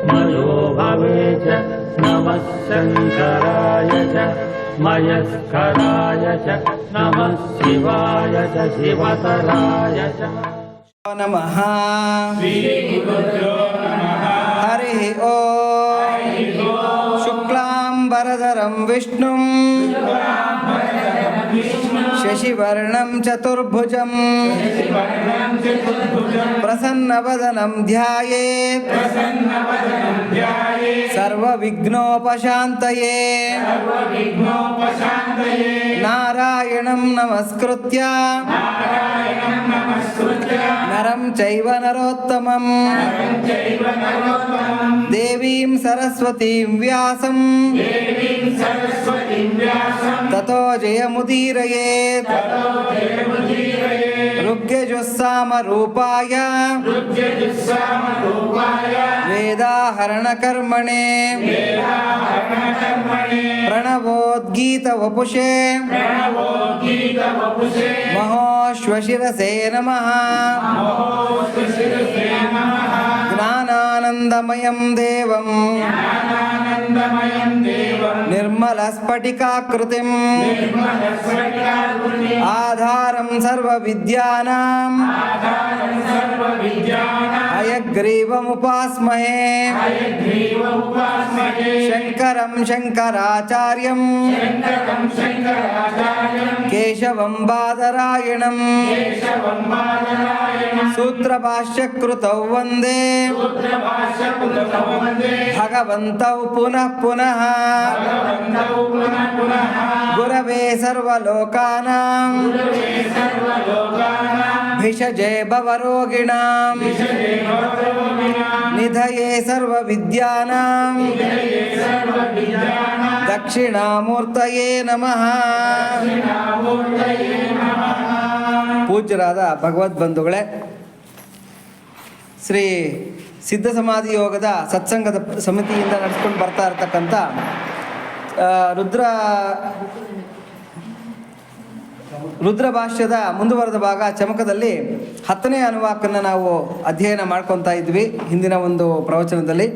मयो भवे च नमः शङ्कराय च मयस्कराय च नमः शिवाय च शिवतराय च नमः हरिः ॐ शुक्लाम्बरधरं विष्णुं शशिवर्णं चतुर्भुजं प्रसन्नवदनं ध्यायेत् सर्वविघ्नोपशान्तये नारायणं नमस्कृत्य नरं चैव नरोत्तमं देवीं सरस्वतीं व्यासं ततो जयमुदीरयेत् ऋग्यजुस्सामरूपाय वेदाहरणकर्मणे प्रणवोद्गीतवपुषे महोश्वशिरसे नमः ज्ञानानन्दमयं देवं निर्मलस्फटिकाकृतिम् आधारं सर्वविद्यानां हयग्रीवमुपास्महे शङ्करं शङ्कराचार्यं केशवं बादरायणं सूत्रभाष्यकृतौ वन्दे भगवन्तौ पुनः पुनः गुरवे सर्वलोकानां भिषजे भवरोगिणां निधये सर्वविद्यानां दक्षिणामूर्तये नमः. ಪೂಜ್ಯರಾದ ಭಗವದ್ಬಂಧುಗಳೇ, ಶ್ರೀ ಸಿದ್ಧ ಸಮಾಧಿ ಯೋಗದ ಸತ್ಸಂಗದ ಸಮಿತಿಯಿಂದ ನಡೆಸ್ಕೊಂಡು ಬರ್ತಾ ಇರತಕ್ಕಂಥ ರುದ್ರ ಭಾಷ್ಯದ ಮುಂದುವರೆದ ಭಾಗ ಚಮಕದಲ್ಲಿ 10ನೇ ಅನುವಾಕನ್ನು ನಾವು ಅಧ್ಯಯನ ಮಾಡ್ಕೊತಾ ಇದ್ವಿ. ಹಿಂದಿನ ಒಂದು ಪ್ರವಚನದಲ್ಲಿ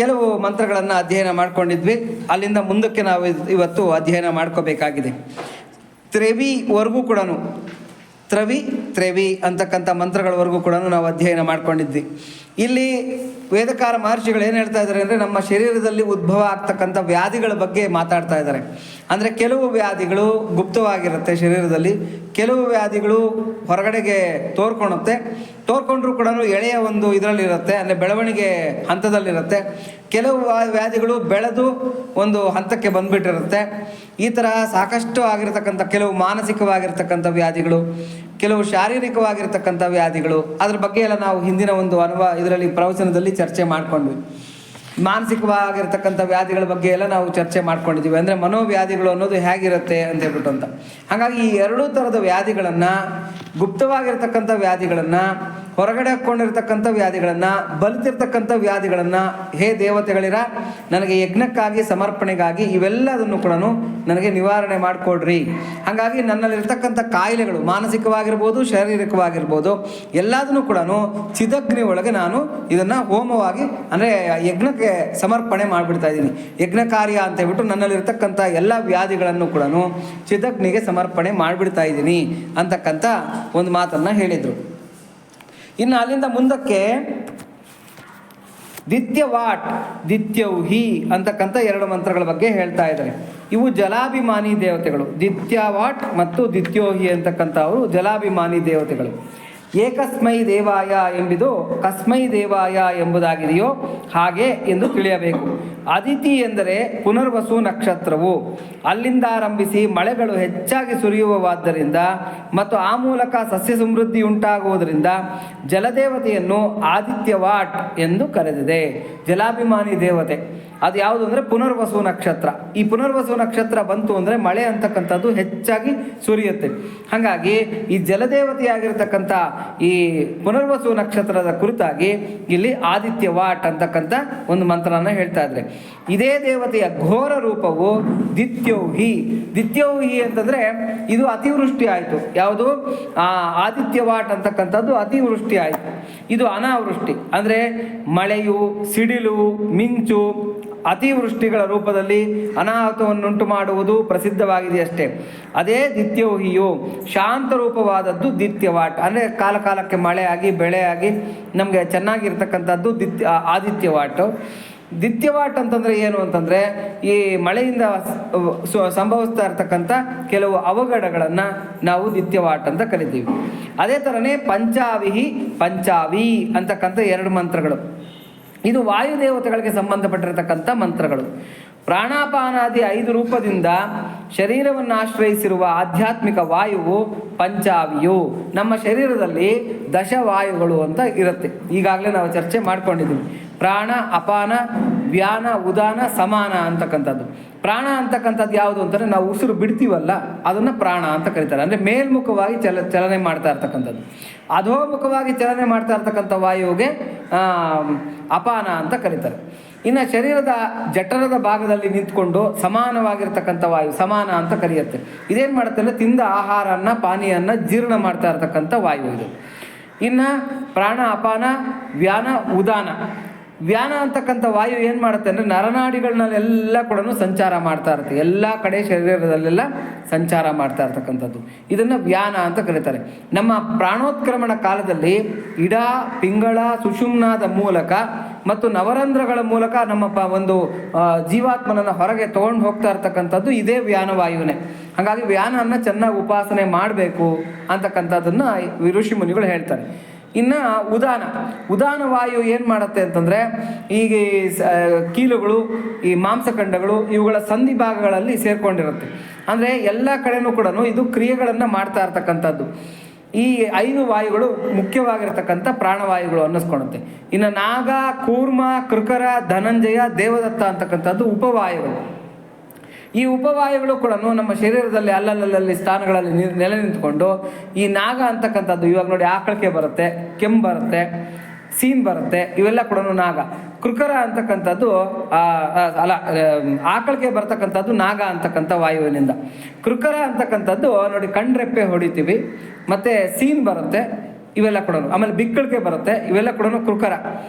ಕೆಲವು ಮಂತ್ರಗಳನ್ನು ಅಧ್ಯಯನ ಮಾಡ್ಕೊಂಡಿದ್ವಿ. ಅಲ್ಲಿಂದ ಮುಂದಕ್ಕೆ ನಾವು ಇವತ್ತು ಅಧ್ಯಯನ ಮಾಡ್ಕೋಬೇಕಾಗಿದೆ. ತ್ರೆವಿವರೆಗೂ ಕೂಡ ತ್ರೆವಿ ಅಂತಕ್ಕಂಥ ಮಂತ್ರಗಳವರೆಗೂ ಕೂಡ ನಾವು ಅಧ್ಯಯನ ಮಾಡ್ಕೊಂಡಿದ್ವಿ. ಇಲ್ಲಿ ವೇದಕಾರ ಮಹರ್ಷಿಗಳು ಏನು ಹೇಳ್ತಾ ಇದ್ದಾರೆ ಅಂದರೆ, ನಮ್ಮ ಶರೀರದಲ್ಲಿ ಉದ್ಭವ ಆಗ್ತಕ್ಕಂಥ ವ್ಯಾಧಿಗಳ ಬಗ್ಗೆ ಮಾತಾಡ್ತಾ ಇದ್ದಾರೆ. ಅಂದರೆ ಕೆಲವು ವ್ಯಾಧಿಗಳು ಗುಪ್ತವಾಗಿರುತ್ತೆ ಶರೀರದಲ್ಲಿ, ಕೆಲವು ವ್ಯಾಧಿಗಳು ಹೊರಗಡೆಗೆ ತೋರ್ಕೊಂಡ್ರೂ ಕೂಡ ಎಳೆಯ ಒಂದು ಇದರಲ್ಲಿರುತ್ತೆ, ಅಂದರೆ ಬೆಳವಣಿಗೆ ಹಂತದಲ್ಲಿರುತ್ತೆ. ಕೆಲವು ವ್ಯಾಧಿಗಳು ಬೆಳೆದು ಒಂದು ಹಂತಕ್ಕೆ ಬಂದುಬಿಟ್ಟಿರುತ್ತೆ. ಈ ಥರ ಸಾಕಷ್ಟು ಆಗಿರತಕ್ಕಂಥ ಕೆಲವು ಮಾನಸಿಕವಾಗಿರ್ತಕ್ಕಂಥ ವ್ಯಾಧಿಗಳು, ಕೆಲವು ಶಾರೀರಿಕವಾಗಿರ್ತಕ್ಕಂಥ ವ್ಯಾಧಿಗಳು, ಅದ್ರ ಬಗ್ಗೆ ಎಲ್ಲ ನಾವು ಹಿಂದಿನ ಒಂದು ಇದರಲ್ಲಿ ಪ್ರವಚನದಲ್ಲಿ ಚರ್ಚೆ ಮಾಡ್ಕೊಂಡ್ವಿ. ಮಾನಸಿಕವಾಗಿರ್ತಕ್ಕಂಥ ವ್ಯಾಧಿಗಳ ಬಗ್ಗೆ ಎಲ್ಲ ನಾವು ಚರ್ಚೆ ಮಾಡ್ಕೊಂಡಿದ್ದೀವಿ. ಅಂದರೆ ಮನೋವ್ಯಾಧಿಗಳು ಅನ್ನೋದು ಹೇಗಿರುತ್ತೆ ಅಂತ ಹೇಳ್ಬಿಟ್ಟು ಅಂತ. ಹಾಗಾಗಿ ಈ ಎರಡೂ ಥರದ ವ್ಯಾಧಿಗಳನ್ನು, ಗುಪ್ತವಾಗಿರ್ತಕ್ಕಂಥ ವ್ಯಾಧಿಗಳನ್ನು, ಹೊರಗಡೆ ಹಾಕ್ಕೊಂಡಿರ್ತಕ್ಕಂಥ ವ್ಯಾಧಿಗಳನ್ನು, ಬಲಿತಿರ್ತಕ್ಕಂಥ ವ್ಯಾಧಿಗಳನ್ನು, ಹೇ ದೇವತೆಗಳಿರ ನನಗೆ ಯಜ್ಞಕ್ಕಾಗಿ ಸಮರ್ಪಣೆಗಾಗಿ ಇವೆಲ್ಲದನ್ನು ಕೂಡ ನನಗೆ ನಿವಾರಣೆ ಮಾಡಿಕೊಡ್ರಿ. ಹಾಗಾಗಿ ನನ್ನಲ್ಲಿರ್ತಕ್ಕಂಥ ಕಾಯಿಲೆಗಳು ಮಾನಸಿಕವಾಗಿರ್ಬೋದು, ಶಾರೀರಿಕವಾಗಿರ್ಬೋದು, ಎಲ್ಲದನ್ನು ಕೂಡ ಚಿದಗ್ನಿ ಒಳಗೆ ನಾನು ಇದನ್ನು ಹೋಮವಾಗಿ ಅಂದರೆ ಯಜ್ಞಕ್ಕೆ ಸಮರ್ಪಣೆ ಮಾಡಿಬಿಡ್ತಾ ಇದ್ದೀನಿ. ಯಜ್ಞ ಕಾರ್ಯ ಅಂತ ಹೇಳ್ಬಿಟ್ಟು ನನ್ನಲ್ಲಿರ್ತಕ್ಕಂಥ ಎಲ್ಲ ವ್ಯಾಧಿಗಳನ್ನು ಕೂಡ ಚಿದಗ್ನಿಗೆ ಸಮರ್ಪಣೆ ಮಾಡಿಬಿಡ್ತಾ ಇದ್ದೀನಿ ಅಂತಕ್ಕಂಥ ಒಂದು ಮಾತನ್ನು ಹೇಳಿದರು. ಇನ್ನು ಅಲ್ಲಿಂದ ಮುಂದಕ್ಕೆ ದಿತ್ಯವಾಟ್ ದಿತ್ಯೌಹಿ ಅಂತಕ್ಕಂಥ 2 ಮಂತ್ರಗಳ ಬಗ್ಗೆ ಹೇಳ್ತಾ ಇದ್ದಾರೆ. ಇವು ಜಲಾಭಿಮಾನಿ ದೇವತೆಗಳು. ದಿತ್ಯವಾಟ್ ಮತ್ತು ದಿತ್ಯೋಹಿ ಅಂತಕ್ಕಂಥವರು ಜಲಾಭಿಮಾನಿ ದೇವತೆಗಳು. ಏಕಸ್ಮೈ ದೇವಾಯ ಎಂಬುದು ಕಸ್ಮೈ ದೇವಾಯ ಎಂಬುದಾಗಿದೆಯೋ ಹಾಗೆ ಎಂದು ತಿಳಿಯಬೇಕು. ಅದಿತಿ ಎಂದರೆ ಪುನರ್ವಸು ನಕ್ಷತ್ರವು. ಅಲ್ಲಿಂದ ಆರಂಭಿಸಿ ಮಳೆಗಳು ಹೆಚ್ಚಾಗಿ ಸುರಿಯುವವಾದ್ದರಿಂದ ಮತ್ತು ಆ ಮೂಲಕ ಸಸ್ಯ ಸಮೃದ್ಧಿ ಉಂಟಾಗುವುದರಿಂದ ಜಲದೇವತೆಯನ್ನು ಆದಿತ್ಯವಾಟ್ ಎಂದು ಕರೆದಿದೆ. ಜಲಾಭಿಮಾನಿ ದೇವತೆ ಅದು ಯಾವುದು ಅಂದರೆ ಪುನರ್ವಸು ನಕ್ಷತ್ರ. ಈ ಪುನರ್ವಸು ನಕ್ಷತ್ರ ಬಂತು ಅಂದರೆ ಮಳೆ ಅಂತಕ್ಕಂಥದ್ದು ಹೆಚ್ಚಾಗಿ ಸುರಿಯುತ್ತೆ. ಹಾಗಾಗಿ ಈ ಜಲದೇವತೆಯಾಗಿರ್ತಕ್ಕಂಥ ಈ ಪುನರ್ವಸು ನಕ್ಷತ್ರದ ಕುರಿತಾಗಿ ಇಲ್ಲಿ ಆದಿತ್ಯ ವಾಟ್ ಅಂತಕ್ಕಂಥ ಒಂದು ಮಂತ್ರನ ಹೇಳ್ತಾ ಇದ್ರೆ. ಇದೇ ದೇವತೆಯ ಘೋರ ರೂಪವು ದಿತ್ಯೌಹಿ. ದಿತ್ಯೌಹಿ ಅಂತಂದರೆ ಇದು ಅತಿವೃಷ್ಟಿ ಆಯಿತು. ಯಾವುದು ಆದಿತ್ಯ ವಾಟ್ ಅಂತಕ್ಕಂಥದ್ದು ಅತಿವೃಷ್ಟಿ ಆಯಿತು. ಇದು ಅನಾವೃಷ್ಟಿ ಅಂದರೆ ಮಳೆಯು, ಸಿಡಿಲು, ಮಿಂಚು, ಅತಿವೃಷ್ಟಿಗಳ ರೂಪದಲ್ಲಿ ಅನಾಹುತವನ್ನುಂಟು ಮಾಡುವುದು ಪ್ರಸಿದ್ಧವಾಗಿದೆ ಅಷ್ಟೇ. ಅದೇ ದಿತ್ಯೌಹಿಯು ಶಾಂತ ರೂಪವಾದದ್ದು ದಿತ್ಯವಾಟ್. ಅಂದರೆ ಕಾಲಕ್ಕೆ ಮಳೆ ಆಗಿ ಬೆಳೆ ಆಗಿ ನಮಗೆ ಚೆನ್ನಾಗಿರ್ತಕ್ಕಂಥದ್ದು ಆದಿತ್ಯವಾಟು. ದಿತ್ಯವಾಟ್ ಅಂತಂದರೆ ಏನು ಅಂತಂದರೆ ಈ ಮಳೆಯಿಂದ ಸಂಭವಿಸ್ತಾ ಇರ್ತಕ್ಕಂಥ ಕೆಲವು ಅವಘಡಗಳನ್ನು ನಾವು ದಿತ್ಯವಾಟ್ ಅಂತ ಕರಿತೀವಿ. ಅದೇ ಥರನೇ ಪಂಚಾವಿಹಿ, ಪಂಚಾವಿ ಅಂತಕ್ಕಂಥ 2 ಮಂತ್ರಗಳು. ಇದು ವಾಯುದೇವತೆಗಳಿಗೆ ಸಂಬಂಧಪಟ್ಟಿರತಕ್ಕಂಥ ಮಂತ್ರಗಳು. ಪ್ರಾಣಾಪಾನಾದಿ 5 ರೂಪದಿಂದ ಶರೀರವನ್ನು ಆಶ್ರಯಿಸಿರುವ ಆಧ್ಯಾತ್ಮಿಕ ವಾಯುವು ಪಂಚಾವಿಯು. ನಮ್ಮ ಶರೀರದಲ್ಲಿ ದಶವಾಯುಗಳು ಅಂತ ಇರುತ್ತೆ. ಈಗಾಗಲೇ ನಾವು ಚರ್ಚೆ ಮಾಡ್ಕೊಂಡಿದ್ದೀವಿ. ಪ್ರಾಣ, ಅಪಾನ, ವ್ಯಾನ, ಉದಾನ, ಸಮಾನ ಅಂತಕ್ಕಂಥದ್ದು. ಪ್ರಾಣ ಅಂತಕ್ಕಂಥದ್ದು ಯಾವುದು ಅಂತಂದರೆ ನಾವು ಉಸಿರು ಬಿಡ್ತೀವಲ್ಲ, ಅದನ್ನು ಪ್ರಾಣ ಅಂತ ಕರೀತಾರೆ. ಅಂದರೆ ಮೇಲ್ಮುಖವಾಗಿ ಚಲನೆ ಮಾಡ್ತಾ ಇರ್ತಕ್ಕಂಥದ್ದು. ಅಧೋಮುಖವಾಗಿ ಚಲನೆ ಮಾಡ್ತಾ ಇರ್ತಕ್ಕಂಥ ವಾಯುವಿಗೆ ಅಪಾನ ಅಂತ ಕರೀತಾರೆ. ಇನ್ನು ಶರೀರದ ಜಠರದ ಭಾಗದಲ್ಲಿ ನಿಂತ್ಕೊಂಡು ಸಮಾನವಾಗಿರ್ತಕ್ಕಂಥ ವಾಯು ಸಮಾನ ಅಂತ ಕರೆಯುತ್ತೆ. ಇದೇನು ಮಾಡುತ್ತೆ ಅಂದರೆ ತಿಂದ ಆಹಾರನ, ಪಾನೀಯನ್ನ ಜೀರ್ಣ ಮಾಡ್ತಾ ಇರ್ತಕ್ಕಂಥ ವಾಯು ಇದು. ಇನ್ನು ಪ್ರಾಣ, ಅಪಾನ, ವ್ಯಾನ, ಉದಾನ. ವ್ಯಾನ ಅಂತಕ್ಕಂಥ ವಾಯು ಏನು ಮಾಡುತ್ತೆ ಅಂದರೆ ನರನಾಡಿಗಳನ್ನೆಲ್ಲ ಕೂಡ ಸಂಚಾರ ಮಾಡ್ತಾ ಇರುತ್ತೆ. ಎಲ್ಲ ಕಡೆ ಶರೀರದಲ್ಲೆಲ್ಲ ಸಂಚಾರ ಮಾಡ್ತಾ ಇರ್ತಕ್ಕಂಥದ್ದು. ಇದನ್ನು ವ್ಯಾನ ಅಂತ ಕರೀತಾರೆ. ನಮ್ಮ ಪ್ರಾಣೋತ್ಕ್ರಮಣ ಕಾಲದಲ್ಲಿ ಇಡ, ಪಿಂಗಳ, ಸುಷುಮ್ನಾದ ಮೂಲಕ ಮತ್ತು ನವರಂಧ್ರಗಳ ಮೂಲಕ ನಮ್ಮ ಒಂದು ಜೀವಾತ್ಮನನ್ನು ಹೊರಗೆ ತೊಗೊಂಡು ಹೋಗ್ತಾ ಇರ್ತಕ್ಕಂಥದ್ದು ಇದೇ ವ್ಯಾನವಾಯುವೇ. ಹಾಗಾಗಿ ವ್ಯಾನವನ್ನು ಚೆನ್ನಾಗಿ ಉಪಾಸನೆ ಮಾಡಬೇಕು ಅಂತಕ್ಕಂಥದ್ದನ್ನು ಋಷಿ ಮುನಿಗಳು ಹೇಳ್ತಾರೆ. ಇನ್ನು ಉದಾನ ವಾಯು ಏನು ಮಾಡುತ್ತೆ ಅಂತಂದರೆ ಈಗ ಕೀಲುಗಳು, ಈ ಮಾಂಸಖಂಡಗಳು, ಇವುಗಳ ಸಂಧಿ ಭಾಗಗಳಲ್ಲಿ ಸೇರ್ಕೊಂಡಿರುತ್ತೆ. ಅಂದರೆ ಎಲ್ಲ ಕಡೆನೂ ಕೂಡ ಇದು ಕ್ರಿಯೆಗಳನ್ನು ಮಾಡ್ತಾ ಇರ್ತಕ್ಕಂಥದ್ದು. ಈ 5 ವಾಯುಗಳು ಮುಖ್ಯವಾಗಿರ್ತಕ್ಕಂಥ ಪ್ರಾಣವಾಯುಗಳು ಅನ್ನಿಸ್ಕೊಳುತ್ತೆ. ಇನ್ನು ನಾಗ, ಕೂರ್ಮ, ಕೃಕರ, ಧನಂಜಯ, ದೇವದತ್ತ ಅಂತಕ್ಕಂಥದ್ದು ಉಪವಾಯುಗಳು. ಈ ಉಪವಾಯುಗಳು ಕೂಡ ನಮ್ಮ ಶರೀರದಲ್ಲಿ ಅಲ್ಲಲ್ಲಿ ಸ್ಥಾನಗಳಲ್ಲಿ ನೆಲೆ ನಿಂತ್ಕೊಂಡು ಈ ನಾಗ ಅಂತಕ್ಕಂಥದ್ದು ಇವಾಗ ನೋಡಿ ಆಕಳಿಕೆ ಬರುತ್ತೆ, ಕೆಮ್ಮು ಬರುತ್ತೆ, ಸೀನ್ ಬರುತ್ತೆ, ಇವೆಲ್ಲ ಕೂಡ ನಾಗ. ಕೃಕರ ಅಂತಕ್ಕಂಥದ್ದು ಆಕಳಿಕೆ ಬರ್ತಕ್ಕಂಥದ್ದು ನಾಗ ಅಂತಕ್ಕಂಥ ವಾಯುವಿನಿಂದ. ಕೃಕರ ಅಂತಕ್ಕಂಥದ್ದು ನೋಡಿ ಕಣ್ರೆಪ್ಪೆ ಹೊಡಿತೀವಿ, ಮತ್ತು ಸೀನ್ ಬರುತ್ತೆ, ಇವೆಲ್ಲ ಕೂಡ. ಆಮೇಲೆ ಬಿಕ್ಕಳಿಕೆ ಬರುತ್ತೆ, ಇವೆಲ್ಲ ಕೂಡ ಕೃಕರ.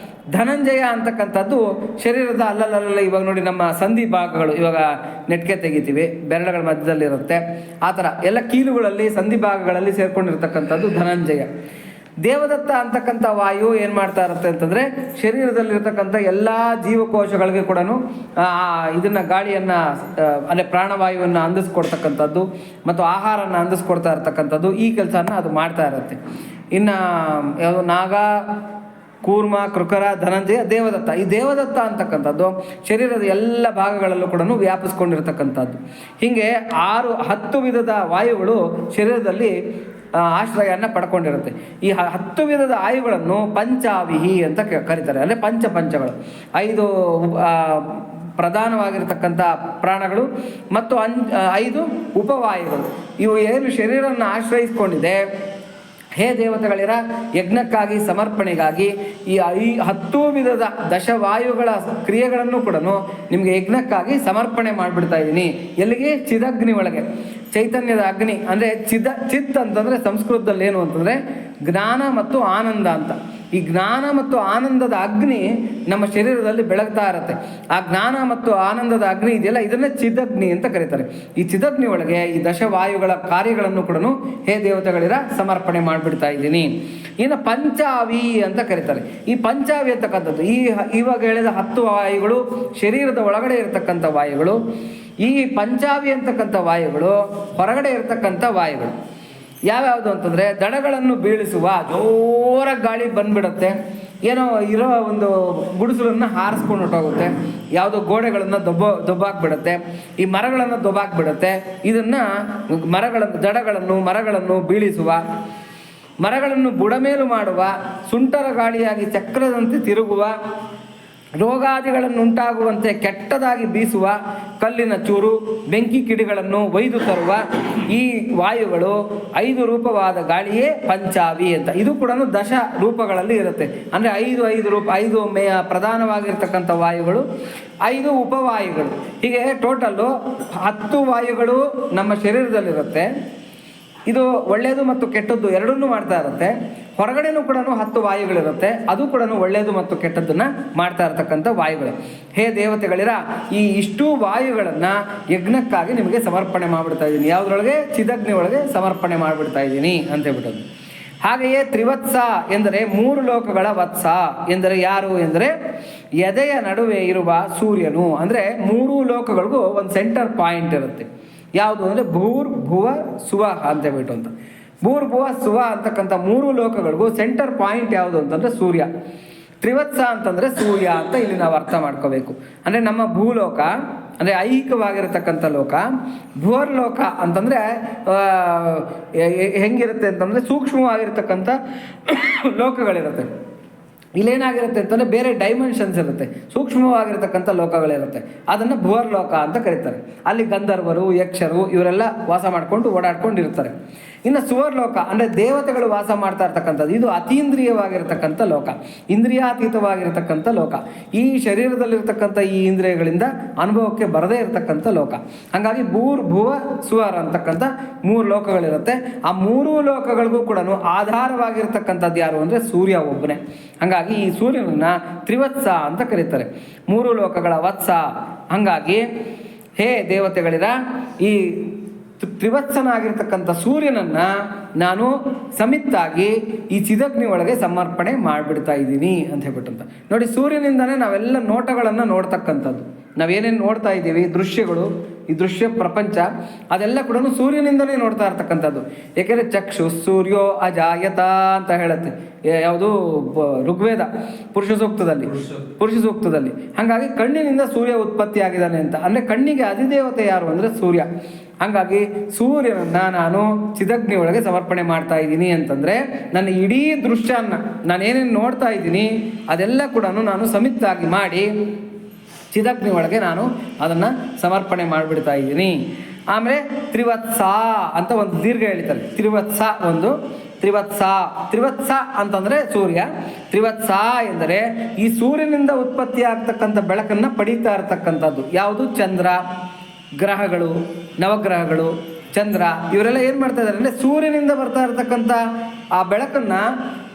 ಧನಂಜಯ ಅಂತಕ್ಕಂಥದ್ದು ಶರೀರದ ಅಲ್ಲಲ್ಲ ಇವಾಗ ನೋಡಿ ನಮ್ಮ ಸಂಧಿ ಭಾಗಗಳು, ಇವಾಗ ನೆಟ್ಗೆ ತೆಗಿತೀವಿ, ಬೆರಳುಗಳ ಮಧ್ಯದಲ್ಲಿರುತ್ತೆ, ಆ ಥರ ಎಲ್ಲ ಕೀಲುಗಳಲ್ಲಿ ಸಂಧಿ ಭಾಗಗಳಲ್ಲಿ ಸೇರ್ಕೊಂಡಿರ್ತಕ್ಕಂಥದ್ದು ಧನಂಜಯ. ದೇವದತ್ತ ಅಂತಕ್ಕಂಥ ವಾಯು ಏನು ಮಾಡ್ತಾ ಇರುತ್ತೆ ಅಂತಂದರೆ ಶರೀರದಲ್ಲಿರ್ತಕ್ಕಂಥ ಎಲ್ಲ ಜೀವಕೋಶಗಳಿಗೆ ಕೂಡ ಇದನ್ನು ಗಾಳಿಯನ್ನು ಅಂದರೆ ಪ್ರಾಣವಾಯುವನ್ನು ಅಂದಿಸ್ಕೊಡ್ತಕ್ಕಂಥದ್ದು ಮತ್ತು ಆಹಾರನ ಅಂದಿಸ್ಕೊಡ್ತಾ ಇರ್ತಕ್ಕಂಥದ್ದು ಈ ಕೆಲಸನ ಅದು ಮಾಡ್ತಾ ಇರುತ್ತೆ. ಇನ್ನು ಯಾವುದು ನಾಗ, ಕೂರ್ಮ, ಕೃಕರ, ಧನಂಜಯ, ದೇವದತ್ತ. ಈ ದೇವದತ್ತ ಅಂತಕ್ಕಂಥದ್ದು ಶರೀರದ ಎಲ್ಲ ಭಾಗಗಳಲ್ಲೂ ಕೂಡ ವ್ಯಾಪಿಸ್ಕೊಂಡಿರ್ತಕ್ಕಂಥದ್ದು. ಹೀಗೆ 10 ವಿಧದ ವಾಯುಗಳು ಶರೀರದಲ್ಲಿ ಆಶ್ರಯನ ಪಡ್ಕೊಂಡಿರುತ್ತೆ. ಈ 10 ವಿಧದ ವಾಯುಗಳನ್ನು ಪಂಚಾವಿಹಿ ಅಂತ ಕರೀತಾರೆ. ಅಂದರೆ ಪಂಚಗಳು 5 ಪ್ರಧಾನವಾಗಿರ್ತಕ್ಕಂಥ ಪ್ರಾಣಗಳು ಮತ್ತು 5 ಉಪವಾಯುಗಳು. ಇವು ಏನು ಶರೀರವನ್ನು ಆಶ್ರಯಿಸ್ಕೊಂಡಿದೆ, ಹೇ ದೇವತೆಗಳಿರ ಯಜ್ಞಕ್ಕಾಗಿ ಸಮರ್ಪಣೆಗಾಗಿ ಈ 10 ವಿಧದ ದಶವಾಯುಗಳ ಕ್ರಿಯೆಗಳನ್ನು ಕೂಡ ನಿಮಗೆ ಯಜ್ಞಕ್ಕಾಗಿ ಸಮರ್ಪಣೆ ಮಾಡಿಬಿಡ್ತಾ ಇದ್ದೀನಿ. ಎಲ್ಲಿಗೆ? ಚಿದಗ್ನಿ ಒಳಗೆ, ಚೈತನ್ಯದ ಅಗ್ನಿ. ಅಂದರೆ ಚಿತ್ ಅಂತಂದರೆ ಸಂಸ್ಕೃತದಲ್ಲಿ ಏನು ಅಂತಂದರೆ ಜ್ಞಾನ ಮತ್ತು ಆನಂದ ಅಂತ. ಈ ಜ್ಞಾನ ಮತ್ತು ಆನಂದದ ಅಗ್ನಿ ನಮ್ಮ ಶರೀರದಲ್ಲಿ ಬೆಳಗ್ತಾ ಇರುತ್ತೆ. ಆ ಜ್ಞಾನ ಮತ್ತು ಆನಂದದ ಅಗ್ನಿ ಇದೆಯಲ್ಲ, ಇದನ್ನೇ ಚಿದಗ್ನಿ ಅಂತ ಕರೀತಾರೆ. ಈ ಚಿದಗ್ನಿ ಒಳಗೆ ಈ ದಶವಾಯುಗಳ ಕಾರ್ಯಗಳನ್ನು ಕೂಡ ಹೇ ದೇವತೆಗಳಿರ ಸಮರ್ಪಣೆ ಮಾಡಿಬಿಡ್ತಾ ಇದ್ದೀನಿ. ಇನ್ನು ಪಂಚಾವಿ ಅಂತ ಕರೀತಾರೆ. ಈ ಪಂಚಾವಿ ಅಂತಕ್ಕಂಥದ್ದು ಇವಾಗ ಹೇಳಿದ 10 ವಾಯುಗಳು ಶರೀರದ ಒಳಗಡೆ ಇರತಕ್ಕಂಥ ವಾಯುಗಳು. ಈ ಪಂಚಾವಿ ಅಂತಕ್ಕಂಥ ವಾಯುಗಳು ಹೊರಗಡೆ ಇರತಕ್ಕಂಥ ವಾಯುಗಳು ಯಾವ್ಯಾವುದು ಅಂತಂದರೆ ದಡಗಳನ್ನು ಬೀಳಿಸುವ ಜೋರ ಗಾಳಿ ಬಂದ್ಬಿಡುತ್ತೆ, ಏನೋ ಇರೋ ಒಂದು ಗುಡಿಸಲನ್ನು ಹಾರಿಸ್ಕೊಂಡು ಹೊಟ್ಟೋಗುತ್ತೆ, ಯಾವುದೋ ಗೋಡೆಗಳನ್ನು ದೊಬ್ಬಾಕ್ಬಿಡುತ್ತೆ, ಈ ಮರಗಳನ್ನು ದೊಬ್ಬಾಕ್ಬಿಡುತ್ತೆ. ಇದನ್ನು ಮರಗಳನ್ನು ಬೀಳಿಸುವ, ಮರಗಳನ್ನು ಬುಡಮೇಲು ಮಾಡುವ, ಸುಂಟರ ಗಾಳಿಯಾಗಿ ಚಕ್ರದಂತೆ ತಿರುಗುವ, ರೋಗಾದಿಗಳನ್ನುಂಟಾಗುವಂತೆ ಕೆಟ್ಟದಾಗಿ ಬೀಸುವ ಕಲ್ಲಿನ ಚೂರು, ಬೆಂಕಿ ಕಿಡಿಗಳನ್ನು ಒಯ್ದು ತರುವ ಈ ವಾಯುಗಳು 5 ರೂಪವಾದ ಗಾಳಿಯೇ ಪಂಚಾವಿ ಅಂತ. ಇದು ಕೂಡ ದಶ ರೂಪಗಳಲ್ಲಿ ಇರುತ್ತೆ. ಅಂದರೆ 5 ರೂಪ, 5 ಪ್ರಧಾನವಾಗಿರ್ತಕ್ಕಂಥ ವಾಯುಗಳು, 5 ಉಪವಾಯುಗಳು. ಹೀಗೆ ಟೋಟಲ್ಲು 10 ವಾಯುಗಳು ನಮ್ಮ ಶರೀರದಲ್ಲಿರುತ್ತೆ. ಇದು ಒಳ್ಳೆಯದು ಮತ್ತು ಕೆಟ್ಟದ್ದು ಎರಡನ್ನೂ ಮಾಡ್ತಾ ಇರುತ್ತೆ. ಹೊರಗಡೆನೂ ಕೂಡ 10 ವಾಯುಗಳಿರುತ್ತೆ. ಅದು ಕೂಡ ಒಳ್ಳೆಯದು ಮತ್ತು ಕೆಟ್ಟದ್ದನ್ನು ಮಾಡ್ತಾ ಇರತಕ್ಕಂಥ ವಾಯುಗಳು. ಹೇ ದೇವತೆಗಳಿರ, ಈ ಇಷ್ಟೂ ವಾಯುಗಳನ್ನು ಯಜ್ಞಕ್ಕಾಗಿ ನಿಮಗೆ ಸಮರ್ಪಣೆ ಮಾಡಿಬಿಡ್ತಾ ಇದ್ದೀನಿ. ಯಾವುದ್ರೊಳಗೆ? ಚಿದಗ್ನಿ ಒಳಗೆ ಸಮರ್ಪಣೆ ಮಾಡಿಬಿಡ್ತಾ ಇದ್ದೀನಿ ಅಂತ ಹೇಳ್ಬಿಟ್ಟದ್ದು. ಹಾಗೆಯೇ ತ್ರಿವತ್ಸ ಎಂದರೆ 3 ಲೋಕಗಳ ವತ್ಸ ಎಂದರೆ ಯಾರು ಎಂದರೆ ಎದೆಯ ನಡುವೆ ಇರುವ ಸೂರ್ಯನು. ಅಂದರೆ 3 ಲೋಕಗಳಿಗೂ ಒಂದು ಸೆಂಟರ್ ಪಾಯಿಂಟ್ ಇರುತ್ತೆ. ಯಾವುದು ಅಂದರೆ ಭೂರ್ ಭುವ ಸುವ ಅಂತ ಹೇಳ್ಬಿಟ್ಟು ಅಂತ. ಭೂರ್ ಭುವ ಸುವ ಅಂತಕ್ಕಂಥ 3 ಲೋಕಗಳಿಗೂ ಸೆಂಟರ್ ಪಾಯಿಂಟ್ ಯಾವುದು ಅಂತಂದರೆ ಸೂರ್ಯ. ತ್ರಿವತ್ಸ ಅಂತಂದರೆ ಸೂರ್ಯ ಅಂತ ಇಲ್ಲಿ ನಾವು ಅರ್ಥ ಮಾಡ್ಕೋಬೇಕು. ಅಂದರೆ ನಮ್ಮ ಭೂಲೋಕ ಅಂದರೆ ಐಹಿಕವಾಗಿರತಕ್ಕಂಥ ಲೋಕ. ಭುವರ್ ಲೋಕ ಅಂತಂದರೆ ಹೆಂಗಿರುತ್ತೆ ಅಂತಂದರೆ ಸೂಕ್ಷ್ಮವಾಗಿರ್ತಕ್ಕಂಥ ಲೋಕಗಳಿರುತ್ತೆ. ಇಲ್ಲೇನಾಗಿರುತ್ತೆ ಅಂತಂದರೆ ಬೇರೆ ಡೈಮೆನ್ಷನ್ಸ್ ಇರುತ್ತೆ, ಸೂಕ್ಷ್ಮವಾಗಿರ್ತಕ್ಕಂಥ ಲೋಕಗಳಿರುತ್ತೆ. ಅದನ್ನು ಭುವರ್ ಲೋಕ ಅಂತ ಕರೀತಾರೆ. ಅಲ್ಲಿ ಗಂಧರ್ವರು, ಯಕ್ಷರು ಇವರೆಲ್ಲ ವಾಸ ಮಾಡಿಕೊಂಡು ಓಡಾಡ್ಕೊಂಡು ಇರ್ತಾರೆ. ಇನ್ನು ಸುವರ್ಲೋಕ ಅಂದರೆ ದೇವತೆಗಳು ವಾಸ ಮಾಡ್ತಾ ಇರ್ತಕ್ಕಂಥದ್ದು. ಇದು ಅತೀಂದ್ರಿಯವಾಗಿರ್ತಕ್ಕಂಥ ಲೋಕ, ಇಂದ್ರಿಯಾತೀತವಾಗಿರ್ತಕ್ಕಂಥ ಲೋಕ. ಈ ಶರೀರದಲ್ಲಿರ್ತಕ್ಕಂಥ ಈ ಇಂದ್ರಿಯಗಳಿಂದ ಅನುಭವಕ್ಕೆ ಬರದೇ ಇರತಕ್ಕಂಥ ಲೋಕ. ಹಾಗಾಗಿ ಭೂರ್ ಭುವ ಸುವರ್ ಅಂತಕ್ಕಂಥ 3 ಲೋಕಗಳಿರುತ್ತೆ. ಆ 3 ಲೋಕಗಳಿಗೂ ಕೂಡ ಆಧಾರವಾಗಿರ್ತಕ್ಕಂಥದ್ದು ಯಾರು ಅಂದರೆ ಸೂರ್ಯ ಒಬ್ಬನೇ. ಹಾಗಾಗಿ ಈ ಸೂರ್ಯನನ್ನು ತ್ರಿವತ್ಸ ಅಂತ ಕರೀತಾರೆ, 3 ಲೋಕಗಳ ವತ್ಸ. ಹಾಗಾಗಿ ಹೇ ದೇವತೆಗಳಿರ, ಈ ತ್ರಿವತ್ಸನಾಗಿರ್ತಕ್ಕಂಥ ಸೂರ್ಯನನ್ನು ನಾನು ಸಮಿತ್ತಾಗಿ ಈ ಚಿದಗ್ನಿ ಒಳಗೆ ಸಮರ್ಪಣೆ ಮಾಡಿಬಿಡ್ತಾ ಇದ್ದೀನಿ ಅಂತ ಹೇಳ್ಬಿಟ್ಟಂತ. ನೋಡಿ, ಸೂರ್ಯನಿಂದನೇ ನಾವೆಲ್ಲ ನೋಟಗಳನ್ನು ನೋಡ್ತಕ್ಕಂಥದ್ದು. ನಾವೇನೇನು ನೋಡ್ತಾ ಇದ್ದೀವಿ, ದೃಶ್ಯಗಳು, ಈ ದೃಶ್ಯ ಪ್ರಪಂಚ ಅದೆಲ್ಲ ಕೂಡ ಸೂರ್ಯನಿಂದನೇ ನೋಡ್ತಾ ಇರ್ತಕ್ಕಂಥದ್ದು. ಏಕೆಂದರೆ ಚಕ್ಷು ಸೂರ್ಯೋ ಅಜಾಯತ ಅಂತ ಹೇಳುತ್ತೆ ಯಾವುದು ಋಗ್ವೇದ ಪುರುಷ ಸೂಕ್ತದಲ್ಲಿ. ಹಾಗಾಗಿ ಕಣ್ಣಿನಿಂದ ಸೂರ್ಯ ಉತ್ಪತ್ತಿ ಆಗಿದ್ದಾನೆ ಅಂತ. ಅಂದರೆ ಕಣ್ಣಿಗೆ ಅಧಿದೇವತೆ ಯಾರು ಅಂದರೆ ಸೂರ್ಯ. ಹಾಗಾಗಿ ಸೂರ್ಯನನ್ನು ನಾನು ಚಿದಗ್ನಿ ಒಳಗೆ ಸಮರ್ಪಣೆ ಮಾಡ್ತಾ ಇದ್ದೀನಿ ಅಂತಂದರೆ ನನ್ನ ಇಡೀ ದೃಶ್ಯನ ನಾನೇನೇನು ನೋಡ್ತಾ ಇದ್ದೀನಿ ಅದೆಲ್ಲ ಕೂಡ ನಾನು ಸಮಿತ್ತಾಗಿ ಮಾಡಿ ಚಿದಗ್ನಿ ಒಳಗೆ ನಾನು ಅದನ್ನು ಸಮರ್ಪಣೆ ಮಾಡಿಬಿಡ್ತಾ ಇದ್ದೀನಿ. ಆಮೇಲೆ ತ್ರಿವತ್ಸ ಅಂತ ಒಂದು ದೀರ್ಘ ಹೇಳ್ತಾರೆ. ತ್ರಿವತ್ಸ ಅಂತಂದರೆ ಸೂರ್ಯ. ತ್ರಿವತ್ಸ ಎಂದರೆ ಈ ಸೂರ್ಯನಿಂದ ಉತ್ಪತ್ತಿ ಆಗ್ತಕ್ಕಂಥ ಬೆಳಕನ್ನು ಪಡೀತಾ ಇರತಕ್ಕಂಥದ್ದು ಯಾವುದು? ಚಂದ್ರ, ಗ್ರಹಗಳು, ನವಗ್ರಹಗಳು, ಚಂದ್ರ ಇವರೆಲ್ಲ ಏನು ಮಾಡ್ತಾ ಇದ್ದಾರೆ ಅಂದರೆ ಸೂರ್ಯನಿಂದ ಬರ್ತಾ ಇರತಕ್ಕಂಥ ಆ ಬೆಳಕನ್ನು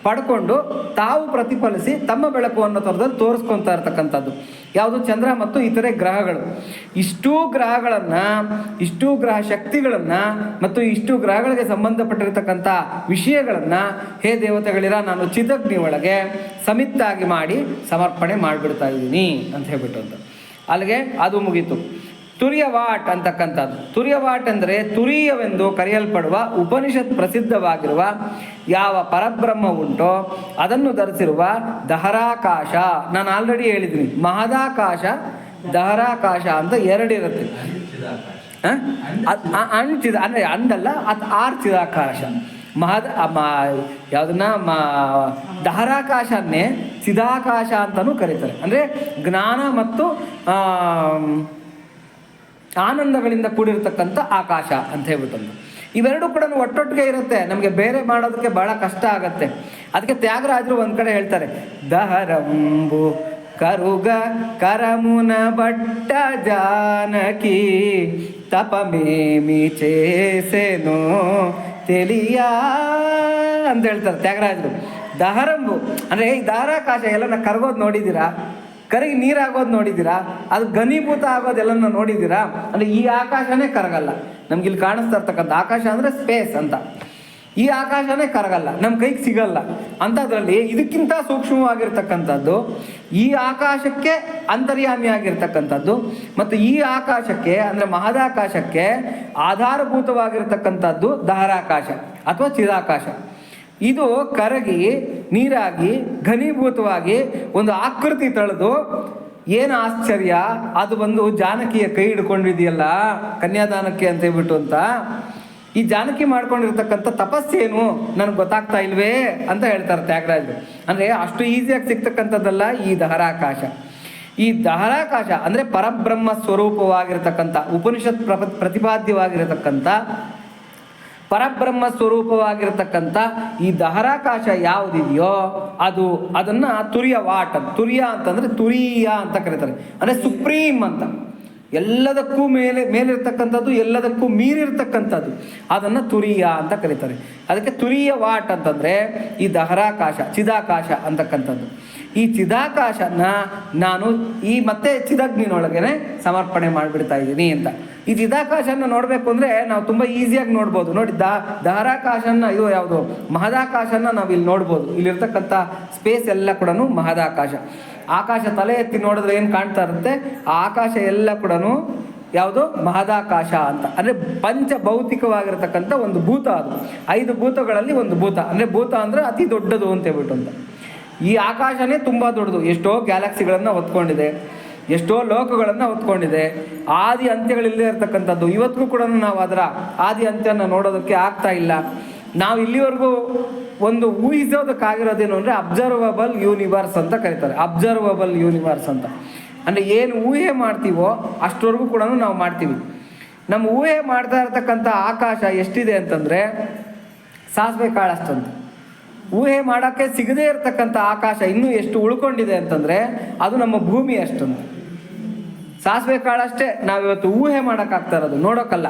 ಪಡ್ಕೊಂಡು ತಾವು ಪ್ರತಿಫಲಿಸಿ ತಮ್ಮ ಬೆಳಕು ಅನ್ನೋ ಥರದಲ್ಲಿ ತೋರಿಸ್ಕೊತಾ ಇರ್ತಕ್ಕಂಥದ್ದು ಯಾವುದು? ಚಂದ್ರ ಮತ್ತು ಇತರೆ ಗ್ರಹಗಳು. ಇಷ್ಟೂ ಗ್ರಹ ಶಕ್ತಿಗಳನ್ನು ಮತ್ತು ಇಷ್ಟು ಗ್ರಹಗಳಿಗೆ ಸಂಬಂಧಪಟ್ಟಿರ್ತಕ್ಕಂಥ ವಿಷಯಗಳನ್ನು ಹೇ ದೇವತೆಗಳಿರ ನಾನು ಚಿದಗ್ನಿ ಒಳಗೆ ಸಮಿತ್ತಾಗಿ ಮಾಡಿ ಸಮರ್ಪಣೆ ಮಾಡಿಬಿಡ್ತಾ ಇದ್ದೀನಿ ಅಂತ ಹೇಳ್ಬಿಟ್ಟು ಅಂತ. ಅಲ್ಲಿಗೆ ಅದು ಮುಗೀತು. ತುರ್ಯವಾಟ್ ಅಂತಕ್ಕಂಥದ್ದು. ತುರ್ಯವಾಟ್ ಅಂದರೆ ತುರೀಯವೆಂದು ಕರೆಯಲ್ಪಡುವ ಉಪನಿಷತ್ ಪ್ರಸಿದ್ಧವಾಗಿರುವ ಯಾವ ಪರಬ್ರಹ್ಮ ಉಂಟೋ ಅದನ್ನು ಧರಿಸಿರುವ ದಹರಾಕಾಶ. ನಾನು ಆಲ್ರೆಡಿ ಹೇಳಿದ್ದೀನಿ, ಮಹದಾಕಾಶ, ದಹರಾಕಾಶ ಅಂತ 2 ಇರುತ್ತೆ. ಅಣ್ಚಿದ ಅಂದರೆ ಅಂದಲ್ಲ, ಅದು ಆರ್ಚಿದಾಕಾಶ. ಯಾವುದನ್ನ ದಹರಾಕಾಶನ್ನೇ ಚಿದಾಕಾಶ ಅಂತಲೂ ಕರೀತಾರೆ. ಅಂದರೆ ಜ್ಞಾನ ಮತ್ತು ಆನಂದಗಳಿಂದ ಕೂಡಿರ್ತಕ್ಕಂಥ ಆಕಾಶ ಅಂತ ಹೇಳ್ಬಿಟ್ಟಂತ. ಇವೆರಡೂ ಕೂಡ ಒಟ್ಟೊಟ್ಟಿಗೆ ಇರುತ್ತೆ. ನಮಗೆ ಬೇರೆ ಮಾಡೋದಕ್ಕೆ ಭಾಳ ಕಷ್ಟ ಆಗತ್ತೆ. ಅದಕ್ಕೆ ತ್ಯಾಗರಾಜರು ಒಂದು ಕಡೆ ಹೇಳ್ತಾರೆ, ದಹರಂಬು ಕರುಗ ಕರಮುನ ಬಟ್ಟ ಜಾನಕಿ ತಪಮೇಮಿ ಚೇಸೆನೋ ತಿಳಿಯ ಅಂತ ಹೇಳ್ತಾರೆ ತ್ಯಾಗರಾಜರು. ದಹರಂಬು ಅಂದರೆ ಈ ದಹರಾಕಾಶ ಎಲ್ಲ ಕರಗೋದು ನೋಡಿದ್ದೀರಾ? ಕರಗಿ ನೀರಾಗೋದು ನೋಡಿದ್ದೀರಾ? ಅದು ಘನೀಭೂತ ಆಗೋದೆಲ್ಲ ನೋಡಿದ್ದೀರಾ? ಅಂದರೆ ಈ ಆಕಾಶನೇ ಕರಗಲ್ಲ. ನಮ್ಗೆ ಇಲ್ಲಿ ಕಾಣಿಸ್ತಾ ಇರ್ತಕ್ಕಂಥ ಆಕಾಶ ಅಂದರೆ ಸ್ಪೇಸ್ ಅಂತ. ಈ ಆಕಾಶನೇ ಕರಗಲ್ಲ, ನಮ್ಮ ಕೈಗೆ ಸಿಗಲ್ಲ. ಅಂಥದ್ರಲ್ಲಿ ಇದಕ್ಕಿಂತ ಸೂಕ್ಷ್ಮವಾಗಿರ್ತಕ್ಕಂಥದ್ದು ಈ ಆಕಾಶಕ್ಕೆ ಅಂತರ್ಯಾಮಿಯಾಗಿರ್ತಕ್ಕಂಥದ್ದು ಮತ್ತು ಈ ಆಕಾಶಕ್ಕೆ ಅಂದರೆ ಮಹದಾಕಾಶಕ್ಕೆ ಆಧಾರಭೂತವಾಗಿರ್ತಕ್ಕಂಥದ್ದು ದಹರಾಕಾಶ ಅಥವಾ ಚಿದಾಕಾಶ. ಇದು ಕರಗಿ ನೀರಾಗಿ ಘನೀಭೂತವಾಗಿ ಒಂದು ಆಕೃತಿ ತಳೆದು ಏನು ಆಶ್ಚರ್ಯ, ಅದು ಬಂದು ಜಾನಕಿಯ ಕೈ ಹಿಡ್ಕೊಂಡಿದೆಯಲ್ಲ ಕನ್ಯಾದಾನಕ್ಕೆ ಅಂತ ಹೇಳ್ಬಿಟ್ಟು ಅಂತ. ಈ ಜಾನಕಿ ಮಾಡ್ಕೊಂಡಿರ್ತಕ್ಕಂಥ ತಪಸ್ಸೇನು ನನಗೆ ಗೊತ್ತಾಗ್ತಾ ಇಲ್ವೇ ಅಂತ ಹೇಳ್ತಾರೆ ತ್ಯಾಗರಾಜರು. ಅಂದರೆ ಅಷ್ಟು ಈಸಿಯಾಗಿ ಸಿಗ್ತಕ್ಕಂಥದ್ದಲ್ಲ ಈ ದಹರಾಕಾಶ. ಈ ದಹರಾಕಾಶ ಅಂದರೆ ಪರಬ್ರಹ್ಮ ಸ್ವರೂಪವಾಗಿರತಕ್ಕಂಥ ಉಪನಿಷತ್ ಪ್ರತಿಪಾದ್ಯವಾಗಿರತಕ್ಕಂಥ ಪರಬ್ರಹ್ಮ ಸ್ವರೂಪವಾಗಿರತಕ್ಕಂಥ ಈ ದಹರಾಕಾಶ ಯಾವುದಿದೆಯೋ ಅದನ್ನು ತುರಿಯ ವಾಟ, ತುರಿಯ ಅಂತಂದರೆ ತುರಿಯ ಅಂತ ಕರೀತಾರೆ. ಅಂದರೆ ಸುಪ್ರೀಂ ಅಂತ, ಎಲ್ಲದಕ್ಕೂ ಮೇಲಿರ್ತಕ್ಕಂಥದ್ದು, ಎಲ್ಲದಕ್ಕೂ ಮೀರಿರ್ತಕ್ಕಂಥದ್ದು, ಅದನ್ನು ತುರಿಯ ಅಂತ ಕರೀತಾರೆ. ಅದಕ್ಕೆ ತುರಿಯ ವಾಟ್ ಅಂತಂದರೆ ಈ ದಹರಾಕಾಶ, ಚಿದಾಕಾಶ ಅಂತಕ್ಕಂಥದ್ದು. ಈ ಚಿದಾಕಾಶನ ನಾನು ಮತ್ತೆ ಚಿದಗ್ನಿನೊಳಗೇನೆ ಸಮರ್ಪಣೆ ಮಾಡಿಬಿಡ್ತಾ ಇದ್ದೀನಿ ಅಂತ. ಈ ಚಿದಾಕಾಶನ ನೋಡಬೇಕು ಅಂದರೆ ನಾವು ತುಂಬ ಈಸಿಯಾಗಿ ನೋಡ್ಬೋದು. ನೋಡಿ, ದಹರಾಕಾಶನ, ಇದು ಯಾವುದು ಮಹದಾಕಾಶನ ನಾವು ಇಲ್ಲಿ ನೋಡ್ಬೋದು. ಇಲ್ಲಿರ್ತಕ್ಕಂಥ ಸ್ಪೇಸ್ ಎಲ್ಲ ಕೂಡ ಮಹದಾಕಾಶ. ಆಕಾಶ ತಲೆ ಎತ್ತಿ ನೋಡಿದ್ರೆ ಏನು ಕಾಣ್ತಾ ಇರುತ್ತೆ, ಆ ಆಕಾಶ ಎಲ್ಲ ಕೂಡ ಯಾವುದು ಮಹದಾಕಾಶ ಅಂತ. ಅಂದರೆ ಪಂಚಭೌತಿಕವಾಗಿರತಕ್ಕಂಥ ಒಂದು ಭೂತ ಅದು. 5 ಭೂತಗಳಲ್ಲಿ ಒಂದು ಭೂತ. ಅಂದರೆ ಭೂತ ಅಂದರೆ ಅತಿ ದೊಡ್ಡದು ಅಂತ ಹೇಳ್ಬಿಟ್ಟು ಅಂತ. ಈ ಆಕಾಶನೇ ತುಂಬ ದೊಡ್ಡದು, ಎಷ್ಟೋ ಗ್ಯಾಲಕ್ಸಿಗಳನ್ನು ಹೊತ್ಕೊಂಡಿದೆ, ಎಷ್ಟೋ ಲೋಕಗಳನ್ನು ಹೊತ್ಕೊಂಡಿದೆ, ಆದಿ ಅಂತ್ಯಗಳಿಲ್ಲದೆ ಇರತಕ್ಕಂಥದ್ದು. ಇವತ್ತಿಗೂ ಕೂಡ ನಾವು ಅದರ ಆದಿ ಅಂತ್ಯನ ನೋಡೋದಕ್ಕೆ ಆಗ್ತಾ ಇಲ್ಲ. ನಾವು ಇಲ್ಲಿವರೆಗೂ ಒಂದು ಊಹಿಸೋದಕ್ಕಾಗಿರೋದೇನು ಅಂದರೆ ಅಬ್ಸರ್ವಬಲ್ ಯೂನಿವರ್ಸ್ ಅಂತ ಕರೀತಾರೆ. ಅಬ್ಸರ್ವಬಲ್ ಯೂನಿವರ್ಸ್ ಅಂತ ಅಂದರೆ ಏನು ಊಹೆ ಮಾಡ್ತೀವೋ ಅಷ್ಟವರೆಗೂ ಕೂಡ ನಾವು ಮಾಡ್ತೀವಿ. ನಮ್ಮ ಊಹೆ ಮಾಡ್ತಾ ಇರತಕ್ಕಂಥ ಆಕಾಶ ಎಷ್ಟಿದೆ ಅಂತಂದರೆ ಸಾಸಿವೆ ಕಾಳಷ್ಟಂತ. ಊಹೆ ಮಾಡೋಕ್ಕೆ ಸಿಗದೇ ಇರತಕ್ಕಂಥ ಆಕಾಶ ಇನ್ನೂ ಎಷ್ಟು ಉಳ್ಕೊಂಡಿದೆ ಅಂತಂದರೆ ಅದು ನಮ್ಮ ಭೂಮಿ ಅಷ್ಟೊಂದು. ಸಾಸಿವೆ ಕಾಳಷ್ಟೇ ನಾವಿವತ್ತು ಊಹೆ ಮಾಡೋಕ್ಕಾಗ್ತಾ ಇರೋದು, ನೋಡೋಕ್ಕಲ್ಲ,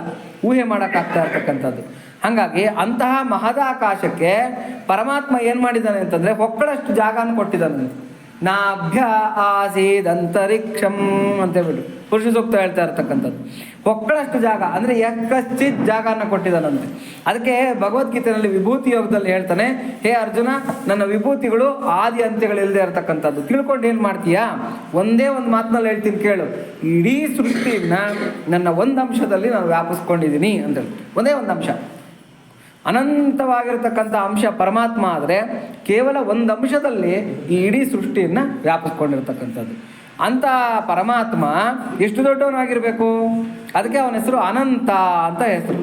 ಊಹೆ ಮಾಡೋಕ್ಕಾಗ್ತಾ ಇರ್ತಕ್ಕಂಥದ್ದು. ಹಾಗಾಗಿ ಅಂತಹ ಮಹದಾಕಾಶಕ್ಕೆ ಪರಮಾತ್ಮ ಏನು ಮಾಡಿದ್ದಾನೆ ಅಂತಂದರೆ ಹೊಕ್ಕಳಷ್ಟು ಜಾಗನ ಕೊಟ್ಟಿದ್ದಾನೆ. ನಾಭ್ಯ ಆಸೀದಂತರಿಕ್ಷಂ ಅಂತೇಳ್ಬಿಟ್ಟು ಪುರುಷ ಸೂಕ್ತ ಹೇಳ್ತಾ ಇರ್ತಕ್ಕಂಥದ್ದು. ಹೊಕ್ಕಳಷ್ಟು ಜಾಗ ಅಂದರೆ ಯಕ್ಕಶ್ಚಿತ್ ಜಾಗನ ಕೊಟ್ಟಿದ್ದಾನಂತೆ. ಅದಕ್ಕೆ ಭಗವದ್ಗೀತೆಯಲ್ಲಿ ವಿಭೂತಿ ಯೋಗದಲ್ಲಿ ಹೇಳ್ತಾನೆ, ಹೇ ಅರ್ಜುನ, ನನ್ನ ವಿಭೂತಿಗಳು ಆದಿ ಅಂತ್ಯಗಳಿಲ್ಲದೆ ಇರತಕ್ಕಂಥದ್ದು. ತಿಳ್ಕೊಂಡು ಏನು ಮಾಡ್ತೀಯಾ? ಒಂದೇ ಒಂದು ಮಾತಿನಲ್ಲಿ ಹೇಳ್ತೀನಿ ಕೇಳು, ಇಡೀ ಸೃಷ್ಟಿನ ನನ್ನ ಒಂದು ಅಂಶದಲ್ಲಿ ನಾನು ವ್ಯಾಪಿಸ್ಕೊಂಡಿದ್ದೀನಿ ಅಂತೇಳಿ. ಒಂದೇ ಒಂದು ಅಂಶ, ಅನಂತವಾಗಿರತಕ್ಕಂಥ ಅಂಶ ಪರಮಾತ್ಮ ಆದರೆ ಕೇವಲ ಒಂದು ಅಂಶದಲ್ಲಿ ಈ ಇಡೀ ಸೃಷ್ಟಿಯನ್ನು ವ್ಯಾಪಿಸ್ಕೊಂಡಿರ್ತಕ್ಕಂಥದ್ದು. ಅಂಥ ಪರಮಾತ್ಮ ಎಷ್ಟು ದೊಡ್ಡವನಾಗಿರಬೇಕು? ಅದಕ್ಕೆ ಅವನ ಹೆಸರು ಅನಂತ ಅಂತ ಹೆಸರು.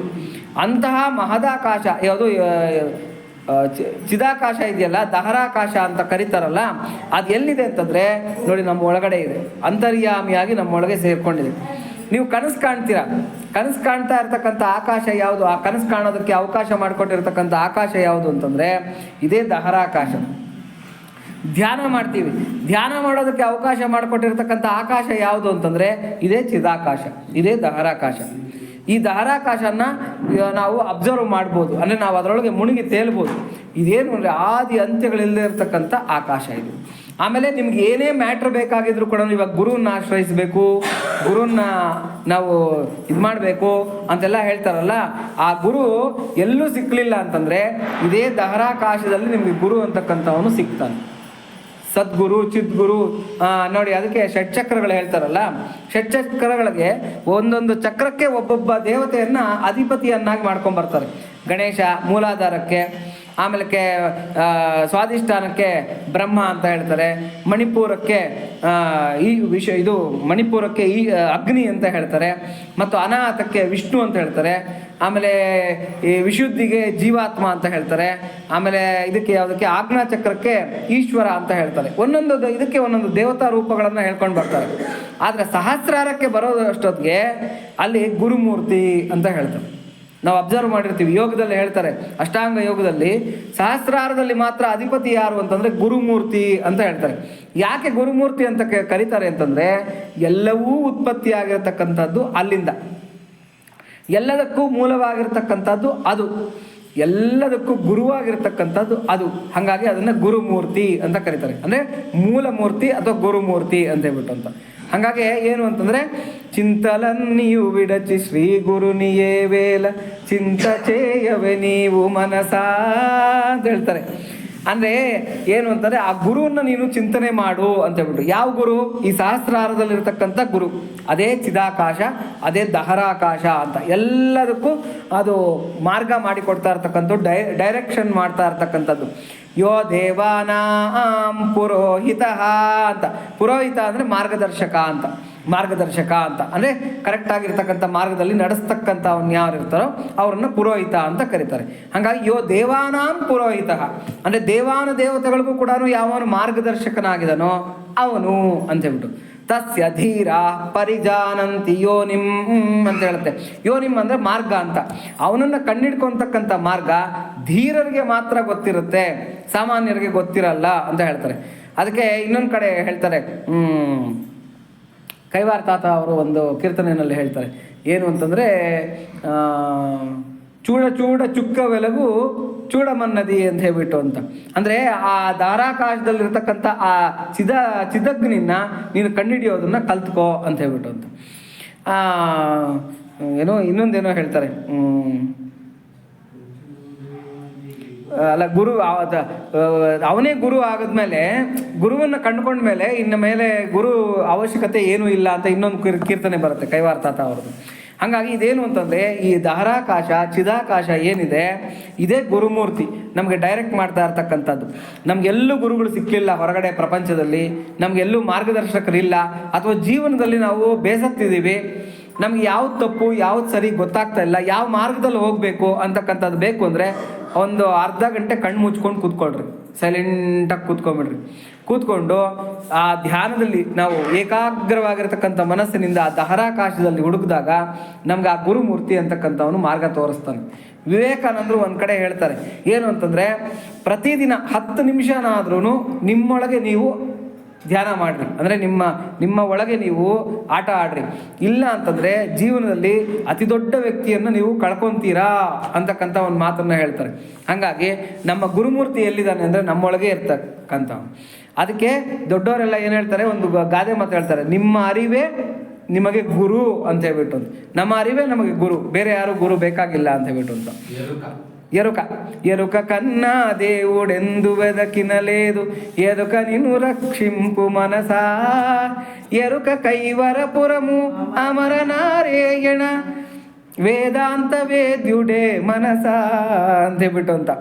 ಅಂತಹ ಮಹದಾಕಾಶ ಯಾವುದು ಚಿದಾಕಾಶ ಇದೆಯಲ್ಲ, ದಹರಾಕಾಶ ಅಂತ ಕರೀತಾರಲ್ಲ, ಅದು ಎಲ್ಲಿದೆ ಅಂತಂದರೆ ನೋಡಿ ನಮ್ಮ ಒಳಗಡೆ ಇದೆ, ಅಂತರ್ಯಾಮಿಯಾಗಿ ನಮ್ಮೊಳಗೆ ಸೇರಿಕೊಂಡಿದೆ. ನೀವು ಕನಸು ಕಾಣ್ತೀರಾ, ಕನಸು ಕಾಣ್ತಾ ಇರ್ತಕ್ಕಂಥ ಆಕಾಶ ಯಾವುದು? ಆ ಕನಸು ಕಾಣೋದಕ್ಕೆ ಅವಕಾಶ ಮಾಡಿಕೊಟ್ಟಿರ್ತಕ್ಕಂಥ ಆಕಾಶ ಯಾವುದು ಅಂತಂದರೆ ಇದೇ ದಹರಾಕಾಶ. ಧ್ಯಾನ ಮಾಡ್ತೀವಿ, ಧ್ಯಾನ ಮಾಡೋದಕ್ಕೆ ಅವಕಾಶ ಮಾಡಿಕೊಟ್ಟಿರ್ತಕ್ಕಂಥ ಆಕಾಶ ಯಾವುದು ಅಂತಂದರೆ ಇದೇ ಚಿದಾಕಾಶ, ಇದೇ ದಹರಾಕಾಶ. ಈ ದಹರಾಕಾಶನ ನಾವು ಅಬ್ಸರ್ವ್ ಮಾಡ್ಬೋದು, ಅಂದರೆ ನಾವು ಅದರೊಳಗೆ ಮುಳುಗಿ ತೇಲ್ಬೋದು. ಇದೇನು ಅಂದರೆ ಆದಿ ಅಂತ್ಯಗಳಿಲ್ಲದೆ ಇರತಕ್ಕಂಥ ಆಕಾಶ ಇದು. ಆಮೇಲೆ ನಿಮ್ಗೆ ಏನೇ ಮ್ಯಾಟ್ರ್ ಬೇಕಾಗಿದ್ರು ಕೂಡ ಇವಾಗ ಗುರುವನ್ನ ಆಶ್ರಯಿಸಬೇಕು, ಗುರುವನ್ನ ನಾವು ಇದು ಮಾಡಬೇಕು ಅಂತೆಲ್ಲ ಹೇಳ್ತಾರಲ್ಲ, ಆ ಗುರು ಎಲ್ಲೂ ಸಿಕ್ಕಲಿಲ್ಲ ಅಂತಂದರೆ ಇದೇ ದಹರಾಕಾಶದಲ್ಲಿ ನಿಮಗೆ ಗುರು ಅಂತಕ್ಕಂಥವನು ಸಿಗ್ತಾನೆ. ಸದ್ಗುರು, ಚಿದ್ಗುರು ನೋಡಿ, ಅದಕ್ಕೆ ಷಟ್ಚಕ್ರಗಳು ಹೇಳ್ತಾರಲ್ಲ, ಷಟ್ಚಕ್ರಗಳಿಗೆ ಒಂದೊಂದು ಚಕ್ರಕ್ಕೆ ಒಬ್ಬೊಬ್ಬ ದೇವತೆಯನ್ನು ಅಧಿಪತಿಯನ್ನಾಗಿ ಮಾಡ್ಕೊಂಬರ್ತಾರೆ. ಗಣೇಶ ಮೂಲಾಧಾರಕ್ಕೆ, ಆಮೇಲೆ ಸ್ವಾಧಿಷ್ಠಾನಕ್ಕೆ ಬ್ರಹ್ಮ ಅಂತ ಹೇಳ್ತಾರೆ, ಮಣಿಪುರಕ್ಕೆ ಇದು ಮಣಿಪುರಕ್ಕೆ ಅಗ್ನಿ ಅಂತ ಹೇಳ್ತಾರೆ, ಮತ್ತು ಅನಾಹತಕ್ಕೆ ವಿಷ್ಣು ಅಂತ ಹೇಳ್ತಾರೆ, ಆಮೇಲೆ ಈ ವಿಶುದ್ಧಿಗೆ ಜೀವಾತ್ಮ ಅಂತ ಹೇಳ್ತಾರೆ, ಆಮೇಲೆ ಇದಕ್ಕೆ ಯಾವುದಕ್ಕೆ ಆಜ್ಞಾಚಕ್ರಕ್ಕೆ ಈಶ್ವರ ಅಂತ ಹೇಳ್ತಾರೆ. ಇದಕ್ಕೆ ಒಂದೊಂದು ದೇವತಾ ರೂಪಗಳನ್ನು ಹೇಳ್ಕೊಂಡು ಬರ್ತಾರೆ. ಆದರೆ ಸಹಸ್ರಾರಕ್ಕೆ ಬರೋದಷ್ಟೊತ್ತಿಗೆ ಅಲ್ಲಿ ಗುರುಮೂರ್ತಿ ಅಂತ ಹೇಳ್ತಾರೆ. ನಾವು ಅಬ್ಸರ್ವ್ ಮಾಡಿರ್ತೀವಿ, ಯೋಗದಲ್ಲಿ ಹೇಳ್ತಾರೆ, ಅಷ್ಟಾಂಗ ಯೋಗದಲ್ಲಿ ಸಹಸ್ರಾರದಲ್ಲಿ ಮಾತ್ರ ಅಧಿಪತಿ ಯಾರು ಅಂತಂದರೆ ಗುರುಮೂರ್ತಿ ಅಂತ ಹೇಳ್ತಾರೆ. ಯಾಕೆ ಗುರುಮೂರ್ತಿ ಅಂತ ಕರೀತಾರೆ ಅಂತಂದರೆ ಎಲ್ಲವೂ ಉತ್ಪತ್ತಿಯಾಗಿರ್ತಕ್ಕಂಥದ್ದು ಅಲ್ಲಿಂದ, ಎಲ್ಲದಕ್ಕೂ ಮೂಲವಾಗಿರ್ತಕ್ಕಂಥದ್ದು ಅದು, ಎಲ್ಲದಕ್ಕೂ ಗುರುವಾಗಿರ್ತಕ್ಕಂಥದ್ದು ಅದು. ಹಾಗಾಗಿ ಅದನ್ನು ಗುರುಮೂರ್ತಿ ಅಂತ ಕರೀತಾರೆ. ಅಂದರೆ ಮೂಲಮೂರ್ತಿ ಅಥವಾ ಗುರುಮೂರ್ತಿ ಅಂತ ಹೇಳ್ಬಿಟ್ಟು ಅಂತ. ಹಾಗಾಗಿ ಏನು ಅಂತಂದರೆ చింతలన్నీయు విడచి శ్రీ గురునియే వేల చింತ చేయವೆ ನೀವು ಮನಸ ಅಂತ ಹೇಳ್ತಾರೆ. ಅಂದರೆ ಏನು ಅಂತಂದರೆ ಆ ಗುರುವನ್ನು ನೀನು ಚಿಂತನೆ ಮಾಡು ಅಂತ ಹೇಳ್ಬಿಟ್ಟು. ಯಾವ ಗುರು? ಈ ಸಹಸ್ರಾರದಲ್ಲಿರ್ತಕ್ಕಂಥ ಗುರು, ಅದೇ ಚಿದಾಕಾಶ, ಅದೇ ದಹರಾಕಾಶ ಅಂತ. ಎಲ್ಲದಕ್ಕೂ ಅದು ಮಾರ್ಗ ಮಾಡಿಕೊಡ್ತಾ ಇರ್ತಕ್ಕಂಥದ್ದು, ಡೈರೆಕ್ಷನ್ ಮಾಡ್ತಾ ಇರ್ತಕ್ಕಂಥದ್ದು. ಯೋ ದೇವಾನಾಂ ಪುರೋಹಿತ ಅಂತ. ಪುರೋಹಿತ ಅಂದರೆ ಮಾರ್ಗದರ್ಶಕ ಅಂತ, ಮಾರ್ಗದರ್ಶಕ ಅಂತ ಅಂದರೆ ಕರೆಕ್ಟಾಗಿರ್ತಕ್ಕಂಥ ಮಾರ್ಗದಲ್ಲಿ ನಡೆಸ್ತಕ್ಕಂಥವ್ನು ಯಾರು ಇರ್ತಾರೋ ಅವ್ರನ್ನ ಪುರೋಹಿತ ಅಂತ ಕರೀತಾರೆ. ಹಾಗಾಗಿ ಯೋ ದೇವಾನಾಂ ಪುರೋಹಿತ ಅಂದರೆ ದೇವಾನು ದೇವತೆಗಳಿಗೂ ಕೂಡ ಯಾವನು ಮಾರ್ಗದರ್ಶಕನಾಗಿದ್ದಾನೋ ಅವನು ಅಂತ ಹೇಳ್ಬಿಟ್ಟು. ತಸ್ಯ ಧೀರ ಪರಿಜಾನಂತಿ ಯೋನಿಂ ಅಂತ ಹೇಳುತ್ತೆ. ಯೋನಿಂ ಅಂದರೆ ಮಾರ್ಗ ಅಂತ. ಅವನನ್ನು ಕಂಡಿಡ್ಕೊತಕ್ಕಂಥ ಮಾರ್ಗ ಧೀರರಿಗೆ ಮಾತ್ರ ಗೊತ್ತಿರುತ್ತೆ, ಸಾಮಾನ್ಯರಿಗೆ ಗೊತ್ತಿರಲ್ಲ ಅಂತ ಹೇಳ್ತಾರೆ. ಅದಕ್ಕೆ ಇನ್ನೊಂದು ಕಡೆ ಹೇಳ್ತಾರೆ, ಕೈವಾರ ತಾತ ಅವರು ಒಂದು ಕೀರ್ತನೆಯಲ್ಲಿ ಹೇಳ್ತಾರೆ ಏನು ಅಂತಂದರೆ, ಚೂಡ ಚೂಡ ಚುಕ್ಕ ಬೆಲಗು ಚೂಡಮನ್ನದಿ ಅಂತ ಹೇಳ್ಬಿಟ್ಟು ಅಂತ. ಅಂದರೆ ಆ ಧಾರಾಕಾಶದಲ್ಲಿರ್ತಕ್ಕಂಥ ಆ ಚಿದಗ್ನಿನ ನೀನು ಕಂಡುಹಿಡಿಯೋದನ್ನ ಕಲ್ತ್ಕೋ ಅಂತ ಹೇಳ್ಬಿಟ್ಟು ಅಂತ. ಏನೋ ಇನ್ನೊಂದೇನೋ ಹೇಳ್ತಾರೆ, ಅಲ್ಲ ಗುರು ಅವನೇ ಗುರು ಆದಮೇಲೆ, ಗುರುವನ್ನು ಕಂಡುಕೊಂಡ್ಮೇಲೆ ಇನ್ನು ಮೇಲೆ ಗುರು ಅವಶ್ಯಕತೆ ಏನೂ ಇಲ್ಲ ಅಂತ ಇನ್ನೊಂದು ಕೀರ್ತನೆ ಬರುತ್ತೆ ಕೈವಾರ ತಾತ ಅವ್ರದ್ದು. ಹಾಗಾಗಿ ಇದೇನು ಅಂತಂದರೆ, ಈ ಧಾರಾಕಾಶ ಚಿದಾಕಾಶ ಏನಿದೆ ಇದೇ ಗುರುಮೂರ್ತಿ ನಮಗೆ ಡೈರೆಕ್ಟ್ ಮಾಡ್ತಾ ಇರ್ತಕ್ಕಂಥದ್ದು. ನಮಗೆಲ್ಲೂ ಗುರುಗಳು ಸಿಕ್ಕಿಲ್ಲ ಹೊರಗಡೆ ಪ್ರಪಂಚದಲ್ಲಿ, ನಮಗೆಲ್ಲೂ ಮಾರ್ಗದರ್ಶಕರಿಲ್ಲ, ಅಥವಾ ಜೀವನದಲ್ಲಿ ನಾವು ಬೇಸತ್ತಿದ್ದೀವಿ, ನಮ್ಗೆ ಯಾವ್ದು ತಪ್ಪು ಯಾವ್ದು ಸರಿ ಗೊತ್ತಾಗ್ತಾ ಇಲ್ಲ, ಯಾವ ಮಾರ್ಗದಲ್ಲಿ ಹೋಗಬೇಕು ಅಂತಕ್ಕಂಥದ್ದು ಬೇಕು ಅಂದರೆ ಒಂದು ಅರ್ಧ ಗಂಟೆ ಕಣ್ಣು ಮುಚ್ಕೊಂಡು ಕೂತ್ಕೊಳ್ರಿ, ಸೈಲೆಂಟಾಗಿ ಕೂತ್ಕೊಂಡ್ಬಿಡ್ರಿ. ಕೂತ್ಕೊಂಡು ಆ ಧ್ಯಾನದಲ್ಲಿ ನಾವು ಏಕಾಗ್ರವಾಗಿರ್ತಕ್ಕಂಥ ಮನಸ್ಸಿನಿಂದ ಆ ಧಾರಾಕಾಶದಲ್ಲಿ ಹುಡುಕಿದಾಗ ನಮ್ಗೆ ಆ ಗುರುಮೂರ್ತಿ ಅಂತಕ್ಕಂಥವನು ಮಾರ್ಗ ತೋರಿಸ್ತಾನೆ. ವಿವೇಕಾನಂದರು ಒಂದು ಕಡೆ ಹೇಳ್ತಾರೆ ಏನು ಅಂತಂದರೆ, ಪ್ರತಿದಿನ 10 ನಿಮಿಷನಾದ್ರೂ ನಿಮ್ಮೊಳಗೆ ನೀವು ಧ್ಯಾನ ಮಾಡಿರಿ, ಅಂದರೆ ನಿಮ್ಮ ಒಳಗೆ ನೀವು ಆಟ ಆಡ್ರಿ. ಇಲ್ಲ ಅಂತಂದರೆ ಜೀವನದಲ್ಲಿ ಅತಿ ದೊಡ್ಡ ವ್ಯಕ್ತಿಯನ್ನು ನೀವು ಕಳ್ಕೊತೀರಾ ಅಂತಕ್ಕಂಥ ಒಂದು ಮಾತನ್ನು ಹೇಳ್ತಾರೆ. ಹಾಗಾಗಿ ನಮ್ಮ ಗುರುಮೂರ್ತಿ ಎಲ್ಲಿದ್ದಾನೆ ಅಂದರೆ ನಮ್ಮೊಳಗೆ ಇರ್ತಕ್ಕಂಥ. ಅದಕ್ಕೆ ದೊಡ್ಡವರೆಲ್ಲ ಏನು ಹೇಳ್ತಾರೆ, ಒಂದು ಗಾದೆ ಮಾತು ಹೇಳ್ತಾರೆ, ನಿಮ್ಮ ಅರಿವೇ ನಿಮಗೆ ಗುರು ಅಂತ ಹೇಳ್ಬಿಟ್ಟು ಅಂತ. ನಮ್ಮ ಅರಿವೇ ನಮಗೆ ಗುರು, ಬೇರೆ ಯಾರು ಗುರು ಬೇಕಾಗಿಲ್ಲ ಅಂತ ಹೇಳ್ಬಿಟ್ಟು ಅಂತ. ಎರುಕ ಕನ್ನ దేవుడెందు వెదకినలేదు ఎరుక నిన్ను రక్షింపు మనసా ఎరుక కైవరపురము అమర నారాయణ ವೇದಾಂತ ವೇದ್ಯುಡೆ ಮನಸ ಅಂತ ಹೇಳ್ಬಿಟ್ಟು ಅಂತ.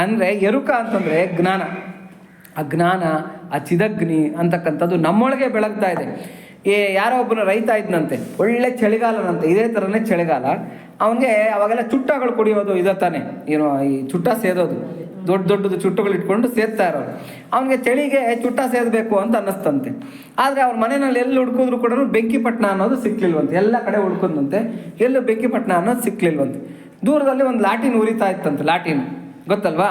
ಅಂದರೆ ಎರುಕ ಅಂತಂದರೆ ಜ್ಞಾನ. ಆ ಜ್ಞಾನ, ಆ ಚಿದಗ್ನಿ ಅಂತಕ್ಕಂಥದ್ದು ನಮ್ಮೊಳಗೆ ಬೆಳಗ್ತಾ ಇದೆ. ಯಾರೋ ಒಬ್ಬನ ರೈತ ಇದ್ನಂತೆ, ಒಳ್ಳೆ ಚಳಿಗಾಲನಂತೆ, ಇದೇ ಥರನೇ ಚಳಿಗಾಲ. ಅವನಿಗೆ ಅವಾಗೆಲ್ಲ ಚುಟ್ಟಗಳು ಕುಡಿಯೋದು ಇದೇ ತಾನೆ, ಏನೋ ಈ ಚುಟ್ಟ ಸೇದೋದು, ದೊಡ್ಡದು ಚುಟ್ಟುಗಳು ಇಟ್ಕೊಂಡು ಸೇದ್ತಾ ಇರೋರು. ಅವನಿಗೆ ಚಳಿಗೆ ಚುಟ್ಟ ಸೇದಬೇಕು ಅಂತ ಅನ್ನಿಸ್ತಂತೆ. ಆದರೆ ಅವ್ರ ಮನೆಯಲ್ಲಿ ಎಲ್ಲಿ ಹುಡ್ಕಿದ್ರು ಕೂಡ ಬೆಂಕಿಪಟ್ಟಣ ಅನ್ನೋದು ಸಿಕ್ಲಿಲ್ವಂತೆ. ಎಲ್ಲ ಕಡೆ ಹುಡ್ಕೋದಂತೆ, ಎಲ್ಲೂ ಬೆಂಕಿಪಟ್ಟಣ ಅನ್ನೋದು ಸಿಕ್ಲಿಲ್ವಂತೆ. ದೂರದಲ್ಲಿ ಒಂದು ಲಾಟಿನ್ ಉರಿತಾ ಇತ್ತಂತೆ, ಲಾಟಿನ್ ಗೊತ್ತಲ್ವಾ?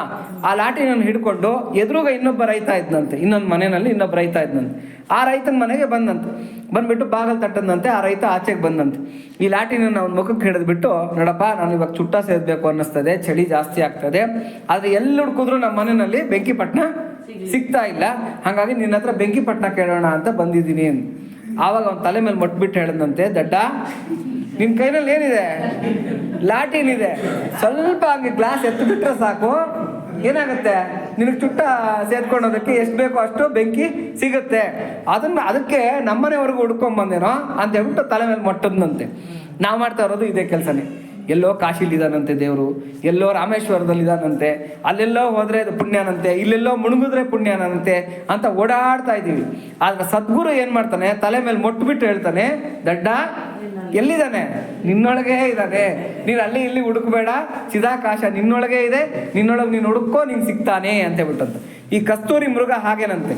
ಆ ಲಾಟಿನನ್ನು ಹಿಡ್ಕೊಂಡು ಎದುರುಗ ಇನ್ನೊಬ್ಬ ರೈತ ಇದ್ದಂತೆ, ಇನ್ನೊಂದು ಮನೆಯಲ್ಲಿ ಇನ್ನೊಬ್ಬ ರೈತ ಇದ್ದಂತೆ. ಆ ರೈತನ ಮನೆಗೆ ಬಂದಂತೆ, ಬಂದ್ಬಿಟ್ಟು ಬಾಗಲ್ ತಟ್ಟದಂತೆ. ಆ ರೈತ ಆಚೆಗೆ ಬಂದಂತೆ, ಈ ಲಾಟಿನನ್ನು ಅವ್ನ ಮುಖಕ್ಕೆ ಹಿಡಿದ್ಬಿಟ್ಟು, ನೋಡಪ್ಪ ನಾನು ಇವಾಗ ಚುಟ್ಟ ಸೇದಬೇಕು ಅನ್ನಿಸ್ತದೆ, ಚಳಿ ಜಾಸ್ತಿ ಆಗ್ತದೆ, ಆದರೆ ಎಲ್ಲಿ ಹುಡ್ಕಿದ್ರು ನಮ್ಮ ಮನೆಯಲ್ಲಿ ಬೆಂಕಿಪಟ್ಟಣ ಸಿಗ್ತಾ ಇಲ್ಲ, ಹಾಗಾಗಿ ನಿನ್ನ ಹತ್ರ ಬೆಂಕಿಪಟ್ಟಣ ಕೇಳೋಣ ಅಂತ ಬಂದಿದ್ದೀನಿ. ಆವಾಗ ಅವ್ನ ತಲೆ ಮೇಲೆ ಮೊಟ್ಬಿಟ್ಟು ಹೇಳಿದಂತೆ, ದಡ್ಡ ನಿನ್ನ ಕೈನಲ್ಲಿ ಏನಿದೆ? ಲಾಟಿನ್ ಇದೆ, ಸ್ವಲ್ಪ ಹಂಗೆ ಗ್ಲಾಸ್ ಎತ್ತು ಬಿಟ್ರೆ ಸಾಕು, ಏನಾಗುತ್ತೆ, ನಿನಗೆ ಚುಟ್ಟ ಸೇದ್ಕೊಳೋದಕ್ಕೆ ಎಷ್ಟು ಬೇಕೋ ಅಷ್ಟು ಬೆಂಕಿ ಸಿಗುತ್ತೆ. ಅದಕ್ಕೆ ನಮ್ಮನೆವರೆಗೂ ಹುಡ್ಕೊಂಬಂದೇನೋ ಅಂತ ಹೇಳ್ಬಿಟ್ಟು ತಲೆ ಮೇಲೆ ಮೊಟ್ಟದಂತೆ. ನಾವು ಮಾಡ್ತಾ ಇರೋದು ಇದೇ ಕೆಲಸನೇ. ಎಲ್ಲೋ ಕಾಶಿಲಿದಾನಂತೆ ದೇವರು, ಎಲ್ಲೋ ರಾಮೇಶ್ವರದಲ್ಲಿದ್ದಾನಂತೆ, ಅಲ್ಲೆಲ್ಲೋ ಹೋದರೆ ಅದು ಪುಣ್ಯನಂತೆ, ಇಲ್ಲೆಲ್ಲೋ ಮುಳುಗಿದ್ರೆ ಪುಣ್ಯನಂತೆ ಅಂತ ಓಡಾಡ್ತಾ ಇದ್ದೀವಿ. ಆದರೆ ಸದ್ಗುರು ಏನು ಮಾಡ್ತಾನೆ, ತಲೆ ಮೇಲೆ ಮೊಟ್ಬಿಟ್ಟು ಹೇಳ್ತಾನೆ, ದಡ್ಡ ಎಲ್ಲಿದ್ದಾನೆ? ನಿನ್ನೊಳಗೆ ಇದ್ದಾನೆ, ನೀನು ಅಲ್ಲಿ ಇಲ್ಲಿ ಹುಡುಕಬೇಡ, ಚಿದಾಕಾಶ ನಿನ್ನೊಳಗೆ ಇದೆ, ನಿನ್ನೊಳಗೆ ನೀನು ಹುಡುಕೋ, ನೀನು ಸಿಗ್ತಾನೆ ಅಂತ ಹೇಳ್ಬಿಟ್ಟಂತೆ. ಈ ಕಸ್ತೂರಿ ಮೃಗ ಹಾಗೇನಂತೆ,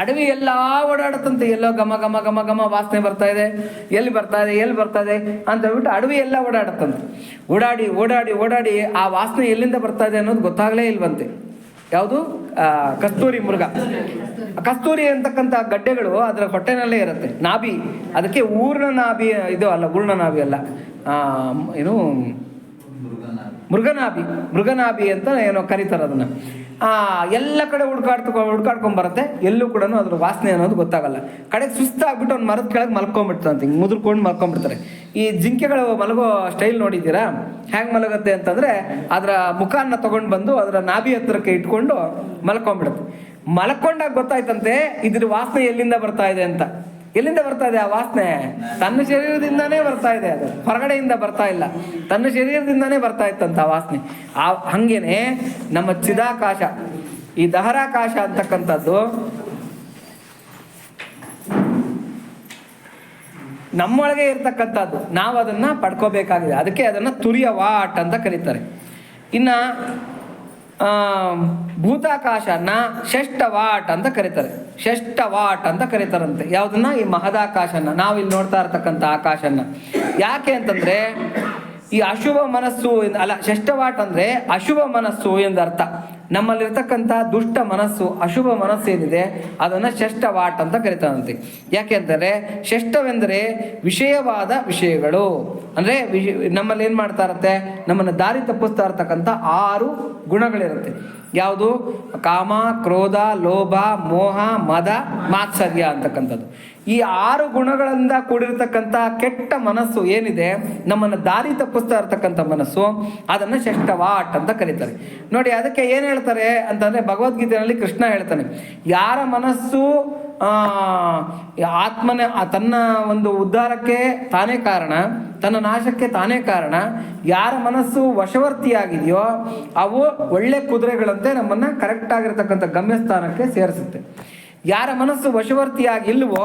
ಅಡವಿ ಎಲ್ಲ ಓಡಾಡುತ್ತಂತೆ, ಎಲ್ಲೋ ಘಮ ಘಮ ಘಮ ಘಮ ವಾಸನೆ ಬರ್ತಾ ಇದೆ, ಎಲ್ಲಿ ಬರ್ತಾ ಇದೆ ಅಂತ ಹೇಳ್ಬಿಟ್ಟು ಅಡವಿ ಎಲ್ಲ ಓಡಾಡುತ್ತಂತೆ. ಓಡಾಡಿ ಆ ವಾಸನೆ ಎಲ್ಲಿಂದ ಬರ್ತಾ ಇದೆ ಅನ್ನೋದು ಗೊತ್ತಾಗಲೇ ಇಲ್ವಂತೆ. ಯಾವುದು? ಕಸ್ತೂರಿ ಮೃಗ. ಕಸ್ತೂರಿ ಅಂತಕ್ಕಂಥ ಗಡ್ಡೆಗಳು ಅದರ ಹೊಟ್ಟೆನಲ್ಲೇ ಇರುತ್ತೆ, ನಾಭಿ. ಅದಕ್ಕೆ ಊರ್ಣ ನಾಭಿ ಇದು ಅಲ್ಲ, ಊರ್ಣ ನಾಭಿ ಅಲ್ಲ, ಏನು ಮೃಗನಾಭಿ ಅಂತ ಏನೋ ಕರೀತಾರೆ ಅದನ್ನು. ಎಲ್ಲ ಕಡೆ ಹುಡ್ಕಾಡ್ಕೊಂಡ್ ಬರುತ್ತೆ, ಎಲ್ಲೂ ಕೂಡ ಅದ್ರ ವಾಸನೆ ಅನ್ನೋದು ಗೊತ್ತಾಗಲ್ಲ. ಕಡೆಗೆ ಸುಸ್ತಾಗ್ಬಿಟ್ಟು ಒಂದು ಮರದ ಕೆಳಗೆ ಮಲ್ಕೊಂಡ್ಬಿಡ್ತಂತೆ, ಹಿಂಗೆ ಮುದುರ್ಕೊಂಡು ಮಲ್ಕೊಂಡ್ಬಿಡ್ತಾರೆ. ಈ ಜಿಂಕೆಗಳು ಮಲಗೋ ಸ್ಟೈಲ್ ನೋಡಿದ್ದೀರಾ? ಹ್ಯಾಂಗೆ ಮಲಗುತ್ತೆ ಅಂತಂದರೆ, ಅದರ ಮುಖಾನ್ನ ತೊಗೊಂಡು ಬಂದು ಅದರ ನಾಭಿ ಹತ್ರಕ್ಕೆ ಇಟ್ಕೊಂಡು ಮಲ್ಕೊಂಡ್ಬಿಡುತ್ತೆ. ಮಲ್ಕೊಂಡಾಗ ಗೊತ್ತಾಯ್ತಂತೆ ಇದ್ರ ವಾಸನೆ ಎಲ್ಲಿಂದ ಬರ್ತಾ ಇದೆ ಅಂತ. ಎಲ್ಲಿಂದ ಬರ್ತಾ ಇದೆ ಆ ವಾಸನೆ? ತನ್ನ ಶರೀರದಿಂದಾನೇ ಬರ್ತಾ ಇದೆ, ಅದು ಹೊರಗಡೆಯಿಂದ ಬರ್ತಾ ಇಲ್ಲ, ತನ್ನ ಶರೀರದಿಂದಾನೇ ಬರ್ತಾ ಇತ್ತಂತ ಆ ವಾಸನೆ. ಹಂಗೇನೆ ನಮ್ಮ ಚಿದಾಕಾಶ, ಈ ದಹರಾಕಾಶ ಅಂತಕ್ಕಂಥದ್ದು ನಮ್ಮೊಳಗೆ ಇರ್ತಕ್ಕಂಥದ್ದು, ನಾವು ಅದನ್ನು ಪಡ್ಕೋಬೇಕಾಗಿದೆ. ಅದಕ್ಕೆ ಅದನ್ನು ತುರಿಯ ವಾಟ್ ಅಂತ ಕರೀತಾರೆ. ಇನ್ನು ಭೂತಾಕಾಶನ ಷಷ್ಟವಾಟ್ ಅಂತ ಕರೀತಾರೆ. ಷಷ್ಟವಾಟ್ ಅಂತ ಕರೀತಾರಂತೆ ಯಾವುದನ್ನ? ಈ ಮಹದಾಕಾಶನ, ನಾವಿಲ್ಲಿ ನೋಡ್ತಾ ಇರ್ತಕ್ಕಂಥ ಆಕಾಶನ. ಯಾಕೆ ಅಂತಂದ್ರೆ ಈ ಅಶುಭ ಮನಸ್ಸು ಅಲ್ಲ, ಷಷ್ಟವಾಟ್ ಅಂದ್ರೆ ಅಶುಭ ಮನಸ್ಸು ಎಂದರ್ಥ. ನಮ್ಮಲ್ಲಿರ್ತಕ್ಕಂಥ ದುಷ್ಟ ಮನಸ್ಸು, ಅಶುಭ ಮನಸ್ಸು ಏನಿದೆ ಅದನ್ನು ಷಷ್ಟವಾಟ್ ಅಂತ ಕರೀತಾರಂತೆ. ಯಾಕೆ ಅಂತಂದರೆ ಷಷ್ಟವೆಂದರೆ ವಿಷಯವಾದ ವಿಷಯಗಳು. ಅಂದರೆ ನಮ್ಮಲ್ಲಿ ಏನು ಮಾಡ್ತಾ ಇರುತ್ತೆ, ನಮ್ಮನ್ನು ದಾರಿ ತಪ್ಪಿಸ್ತಾ ಇರ್ತಕ್ಕಂಥ 6 ಗುಣಗಳಿರುತ್ತೆ. ಯಾವುದು? ಕಾಮ, ಕ್ರೋಧ, ಲೋಭ, ಮೋಹ, ಮದ, ಮಾತ್ಸರ್ಯ ಅಂತಕ್ಕಂಥದ್ದು. ಈ 6 ಗುಣಗಳಿಂದ ಕೂಡಿರ್ತಕ್ಕಂಥ ಕೆಟ್ಟ ಮನಸ್ಸು ಏನಿದೆ, ನಮ್ಮನ್ನು ದಾರಿ ತಪ್ಪಿಸ್ತಾ ಇರ್ತಕ್ಕಂಥ ಮನಸ್ಸು, ಅದನ್ನು ಷಷ್ಟವಾಟ್ ಅಂತ ಕರೀತಾರೆ. ನೋಡಿ, ಅದಕ್ಕೆ ಏನು ಹೇಳ್ತಾರೆ ಅಂತಂದರೆ ಭಗವದ್ಗೀತೆಯಲ್ಲಿ ಕೃಷ್ಣ ಹೇಳ್ತಾನೆ, ಯಾರ ಮನಸ್ಸು ಆತ್ಮನ ತನ್ನ ಒಂದು ಉದ್ಧಾರಕ್ಕೆ ತಾನೇ ಕಾರಣ, ತನ್ನ ನಾಶಕ್ಕೆ ತಾನೇ ಕಾರಣ, ಯಾರ ಮನಸ್ಸು ವಶವರ್ತಿಯಾಗಿದೆಯೋ ಅವು ಒಳ್ಳೆ ಕುದುರೆಗಳಂತೆ ನಮ್ಮನ್ನು ಕರೆಕ್ಟ್ ಆಗಿರ್ತಕ್ಕಂಥ ಗಮ್ಯಸ್ಥಾನಕ್ಕೆ ಸೇರಿಸುತ್ತೆ. ಯಾರ ಮನಸ್ಸು ವಶವರ್ತಿಯಾಗಿಲ್ವೋ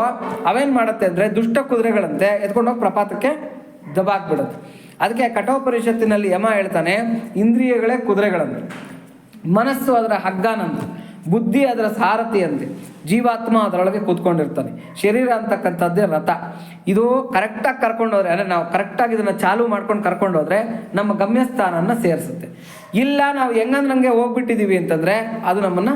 ಅವೇನು ಮಾಡುತ್ತೆ ಅಂದರೆ ದುಷ್ಟ ಕುದುರೆಗಳಂತೆ ಎತ್ಕೊಂಡೋಗಿ ಪ್ರಪಾತಕ್ಕೆ ದಬಾಕ್ಬಿಡುತ್ತೆ. ಅದಕ್ಕೆ ಕಠೋಪನಿಷತ್ತಿನಲ್ಲಿ ಯಮ ಹೇಳ್ತಾನೆ, ಇಂದ್ರಿಯಗಳೇ ಕುದುರೆಗಳಂತೆ, ಮನಸ್ಸು ಅದರ ಹಗ್ಗನಂತೆ, ಬುದ್ಧಿ ಅದರ ಸಾರಥಿ ಅಂತೆ, ಜೀವಾತ್ಮ ಅದರೊಳಗೆ ಕೂತ್ಕೊಂಡಿರ್ತಾನೆ. ಶರೀರ ಅಂತಕ್ಕಂಥದ್ದೇ ರಥ. ಇದು ಕರೆಕ್ಟಾಗಿ ಕರ್ಕೊಂಡೋದ್ರೆ, ಅಂದರೆ ನಾವು ಕರೆಕ್ಟಾಗಿ ಇದನ್ನು ಚಾಲು ಮಾಡ್ಕೊಂಡು ಕರ್ಕೊಂಡೋದ್ರೆ ನಮ್ಮ ಗಮ್ಯಸ್ಥಾನನ ಸೇರಿಸುತ್ತೆ. ಇಲ್ಲ ನಾವು ಹೆಂಗಂದ್ರಂಗೆ ಹೋಗ್ಬಿಟ್ಟಿದ್ದೀವಿ ಅಂತಂದರೆ ಅದು ನಮ್ಮನ್ನು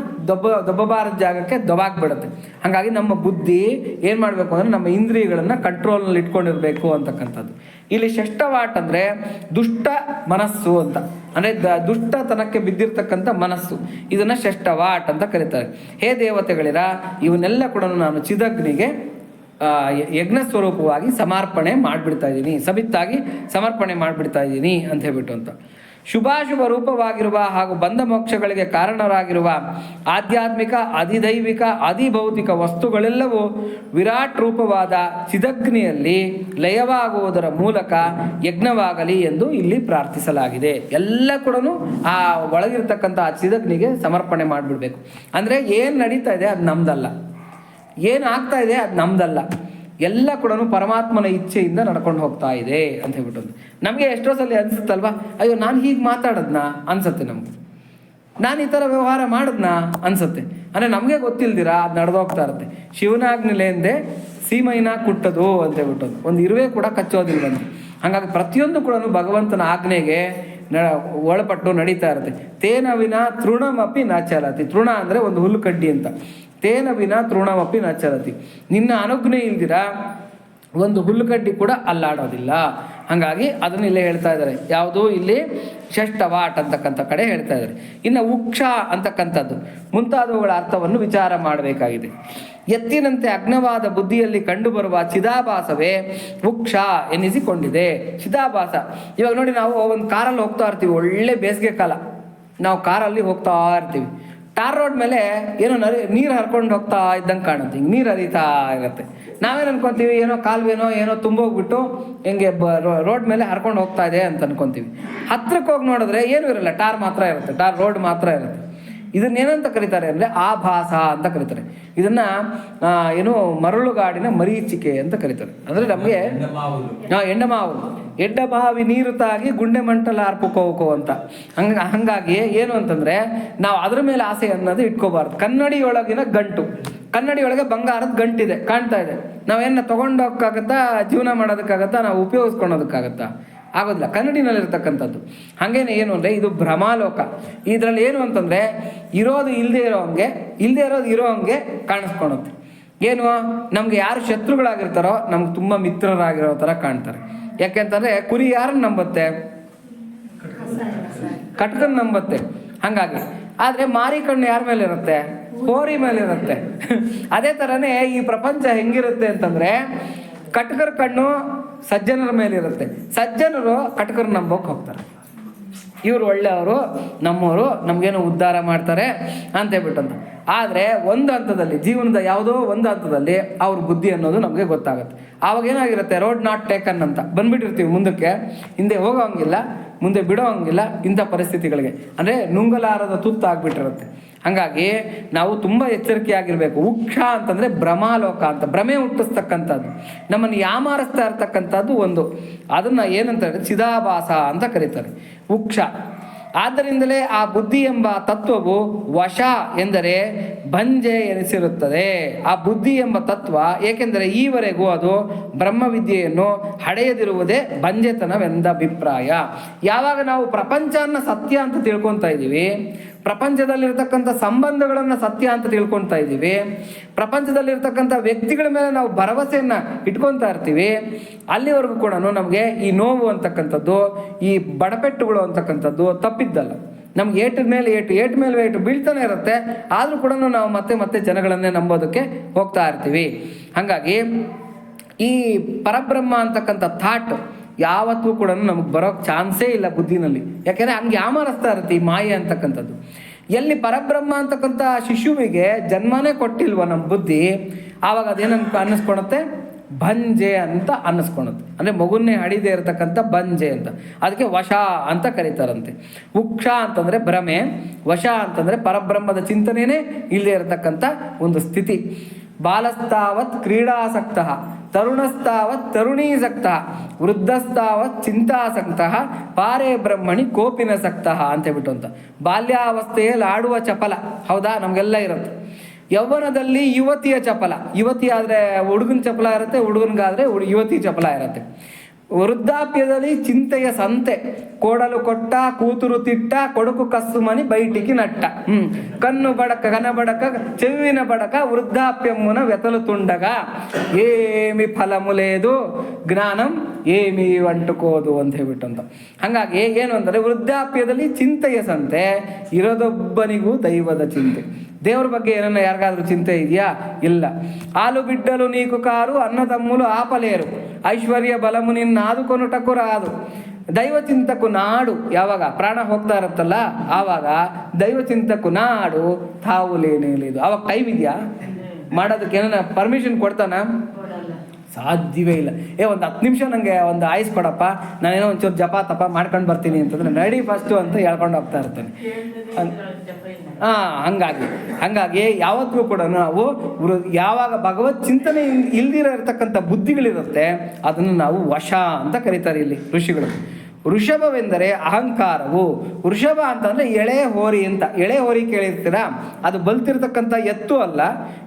ದೊಬ್ಬಬಾರದ ಜಾಗಕ್ಕೆ ದೊಬಾಕ್ಬಿಡುತ್ತೆ. ಹಾಗಾಗಿ ನಮ್ಮ ಬುದ್ಧಿ ಏನು ಮಾಡಬೇಕು ಅಂದರೆ ನಮ್ಮ ಇಂದ್ರಿಯಗಳನ್ನು ಕಂಟ್ರೋಲ್ನಲ್ಲಿ ಇಟ್ಕೊಂಡಿರಬೇಕು ಅಂತಕ್ಕಂಥದ್ದು. ಇಲ್ಲಿ ಷಷ್ಟವಾಟ್ ಅಂದರೆ ದುಷ್ಟ ಮನಸ್ಸು ಅಂತ, ಅಂದರೆ ದುಷ್ಟತನಕ್ಕೆ ಬಿದ್ದಿರ್ತಕ್ಕಂಥ ಮನಸ್ಸು, ಇದನ್ನು ಷಷ್ಟವಾಟ್ ಅಂತ ಕರೀತಾರೆ. ಹೇ ದೇವತೆಗಳಿರ, ಇವನ್ನೆಲ್ಲ ಕೂಡ ನಾನು ಚಿದಗ್ನಿಗೆ ಯಜ್ಞ ಸ್ವರೂಪವಾಗಿ ಸಮರ್ಪಣೆ ಮಾಡಿಬಿಡ್ತಾ ಇದ್ದೀನಿ, ಸಬಿತ್ತಾಗಿ ಸಮರ್ಪಣೆ ಮಾಡಿಬಿಡ್ತಾ ಇದ್ದೀನಿ ಅಂತ ಹೇಳ್ಬಿಟ್ಟು ಅಂತ. ಶುಭಾಶುಭ ರೂಪವಾಗಿರುವ ಹಾಗೂ ಬಂಧ ಮೋಕ್ಷಗಳಿಗೆ ಕಾರಣರಾಗಿರುವ ಆಧ್ಯಾತ್ಮಿಕ, ಅಧಿದೈವಿಕ, ಅಧಿಭೌತಿಕ ವಸ್ತುಗಳೆಲ್ಲವೂ ವಿರಾಟ್ ರೂಪವಾದ ಚಿದಗ್ನಿಯಲ್ಲಿ ಲಯವಾಗುವುದರ ಮೂಲಕ ಯಜ್ಞವಾಗಲಿ ಎಂದು ಇಲ್ಲಿ ಪ್ರಾರ್ಥಿಸಲಾಗಿದೆ. ಎಲ್ಲ ಕೂಡ ಆ ಒಳಗಿರ್ತಕ್ಕಂಥ ಆ ಚಿದಗ್ನಿಗೆ ಸಮರ್ಪಣೆ ಮಾಡಿಬಿಡ್ಬೇಕು. ಅಂದರೆ ಏನು ನಡೀತಾ ಇದೆ ಅದು ನಮ್ದಲ್ಲ, ಏನು ಆಗ್ತಾ ಇದೆ ಅದು ನಮ್ದಲ್ಲ, ಎಲ್ಲ ಕೂಡ ಪರಮಾತ್ಮನ ಇಚ್ಛೆಯಿಂದ ನಡ್ಕೊಂಡು ಹೋಗ್ತಾ ಇದೆ ಅಂತ ಹೇಳ್ಬಿಟ್ಟು ನಮಗೆ ಎಷ್ಟೋ ಸಲ ಅನಿಸುತ್ತಲ್ವ, ಅಯ್ಯೋ ನಾನು ಹೀಗೆ ಮಾತಾಡದ್ನಾ ಅನ್ಸುತ್ತೆ, ನಮ್ಗೆ ನಾನು ಈ ಥರ ವ್ಯವಹಾರ ಮಾಡಿದ್ನಾ ಅನ್ಸುತ್ತೆ. ಅಂದರೆ ನಮಗೆ ಗೊತ್ತಿಲ್ದಿರ ಅದು ನಡೆದೋಗ್ತಾ ಇರುತ್ತೆ. ಶಿವನಾಗ್ನಿಲೆಂದೇ ಸೀಮೈನ ಕುಟ್ಟದು ಅಂತ ಹೇಳ್ಬಿಟ್ಟು ಒಂದು ಇರುವೆ ಕೂಡ ಕಚ್ಚೋದಿಲ್ವಂತೆ. ಹಾಗಾಗಿ ಪ್ರತಿಯೊಂದು ಕೂಡ ಭಗವಂತನ ಆಜ್ಞೆಗೆ ಒಳಪಟ್ಟು ನಡೀತಾ ಇರುತ್ತೆ. ತೇನ ವಿನ ತೃಣಮಪಿ ನ ಚಲತಿ. ತೃಣ ಅಂದರೆ ಒಂದು ಹುಲ್ಲು ಕಡ್ಡಿ ಅಂತ. ತೇನ ವಿನ ತೃಣಮಪಿ ನ ಚಲತಿ. ನಿನ್ನ ಅನುಜ್ಞೆ ಇಲ್ದಿರ ಒಂದು ಹುಲ್ಲುಗಡ್ಡಿ ಕೂಡ ಅಲ್ಲಾಡೋದಿಲ್ಲ. ಹಾಗಾಗಿ ಅದನ್ನ ಇಲ್ಲೇ ಹೇಳ್ತಾ ಇದ್ದಾರೆ. ಯಾವುದು? ಇಲ್ಲಿ ಷಷ್ಟವಾಟ್ ಅಂತಕ್ಕಂಥ ಕಡೆ ಹೇಳ್ತಾ ಇದ್ದಾರೆ. ಇನ್ನು ಉಕ್ಷ ಅಂತಕ್ಕಂಥದ್ದು ಮುಂತಾದವುಗಳ ಅರ್ಥವನ್ನು ವಿಚಾರ ಮಾಡಬೇಕಾಗಿದೆ. ಎತ್ತಿನಂತೆ ಅಗ್ನವಾದ ಬುದ್ಧಿಯಲ್ಲಿ ಕಂಡುಬರುವ ಚಿದಾಭಾಸವೇ ಉಕ್ಷ ಎನ್ನಿಸಿಕೊಂಡಿದೆ. ಚಿದಾಭಾಸ ಇವಾಗ ನೋಡಿ, ನಾವು ಒಂದು ಕಾರಲ್ಲಿ ಹೋಗ್ತಾ ಇರ್ತೀವಿ, ಒಳ್ಳೆ ಬೇಸಿಗೆ ಕಾಲ, ನಾವು ಕಾರಲ್ಲಿ ಹೋಗ್ತಾ ಇರ್ತೀವಿ. ಟಾರ್ ರೋಡ್ ಮೇಲೆ ಏನೋ ನೀರು ಹರ್ಕೊಂಡು ಹೋಗ್ತಾ ಇದ್ದಂಗೆ ಕಾಣುತ್ತೆ, ಹಿಂಗೆ ನೀರು ಹರಿತಾ ಇರುತ್ತೆ. ನಾವೇನು ಅನ್ಕೊತೀವಿ, ಏನೋ ಕಾಲುವೇನೋ ಏನೋ ತುಂಬೋಗ್ಬಿಟ್ಟು ಹೆಂಗೆ ರೋಡ್ ಮೇಲೆ ಹರ್ಕೊಂಡು ಹೋಗ್ತಾ ಇದೆ ಅಂತ ಅನ್ಕೊತೀವಿ. ಹತ್ರಕ್ಕೆ ಹೋಗಿ ನೋಡಿದ್ರೆ ಏನೂ ಇರಲ್ಲ, ಟಾರ್ ಮಾತ್ರ ಇರುತ್ತೆ, ಟಾರ್ ರೋಡ್ ಮಾತ್ರ ಇರುತ್ತೆ. ಇದನ್ನೇನಂತ ಕರೀತಾರೆ ಅಂದರೆ ಆಭಾಸ ಅಂತ ಕರೀತಾರೆ. ಇದನ್ನು ಏನು ಮರಳುಗಾಡಿನ ಮರೀಚಿಕೆ ಅಂತ ಕರೀತಾರೆ. ಅಂದರೆ ನಮಗೆ ಎಡ್ಡಮಾವಿ ನೀರು ತಾಗಿ ಗುಂಡೆ ಮಂಟಲ ಅರ್ಪಕೋಕೋ ಅಂತ. ಹಂಗಾಗಿ ಏನು ಅಂತಂದರೆ ನಾವು ಅದ್ರ ಮೇಲೆ ಆಸೆ ಅನ್ನೋದು ಇಟ್ಕೋಬಾರ್ದು. ಕನ್ನಡಿಯೊಳಗಿನ ಗಂಟು, ಕನ್ನಡಿಯೊಳಗೆ ಬಂಗಾರದ ಗಂಟಿದೆ, ಕಾಣ್ತಾ ಇದೆ. ನಾವೇನ ತೊಗೊಂಡೋಗಕ್ಕಾಗತ್ತಾ, ಜೀವನ ಮಾಡೋದಕ್ಕಾಗತ್ತಾ, ನಾವು ಉಪಯೋಗಿಸ್ಕೊಳೋದಕ್ಕಾಗತ್ತಾ? ಆಗೋದಿಲ್ಲ. ಕನ್ನಡಿನಲ್ಲಿರ್ತಕ್ಕಂಥದ್ದು ಹಾಗೇನೆ ಏನು ಅಂದರೆ ಇದು ಭ್ರಮಾಲೋಕ. ಇದರಲ್ಲಿ ಏನು ಅಂತಂದರೆ ಇರೋದು ಇಲ್ಲದೆ ಇರೋಂಗೆ, ಇಲ್ಲದೆ ಇರೋದು ಇರೋ ಹಂಗೆ ಕಾಣಿಸ್ಕೊಳುತ್ತೆ. ಏನು, ನಮ್ಗೆ ಯಾರು ಶತ್ರುಗಳಾಗಿರ್ತಾರೋ ನಮ್ಗೆ ತುಂಬ ಮಿತ್ರರಾಗಿರೋ ಥರ ಕಾಣ್ತಾರೆ. ಯಾಕೆಂತಂದರೆ ಕುರಿ ಯಾರನ್ನ ನಂಬುತ್ತೆ? ಕಟ್ಕನ್ ನಂಬುತ್ತೆ. ಹಾಗಾಗಿ ಆದರೆ ಮಾರಿ ಕಣ್ಣು ಯಾರ ಮೇಲೆ ಇರುತ್ತೆ? ಹೋರಿ ಮೇಲೆ ಇರುತ್ತೆ. ಅದೇ ಥರನೇ ಈ ಪ್ರಪಂಚ ಹೆಂಗಿರುತ್ತೆ ಅಂತಂದರೆ ಕಟ್ಕರ ಕಣ್ಣು ಸಜ್ಜನರ ಮೇಲಿರುತ್ತೆ, ಸಜ್ಜನರು ಕಟ್ಕರು ನಂಬೋಕೆ ಹೋಗ್ತಾರೆ. ಇವರು ಒಳ್ಳೆಯವರು, ನಮ್ಮವರು, ನಮಗೇನೋ ಉದ್ಧಾರ ಮಾಡ್ತಾರೆ ಅಂತ ಹೇಳ್ಬಿಟ್ಟಂತ. ಆದರೆ ಒಂದು ಹಂತದಲ್ಲಿ, ಜೀವನದ ಯಾವುದೋ ಒಂದು ಹಂತದಲ್ಲಿ ಅವ್ರ ಬುದ್ಧಿ ಅನ್ನೋದು ನಮಗೆ ಗೊತ್ತಾಗುತ್ತೆ. ಆವಾಗ ಏನಾಗಿರುತ್ತೆ, ರೋಡ್ ನಾಟ್ ಟೇಕನ್ ಅಂತ ಬಂದ್ಬಿಟ್ಟಿರ್ತೀವಿ. ಮುಂದಕ್ಕೆ ಹಿಂದೆ ಹೋಗೋ ಹಂಗಿಲ್ಲ, ಮುಂದೆ ಬಿಡೋ ಹಂಗಿಲ್ಲ. ಇಂಥ ಪರಿಸ್ಥಿತಿಗಳಿಗೆ ಅಂದರೆ ನುಂಗಲಾರದ ತುತ್ತಾಗ್ಬಿಟ್ಟಿರುತ್ತೆ. ಹಾಗಾಗಿ ನಾವು ತುಂಬ ಎಚ್ಚರಿಕೆಯಾಗಿರಬೇಕು. ಉಕ್ಷ ಅಂತಂದರೆ ಭ್ರಮಾಲೋಕ ಅಂತ, ಭ್ರಮೆ ಹುಟ್ಟಿಸ್ತಕ್ಕಂಥದ್ದು, ನಮ್ಮನ್ನು ಯಾಮಾರಿಸ್ತಾ ಇರ್ತಕ್ಕಂಥದ್ದು ಒಂದು. ಅದನ್ನು ಏನಂತ ಹೇಳಿದ್ರೆ ಚಿದಾಭಾಸ ಅಂತ ಕರೀತಾರೆ. ಉಕ್ಷ ಆದ್ದರಿಂದಲೇ ಆ ಬುದ್ಧಿ ಎಂಬ ತತ್ವವು ವಶ ಎಂದರೆ ಬಂಜೆ ಎನಿಸಿರುತ್ತದೆ. ಆ ಬುದ್ಧಿ ಎಂಬ ತತ್ವ ಏಕೆಂದರೆ ಈವರೆಗೂ ಅದು ಬ್ರಹ್ಮವಿದ್ಯೆಯನ್ನು ಹಡೆಯದಿರುವುದೇ ಬಂಜೆತನವೆಂದ ಅಭಿಪ್ರಾಯ. ಯಾವಾಗ ನಾವು ಪ್ರಪಂಚನ ಸತ್ಯ ಅಂತ ತಿಳ್ಕೊತಾ ಇದ್ದೀವಿ, ಪ್ರಪಂಚದಲ್ಲಿರ್ತಕ್ಕಂಥ ಸಂಬಂಧಗಳನ್ನು ಸತ್ಯ ಅಂತ ತಿಳ್ಕೊತಾ ಇದ್ದೀವಿ, ಪ್ರಪಂಚದಲ್ಲಿರ್ತಕ್ಕಂಥ ವ್ಯಕ್ತಿಗಳ ಮೇಲೆ ನಾವು ಭರವಸೆಯನ್ನು ಇಟ್ಕೊತಾ ಇರ್ತೀವಿ, ಅಲ್ಲಿವರೆಗೂ ಕೂಡ ನಮಗೆ ಈ ನೋವು ಅಂತಕ್ಕಂಥದ್ದು, ಈ ಬಡಪೆಟ್ಟುಗಳು ಅಂತಕ್ಕಂಥದ್ದು ತಪ್ಪಿದ್ದಲ್ಲ. ನಮ್ಗೆ ಏಟಿನ ಮೇಲೆ ಏಟು ಬೀಳ್ತಾನೆ ಇರುತ್ತೆ. ಆದರೂ ಕೂಡ ನಾವು ಮತ್ತೆ ಜನಗಳನ್ನೇ ನಂಬೋದಕ್ಕೆ ಹೋಗ್ತಾ ಇರ್ತೀವಿ. ಹಾಗಾಗಿ ಈ ಪರಬ್ರಹ್ಮ ಅಂತಕ್ಕಂಥ ಥಾಟ್ ಯಾವತ್ತೂ ಕೂಡ ನಮಗೆ ಬರೋಕ್ಕೆ ಚಾನ್ಸೇ ಇಲ್ಲ ಬುದ್ಧಿನಲ್ಲಿ. ಯಾಕೆಂದರೆ ಹಂಗೆ ಯಾಮಾರಿಸ್ತಾ ಇರುತ್ತೆ ಈ ಮಾಯೆ ಅಂತಕ್ಕಂಥದ್ದು. ಎಲ್ಲಿ ಪರಬ್ರಹ್ಮ ಅಂತಕ್ಕಂಥ ಶಿಶುವಿಗೆ ಜನ್ಮನೇ ಕೊಟ್ಟಿಲ್ವ ನಮ್ಮ ಬುದ್ಧಿ, ಆವಾಗ ಅದೇನಂತ ಅನ್ನಿಸ್ಕೊಳುತ್ತೆ, ಬಂಜೆ ಅಂತ ಅನ್ನಿಸ್ಕೊಳುತ್ತೆ. ಅಂದರೆ ಮಗುನ್ನೇ ಹಡಿದೇ ಇರತಕ್ಕಂಥ ಬಂಜೆ ಅಂತ. ಅದಕ್ಕೆ ವಶ ಅಂತ ಕರೀತಾರಂತೆ. ಉಕ್ಷ ಅಂತಂದರೆ ಭ್ರಮೆ, ವಶ ಅಂತಂದರೆ ಪರಬ್ರಹ್ಮದ ಚಿಂತನೆಯೇ ಇಲ್ಲದೆ ಇರತಕ್ಕಂಥ ಒಂದು ಸ್ಥಿತಿ. ಬಾಲಸ್ತಾವತ್ ಕ್ರೀಡಾಸಕ್ತ, ತರುಣಸ್ತಾವತ್ ತರುಣೀಸಕ್ತ, ವೃದ್ಧಸ್ತಾವತ್ ಚಿಂತಾಸಕ್ತ, ಪಾರೇ ಬ್ರಹ್ಮಣಿ ಕೋಪಿನಸಕ್ತ ಅಂತ ಹೇಳ್ಬಿಟ್ಟು ಅಂತ. ಬಾಲ್ಯಾವಸ್ಥೆಯಲ್ಲಿ ಆಡುವ ಚಪಲ, ಹೌದಾ, ನಮಗೆಲ್ಲ ಇರುತ್ತೆ. ಯೌವನದಲ್ಲಿ ಯುವತಿಯ ಚಪಲ, ಯುವತಿ ಆದರೆ ಹುಡುಗನ ಚಪಲ ಇರುತ್ತೆ, ಹುಡುಗನಿಗಾದರೆ ಯುವತಿ ಚಪಲ ಇರುತ್ತೆ. ವೃದ್ಧಾಪ್ಯದಲ್ಲಿ ಚಿಂತೆಯ ಸಂತೆ, ಕೋಡಲು ಕೊಟ್ಟ ಕೂತುರು ತಿಟ್ಟ, ಕೊಡುಕು ಕಸ್ಸು ಮನಿ ಬೈಟಿಗೆ ನಟ್ಟ. ಕಣ್ಣು ಬಡಕ ಕನ ಬಡಕ ಚೆವ್ವಿನ ಬಡಕ, ವೃದ್ಧಾಪ್ಯಮ್ಮನ ವ್ಯತಲು ತುಂಡಗ, ಏಮಿ ಫಲಮುಲೇದು ಜ್ಞಾನಂ ಏಮಿ ಅಂಟುಕೋದು ಅಂತ ಹೇಳ್ಬಿಟ್ಟಂತ. ಹಾಗಾಗಿ ಏನು ಅಂದರೆ ವೃದ್ಧಾಪ್ಯದಲ್ಲಿ ಚಿಂತೆಯ ಸಂತೆ, ಇರೋದೊಬ್ಬನಿಗೂ ದೈವದ ಚಿಂತೆ. ದೇವ್ರ ಬಗ್ಗೆ ಏನನ್ನ ಯಾರಿಗಾದ್ರೂ ಚಿಂತೆ ಇದೆಯಾ? ಇಲ್ಲ. ಹಾಲು ಬಿಡ್ಡಲು ನೀಕು ಕಾರು, ಅನ್ನದಮ್ಮುಲು ಆಪಲೇರು, ಐಶ್ವರ್ಯ ಬಲಮು ನಿನ್ನ ಆದುಕೊನುಟಕ್ಕೂ ರಾದು. ದೈವ ಚಿಂತಕು ನಾಡು, ಯಾವಾಗ ಪ್ರಾಣ ಹೋಗ್ತಾ ಇರುತ್ತಲ್ಲ ಆವಾಗ ದೈವ ಚಿಂತಕು ನಾಡು ತಾವುಲೇನೇಲಿದು. ಅವಾಗ ಟೈಮ್ ಇದೆಯಾ ಮಾಡೋದಕ್ಕೆ? ಏನ ಪರ್ಮಿಷನ್ ಕೊಡ್ತಾನ? ಸಾಧ್ಯವೇ ಇಲ್ಲ. ಒಂದು 10 ನಿಮಿಷ ನನಗೆ ಒಂದು ಆಯ್ಸ್ ಕೊಡಪ್ಪ, ನಾನೇನೋ ಒಂಚೂರು ಜಪ ತಪ ಮಾಡ್ಕೊಂಡು ಬರ್ತೀನಿ ಅಂತಂದ್ರೆ ನಡಿ ಫಸ್ಟು ಅಂತ ಹೇಳ್ಕೊಂಡು ಹೋಗ್ತಾ ಇರ್ತೇನೆ. ಹಂಗಾಗಿ ಯಾವತ್ತೂ ಕೂಡ ನಾವು ಯಾವಾಗ ಭಗವತ್ ಚಿಂತನೆ ಇಲ್ದಿರೋ ಇರತಕ್ಕಂಥ ಬುದ್ಧಿಗಳಿರುತ್ತೆ ಅದನ್ನು ನಾವು ವಶ ಅಂತ ಕರೀತಾರೆ ಇಲ್ಲಿ ಋಷಿಗಳು. ವೃಷಭವೆಂದರೆ ಅಹಂಕಾರವು. ವೃಷಭ ಅಂತಂದರೆ ಎಳೆ ಹೋರಿ ಅಂತ. ಎಳೆ ಹೋರಿ ಕೇಳಿರ್ತೀರಾ? ಅದು ಬಲ್ತಿರ್ತಕ್ಕಂಥ ಎತ್ತು ಅಲ್ಲ,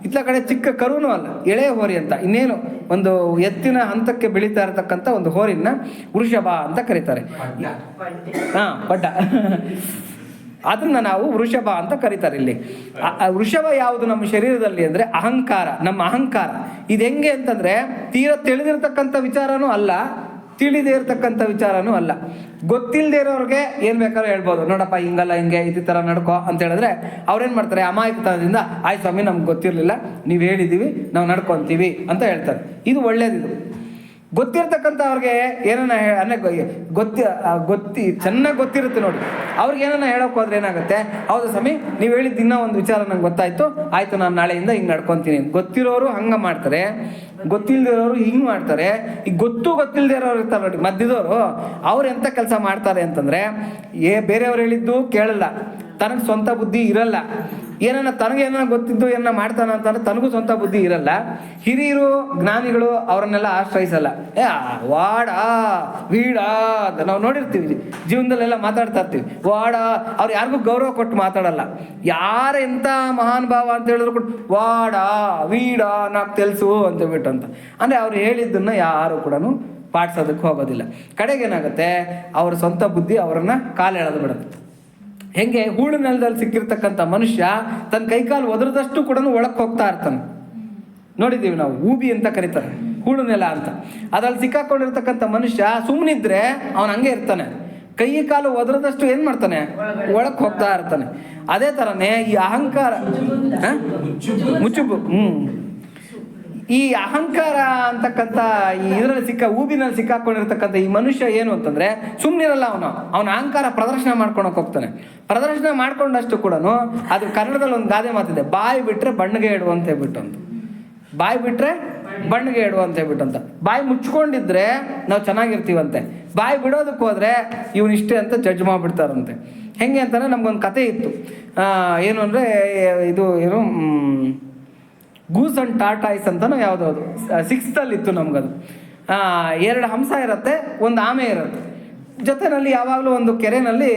ಇತ್ತ ಕಡೆ ಚಿಕ್ಕ ಕರುನೂ ಅಲ್ಲ, ಎಳೆ ಹೋರಿ ಅಂತ. ಇನ್ನೇನು ಒಂದು ಎತ್ತಿನ ಹಂತಕ್ಕೆ ಬೆಳೀತಾ ಇರತಕ್ಕಂಥ ಒಂದು ಹೋರಿನ ವೃಷಭ ಅಂತ ಕರೀತಾರೆ. ಪಡ್ಡ ಅದನ್ನ ನಾವು ವೃಷಭ ಅಂತ ಕರೀತಾರೆ ಇಲ್ಲಿ. ವೃಷಭ ಯಾವುದು ನಮ್ಮ ಶರೀರದಲ್ಲಿ ಅಂದರೆ ಅಹಂಕಾರ, ನಮ್ಮ ಅಹಂಕಾರ. ಇದು ಹೆಂಗೆ ಅಂತಂದರೆ ತೀರ ತಿಳಿದಿರ್ತಕ್ಕಂಥ ವಿಚಾರನೂ ಅಲ್ಲ, ತಿಳಿದೇ ಇರ್ತಕ್ಕಂಥ ವಿಚಾರನೂ ಅಲ್ಲ. ಗೊತ್ತಿಲ್ಲದೆ ಇರೋರಿಗೆ ಏನು ಬೇಕಾದ್ರೂ ಹೇಳ್ಬೋದು, ನೋಡಪ್ಪ ಹಿಂಗಲ್ಲ ಹಿಂಗೆ ಈ ಥರ ನಡ್ಕೋ ಅಂತ ಹೇಳಿದ್ರೆ ಅವ್ರೇನು ಮಾಡ್ತಾರೆ, ಅಮಾಯಕತನದಿಂದ ಆಯ್ತು ಸ್ವಾಮಿ ನಮ್ಗೆ ಗೊತ್ತಿರಲಿಲ್ಲ, ನೀವು ಹೇಳಿದ್ದೀವಿ ನಾವು ನಡ್ಕೊತೀವಿ ಅಂತ ಹೇಳ್ತಾರೆ. ಇದು ಒಳ್ಳೇದಿದು. ಗೊತ್ತಿರ್ತಕ್ಕಂಥ ಅವ್ರಿಗೆ ಏನನ್ನ ಚೆನ್ನಾಗಿ ಗೊತ್ತಿರುತ್ತೆ ನೋಡಿ, ಅವ್ರಿಗೆ ಏನನ್ನ ಹೇಳೋಕೆ ಹೋದ್ರೆ ಏನಾಗುತ್ತೆ, ಹೌದು ಸ್ವಾಮಿ ನೀವು ಹೇಳಿದ್ದು ಇನ್ನೂ ಒಂದು ವಿಚಾರ ನಂಗೆ ಗೊತ್ತಾಯ್ತು, ಆಯಿತು ನಾನು ನಾಳೆಯಿಂದ ಹಿಂಗೆ ನಡ್ಕೊತೀನಿ. ಗೊತ್ತಿರೋರು ಹಂಗೆ ಮಾಡ್ತಾರೆ, ಗೊತ್ತಿಲ್ಲದಿರೋರು ಹಿಂಗೆ ಮಾಡ್ತಾರೆ. ಈ ಗೊತ್ತಿಲ್ಲದೆ ಇರೋರು ಇರ್ತಾರೆ ನೋಡಿ ಮಧ್ಯದವರು, ಅವ್ರು ಎಂಥ ಕೆಲಸ ಮಾಡ್ತಾರೆ ಅಂತಂದರೆ ಬೇರೆಯವ್ರು ಹೇಳಿದ್ದು ಕೇಳಲ್ಲ, ತನಗೆ ಸ್ವಂತ ಬುದ್ಧಿ ಇರಲ್ಲ. ತನಗೇನ ಗೊತ್ತಿದ್ದು ಏನನ್ನ ಮಾಡ್ತಾನ ಅಂತಂದ್ರೆ ತನಗೂ ಸ್ವಂತ ಬುದ್ಧಿ ಇರಲ್ಲ. ಹಿರಿಯರು ಜ್ಞಾನಿಗಳು ಅವರನ್ನೆಲ್ಲ ಆಶ್ರಯಿಸಲ್ಲ. ವಾಡ ವೀಡ ಅಂತ ನಾವು ನೋಡಿರ್ತೀವಿ, ಜೀವನದಲ್ಲೆಲ್ಲ ಮಾತಾಡ್ತಾ ಇರ್ತೀವಿ. ವಾಡ ಅವ್ರು ಯಾರಿಗೂ ಗೌರವ ಕೊಟ್ಟು ಮಾತಾಡಲ್ಲ. ಯಾರು ಎಂಥ ಮಹಾನ್ ಭಾವ ಅಂತ ಹೇಳಿದ್ರು ಕೂಡ ವಾಡ ವೀಡ ನಾಕ್ ತೆಲ್ಸು ಅಂತ ಬಿಟ್ಟು ಅಂತ ಅಂದರೆ ಅವ್ರು ಹೇಳಿದ್ದನ್ನು ಯಾರು ಕೂಡ ಪಾಠಿಸೋದಕ್ಕೆ ಹೋಗೋದಿಲ್ಲ. ಕಡೆಗೇನಾಗುತ್ತೆ, ಅವ್ರ ಸ್ವಂತ ಬುದ್ಧಿ ಅವರನ್ನು ಕಾಲೆಳೆದು ಬಿಡುತ್ತೆ. ಹೆಂಗೆ ಹೂಳು ನೆಲದಲ್ಲಿ ಸಿಕ್ಕಿರ್ತಕ್ಕಂಥ ಮನುಷ್ಯ ತನ್ನ ಕೈಕಾಲು ಒದರದಷ್ಟು ಕೂಡ ಒಳಕ್ಕೆ ಹೋಗ್ತಾ ಇರ್ತಾನೆ. ನೋಡಿದ್ದೀವಿ ನಾವು, ಊಬಿ ಅಂತ ಕರೀತಾರೆ, ಹೂಳು ನೆಲ ಅಂತ. ಅದ್ರಲ್ಲಿ ಸಿಕ್ಕಾಕೊಂಡಿರ್ತಕ್ಕಂಥ ಮನುಷ್ಯ ಸುಮ್ಮನಿದ್ರೆ ಅವನು ಹಂಗೆ ಇರ್ತಾನೆ, ಕೈ ಕಾಲು ಒದರದಷ್ಟು ಏನು ಮಾಡ್ತಾನೆ, ಒಳಕ್ಕೆ ಹೋಗ್ತಾ ಇರ್ತಾನೆ. ಅದೇ ಥರನೇ ಈ ಅಹಂಕಾರ, ಮುಚ್ಚುಬು ಈ ಅಹಂಕಾರ ಅಂತಕ್ಕಂಥ ಈ ಇದರಲ್ಲಿ ಊಬಿನಲ್ಲಿ ಸಿಕ್ಕಾಕೊಂಡಿರ್ತಕ್ಕಂಥ ಈ ಮನುಷ್ಯ ಏನು ಅಂತಂದರೆ ಸುಮ್ಮನಿರಲ್ಲ. ಅವನ ಅಹಂಕಾರ ಪ್ರದರ್ಶನ ಮಾಡ್ಕೊಳಕ್ಕೆ ಹೋಗ್ತಾನೆ. ಪ್ರದರ್ಶನ ಮಾಡ್ಕೊಂಡಷ್ಟು ಕೂಡ ಅದು ಕನ್ನಡದಲ್ಲಿ ಒಂದು ಗಾದೆ ಮಾತಿದೆ, ಬಾಯಿ ಬಿಟ್ಟರೆ ಬಣ್ಣಗೆ ಇಡು ಅಂತ ಹೇಳ್ಬಿಟ್ಟು ಅಂತ. ಬಾಯಿ ಬಿಟ್ಟರೆ ಬಣ್ಣಗೆ ಇಡು ಅಂತ ಹೇಳ್ಬಿಟ್ಟು ಅಂತ. ಬಾಯಿ ಮುಚ್ಕೊಂಡಿದ್ರೆ ನಾವು ಚೆನ್ನಾಗಿರ್ತೀವಂತೆ, ಬಾಯಿ ಬಿಡೋದಕ್ಕೆ ಹೋದರೆ ಇವನಿಷ್ಟೇ ಅಂತ ಜಡ್ಜ್ ಮಾಡಿಬಿಡ್ತಾರಂತೆ. ಹೆಂಗೆ ಅಂತಂದರೆ ನಮ್ಗೊಂದು ಕತೆ ಇತ್ತು. ಏನು ಅಂದರೆ ಇದು ಏನು ಗೂಸ್ ಅಂಡ್ ಟಾರ್ಟಾಯ್ಸ್ ಅಂತನೋ ಯಾವುದೋ 6th ಇತ್ತು ನಮಗದು. 2 ಹಂಸ ಇರುತ್ತೆ, ಒಂದು ಆಮೆ ಇರುತ್ತೆ. ಜೊತೆಯಲ್ಲಿ ಯಾವಾಗಲೂ ಒಂದು ಕೆರೆಯಲ್ಲಿ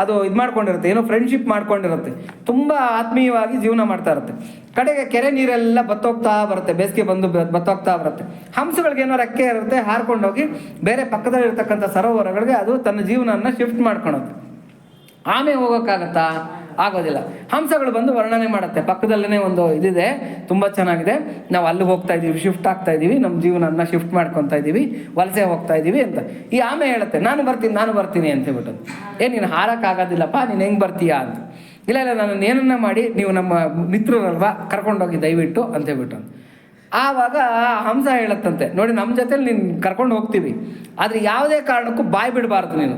ಅದು ಇದು ಮಾಡ್ಕೊಂಡಿರುತ್ತೆ, ಏನೋ ಫ್ರೆಂಡ್ಶಿಪ್ ಮಾಡ್ಕೊಂಡಿರುತ್ತೆ, ತುಂಬ ಆತ್ಮೀಯವಾಗಿ ಜೀವನ ಮಾಡ್ತಾ ಇರುತ್ತೆ. ಕಡೆಗೆ ಕೆರೆ ನೀರೆಲ್ಲ ಬತ್ತೋಗ್ತಾ ಬರುತ್ತೆ, ಬೇಸಿಗೆ ಬಂದು ಬತ್ತೋಗ್ತಾ ಬರುತ್ತೆ. ಹಂಸಗಳಿಗೇನೋ ರೆಕ್ಕೆ ಇರುತ್ತೆ, ಹಾರ್ಕೊಂಡೋಗಿ ಬೇರೆ ಪಕ್ಕದಲ್ಲಿರ್ತಕ್ಕಂಥ ಸರೋವರಗಳಿಗೆ ಅದು ತನ್ನ ಜೀವನನ ಶಿಫ್ಟ್ ಮಾಡ್ಕೊಳುತ್ತೆ. ಆಮೆ ಹೋಗೋಕ್ಕಾಗತ್ತಾ? ಆಗೋದಿಲ್ಲ. ಹಂಸಗಳು ಬಂದು ವರ್ಣನೆ ಮಾಡುತ್ತೆ, ಪಕ್ಕದಲ್ಲೇ ಒಂದು ಇದಿದೆ, ತುಂಬ ಚೆನ್ನಾಗಿದೆ, ನಾವು ಅಲ್ಲಿಗೆ ಹೋಗ್ತಾ ಇದ್ದೀವಿ, ಶಿಫ್ಟ್ ಆಗ್ತಾ ಇದ್ದೀವಿ, ನಮ್ಮ ಜೀವನನ ಶಿಫ್ಟ್ ಮಾಡ್ಕೊತಾ ಇದ್ದೀವಿ, ವಲಸೆ ಹೋಗ್ತಾ ಇದ್ದೀವಿ ಅಂತ. ಈ ಆಮೆ ಹೇಳುತ್ತೆ, ನಾನು ಬರ್ತೀನಿ ಅಂತ ಹೇಳ್ಬಿಟ್ಟು. ನೀನು ಹಾರಕ್ಕಾಗೋದಿಲ್ಲಪ್ಪ, ನೀನು ಹೆಂಗೆ ಬರ್ತೀಯಾ ಅಂತ. ಇಲ್ಲ ನಾನು ಏನನ್ನ ಮಾಡಿ, ನೀವು ನಮ್ಮ ಮಿತ್ರರಲ್ವಾ, ಕರ್ಕೊಂಡೋಗಿ ದಯವಿಟ್ಟು ಅಂತ ಹೇಳ್ಬಿಟ್ಟು. ಆವಾಗ ಹಂಸ ಹೇಳತ್ತಂತೆ, ನೋಡಿ ನಮ್ಮ ಜೊತೆಲಿ ನೀನು ಕರ್ಕೊಂಡು ಹೋಗ್ತೀವಿ, ಆದರೆ ಯಾವುದೇ ಕಾರಣಕ್ಕೂ ಬಾಯಿ ಬಿಡಬಾರ್ದು. ನೀನು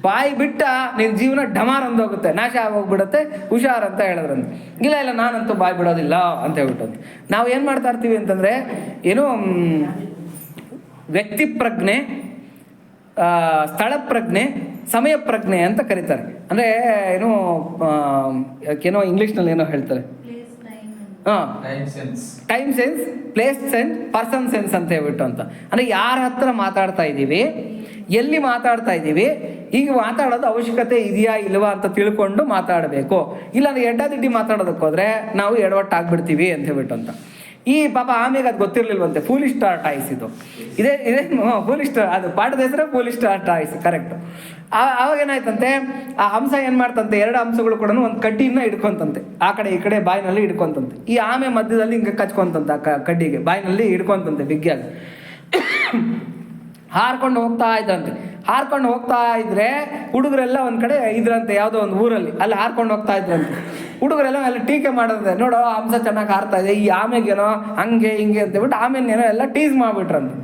ಬಾಯಿ ಬಿಟ್ಟ ನಿನ್ನ ಜೀವನ ಡಮಾರ್ ಅಂದೋಗುತ್ತೆ, ನಾಶ ಆಗೋಗ್ಬಿಡುತ್ತೆ, ಹುಷಾರ್ ಅಂತ ಹೇಳಿದ್ರಂತೆ. ಇಲ್ಲ ನಾನಂತೂ ಬಾಯಿ ಬಿಡೋದಿಲ್ಲ ಅಂತ ಹೇಳ್ಬಿಟ್ಟು. ನಾವು ಏನು ಮಾಡ್ತಾ ಇರ್ತೀವಿ ಅಂತಂದರೆ, ಏನೋ ವ್ಯಕ್ತಿ ಪ್ರಜ್ಞೆ, ಸ್ಥಳ ಪ್ರಜ್ಞೆ, ಸಮಯ ಪ್ರಜ್ಞೆ ಅಂತ ಕರೀತಾರೆ. ಅಂದರೆ ಏನೋ ಇಂಗ್ಲೀಷ್ನಲ್ಲಿ ಏನೋ ಹೇಳ್ತಾರೆ, time sense, place sense, person sense ಅಂತ ಹೇಳ್ಬಿಟ್ಟು ಅಂತ. ಅಂದರೆ ಯಾರ ಹತ್ರ ಮಾತಾಡ್ತಾ ಇದ್ದೀವಿ, ಎಲ್ಲಿ ಮಾತಾಡ್ತಾ ಇದ್ದೀವಿ, ಈಗ ಮಾತಾಡೋದು ಅವಶ್ಯಕತೆ ಇದೆಯಾ ಇಲ್ವಾ ಅಂತ ತಿಳ್ಕೊಂಡು ಮಾತಾಡಬೇಕು. ಇಲ್ಲಾಂದ್ರೆ ಎಡ್ಡದಿಡ್ಡಿ ಮಾತಾಡೋದಕ್ಕೆ ಹೋದರೆ ನಾವು ಎಡವಟ್ಟಾಗ್ಬಿಡ್ತೀವಿ ಅಂತ ಹೇಳ್ಬಿಟ್ಟು ಅಂತ. ಈ ಪಾಪ ಆಮೇಲೆ ಅದು ಗೊತ್ತಿರಲಿಲ್ವಂತೆ, ಫೂಲಿಶ್ ಸ್ಟಾರ್ ಟಾಯ್ಸ್ ಇದು. ಇದೇ ಫೂಲಿಶ್ ಸ್ಟಾರ್, ಅದು ಪಾಠದ ಹೆಸರೇ ಫೂಲಿಶ್ ಸ್ಟಾರ್ ಟಾಯ್ಸ್, ಕರೆಕ್ಟು. ಆವಾಗ ಏನಾಯ್ತಂತೆ, ಆ ಹಂಸ ಏನು ಮಾಡ್ತಂತೆ, ಎರಡು ಹಂಸಗಳು ಕೂಡ ಒಂದು ಕಡ್ಡಿನ ಹಿಡ್ಕೊಂತಂತೆ, ಆ ಕಡೆ ಈ ಕಡೆ ಬಾಯಿನಲ್ಲಿ ಹಿಡ್ಕೊಂತಂತೆ. ಈ ಆಮೆ ಮಧ್ಯದಲ್ಲಿ ಹಿಂಗೆ ಕಚ್ಕೊಂತಂತೆ, ಆ ಕಡ್ಡಿಗೆ ಬಾಯಿನಲ್ಲಿ ಹಿಡ್ಕೊಂತಂತೆ ಬಿಗ್ಗಿಯಾಗಿ. ಹಾರ್ಕೊಂಡು ಹೋಗ್ತಾ ಇದ್ದಂತೆ. ಹಾರ್ಕೊಂಡು ಹೋಗ್ತಾ ಇದ್ರೆ ಹುಡುಗರೆಲ್ಲ ಒಂದು ಕಡೆ ಇದ್ರಂತೆ, ಯಾವುದೋ ಒಂದು ಊರಲ್ಲಿ, ಅಲ್ಲಿ ಹಾರ್ಕೊಂಡು ಹೋಗ್ತಾ ಇದ್ರಂತೆ. ಹುಡುಗರೆಲ್ಲ ಎಲ್ಲ ಟೀಕೆ ಮಾಡೋದಂತೆ, ನೋಡೋ ಹಂಸ ಚೆನ್ನಾಗಿ ಹಾರ್ತಾ ಇದೆ, ಈ ಆಮೆಗೇನೋ ಹಂಗೆ ಹಿಂಗೆ ಅಂತ ಹೇಳ್ಬಿಟ್ಟು ಆಮೇನೇನೋ ಎಲ್ಲ ಟೀಸ್ ಮಾಡಿಬಿಟ್ರಂತೆ.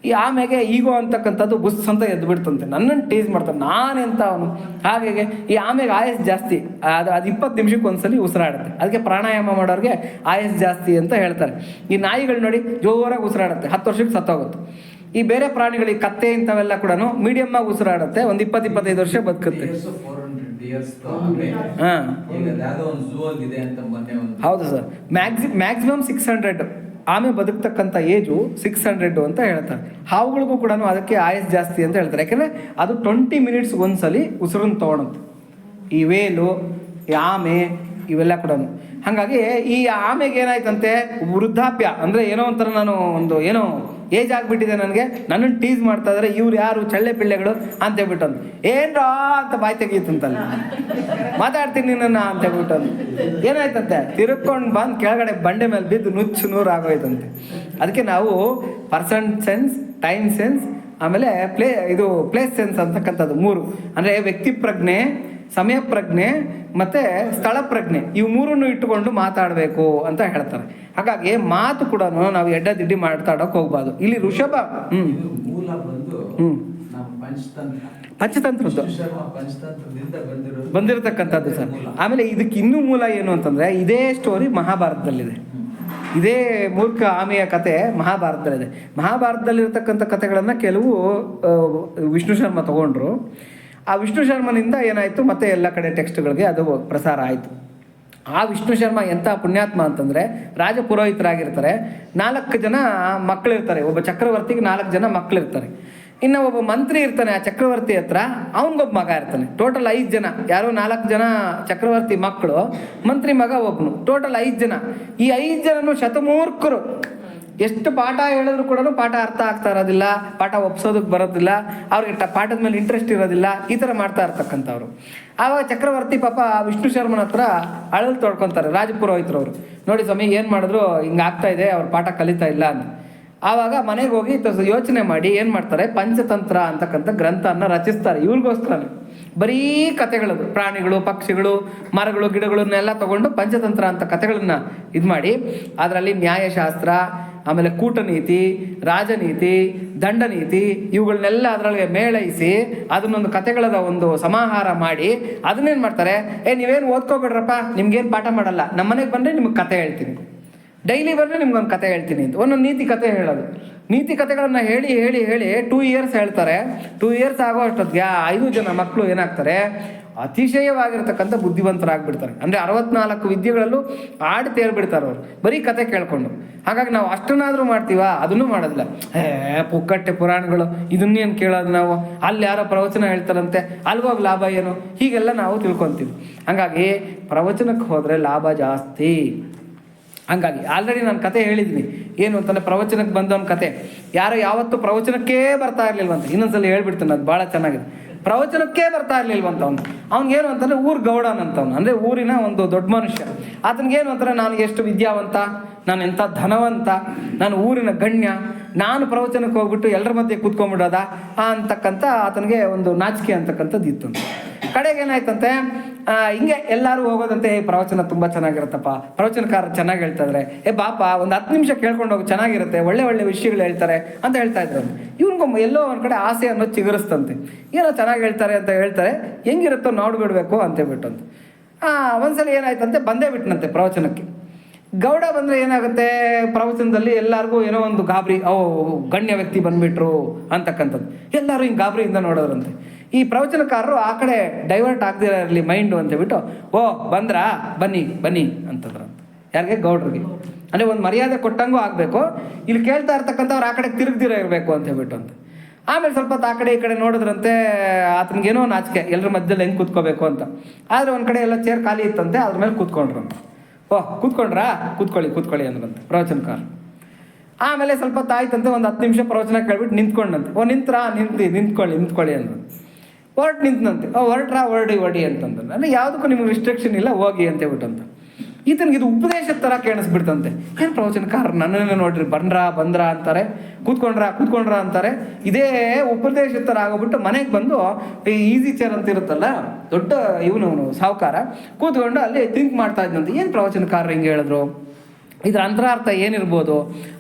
ಈ ಆಮೆಗೆ ಈಗೋ ಅಂತಕ್ಕಂಥದ್ದು ಬುಸ್ ಅಂತ ಎದ್ದು ಬಿಡ್ತಂತೆ, ನನ್ನನ್ನು ಟೀಸ್ ಮಾಡ್ತಾನೆ, ನಾನೆಂತ ಅವನು. ಹಾಗೆ ಈ ಆಮೆಗೆ ಆಯಸ್ ಜಾಸ್ತಿ, ಅದು 20 ನಿಮಿಷಕ್ಕೆ ಒಂದ್ಸಲಿ ಉಸಿರಾಡುತ್ತೆ, ಅದಕ್ಕೆ ಪ್ರಾಣಾಯಾಮ ಮಾಡೋರಿಗೆ ಆಯಸ್ ಜಾಸ್ತಿ ಅಂತ ಹೇಳ್ತಾರೆ. ಈ ನಾಯಿಗಳು ನೋಡಿ ಜೋರಾಗಿ ಉಸಿರಾಡುತ್ತೆ, 10 ವರ್ಷಕ್ಕೆ ಸತ್ತೋಗುತ್ತೆ. ಈ ಬೇರೆ ಪ್ರಾಣಿಗಳಿಗೆ ಕತ್ತೆ ಇಂಥವೆಲ್ಲ ಕೂಡ ಮೀಡಿಯಮ್ ಆಗಿ ಉಸಿರಾಡುತ್ತೆ, ಒಂದು 20-25 ವರ್ಷ ಬದುಕುತ್ತೆ. ಹೌದು ಸರ್, ಮ್ಯಾಕ್ಸಿಮಮ್ 600 ಆಮೆ ಬದುಕ್ತಕ್ಕಂಥ ಏಜು 600 ಅಂತ ಹೇಳ್ತಾರೆ. ಹಾವುಗಳಿಗೂ ಕೂಡ ಅದಕ್ಕೆ ಆಯಸ್ ಜಾಸ್ತಿ ಅಂತ ಹೇಳ್ತಾರೆ, ಯಾಕೆಂದರೆ ಅದು 20 ಮಿನಿಟ್ಸ್ ಒಂದ್ಸಲಿ ಉಸಿರನ್ನು ತೊಗೊಳುತ್ತೆ. ಈ ವೇಲು, ಈ ಆಮೆ ಇವೆಲ್ಲ ಕೂಡ. ಹಾಗಾಗಿ ಈ ಆಮೆಗೆ ಏನಾಯ್ತಂತೆ, ವೃದ್ಧಾಪ್ಯ ಅಂದರೆ ಏನೋ ಒಂಥರ ನಾನು ಒಂದು ಏನೋ ಏಜ್ ಆಗಿಬಿಟ್ಟಿದೆ ನನಗೆ, ನನ್ನನ್ನು ಟೀಸ್ ಮಾಡ್ತಾ ಇದ್ದಾರೆ, ಇವ್ರು ಯಾರು ಚಳ್ಳೆ ಪಿಳ್ಳೆಗಳು ಅಂತ ಹೇಳ್ಬಿಟ್ಟು ಏನ್ರಾ ಅಂತ ಬಾಯಿ ತೆಗೀತಂತಲ್ಲ, ಮಾತಾಡ್ತೀನಿ ನನ್ನ ಅಂತ ಹೇಳ್ಬಿಟ್ಟು. ಏನಾಯ್ತಂತೆ, ತಿರ್ಕೊಂಡು ಬಂದು ಕೆಳಗಡೆ ಬಂಡೆ ಮೇಲೆ ಬಿದ್ದು ನೂರು ಆಗೋಯ್ತಂತೆ. ಅದಕ್ಕೆ ನಾವು ಪರ್ಸನ್ ಸೆನ್ಸ್, ಟೈಮ್ ಸೆನ್ಸ್, ಆಮೇಲೆ ಪ್ಲೇಸ್ ಸೆನ್ಸ್ ಅಂತಕ್ಕಂಥದ್ದು 3, ಅಂದರೆ ವ್ಯಕ್ತಿ ಪ್ರಜ್ಞೆ, ಸಮಯ ಪ್ರಜ್ಞೆ ಮತ್ತು ಸ್ಥಳ ಪ್ರಜ್ಞೆ, ಇವು 3 ಇಟ್ಟುಕೊಂಡು ಮಾತಾಡಬೇಕು ಅಂತ ಹೇಳ್ತಾರೆ. ಹಾಗಾಗಿ ಮಾತು ಕೂಡ ನಾವು ಎಡ್ಡದಿಡ್ಡಿ ಮಾತಾಡೋಕೆ ಹೋಗ್ಬಾರ್ದು. ಇಲ್ಲಿ ಋಷಭ ಪಂಚತಂತ್ರದ್ದು ಬಂದಿರತಕ್ಕಂಥದ್ದು ಸರ್. ಆಮೇಲೆ ಇದಕ್ಕೆ ಇನ್ನೂ ಮೂಲ ಏನು ಅಂತಂದರೆ, ಇದೇ ಸ್ಟೋರಿ ಮಹಾಭಾರತದಲ್ಲಿದೆ. ಇದೇ ಮೂರ್ಖ ಆಮೆಯ ಕತೆ ಮಹಾಭಾರತದಲ್ಲಿದೆ. ಮಹಾಭಾರತದಲ್ಲಿರ್ತಕ್ಕಂಥ ಕಥೆಗಳನ್ನು ಕೆಲವು ವಿಷ್ಣು ಶರ್ಮ ತಗೊಂಡ್ರು. ಆ ವಿಷ್ಣು ಶರ್ಮನಿಂದ ಏನಾಯಿತು, ಮತ್ತೆ ಎಲ್ಲ ಕಡೆ ಟೆಕ್ಸ್ಟ್ಗಳಿಗೆ ಅದು ಪ್ರಸಾರ ಆಯಿತು. ಆ ವಿಷ್ಣು ಶರ್ಮ ಎಂಥ ಪುಣ್ಯಾತ್ಮ ಅಂತಂದರೆ, ರಾಜ ಪುರೋಹಿತರಾಗಿರ್ತಾರೆ, 4 ಜನ ಮಕ್ಕಳಿರ್ತಾರೆ. ಒಬ್ಬ ಚಕ್ರವರ್ತಿಗೆ 4 ಜನ ಮಕ್ಕಳಿರ್ತಾರೆ. ಇನ್ನು ಒಬ್ಬ ಮಂತ್ರಿ ಇರ್ತಾನೆ, ಆ ಚಕ್ರವರ್ತಿ ಹತ್ರ ಅವನಿಗೊಬ್ಬ ಮಗ ಇರ್ತಾನೆ. ಟೋಟಲ್ 5 ಜನ, ಯಾರೋ 4 ಜನ ಚಕ್ರವರ್ತಿ ಮಕ್ಕಳು, ಮಂತ್ರಿ ಮಗ ಒಬ್ಬನು, ಟೋಟಲ್ 5 ಜನ. ಈ 5 ಜನನು ಶತಮೂರ್ಖರು. ಎಷ್ಟು ಪಾಠ ಹೇಳಿದ್ರು ಕೂಡ ಪಾಠ ಅರ್ಥ ಆಗ್ತಾ ಇರೋದಿಲ್ಲ, ಪಾಠ ಒಪ್ಸೋದಕ್ಕೆ ಬರೋದಿಲ್ಲ, ಅವ್ರಿಗೆ ಪಾಠದ ಮೇಲೆ ಇಂಟ್ರೆಸ್ಟ್ ಇರೋದಿಲ್ಲ, ಈ ಥರ ಮಾಡ್ತಾ ಇರ್ತಕ್ಕಂಥವ್ರು. ಆವಾಗ ಚಕ್ರವರ್ತಿ ಪಾಪ ವಿಷ್ಣು ಶರ್ಮನ ಹತ್ರ ಅಳಲು ತೊಡ್ಕೊತಾರೆ ರಾಜಪುರೋಹಿತರವರು. ನೋಡಿ ಸ್ವಾಮಿ, ಏನು ಮಾಡಿದ್ರು ಹಿಂಗೆ ಆಗ್ತಾ ಇದೆ, ಅವ್ರು ಪಾಠ ಕಲಿತಾ ಇಲ್ಲ ಅಂತ. ಆವಾಗ ಮನೆಗೆ ಹೋಗಿ ಯೋಚನೆ ಮಾಡಿ ಏನು ಮಾಡ್ತಾರೆ, ಪಂಚತಂತ್ರ ಅಂತಕ್ಕಂಥ ಗ್ರಂಥನ ರಚಿಸ್ತಾರೆ ಇವ್ರಿಗೋಸ್ಕರನೇ. ಬರೀ ಕಥೆಗಳದು, ಪ್ರಾಣಿಗಳು, ಪಕ್ಷಿಗಳು, ಮರಗಳು, ಗಿಡಗಳನ್ನೆಲ್ಲ ತಗೊಂಡು ಪಂಚತಂತ್ರ ಅಂತ ಕಥೆಗಳನ್ನ ಇದು ಮಾಡಿ, ಅದರಲ್ಲಿ ನ್ಯಾಯಶಾಸ್ತ್ರ, ಆಮೇಲೆ ಕೂಟನೀತಿ, ರಾಜನೀತಿ, ದಂಡನೀತಿ ಇವುಗಳನ್ನೆಲ್ಲ ಅದರೊಳಗೆ ಮೇಳೈಸಿ ಅದನ್ನೊಂದು ಕಥೆಗಳದ ಒಂದು ಸಮಾಹಾರ ಮಾಡಿ ಅದನ್ನೇನು ಮಾಡ್ತಾರೆ, ನೀವೇನು ಓದ್ಕೋಬೇಡ್ರಪ್ಪ, ನಿಮ್ಗೇನು ಪಾಠ ಮಾಡಲ್ಲ, ನಮ್ಮ ಮನೆಗೆ ಬಂದರೆ ನಿಮ್ಗೆ ಕತೆ ಹೇಳ್ತೀನಿ, ಡೈಲಿ ಬಂದರೆ ನಿಮ್ಗೊಂದು ಕತೆ ಹೇಳ್ತೀನಿ ಅಂತ ಒಂದೊಂದು ನೀತಿ ಕತೆ ಹೇಳೋದು. ನೀತಿ ಕಥೆಗಳನ್ನು ಹೇಳಿ ಹೇಳಿ ಹೇಳಿ 2 ಇಯರ್ಸ್ ಹೇಳ್ತಾರೆ. 2 ಇಯರ್ಸ್ ಆಗೋ ಅಷ್ಟೊತ್ತಿಗೆ 5 ಜನ ಮಕ್ಕಳು ಏನಾಗ್ತಾರೆ, ಅತಿಶಯವಾಗಿರ್ತಕ್ಕಂಥ ಬುದ್ಧಿವಂತರಾಗ್ಬಿಡ್ತಾರೆ. ಅಂದರೆ 64 ವಿದ್ಯೆಗಳಲ್ಲೂ ಆಡಿ ತೇರ್ಬಿಡ್ತಾರೆ ಅವರು ಬರೀ ಕತೆ ಕೇಳ್ಕೊಂಡು. ಹಾಗಾಗಿ ನಾವು ಅಷ್ಟನ್ನಾದರೂ ಮಾಡ್ತೀವ, ಅದನ್ನು ಮಾಡೋದಿಲ್ಲ. ಪುಕ್ಕಟ್ಟೆ ಪುರಾಣಗಳು, ಇದನ್ನೇನು ಕೇಳೋದು ನಾವು, ಅಲ್ಲಿ ಯಾರೋ ಪ್ರವಚನ ಹೇಳ್ತಾರಂತೆ, ಅಲ್ಗೋಗಿ ಲಾಭ ಏನು, ಹೀಗೆಲ್ಲ ನಾವು ತಿಳ್ಕೊತೀವಿ. ಹಾಗಾಗಿ ಪ್ರವಚನಕ್ಕೆ ಹೋದರೆ ಲಾಭ ಜಾಸ್ತಿ. ಹಂಗಾಗಿ ಆಲ್ರೆಡಿ ನಾನು ಕತೆ ಹೇಳಿದ್ದೀನಿ. ಏನು ಅಂತಂದರೆ, ಪ್ರವಚನಕ್ಕೆ ಬಂದವನ ಕತೆ, ಯಾವತ್ತೂ ಪ್ರವಚನಕ್ಕೇ ಬರ್ತಾ ಇರಲಿಲ್ವಂತ. ಇನ್ನೊಂದ್ಸಲ ಹೇಳ್ಬಿಡ್ತಾನೆ, ಅದು ಭಾಳ ಚೆನ್ನಾಗಿದೆ. ಪ್ರವಚನಕ್ಕೇ ಬರ್ತಾ ಇರಲಿಲ್ವಂತ ಅವ್ನಿಗೇನು ಅಂತಂದರೆ ಊರು ಗೌಡನಂತವ್ನು, ಅಂದರೆ ಊರಿನ ಒಂದು ದೊಡ್ಡ ಮನುಷ್ಯ. ಆತನಿಗೇನು ಅಂತಾರೆ, ನಾನು ಎಷ್ಟು ವಿದ್ಯಾವಂತ, ನಾನು ಎಂಥ ಧನವಂತ, ನಾನು ಊರಿನ ಗಣ್ಯ, ನಾನು ಪ್ರವಚನಕ್ಕೆ ಹೋಗ್ಬಿಟ್ಟು ಎಲ್ಲರ ಮಧ್ಯೆ ಕೂತ್ಕೊಂಡ್ಬಿಡೋದ ಅಂತಕ್ಕಂಥ ಆತನಿಗೆ ಒಂದು ನಾಚಿಕೆ ಅಂತಕ್ಕಂಥದ್ದು ಇತ್ತು. ಕಡೆಗೆ ಏನಾಯ್ತಂತೆ, ಹಿಂಗೆ ಎಲ್ಲರೂ ಹೋಗೋದಂತೆ, ಪ್ರವಚನ ತುಂಬ ಚೆನ್ನಾಗಿರುತ್ತಪ್ಪ, ಪ್ರವಚನಕಾರ ಚೆನ್ನಾಗಿ ಹೇಳ್ತಾಯಿದ್ರೆ, ಬಾಪ ಒಂದು 10 ನಿಮಿಷ ಕೇಳ್ಕೊಂಡು ಹೋಗಿ, ಚೆನ್ನಾಗಿರುತ್ತೆ, ಒಳ್ಳೆ ಒಳ್ಳೆ ವಿಷಯಗಳು ಹೇಳ್ತಾರೆ ಅಂತ ಹೇಳ್ತಾ ಇದ್ರು. ಇವ್ನಿಗೊಮ್ಮ ಎಲ್ಲೋ ಒಂದು ಕಡೆ ಆಸೆ ಅನ್ನೋದು ಚಿಗುರಿಸ್ತಂತೆ. ಏನೋ ಚೆನ್ನಾಗಿ ಹೇಳ್ತಾರೆ ಅಂತ ಹೇಳ್ತಾರೆ, ಹೆಂಗಿರುತ್ತೋ ನೋಡ್ಬಿಡ್ಬೇಕು ಅಂತೇಳ್ಬಿಟ್ಟು ಒಂದ್ಸಲ ಏನಾಯ್ತಂತೆ, ಬಂದೇ ಬಿಟ್ಟನಂತೆ ಪ್ರವಚನಕ್ಕೆ. ಗೌಡ ಬಂದರೆ ಏನಾಗುತ್ತೆ, ಪ್ರವಚನದಲ್ಲಿ ಎಲ್ಲರಿಗೂ ಏನೋ ಒಂದು ಗಾಬರಿ, ಗಣ್ಯ ವ್ಯಕ್ತಿ ಬಂದ್ಬಿಟ್ರು ಅಂತಕ್ಕಂಥದ್ದು. ಎಲ್ಲರೂ ಹಿಂಗೆ ಗಾಬರಿಯಿಂದ ನೋಡೋದ್ರಂತೆ. ಈ ಪ್ರವಚನಕಾರರು ಆ ಕಡೆ ಡೈವರ್ಟ್ ಆಗದಿರ ಇರಲಿ ಮೈಂಡು ಅಂತೇಳ್ಬಿಟ್ಟು, ಬಂದ್ರಾ, ಬನ್ನಿ ಬನ್ನಿ ಅಂತಂದ್ರಂತ. ಯಾರಿಗೆ? ಗೌಡ್ರಿಗೆ. ಅಂದರೆ ಒಂದು ಮರ್ಯಾದೆ ಕೊಟ್ಟಂಗೂ ಆಗಬೇಕು, ಇಲ್ಲಿ ಕೇಳ್ತಾ ಇರ್ತಕ್ಕಂಥವ್ರು ಆ ಕಡೆ ತಿರುಗ್ದಿರ ಇರಬೇಕು ಅಂತ ಹೇಳ್ಬಿಟ್ಟು ಅಂತ. ಆಮೇಲೆ ಸ್ವಲ್ಪ ಆ ಕಡೆ ಈ ಕಡೆ ನೋಡಿದ್ರಂತೆ, ಆತನಿಗೇನೋ ನಾಚಿಕೆ, ಎಲ್ಲರ ಮಧ್ಯದಲ್ಲಿ ಹೆಂಗೆ ಕೂತ್ಕೋಬೇಕು ಅಂತ. ಆದರೆ ಒಂದು ಕಡೆ ಎಲ್ಲ ಚೇರ್ ಖಾಲಿ ಇತ್ತಂತೆ, ಅದ್ರ ಮೇಲೆ ಕೂತ್ಕೊಂಡ್ರಂತೆ. ಕೂತ್ಕೊಂಡ್ರಾ, ಕೂತ್ಕೊಳ್ಳಿ ಅಂದ್ರಂತೆ ಪ್ರವಚನಕಾರ. ಆಮೇಲೆ ಸ್ವಲ್ಪ ತಾಯ್ತಂತೆ, ಒಂದು 10 ನಿಮಿಷ ಪ್ರವಚನ ಕೇಳ್ಬಿಟ್ಟು ನಿಂತ್ಕೊಂಡಂತೆ. ನಿಂತ್ರಾ, ನಿಂತ್ಕೊಳ್ಳಿ ಅಂದ್ರು. ನಿಂತಂತೆ. ಹೊರಡಿ ಅಂತಂದ್ರೆ, ಅಂದರೆ ಯಾವುದಕ್ಕೂ ನಿಮ್ಗೆ ರಿಸ್ಟ್ರಿಕ್ಷನ್ ಇಲ್ಲ, ಹೋಗಿ ಅಂತ ಹೇಳ್ಬಿಟ್ಟು ಅಂತ. ಈತನಿಗೆ ಇದು ಉಪದೇಶದ ಥರ ಕೇಳಿಸ್ಬಿಡ್ತಂತೆ. ಏನು ಪ್ರವಚನಕಾರ ನನ್ನನ್ನೇ ನೋಡ್ರಿ, ಬಂದ್ರ ಅಂತಾರೆ, ಕೂತ್ಕೊಂಡ್ರ ಅಂತಾರೆ. ಇದೇ ಉಪದೇಶದ ಥರ ಆಗೋಗ್ಬಿಟ್ಟು ಮನೆಗೆ ಬಂದು ಈ ಈಸಿ ಚೇರ್ ಅಂತ ಇರುತ್ತಲ್ಲ, ದೊಡ್ಡ ಇವನು ಸಾಹುಕಾರ ಕೂತ್ಕೊಂಡು ಅಲ್ಲಿ ಥಿಂಕ್ ಮಾಡ್ತಾ ಇದ್ದಂತೆ, ಏನು ಪ್ರವಚನಕಾರರು ಹಿಂಗೆ ಹೇಳಿದ್ರು, ಇದ್ರ ಅಂತರಾರ್ಥ ಏನಿರ್ಬೋದು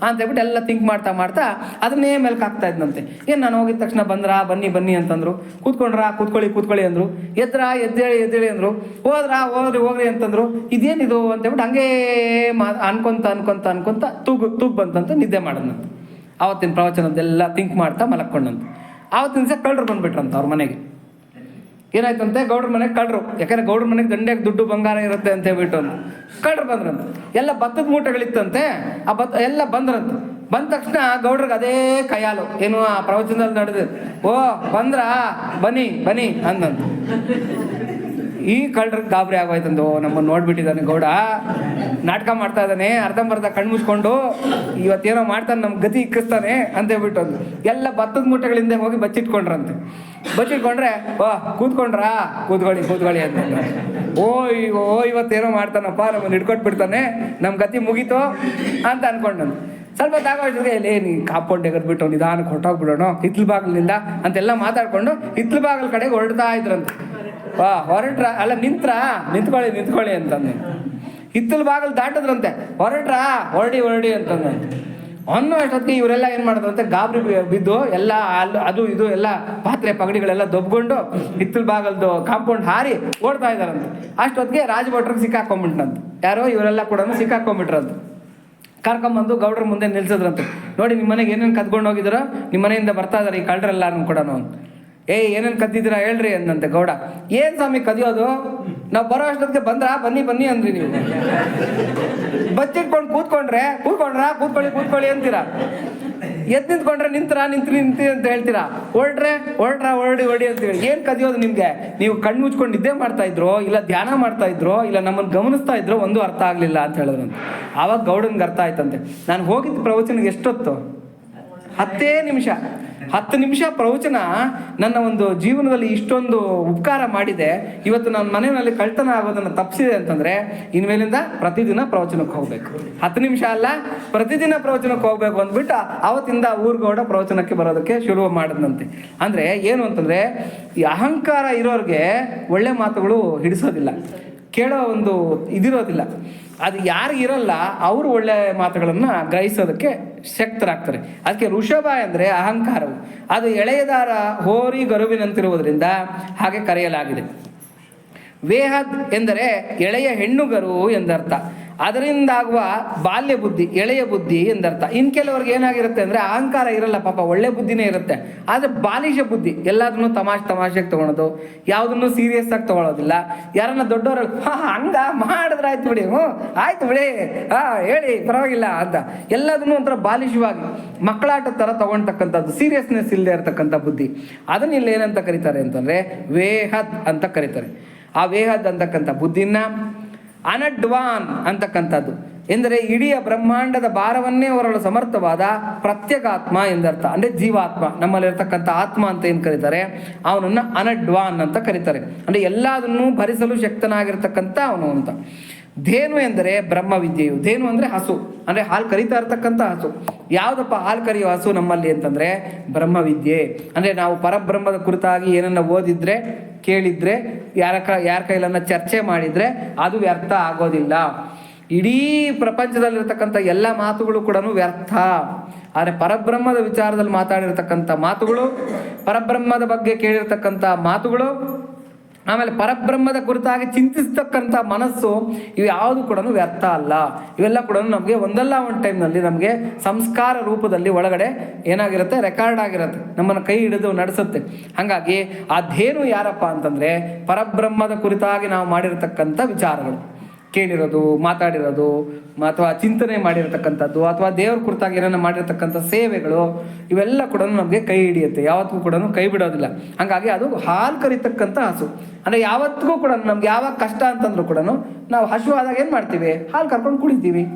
ಅಂತ ಹೇಳ್ಬಿಟ್ಟು ಎಲ್ಲ ಥಿಂಕ್ ಮಾಡ್ತಾ ಅದನ್ನೇ ಮೇಲ್ಕೆ ಹಾಕ್ತಾ ಇದ್ದಂತೆ. ಏನು ನಾನು ಹೋಗಿದ ತಕ್ಷಣ ಬಂದ್ರಾ, ಬನ್ನಿ ಅಂತಂದರು. ಕೂತ್ಕೊಳ್ಳಿ ಅಂದರು. ಎದ್ದೇಳಿ ಅಂದರು. ಹೋಗ್ರಿ ಅಂತಂದರು. ಇದೇನಿದು ಅಂತೇಳ್ಬಿಟ್ಟು ಹಂಗೇ ಅನ್ಕೊಂತ ತೂಗ್ ಬಂತಂತ ನಿದ್ದೆ ಮಾಡಿದ್ನಂತ. ಆವತ್ತಿನ ಪ್ರವಚನದ್ದೆಲ್ಲ ಥಿಂಕ್ ಮಾಡ್ತಾ ಮಲಕ್ಕೊಂಡಂತ. ಆವತ್ತಿನ ದಿವಸ ಕಳ್ಳರು ಬಂದುಬಿಟ್ರಂತ ಅವ್ರ ಮನೆಗೆ. ಏನಾಯ್ತಂತೆ, ಗೌಡ್ರ ಮನೆಗೆ ಕಳ್ಳರು, ಯಾಕಂದರೆ ಗೌಡ್ರ ಮನೆಗೆ ದಂಡೆಗೆ ದುಡ್ಡು ಬಂಗಾರ ಇರುತ್ತೆ ಅಂತ ಹೇಳ್ಬಿಟ್ಟು ಕಳ್ಳರು ಬಂದ್ರಂತ. ಎಲ್ಲ ಭತ್ತದ ಮೂಟೆಗಳಿತ್ತಂತೆ, ಆ ಎಲ್ಲ ಬಂದ್ರಂತ. ಬಂದ ತಕ್ಷಣ ಗೌಡ್ರಿಗೆ ಅದೇ ಕೈಯಾಲು, ಏನು ಆ ಪ್ರವಚನದಲ್ಲಿ ನಡೆದು, ಬಂದ್ರಾ, ಬನ್ನಿ ಅಂದಂತ. ಈ ಕಳ್ಳರಿಗೆ ಗಾಬರಿ ಆಗೋಯ್ತಂದು, ನಮ್ಮನ್ನು ನೋಡ್ಬಿಟ್ಟಿದ್ದಾನೆ ಗೌಡ, ನಾಟಕ ಮಾಡ್ತಾ ಇದ್ದಾನೆ, ಅರ್ಧಂಬರ್ಧ ಕಣ್ಣು ಮುಚ್ಕೊಂಡು ಇವತ್ತೇನೋ ಮಾಡ್ತಾನೆ, ನಮ್ಮ ಗತಿ ಇಕ್ಕಿಸ್ತಾನೆ ಅಂತ ಹೇಳ್ಬಿಟ್ಟು ಎಲ್ಲ ಭತ್ತದ ಮೂಟೆಗಳಿಂದ ಹೋಗಿ ಬಚ್ಚಿಟ್ಕೊಂಡ್ರಂತೆ. ಕೂತ್ಕೊಳ್ಳಿ ಅಂತ. ಇವತ್ತೇನೋ ಮಾಡ್ತಾನಪ್ಪ, ನಮ್ಮನ್ನು ಹಿಡ್ಕೊಟ್ಬಿಡ್ತಾನೆ, ನಮ್ಮ ಗತಿ ಮುಗೀತು ಅಂತ ಅನ್ಕೊಂಡನು. ಸ್ವಲ್ಪ ತಾಗೋಷ್ಟಿಗೆ ನೀ ಕಾಂಪೌಂಡ್ ಎಗರ್ಬಿಟ್ಟು ನಿಧಾನಕ್ಕೆ ಹೊಟ್ಟೋಗ್ಬಿಡೋಣ ಹಿತ್ಲು ಬಾಗಿಲಿಂದ ಅಂತೆಲ್ಲ ಮಾತಾಡ್ಕೊಂಡು ಹಿತ್ಲು ಬಾಗಿಲ ಕಡೆಗೆ ಹೊರಡ್ತಾ ಇದ್ರಂತೆ. ಅಲ್ಲ ನಿಂತ್ಕೊಳ್ಳಿ ಅಂತಂದು ಹಿತ್ತಲು ಬಾಗಿಲು ದಾಟಿದ್ರಂತೆ. ಹೊರಡಿ ಅಂತಂದು ಅನ್ನೋ ಅಷ್ಟೊತ್ತಿಗೆ ಇವರೆಲ್ಲ ಏನು ಮಾಡಿದ್ರಂತೆ, ಗಾಬರಿ ಬಿದ್ದು ಎಲ್ಲ ಅದು ಇದು ಎಲ್ಲ ಪಾತ್ರೆ ಪಗಡಿಗಳೆಲ್ಲ ದೊಬ್ಕೊಂಡು ಹಿತ್ತಲು ಬಾಗಲ್ದು ಕಾಂಪೌಂಡ್ ಹಾರಿ ಓಡ್ತಾ ಇದ್ದಾರಂತೆ. ಅಷ್ಟೊತ್ತಿಗೆ ರಾಜಭಟ್ರಿಗೆ ಸಿಕ್ಕಾಕೊಂಡ್ಬಿಟ್ನಂತ. ಯಾರೋ ಇವರೆಲ್ಲ ಕೂಡ ಸಿಕ್ಕಾಕೊಂಡ್ಬಿಟ್ರಂತ. ಕರ್ಕೊಂಬಂದು ಗೌಡ್ರ ಮುಂದೆ ನಿಲ್ಸಿದ್ರಂತೆ. ನೋಡಿ, ನಿಮ್ಮ ಮನೆಗೆ ಏನೇನು ಕದ್ಕೊಂಡು ಹೋಗಿದ್ದೀರೋ, ನಿಮ್ಮ ಮನೆಯಿಂದ ಬರ್ತಾ ಇದಾರೆ ಈ ಕಳ್ಳರೆಲ್ಲ ಕೂಡ. ಏನೇನು ಕದ್ದಿದ್ದೀರಾ ಹೇಳ್ರಿ ಅಂದಂತೆ ಗೌಡ. ಏನು ಸ್ವಾಮಿ ಕದಿಯೋದು, ನಾವು ಬರೋ ಅಷ್ಟೊತ್ತಿಗೆ ಬಂದ್ರಾ, ಬನ್ನಿ ಅಂದ್ರಿ ನೀವು. ಬಚ್ಚಿಟ್ಕೊಂಡು ಕೂತ್ಕೊಳ್ಳಿ ಅಂತೀರಾ. ಎದ್ದು ನಿಂತ್ಕೊಂಡ್ರೆ ನಿಂತಿ ಅಂತ ಹೇಳ್ತೀರಾ. ಹೊರಡಿ ಅಂತೀವಿ. ಏನು ಕದಿಯೋದು ನಿಮಗೆ? ನೀವು ಕಣ್ಣು ಮುಚ್ಕೊಂಡು ನಿದ್ದೆ ಮಾಡ್ತಾ ಇದ್ರೋ, ಇಲ್ಲ ಧ್ಯಾನ ಮಾಡ್ತಾ ಇದ್ರೋ, ಇಲ್ಲ ನಮ್ಮನ್ನು ಗಮನಿಸ್ತಾ ಇದ್ರೋ, ಒಂದು ಅರ್ಥ ಆಗಲಿಲ್ಲ ಅಂತ ಹೇಳಿದ್ರಂತೆ. ಆವಾಗ ಗೌಡನ್ಗೆ ಅರ್ಥ ಆಯ್ತಂತೆ, ನಾನು ಹೋಗಿದ್ದ ಪ್ರವಚನಕ್ಕೆ ಎಷ್ಟೊತ್ತು, 10 ನಿಮಿಷ ಪ್ರವಚನ ನನ್ನ ಒಂದು ಜೀವನದಲ್ಲಿ ಇಷ್ಟೊಂದು ಉಪಕಾರ ಮಾಡಿದೆ. ಇವತ್ತು ನನ್ನ ಮನೆಯಲ್ಲಿ ಕಳ್ತನ ಆಗೋದನ್ನು ತಪ್ಪಿಸಿದೆ ಅಂತಂದರೆ ಇನ್ಮೇಲಿಂದ ಪ್ರತಿದಿನ ಪ್ರವಚನಕ್ಕೆ ಹೋಗಬೇಕು. 10 ನಿಮಿಷ ಅಲ್ಲ, ಪ್ರತಿದಿನ ಪ್ರವಚನಕ್ಕೆ ಹೋಗ್ಬೇಕು ಅಂದ್ಬಿಟ್ಟು ಅವತ್ತಿಂದ ಊರ್ಗೌಡ ಪ್ರವಚನಕ್ಕೆ ಬರೋದಕ್ಕೆ ಶುರು ಮಾಡಿದ್ನಂತೆ. ಅಂದರೆ ಏನು ಅಂತಂದರೆ, ಈ ಅಹಂಕಾರ ಇರೋರಿಗೆ ಒಳ್ಳೆ ಮಾತುಗಳು ಹಿಡಿಸೋದಿಲ್ಲ, ಕೇಳೋ ಒಂದು ಇದಿರೋದಿಲ್ಲ. ಅದು ಯಾರಿಗಿರಲ್ಲ ಅವರು ಒಳ್ಳೆ ಮಾತುಗಳನ್ನು ಗ್ರಹಿಸೋದಕ್ಕೆ ಶಕ್ತರಾಗ್ತಾರೆ. ಅದಕ್ಕೆ ಋಷಭ ಅಂದರೆ ಅಹಂಕಾರವು, ಅದು ಎಳೆಯದಾರ ಹೋರಿ ಗರುವಿನಂತಿರುವುದರಿಂದ ಹಾಗೆ ಕರೆಯಲಾಗಿದೆ. ವೇಹದ್ ಎಂದರೆ ಎಳೆಯ ಹೆಣ್ಣುಗರು ಎಂದರ್ಥ. ಅದರಿಂದಾಗುವ ಬಾಲ್ಯ ಬುದ್ಧಿ, ಎಳೆಯ ಬುದ್ಧಿ ಎಂದರ್ಥ. ಇನ್ನು ಕೆಲವ್ರಿಗೆ ಏನಾಗಿರುತ್ತೆ ಅಂದರೆ ಅಹಂಕಾರ ಇರಲ್ಲ, ಪಾಪ ಒಳ್ಳೆ ಬುದ್ಧಿನೇ ಇರುತ್ತೆ, ಆದರೆ ಬಾಲಿಶ ಬುದ್ಧಿ, ಎಲ್ಲದನ್ನೂ ತಮಾಷೆಗೆ ತೊಗೊಳೋದು, ಯಾವುದನ್ನು ಸೀರಿಯಸ್ ಆಗಿ ತೊಗೊಳೋದಿಲ್ಲ. ಯಾರನ್ನ ದೊಡ್ಡವರಲ್ಲಿ ಹಂಗ ಮಾಡಿದ್ರೆ ಆಯ್ತು ಬಿಡಿ, ಆಯ್ತು ಬಿಡಿ, ಹೇಳಿ ಪರವಾಗಿಲ್ಲ ಅಂತ ಎಲ್ಲದನ್ನೂ ಒಂಥರ ಬಾಲಿಶವಾಗಿ ಮಕ್ಕಳಾಟ ಥರ ತಗೊಳ್ತಕ್ಕಂಥದ್ದು, ಸೀರಿಯಸ್ನೆಸ್ ಇಲ್ಲದೆ ಇರತಕ್ಕಂಥ ಬುದ್ಧಿ. ಅದನ್ನ ಇಲ್ಲಿ ಏನಂತ ಕರೀತಾರೆ ಅಂತಂದರೆ ವೇಹದ್ ಅಂತ ಕರೀತಾರೆ. ಆ ವೇಹದ್ ಅಂತಕ್ಕಂಥ ಬುದ್ಧಿನ ಅನಡ್ವಾನ್ ಅಂತಕ್ಕಂಥದ್ದು ಎಂದರೆ ಇಡೀ ಬ್ರಹ್ಮಾಂಡದ ಭಾರವನ್ನೇ ಹೊರಲು ಸಮರ್ಥವಾದ ಪ್ರತ್ಯೇಕಾತ್ಮ ಎಂದರ್ಥ. ಅಂದರೆ ಜೀವಾತ್ಮ, ನಮ್ಮಲ್ಲಿರ್ತಕ್ಕಂಥ ಆತ್ಮ ಅಂತ ಏನು ಕರೀತಾರೆ, ಅವನನ್ನು ಅನಡ್ವಾನ್ ಅಂತ ಕರೀತಾರೆ. ಅಂದರೆ ಎಲ್ಲದನ್ನೂ ಭರಿಸಲು ಶಕ್ತನಾಗಿರ್ತಕ್ಕಂಥ ಅವನು ಅಂತ. ಧೇನು ಎಂದರೆ ಬ್ರಹ್ಮವಿದ್ಯೆಯು. ಧೇನು ಅಂದರೆ ಹಸು, ಅಂದರೆ ಹಾಲು ಕರಿತಾ ಇರ್ತಕ್ಕಂಥ ಹಸು. ಯಾವುದಪ್ಪ ಹಾಲು ಕರೆಯೋ ಹಸು ನಮ್ಮಲ್ಲಿ ಅಂತಂದರೆ ಬ್ರಹ್ಮವಿದ್ಯೆ. ಅಂದರೆ ನಾವು ಪರಬ್ರಹ್ಮದ ಕುರಿತಾಗಿ ಏನನ್ನ ಓದಿದ್ರೆ, ಕೇಳಿದ್ರೆ, ಯಾರ ಕೈಲನ್ನ ಚರ್ಚೆ ಮಾಡಿದರೆ ಅದು ವ್ಯರ್ಥ ಆಗೋದಿಲ್ಲ. ಇಡೀ ಪ್ರಪಂಚದಲ್ಲಿರ್ತಕ್ಕಂಥ ಎಲ್ಲ ಮಾತುಗಳು ಕೂಡ ವ್ಯರ್ಥ. ಆದರೆ ಪರಬ್ರಹ್ಮದ ವಿಚಾರದಲ್ಲಿ ಮಾತಾಡಿರ್ತಕ್ಕಂಥ ಮಾತುಗಳು, ಪರಬ್ರಹ್ಮದ ಬಗ್ಗೆ ಕೇಳಿರ್ತಕ್ಕಂಥ ಮಾತುಗಳು, ಆಮೇಲೆ ಪರಬ್ರಹ್ಮದ ಕುರಿತಾಗಿ ಚಿಂತಿಸ್ತಕ್ಕಂಥ ಮನಸ್ಸು, ಇವು ಯಾವುದು ಕೂಡ ವ್ಯರ್ಥ ಅಲ್ಲ. ಇವೆಲ್ಲ ಕೂಡ ನಮಗೆ ಒಂದಲ್ಲ ಒಂದು ಟೈಮ್ನಲ್ಲಿ ನಮಗೆ ಸಂಸ್ಕಾರ ರೂಪದಲ್ಲಿ ಒಳಗಡೆ ಏನಾಗಿರುತ್ತೆ, ರೆಕಾರ್ಡ್ ಆಗಿರುತ್ತೆ, ನಮ್ಮನ್ನು ಕೈ ಹಿಡಿದು ನಡೆಸುತ್ತೆ. ಹಾಗಾಗಿ ಆ ಧೇನು ಯಾರಪ್ಪ ಅಂತಂದರೆ ಪರಬ್ರಹ್ಮದ ಕುರಿತಾಗಿ ನಾವು ಮಾಡಿರತಕ್ಕಂಥ ವಿಚಾರಗಳು, ಕೇಳಿರೋದು, ಮಾತಾಡಿರೋದು, ಅಥವಾ ಚಿಂತನೆ ಮಾಡಿರ್ತಕ್ಕಂಥದ್ದು, ಅಥವಾ ದೇವ್ರ ಕುರಿತಾಗಿ ಏನನ್ನ ಮಾಡಿರ್ತಕ್ಕಂಥ ಸೇವೆಗಳು, ಇವೆಲ್ಲ ಕೂಡ ನಮಗೆ ಕೈ ಹಿಡಿಯುತ್ತೆ, ಯಾವತ್ತಿಗೂ ಕೂಡ ಕೈ ಬಿಡೋದಿಲ್ಲ. ಹಾಗಾಗಿ ಅದು ಹಾಲು ಕರಿತಕ್ಕಂಥ ಹಸು. ಅಂದರೆ ಯಾವತ್ತಿಗೂ ಕೂಡ ನಮ್ಗೆ ಯಾವಾಗ ಕಷ್ಟ ಅಂತಂದ್ರೂ ಕೂಡ ನಾವು ಹಸುವಾದಾಗ ಏನು ಮಾಡ್ತೀವಿ, ಹಾಲು ಕರ್ಕೊಂಡು ಕುಡಿತೀವಿ.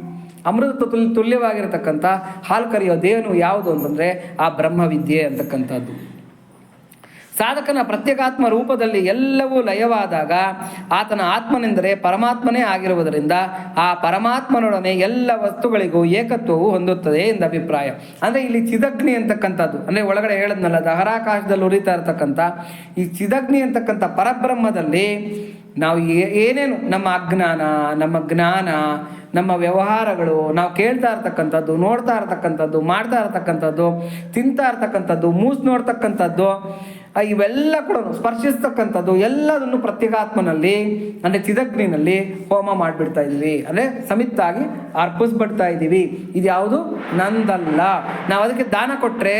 ಅಮೃತ ತುಲ್ಯವಾಗಿರ್ತಕ್ಕಂಥ ಹಾಲು ಕರೆಯೋ ದೇವನು ಯಾವುದು ಅಂತಂದರೆ ಆ ಬ್ರಹ್ಮವಿದ್ಯೆ ಅಂತಕ್ಕಂಥದ್ದು. ಸಾಧಕನ ಪ್ರತ್ಯೇಕಾತ್ಮ ರೂಪದಲ್ಲಿ ಎಲ್ಲವೂ ಲಯವಾದಾಗ ಆತನ ಆತ್ಮನೆಂದರೆ ಪರಮಾತ್ಮನೇ ಆಗಿರುವುದರಿಂದ ಆ ಪರಮಾತ್ಮನೊಡನೆ ಎಲ್ಲ ವಸ್ತುಗಳಿಗೂ ಏಕತ್ವವು ಹೊಂದುತ್ತದೆ ಎಂದು ಅಭಿಪ್ರಾಯ. ಅಂದರೆ ಇಲ್ಲಿ ಚಿದಗ್ನಿ ಅಂತಕ್ಕಂಥದ್ದು, ಅಂದರೆ ಒಳಗಡೆ ಹೇಳದ್ನಲ್ಲ, ದಹರಾಕಾಶದಲ್ಲಿ ಉರಿತಾ ಇರ್ತಕ್ಕಂಥ ಈ ಚಿದಗ್ನಿ ಅಂತಕ್ಕಂಥ ಪರಬ್ರಹ್ಮದಲ್ಲಿ ನಾವು ಏನೇನು ನಮ್ಮ ಅಜ್ಞಾನ, ನಮ್ಮ ಜ್ಞಾನ, ನಮ್ಮ ವ್ಯವಹಾರಗಳು, ನಾವು ಕೇಳ್ತಾ ಇರ್ತಕ್ಕಂಥದ್ದು, ನೋಡ್ತಾ ಇರ್ತಕ್ಕಂಥದ್ದು, ಮಾಡ್ತಾ ಇರ್ತಕ್ಕಂಥದ್ದು, ತಿಂತಾ ಇರ್ತಕ್ಕಂಥದ್ದು, ನೋಡ್ತಕ್ಕಂಥದ್ದು, ಇವೆಲ್ಲ ಕೂಡ ಸ್ಪರ್ಶಿಸ್ತಕ್ಕಂಥದ್ದು ಎಲ್ಲದನ್ನು ಪ್ರತ್ಯೇಕಾತ್ಮನಲ್ಲಿ ಅಂದರೆ ಚಿದಗ್ನಿನಲ್ಲಿ ಹೋಮ ಮಾಡಿಬಿಡ್ತಾ ಇದ್ದೀವಿ, ಅಂದರೆ ಸಮಿತ್ತಾಗಿ ಅರ್ಪಿಸ್ಬಿಡ್ತಾ ಇದ್ದೀವಿ. ಇದು ಯಾವುದು ನಂದಲ್ಲ. ನಾವು ಅದಕ್ಕೆ ದಾನ ಕೊಟ್ಟರೆ,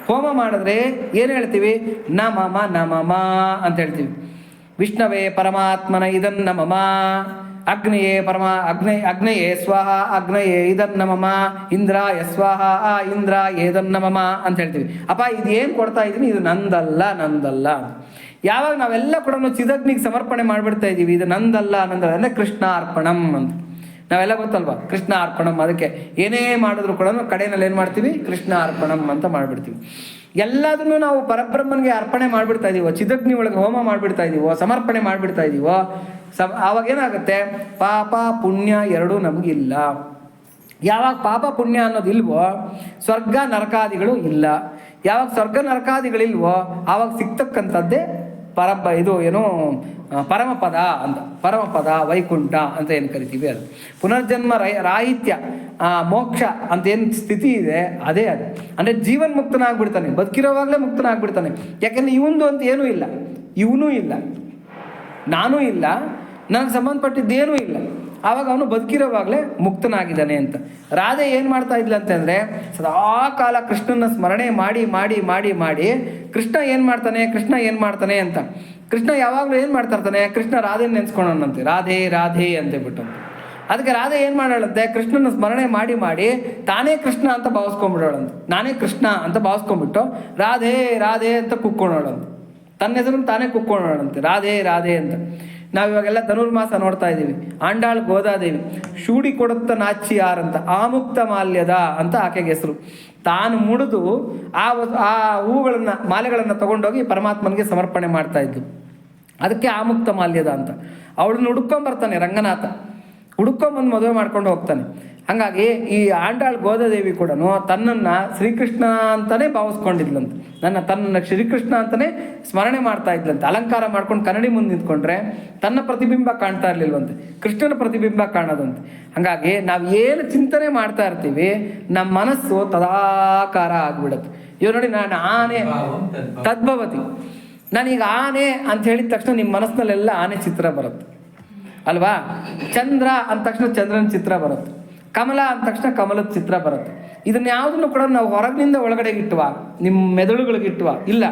ಹೋಮ ಮಾಡಿದ್ರೆ ಏನು ಹೇಳ್ತೀವಿ, ನಮಮ ನಮಮ ಅಂತ ಹೇಳ್ತೀವಿ. ವಿಷ್ಣವೇ ಪರಮಾತ್ಮನ ಇದನ್ನ ಮಮ, ಅಗ್ನಯೇ ಅಗ್ನಯೇ ಸ್ವಾಹ ಅಗ್ನಯೇ ಇದನ್ನ ಮಮ, ಇಂದ್ರಾಯ ಸ್ವಾಹ ಇಂದ್ರ ಏದನ್ನ ಮಮ ಅಂತ ಹೇಳ್ತೀವಿ. ಅಪ್ಪ ಇದು ಏನು ಕೊಡ್ತಾ ಇದ್ದೀನಿ, ಇದು ನಂದಲ್ಲ. ಯಾವಾಗ ನಾವೆಲ್ಲ ಕೂಡ ಚಿದಗ್ನಿಗೆ ಸಮರ್ಪಣೆ ಮಾಡಿಬಿಡ್ತಾ ಇದ್ದೀವಿ, ಇದು ನಂದಲ್ಲ ಅಂದರೆ ಕೃಷ್ಣ ಅರ್ಪಣಂ ಅಂತ ನಾವೆಲ್ಲ ಗೊತ್ತಲ್ವಾ, ಕೃಷ್ಣ ಅರ್ಪಣಂ. ಅದಕ್ಕೆ ಏನೇ ಮಾಡಿದ್ರು ಕೂಡ ಕಡೆಯಲ್ಲಿ ಏನು ಮಾಡ್ತೀವಿ, ಕೃಷ್ಣ ಅರ್ಪಣಂ ಅಂತ ಮಾಡಿಬಿಡ್ತೀವಿ. ಎಲ್ಲದನ್ನು ನಾವು ಪರಬ್ರಹ್ಮನಿಗೆ ಅರ್ಪಣೆ ಮಾಡಿಬಿಡ್ತಾ ಇದೀವೋ, ಚಿದಗ್ನಿ ಒಳಗೆ ಹೋಮ ಮಾಡಿಬಿಡ್ತಾ ಇದೀವೋ, ಸಮರ್ಪಣೆ ಮಾಡಿಬಿಡ್ತಾ ಇದೀವೋ, ಆವಾಗ ಏನಾಗುತ್ತೆ, ಪಾಪ ಪುಣ್ಯ ಎರಡೂ ನಮಗಿಲ್ಲ. ಯಾವಾಗ ಪಾಪ ಪುಣ್ಯ ಅನ್ನೋದು ಇಲ್ವೋ, ಸ್ವರ್ಗ ನರಕಾದಿಗಳು ಇಲ್ಲ. ಯಾವಾಗ ಸ್ವರ್ಗ ನರಕಾದಿಗಳಿಲ್ವೋ ಆವಾಗ ಸಿಗ್ತಕ್ಕಂಥದ್ದೇ ಪರಮಪದ ಅಂತ, ಪರಮಪದ ವೈಕುಂಠ ಅಂತ ಏನು ಕರಿತೀವಿ ಅದು. ಪುನರ್ಜನ್ಮ ರಾಹಿತ್ಯ, ಮೋಕ್ಷ ಅಂತ ಏನು ಸ್ಥಿತಿ ಇದೆ ಅದೇ ಅದು. ಅಂದರೆ ಜೀವನ್ ಮುಕ್ತನಾಗ್ಬಿಡ್ತಾನೆ, ಬದುಕಿರೋವಾಗಲೇ ಮುಕ್ತನಾಗ್ಬಿಡ್ತಾನೆ. ಯಾಕೆಂದರೆ ಇವಂದು ಅಂತ ಏನೂ ಇಲ್ಲ, ಇವನೂ ಇಲ್ಲ, ನಾನೂ ಇಲ್ಲ, ನನಗೆ ಸಂಬಂಧಪಟ್ಟಿದ್ದೇನೂ ಇಲ್ಲ. ಆವಾಗ ಅವನು ಬದುಕಿರೋವಾಗಲೇ ಮುಕ್ತನಾಗಿದ್ದಾನೆ ಅಂತ. ರಾಧೆ ಏನು ಮಾಡ್ತಾ ಇದ್ಲ ಅಂತಂದರೆ ಸದಾ ಕಾಲ ಕೃಷ್ಣನ ಸ್ಮರಣೆ ಮಾಡಿ ಮಾಡಿ ಮಾಡಿ ಮಾಡಿ ಕೃಷ್ಣ ಏನು ಮಾಡ್ತಾನೆ ಅಂತ. ಕೃಷ್ಣ ಯಾವಾಗಲೂ ಏನು ಮಾಡ್ತಾ ಇರ್ತಾನೆ, ಕೃಷ್ಣ ರಾಧೆನ ನೆನೆಸ್ಕೊಳ್ಳೋಣಂತೆ, ರಾಧೆ ರಾಧೆ ಅಂತ ಬಿಟ್ಟು. ಅದಕ್ಕೆ ರಾಧೆ ಏನು ಮಾಡೋಳಂತೆ, ಕೃಷ್ಣನ ಸ್ಮರಣೆ ಮಾಡಿ ಮಾಡಿ ತಾನೇ ಕೃಷ್ಣ ಅಂತ ಭಾವಿಸ್ಕೊಂಡ್ಬಿಡೋಳಂತೆ, ನಾನೇ ಕೃಷ್ಣ ಅಂತ ಭಾವಿಸ್ಕೊಂಡ್ಬಿಟ್ಟು ರಾಧೆ ರಾಧೆ ಅಂತ ಕುಕ್ಕೊಂಡೋಳಂತೆ, ತನ್ನ ಹೆಸರನ್ನು ತಾನೇ ಕುಕ್ಕೊಂಡೋಳಂತೆ, ರಾಧೆ ರಾಧೆ ಅಂತ. ನಾವಿವಾಗೆಲ್ಲ ಧನುರ್ಮಾಸ ನೋಡ್ತಾ ಇದ್ದೀವಿ. ಆಂಡಾಳ್ ಗೋದಾದೇವಿ ಶೂಡಿ ಕೊಡುತ್ತ ನಾಚಿ ಯಾರಂತ, ಆಮುಕ್ತ ಮಾಲ್ಯದ ಅಂತ ಆಕೆಗೆ ಹೆಸರು. ತಾನು ಮುಡಿದು ಆ ಹೂಗಳನ್ನು ಮಾಲೆಗಳನ್ನು ತಗೊಂಡೋಗಿ ಪರಮಾತ್ಮನಿಗೆ ಸಮರ್ಪಣೆ ಮಾಡ್ತಾ ಇದ್ದು, ಅದಕ್ಕೆ ಆಮುಕ್ತ ಮಾಲ್ಯದ ಅಂತ. ಅವಳನ್ನ ಹುಡ್ಕೊಂಬರ್ತಾನೆ ರಂಗನಾಥ, ಹುಡ್ಕೊಂಬಂದು ಮದುವೆ ಮಾಡ್ಕೊಂಡು ಹೋಗ್ತಾನೆ. ಹಾಗಾಗಿ ಈ ಆಂಡಾಳ್ ಗೋದಾದೇವಿ ಕೂಡ ತನ್ನನ್ನು ಶ್ರೀಕೃಷ್ಣ ಅಂತಲೇ ಭಾವಿಸ್ಕೊಂಡಿದ್ಲಂತೆ, ತನ್ನನ್ನು ಶ್ರೀಕೃಷ್ಣ ಅಂತಲೇ ಸ್ಮರಣೆ ಮಾಡ್ತಾ ಇದ್ಲಂತೆ. ಅಲಂಕಾರ ಮಾಡ್ಕೊಂಡು ಕನ್ನಡಿ ಮುಂದೆ ನಿಂತ್ಕೊಂಡ್ರೆ ತನ್ನ ಪ್ರತಿಬಿಂಬ ಕಾಣ್ತಾ ಇರಲಿಲ್ವಂತೆ, ಕೃಷ್ಣನ ಪ್ರತಿಬಿಂಬ ಕಾಣೋದಂತೆ. ಹಾಗಾಗಿ ನಾವು ಏನು ಚಿಂತನೆ ಮಾಡ್ತಾ ಇರ್ತೀವಿ, ನಮ್ಮ ಮನಸ್ಸು ತದಾಕಾರ ಆಗ್ಬಿಡುತ್ತೆ. ಇವ್ ನೋಡಿ, ನಾನು ಆನೆ ತದ್ಭವತಿ, ನಾನೀಗ ಆನೆ ಅಂತ ಹೇಳಿದ ತಕ್ಷಣ ನಿಮ್ಮ ಮನಸ್ಸಿನಲ್ಲೆಲ್ಲ ಆನೆ ಚಿತ್ರ ಬರುತ್ತೆ. ಅಲ್ವಾ? ಚಂದ್ರ ಅಂದ ತಕ್ಷಣ ಚಂದ್ರನ ಚಿತ್ರ ಬರುತ್ತೆ, ಕಮಲ ಅಂದ ತಕ್ಷಣ ಕಮಲದ ಚಿತ್ರ ಬರುತ್ತೆ. ಇದನ್ನ ಯಾವುದನ್ನು ಕೂಡ ನಾವು ಹೊರಗಿನಿಂದ ಒಳಗಡೆಗೆ ಇಟ್ಟುವ, ನಿಮ್ಮ ಮೆದುಳುಗಳಿಗೆ ಇಟ್ಟುವ ಇಲ್ಲ.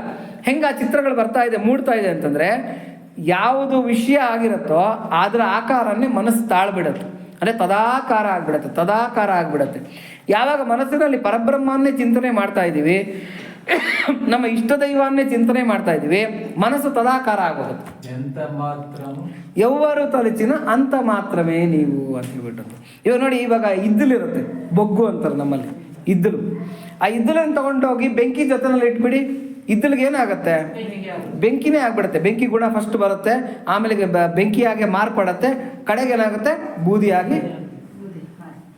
ಹೆಂಗೆ ಆ ಚಿತ್ರಗಳು ಬರ್ತಾ ಇದೆ, ಮೂಡ್ತಾ ಇದೆ ಅಂತಂದರೆ, ಯಾವುದು ವಿಷಯ ಆಗಿರುತ್ತೋ ಅದರ ಆಕಾರನ್ನೇ ಮನಸ್ಸು ತಾಳ್ಬಿಡುತ್ತೆ. ಅಂದರೆ ತದಾಕಾರ ಆಗ್ಬಿಡುತ್ತೆ. ಯಾವಾಗ ಮನಸ್ಸಿನಲ್ಲಿ ಪರಬ್ರಹ್ಮನ್ನೇ ಚಿಂತನೆ ಮಾಡ್ತಾ ಇದ್ದೀವಿ, ನಮ್ಮ ಇಷ್ಟ ದೈವನ್ನೇ ಚಿಂತನೆ ಮಾಡ್ತಾ ಇದ್ದೀವಿ, ಮನಸ್ಸು ತದಾಕಾರ ಆಗೋಗುತ್ತೆ. ಎವ್ವರು ತಲಚಿನ ಅಂತ ಮಾತ್ರವೇ ನೀವು ಅಂತ ಹೇಳ್ಬಿಟ್ಟು. ಇವಾಗ ನೋಡಿ, ಇವಾಗ ಇದ್ದಲಿರುತ್ತೆ, ಬೊಗ್ಗು ಅಂತಾರೆ ನಮ್ಮಲ್ಲಿ ಇದ್ದಲು. ಆ ಇದ್ದಲನ್ನು ತಗೊಂಡೋಗಿ ಬೆಂಕಿ ಜೊತೆನಲ್ಲಿ ಇಟ್ಬಿಡಿ, ಇದ್ದಲಿಗೆ ಏನಾಗುತ್ತೆ? ಬೆಂಕಿನೇ ಆಗ್ಬಿಡುತ್ತೆ. ಬೆಂಕಿ ಗುಣ ಫಸ್ಟ್ ಬರುತ್ತೆ, ಆಮೇಲೆ ಬೆಂಕಿಯಾಗಿ ಮಾರ್ಪಡುತ್ತೆ, ಕಡೆಗೆ ಏನಾಗುತ್ತೆ? ಬೂದಿಯಾಗಿ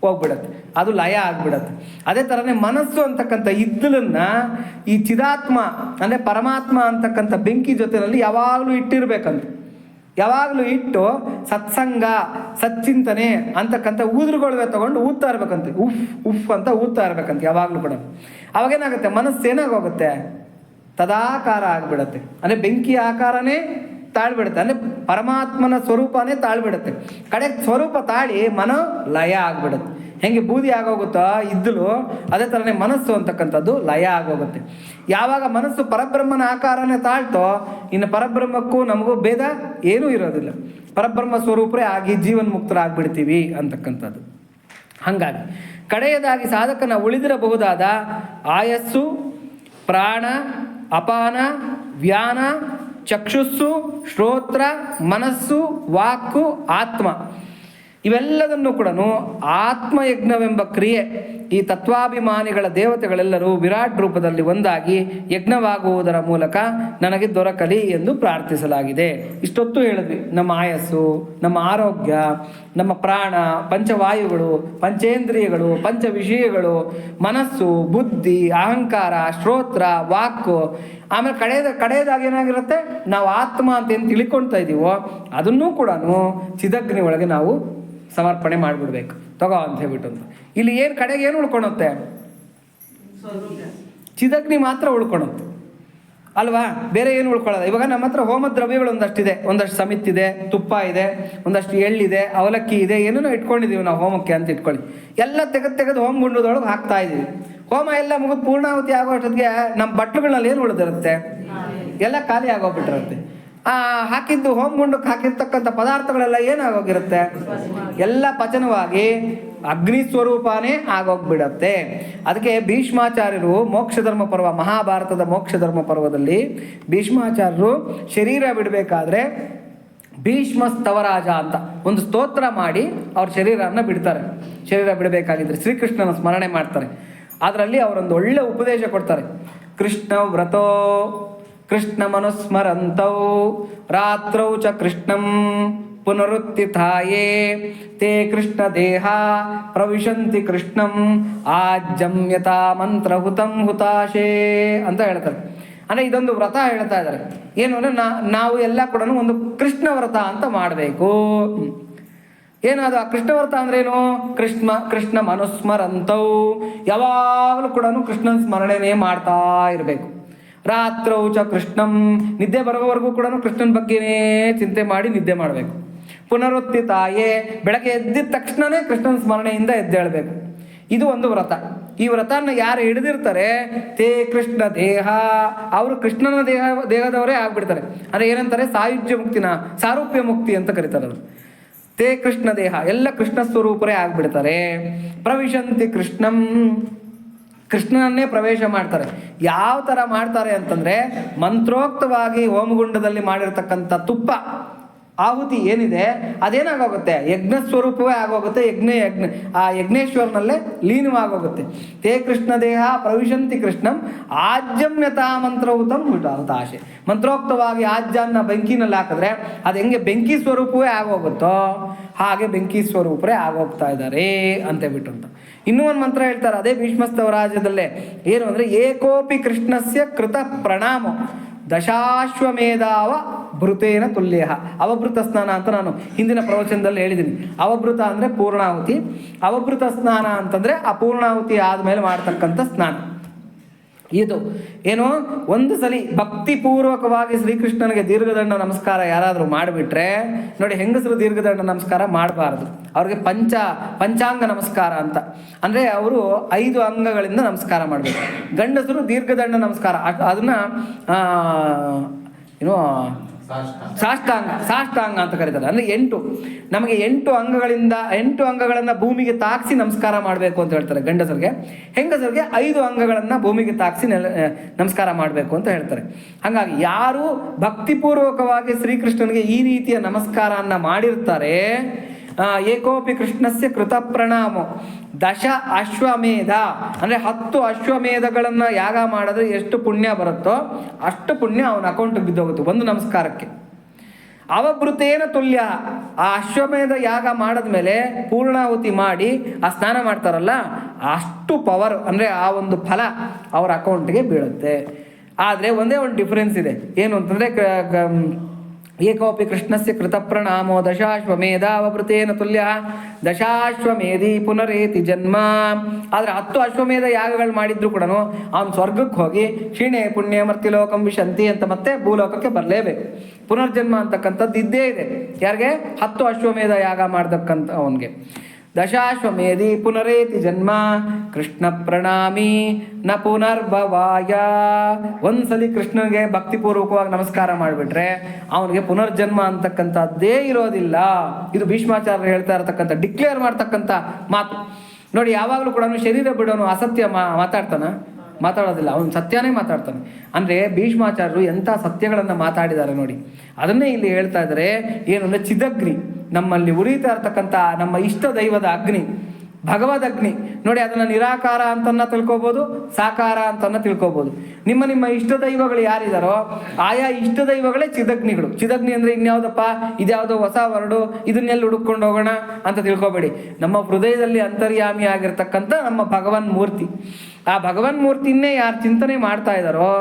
ಹೋಗ್ಬಿಡತ್ತೆ, ಅದು ಲಯ ಆಗ್ಬಿಡತ್ತೆ. ಅದೇ ಥರನೇ ಮನಸ್ಸು ಅಂತಕ್ಕಂಥ ಇದ್ದಲನ್ನ ಈ ಚಿದಾತ್ಮ ಅಂದರೆ ಪರಮಾತ್ಮ ಅಂತಕ್ಕಂಥ ಬೆಂಕಿ ಜೊತೆಯಲ್ಲಿ ಯಾವಾಗಲೂ ಇಟ್ಟಿರ್ಬೇಕಂತ. ಯಾವಾಗಲೂ ಇಟ್ಟು ಸತ್ಸಂಗ, ಸಚ್ಚಿಂತನೆ ಅಂತಕ್ಕಂಥ ಊದುರುಗೊಳ್ವೆ ತಗೊಂಡು ಊದ್ತಾ ಇರ್ಬೇಕಂತೆ. ಉಫ್ ಅಂತ ಊದ್ತಾ ಇರ್ಬೇಕಂತ ಯಾವಾಗಲೂ ಕೂಡ. ಅವಾಗೇನಾಗುತ್ತೆ? ಮನಸ್ಸು ಏನಾಗೋಗುತ್ತೆ? ತದಾಕಾರ ಆಗ್ಬಿಡತ್ತೆ. ಅಂದರೆ ಬೆಂಕಿ ಆಕಾರನೇ ತಾಳ್ಬಿಡುತ್ತೆ, ಅಂದರೆ ಪರಮಾತ್ಮನ ಸ್ವರೂಪನೇ ತಾಳ್ಬಿಡುತ್ತೆ. ಕಡೆ ಸ್ವರೂಪ ತಾಳಿ ಮನ ಲಯ ಆಗ್ಬಿಡುತ್ತೆ. ಹೆಂಗೆ ಬೂದಿ ಆಗೋಗುತ್ತೋ ಇದ್ದಲು, ಅದೇ ಥರನೇ ಮನಸ್ಸು ಅಂತಕ್ಕಂಥದ್ದು ಲಯ ಆಗೋಗುತ್ತೆ. ಯಾವಾಗ ಮನಸ್ಸು ಪರಬ್ರಹ್ಮನ ಆಕಾರನೇ ತಾಳ್ತೋ, ಇನ್ನು ಪರಬ್ರಹ್ಮಕ್ಕೂ ನಮಗೂ ಭೇದ ಏನೂ ಇರೋದಿಲ್ಲ. ಪರಬ್ರಹ್ಮ ಸ್ವರೂಪರೇ ಆಗಿ ಜೀವನ್ಮುಕ್ತರಾಗ್ಬಿಡ್ತೀವಿ ಅಂತಕ್ಕಂಥದ್ದು. ಹಾಗಾಗಿ ಕಡೆಯದಾಗಿ ಸಾಧಕನ ಉಳಿದಿರಬಹುದಾದ ಆಯಸ್ಸು, ಪ್ರಾಣ, ಅಪಾನ, ವ್ಯಾನ, ಚಕ್ಷುಸ್ಸು, ಶ್ರೋತ್ರ, ಮನಸ್ಸು, ವಾಕು, ಆತ್ಮ ಇವೆಲ್ಲದನ್ನು ಕೂಡ ಆತ್ಮಯಜ್ಞವೆಂಬ ಕ್ರಿಯೆ ಈ ತತ್ವಾಭಿಮಾನಿಗಳ ದೇವತೆಗಳೆಲ್ಲರೂ ವಿರಾಟ್ ರೂಪದಲ್ಲಿ ಒಂದಾಗಿ ಯಜ್ಞವಾಗುವುದರ ಮೂಲಕ ನನಗೆ ದೊರಕಲಿ ಎಂದು ಪ್ರಾರ್ಥಿಸಲಾಗಿದೆ. ಇಷ್ಟೊತ್ತು ಹೇಳಿದ್ವಿ, ನಮ್ಮ ಆಯಸ್ಸು, ನಮ್ಮ ಆರೋಗ್ಯ, ನಮ್ಮ ಪ್ರಾಣ, ಪಂಚವಾಯುಗಳು, ಪಂಚೇಂದ್ರಿಯಗಳು, ಪಂಚ ವಿಷಯಗಳು, ಮನಸ್ಸು, ಬುದ್ಧಿ, ಅಹಂಕಾರ, ಶ್ರೋತ್ರ, ವಾಕು, ಆಮೇಲೆ ಕಡೆಯದಾಗಿ ಏನಾಗಿರುತ್ತೆ? ನಾವು ಆತ್ಮ ಅಂತ ಏನು ತಿಳ್ಕೊಳ್ತಾ ಇದ್ದೀವೋ ಅದನ್ನೂ ಕೂಡ ಚಿದಗ್ನಿ ಒಳಗೆ ನಾವು ಸಮರ್ಪಣೆ ಮಾಡಿಬಿಡ್ಬೇಕು, ತಗೋ ಅಂತ ಹೇಳ್ಬಿಟ್ಟು. ಇಲ್ಲಿ ಏನು ಕಡೆಗೆ ಏನು ಉಳ್ಕೊಳುತ್ತೆ? ಚಿದಗ್ನಿ ಮಾತ್ರ ಉಳ್ಕೊಳುತ್ತೆ ಅಲ್ವಾ? ಬೇರೆ ಏನು ಉಳ್ಕೊಳ್ಳೋದು. ಇವಾಗ ನಮ್ಮ ಹತ್ರ ಹೋಮ ದ್ರವ್ಯಗಳು ಒಂದಷ್ಟಿದೆ, ಒಂದಷ್ಟು ಸಮಿತಿದೆ, ತುಪ್ಪ ಇದೆ, ಒಂದಷ್ಟು ಎಳ್ಳಿದೆ, ಅವಲಕ್ಕಿ ಇದೆ, ಏನೇನೋ ಇಟ್ಕೊಂಡಿದ್ದೀವಿ ನಾವು ಹೋಮಕ್ಕೆ ಅಂತ ಇಟ್ಕೊಳ್ಳಿ. ಎಲ್ಲ ತೆಗೆದು ಹೋಮ ಗುಂಡದೊಳಗೆ ಹಾಕ್ತಾ ಇದ್ದೀವಿ. ಹೋಮ ಎಲ್ಲ ಮುಗಿದು ಪೂರ್ಣಾಹುತಿ ಆಗೋ ಅಷ್ಟೊತ್ತಿಗೆ ನಮ್ಮ ಬಟ್ಲುಗಳಲ್ಲಿ ಏನು ಉಳಿದಿರುತ್ತೆ? ಎಲ್ಲ ಖಾಲಿ ಆಗೋಗ್ಬಿಟ್ಟಿರುತ್ತೆ. ಹಾಕಿದ್ದು ಹೋಮ ಗುಂಡಕ್ಕೆ ಹಾಕಿರ್ತಕ್ಕಂಥ ಪದಾರ್ಥಗಳೆಲ್ಲ ಏನಾಗೋಗಿರುತ್ತೆ? ಎಲ್ಲ ಪಚನವಾಗಿ ಅಗ್ನಿ ಸ್ವರೂಪನೇ ಆಗೋಗ್ಬಿಡತ್ತೆ. ಅದಕ್ಕೆ ಭೀಷ್ಮಾಚಾರ್ಯರು ಮೋಕ್ಷಧರ್ಮ ಪರ್ವ, ಮಹಾಭಾರತದ ಮೋಕ್ಷಧರ್ಮ ಪರ್ವದಲ್ಲಿ ಭೀಷ್ಮಾಚಾರ್ಯರು ಶರೀರ ಬಿಡಬೇಕಾದ್ರೆ ಭೀಷ್ಮ ಸ್ತವರಾಜ ಅಂತ ಒಂದು ಸ್ತೋತ್ರ ಮಾಡಿ ಅವ್ರ ಶರೀರವನ್ನು ಬಿಡ್ತಾರೆ. ಶರೀರ ಬಿಡಬೇಕಾಗಿದ್ರೆ ಶ್ರೀಕೃಷ್ಣನ ಸ್ಮರಣೆ ಮಾಡ್ತಾರೆ. ಅದರಲ್ಲಿ ಅವರೊಂದು ಒಳ್ಳೆ ಉಪದೇಶ ಕೊಡ್ತಾರೆ. ಕೃಷ್ಣ ವ್ರತೋ ಕೃಷ್ಣ ಮನುಸ್ಮರಂತೌ ರಾತ್ರೌ ಚ ಕೃಷ್ಣಂ ಪುನರುತ್ಥಾಯೇ ತೇ ಕೃಷ್ಣ ದೇಹ ಪ್ರವಿಶಂತಿ ಕೃಷ್ಣಂ ಆಜಮ್ಯತಾ ಮಂತ್ರಹುತಂ ಹುತಾಶೇ ಅಂತ ಹೇಳ್ತಾರೆ. ಅಂದರೆ ಇದೊಂದು ವ್ರತ ಹೇಳ್ತಾ ಇದ್ದಾರೆ. ಏನು ಅಂದರೆ ನಾವು ಎಲ್ಲ ಕೂಡ ಒಂದು ಕೃಷ್ಣ ವ್ರತ ಅಂತ ಮಾಡಬೇಕು. ಏನದು ಆ ಕೃಷ್ಣ ವ್ರತ ಅಂದ್ರೇನು? ಕೃಷ್ಣ ಮನುಸ್ಮರಂತೌ, ಯಾವಾಗಲೂ ಕೂಡ ಕೃಷ್ಣನ ಸ್ಮರಣೆನೇ ಮಾಡ್ತಾ ಇರಬೇಕು. ರಾತ್ರೌ ಚ ಕೃಷ್ಣಂ, ನಿದ್ದೆ ಬರೋವರೆಗೂ ಕೂಡ ಕೃಷ್ಣನ ಬಗ್ಗೆನೇ ಚಿಂತೆ ಮಾಡಿ ನಿದ್ದೆ ಮಾಡಬೇಕು. ಪುನರುತ್ಥಾಯೇ, ಬೆಳಗ್ಗೆ ಎದ್ದಿದ ತಕ್ಷಣವೇ ಕೃಷ್ಣನ ಸ್ಮರಣೆಯಿಂದ ಎದ್ದೇಳಬೇಕು. ಇದು ಒಂದು ವ್ರತ. ಈ ವ್ರತನ ಯಾರು ಹಿಡಿದಿರ್ತಾರೆ, ತೇ ಕೃಷ್ಣ ದೇಹ, ಅವರು ಕೃಷ್ಣನ ದೇಹದವರೇ ಆಗ್ಬಿಡ್ತಾರೆ. ಅಂದರೆ ಏನಂತಾರೆ? ಸಾರೂಪ್ಯ ಮುಕ್ತಿ ಅಂತ ಕರೀತಾರೆ ಅವರು. ತೇ ಕೃಷ್ಣ ದೇಹ, ಎಲ್ಲ ಕೃಷ್ಣ ಸ್ವರೂಪರೇ ಆಗ್ಬಿಡ್ತಾರೆ. ಪ್ರವಿಶಂತಿ ಕೃಷ್ಣಂ, ಕೃಷ್ಣನನ್ನೇ ಪ್ರವೇಶ ಮಾಡ್ತಾರೆ. ಯಾವ ಥರ ಮಾಡ್ತಾರೆ ಅಂತಂದರೆ, ಮಂತ್ರೋಕ್ತವಾಗಿ ಹೋಮಗುಂಡದಲ್ಲಿ ಮಾಡಿರ್ತಕ್ಕಂಥ ತುಪ್ಪ ಆಹುತಿ ಏನಿದೆ ಅದೇನಾಗೋಗುತ್ತೆ? ಯಜ್ಞ ಸ್ವರೂಪವೇ ಆಗೋಗುತ್ತೆ. ಆ ಯಜ್ಞೇಶ್ವರನಲ್ಲೇ ಲೀನವಾಗೋಗುತ್ತೆ. ತೇ ಕೃಷ್ಣ ದೇಹ ಪ್ರವಿಶಂತಿ ಕೃಷ್ಣಂ ಆಜ್ಯಮ್ಯತಾ ಮಂತ್ರಹುತಂ ಹುತಾಶೆ. ಮಂತ್ರೋಕ್ತವಾಗಿ ಆಜ್ಯನ್ನ ಬೆಂಕಿನಲ್ಲಿ ಹಾಕಿದ್ರೆ ಅದು ಹೆಂಗೆ ಬೆಂಕಿ ಸ್ವರೂಪವೇ ಆಗೋಗುತ್ತೋ ಹಾಗೆ ಬೆಂಕಿ ಸ್ವರೂಪರೇ ಆಗೋಗ್ತಾ ಇದ್ದಾರೆ ಅಂತ ಹೇಳ್ಬಿಟ್ಟು ಅಂತ. ಇನ್ನೂ ಒಂದು ಮಂತ್ರ ಹೇಳ್ತಾರೆ, ಅದೇ ಭೀಷ್ಮಸ್ತವರಾಜ್ಯದಲ್ಲೇ. ಏನು ಅಂದರೆ, ಏಕೋಪಿ ಕೃಷ್ಣಸ್ಯ ಕೃತ ಪ್ರಣಾಮ ದಶಾಶ್ವಮೇಧಾವ ಭೃತೇನ ತುಲ್ಯ. ಅವಭೃತ ಸ್ನಾನ ಅಂತ ನಾನು ಹಿಂದಿನ ಪ್ರವಚನದಲ್ಲಿ ಹೇಳಿದ್ದೀನಿ. ಅವಭೃತ ಅಂದರೆ ಪೂರ್ಣಾಹುತಿ, ಅವಭೃತ ಸ್ನಾನ ಅಂತಂದರೆ ಆ ಪೂರ್ಣಾಹುತಿ ಆದಮೇಲೆ ಮಾಡ್ತಕ್ಕಂಥ ಸ್ನಾನ. ಇದು ಏನು, ಒಂದು ಸಲ ಭಕ್ತಿಪೂರ್ವಕವಾಗಿ ಶ್ರೀಕೃಷ್ಣನಿಗೆ ದೀರ್ಘದಂಡ ನಮಸ್ಕಾರ ಯಾರಾದರೂ ಮಾಡಿಬಿಟ್ರೆ ನೋಡಿ, ಹೆಂಗಸರು ದೀರ್ಘದಂಡ ನಮಸ್ಕಾರ ಮಾಡಬಾರ್ದು, ಅವ್ರಿಗೆ ಪಂಚಾಂಗ ನಮಸ್ಕಾರ ಅಂತ, ಅಂದರೆ ಅವರು 5 ಅಂಗಗಳಿಂದ ನಮಸ್ಕಾರ ಮಾಡಬೇಕು. ಗಂಡಸರು ದೀರ್ಘದಂಡ ನಮಸ್ಕಾರ ಅದನ್ನ ಏನು ಸಾಷ್ಟಾಂಗ ಅಂತ ಕರೀತಾರೆ. ಅಂದರೆ 8 ನಮಗೆ 8 ಅಂಗಗಳಿಂದ 8 ಅಂಗಗಳನ್ನು ಭೂಮಿಗೆ ತಾಗಿಸಿ ನಮಸ್ಕಾರ ಮಾಡಬೇಕು ಅಂತ ಹೇಳ್ತಾರೆ ಗಂಡಸರಿಗೆ. ಹೆಂಗಸರಿಗೆ 5 ಅಂಗಗಳನ್ನು ಭೂಮಿಗೆ ತಾಗಿಸಿ ನಮಸ್ಕಾರ ಮಾಡಬೇಕು ಅಂತ ಹೇಳ್ತಾರೆ. ಹಾಗಾಗಿ ಯಾರು ಭಕ್ತಿಪೂರ್ವಕವಾಗಿ ಶ್ರೀಕೃಷ್ಣನಿಗೆ ಈ ರೀತಿಯ ನಮಸ್ಕಾರವನ್ನು ಮಾಡಿರ್ತಾರೆ, ಏಕೋಪಿ ಕೃಷ್ಣಸ್ಯ ಕೃತ ಪ್ರಣಾಮ 10 ಅಶ್ವಮೇಧ ಅಂದರೆ 10 ಅಶ್ವಮೇಧಗಳನ್ನು ಯಾಗ ಮಾಡಿದ್ರೆ ಎಷ್ಟು ಪುಣ್ಯ ಬರುತ್ತೋ ಅಷ್ಟು ಪುಣ್ಯ ಅವನ ಅಕೌಂಟಿಗೆ ಬಿದ್ದೋಗುತ್ತೆ ಒಂದು ನಮಸ್ಕಾರಕ್ಕೆ. ಅವಭೃತೇನ ತುಲ್ಯ, ಆ ಅಶ್ವಮೇಧ ಯಾಗ ಮಾಡಿದ್ಮೇಲೆ ಪೂರ್ಣಾಹುತಿ ಮಾಡಿ ಆ ಸ್ನಾನ ಮಾಡ್ತಾರಲ್ಲ, ಅಷ್ಟು ಪವರ್ ಅಂದರೆ ಆ ಒಂದು ಫಲ ಅವರ ಅಕೌಂಟ್ಗೆ ಬೀಳುತ್ತೆ. ಆದರೆ ಒಂದೇ ಒಂದು ಡಿಫ್ರೆನ್ಸ್ ಇದೆ, ಏನು ಅಂತಂದರೆ ಏಕೋಪಿ ಕೃಷ್ಣಸ್ಯ ಕೃತ ಪ್ರಣಾಮೋ 10 ಅಶ್ವಮೇಧಾವಭೃತೇನ ತುಲ್ಯ 10 ಅಶ್ವಮೇಧಿ ಪುನರೇತಿ ಜನ್ಮ. ಆದರೆ 10 ಅಶ್ವಮೇಧ ಯಾಗಗಳು ಮಾಡಿದ್ರು ಕೂಡ ಅವನು ಸ್ವರ್ಗಕ್ಕೆ ಹೋಗಿ ಕ್ಷೀಣೆ ಪುಣ್ಯ ಮರ್ತಿಲೋಕಂ ವಿಶಂತಿ ಅಂತ ಮತ್ತೆ ಭೂಲೋಕಕ್ಕೆ ಬರಲೇಬೇಕು. ಪುನರ್ಜನ್ಮ ಅಂತಕ್ಕಂಥದ್ದು ಇದ್ದೇ ಇದೆ ಯಾರಿಗೆ, 10 ಅಶ್ವಮೇಧ ಯಾಗ ಮಾಡ್ತಕ್ಕಂಥ ಅವನಿಗೆ. 10 ಅಶ್ವಮೇಧಿ ಪುನರೇತಿ ಜನ್ಮ ಕೃಷ್ಣ ಪ್ರಣಾಮಿ ನ ಪುನರ್ಭವಾಯ. ಒಂದ್ಸಲಿ ಕೃಷ್ಣನಿಗೆ ಭಕ್ತಿಪೂರ್ವಕವಾಗಿ ನಮಸ್ಕಾರ ಮಾಡಿಬಿಟ್ರೆ ಅವನಿಗೆ ಪುನರ್ಜನ್ಮ ಅಂತಕ್ಕಂಥದ್ದೇ ಇರೋದಿಲ್ಲ. ಇದು ಭೀಷ್ಮಾಚಾರ್ಯರು ಹೇಳ್ತಾ ಇರತಕ್ಕಂಥ, ಡಿಕ್ಲೇರ್ ಮಾಡ್ತಕ್ಕಂಥ ಮಾತು ನೋಡಿ. ಯಾವಾಗಲೂ ಕೂಡ ಶರೀರ ಬಿಡೋನು ಅಸತ್ಯ ಮಾತಾಡೋದಿಲ್ಲ, ಅವನು ಸತ್ಯನೇ ಮಾತಾಡ್ತಾನೆ. ಅಂದರೆ ಭೀಷ್ಮಾಚಾರ್ಯರು ಎಂಥ ಸತ್ಯಗಳನ್ನು ಮಾತಾಡಿದ್ದಾರೆ ನೋಡಿ, ಅದನ್ನೇ ಇಲ್ಲಿ ಹೇಳ್ತಾ ಇದ್ದಾರೆ. ಏನು ಅಂದರೆ ಚಿದಗ್ನಿ, ನಮ್ಮಲ್ಲಿ ಉರಿತಾ ಇರ್ತಕ್ಕಂಥ ನಮ್ಮ ಇಷ್ಟ ದೈವದ ಅಗ್ನಿ, ಭಗವದ್ ಅಗ್ನಿ ನೋಡಿ, ಅದನ್ನು ನಿರಾಕಾರ ಅಂತನ್ನ ತಿಳ್ಕೊಬೋದು, ಸಾಕಾರ ಅಂತನ್ನ ತಿಳ್ಕೊಬೋದು. ನಿಮ್ಮ ಇಷ್ಟ ದೈವಗಳು ಯಾರಿದಾರೋ ಆಯಾ ಇಷ್ಟ ದೈವಗಳೇ ಚಿದಗ್ನಿಗಳು. ಚಿದಗ್ನಿ ಅಂದರೆ ಇನ್ಯಾವುದಪ್ಪ, ಇದ್ಯಾವುದೋ ಹೊಸ ವರ್ಡು, ಇದನ್ನೆಲ್ಲ ಹುಡುಕೊಂಡು ಹೋಗೋಣ ಅಂತ ತಿಳ್ಕೊಬೇಡಿ. ನಮ್ಮ ಹೃದಯದಲ್ಲಿ ಅಂತರ್ಯಾಮಿ ಆಗಿರ್ತಕ್ಕಂಥ ನಮ್ಮ ಭಗವನ್ ಮೂರ್ತಿ, ಆ ಭಗವನ್ ಮೂರ್ತಿಯನ್ನೇ ಯಾರು ಚಿಂತನೆ ಮಾಡ್ತಾ ಇದ್ದಾರೋ,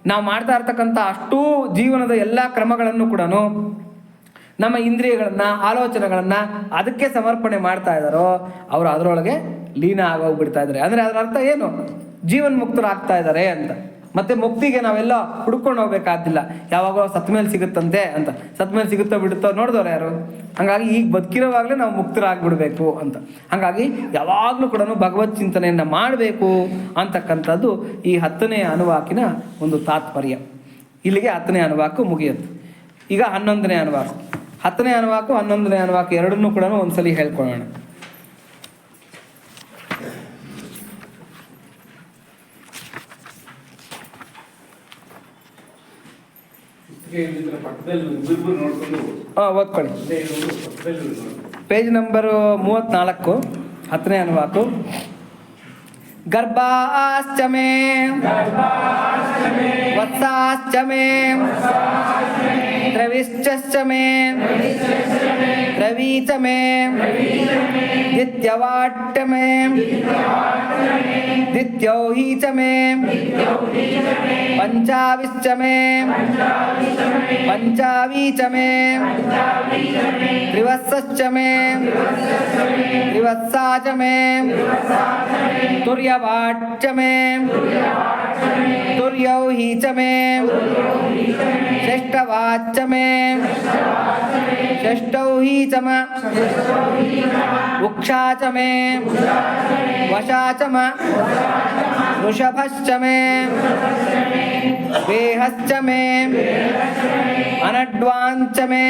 ನಾವು ಮಾಡ್ತಾ ಇರ್ತಕ್ಕಂಥ ಅಷ್ಟೂ ಜೀವನದ ಎಲ್ಲ ಕ್ರಮಗಳನ್ನು ಕೂಡ ನಮ್ಮ ಇಂದ್ರಿಯಗಳನ್ನು ಆಲೋಚನೆಗಳನ್ನು ಅದಕ್ಕೆ ಸಮರ್ಪಣೆ ಮಾಡ್ತಾ ಇದ್ದಾರೋ ಅವರು ಅದರೊಳಗೆ ಲೀನ ಆಗೋಗ್ಬಿಡ್ತಾ ಇದ್ದಾರೆ. ಅಂದರೆ ಅದರ ಅರ್ಥ ಏನು, ಜೀವನ್ ಮುಕ್ತರಾಗ್ತಾ ಇದ್ದಾರೆ ಅಂತ. ಮತ್ತೆ ಮುಕ್ತಿಗೆ ನಾವೆಲ್ಲ ಹುಡ್ಕೊಂಡು ಹೋಗ್ಬೇಕಾದಿಲ್ಲ, ಯಾವಾಗ ಸತ್ ಮೇಲೆ ಸಿಗುತ್ತಂತೆ ಅಂತ. ಸತ್ ಮೇಲೆ ಸಿಗುತ್ತೋ ಬಿಡುತ್ತೋ ನೋಡಿದವ್ರು ಯಾರು? ಹಾಗಾಗಿ ಈಗ ಬದುಕಿರೋವಾಗಲೇ ನಾವು ಮುಕ್ತರಾಗ್ಬಿಡ್ಬೇಕು ಅಂತ. ಹಾಗಾಗಿ ಯಾವಾಗಲೂ ಕೂಡ ಭಗವತ್ ಚಿಂತನೆಯನ್ನು ಮಾಡಬೇಕು ಅಂತಕ್ಕಂಥದ್ದು ಈ 10ನೇ ಅನುವಾಕಿನ ಒಂದು ತಾತ್ಪರ್ಯ. ಇಲ್ಲಿಗೆ 10ನೇ ಅನುವಾಕು ಮುಗಿಯುತ್ತೆ. ಈಗ 11ನೇ ಅನುವಾಕು. 10ನೇ ಅನುವಾಕು 11ನೇ ಅನುವಾಕು ಎರಡನ್ನೂ ಕೂಡ ಒಂದ್ಸಲಿ ಹೇಳ್ಕೊಳ್ಳೋಣ. ಓದ್ಕೊಳ್ಳಿ. ಪೇಜ್ ನಂಬರು 34, 10ನೇ ಅನುವಾಕು. ಗರ್ಭಾಶ್ಚ ಮೇ ವತ್ಸಾಶ್ಚ ಮೇ ದ್ರವಿಶ್ಚ ಮೇ ದ್ರವೀಚ ಮೇ ದಿತ್ಯವಾಟ್ಟ ಮೇ ದಿತ್ಯೌಹಿ ಚ ಮೇ ಪಂಚಾವಿಶ್ಚ ಮೇ ಪಂಚಾವಿ ಚ ಮೇ ತ್ರಿವತ್ಸಶ್ಚ ಮೇ ತ್ರಿವತ್ಸಾ ಚ ಮೇ ತುರ್ಯವಾಟ್ಚ ಮೇ ತುರ್ಯೌಹಿ ಚ ಮೇ ಷಷ್ಠವಾಚ್ಚ ಮೇ ಷಷ್ಠೌಹಿ ಚ ಮ ಉಕ್ಷಾ ಚ ಮೇ ವಶಾ ಚ ಮ ವೃಷಭಶ್ಚ ಮೇ ಬೇಹಶ್ಚ ಮೇ ಅನಡ್ವಾಂಚ ಮೇ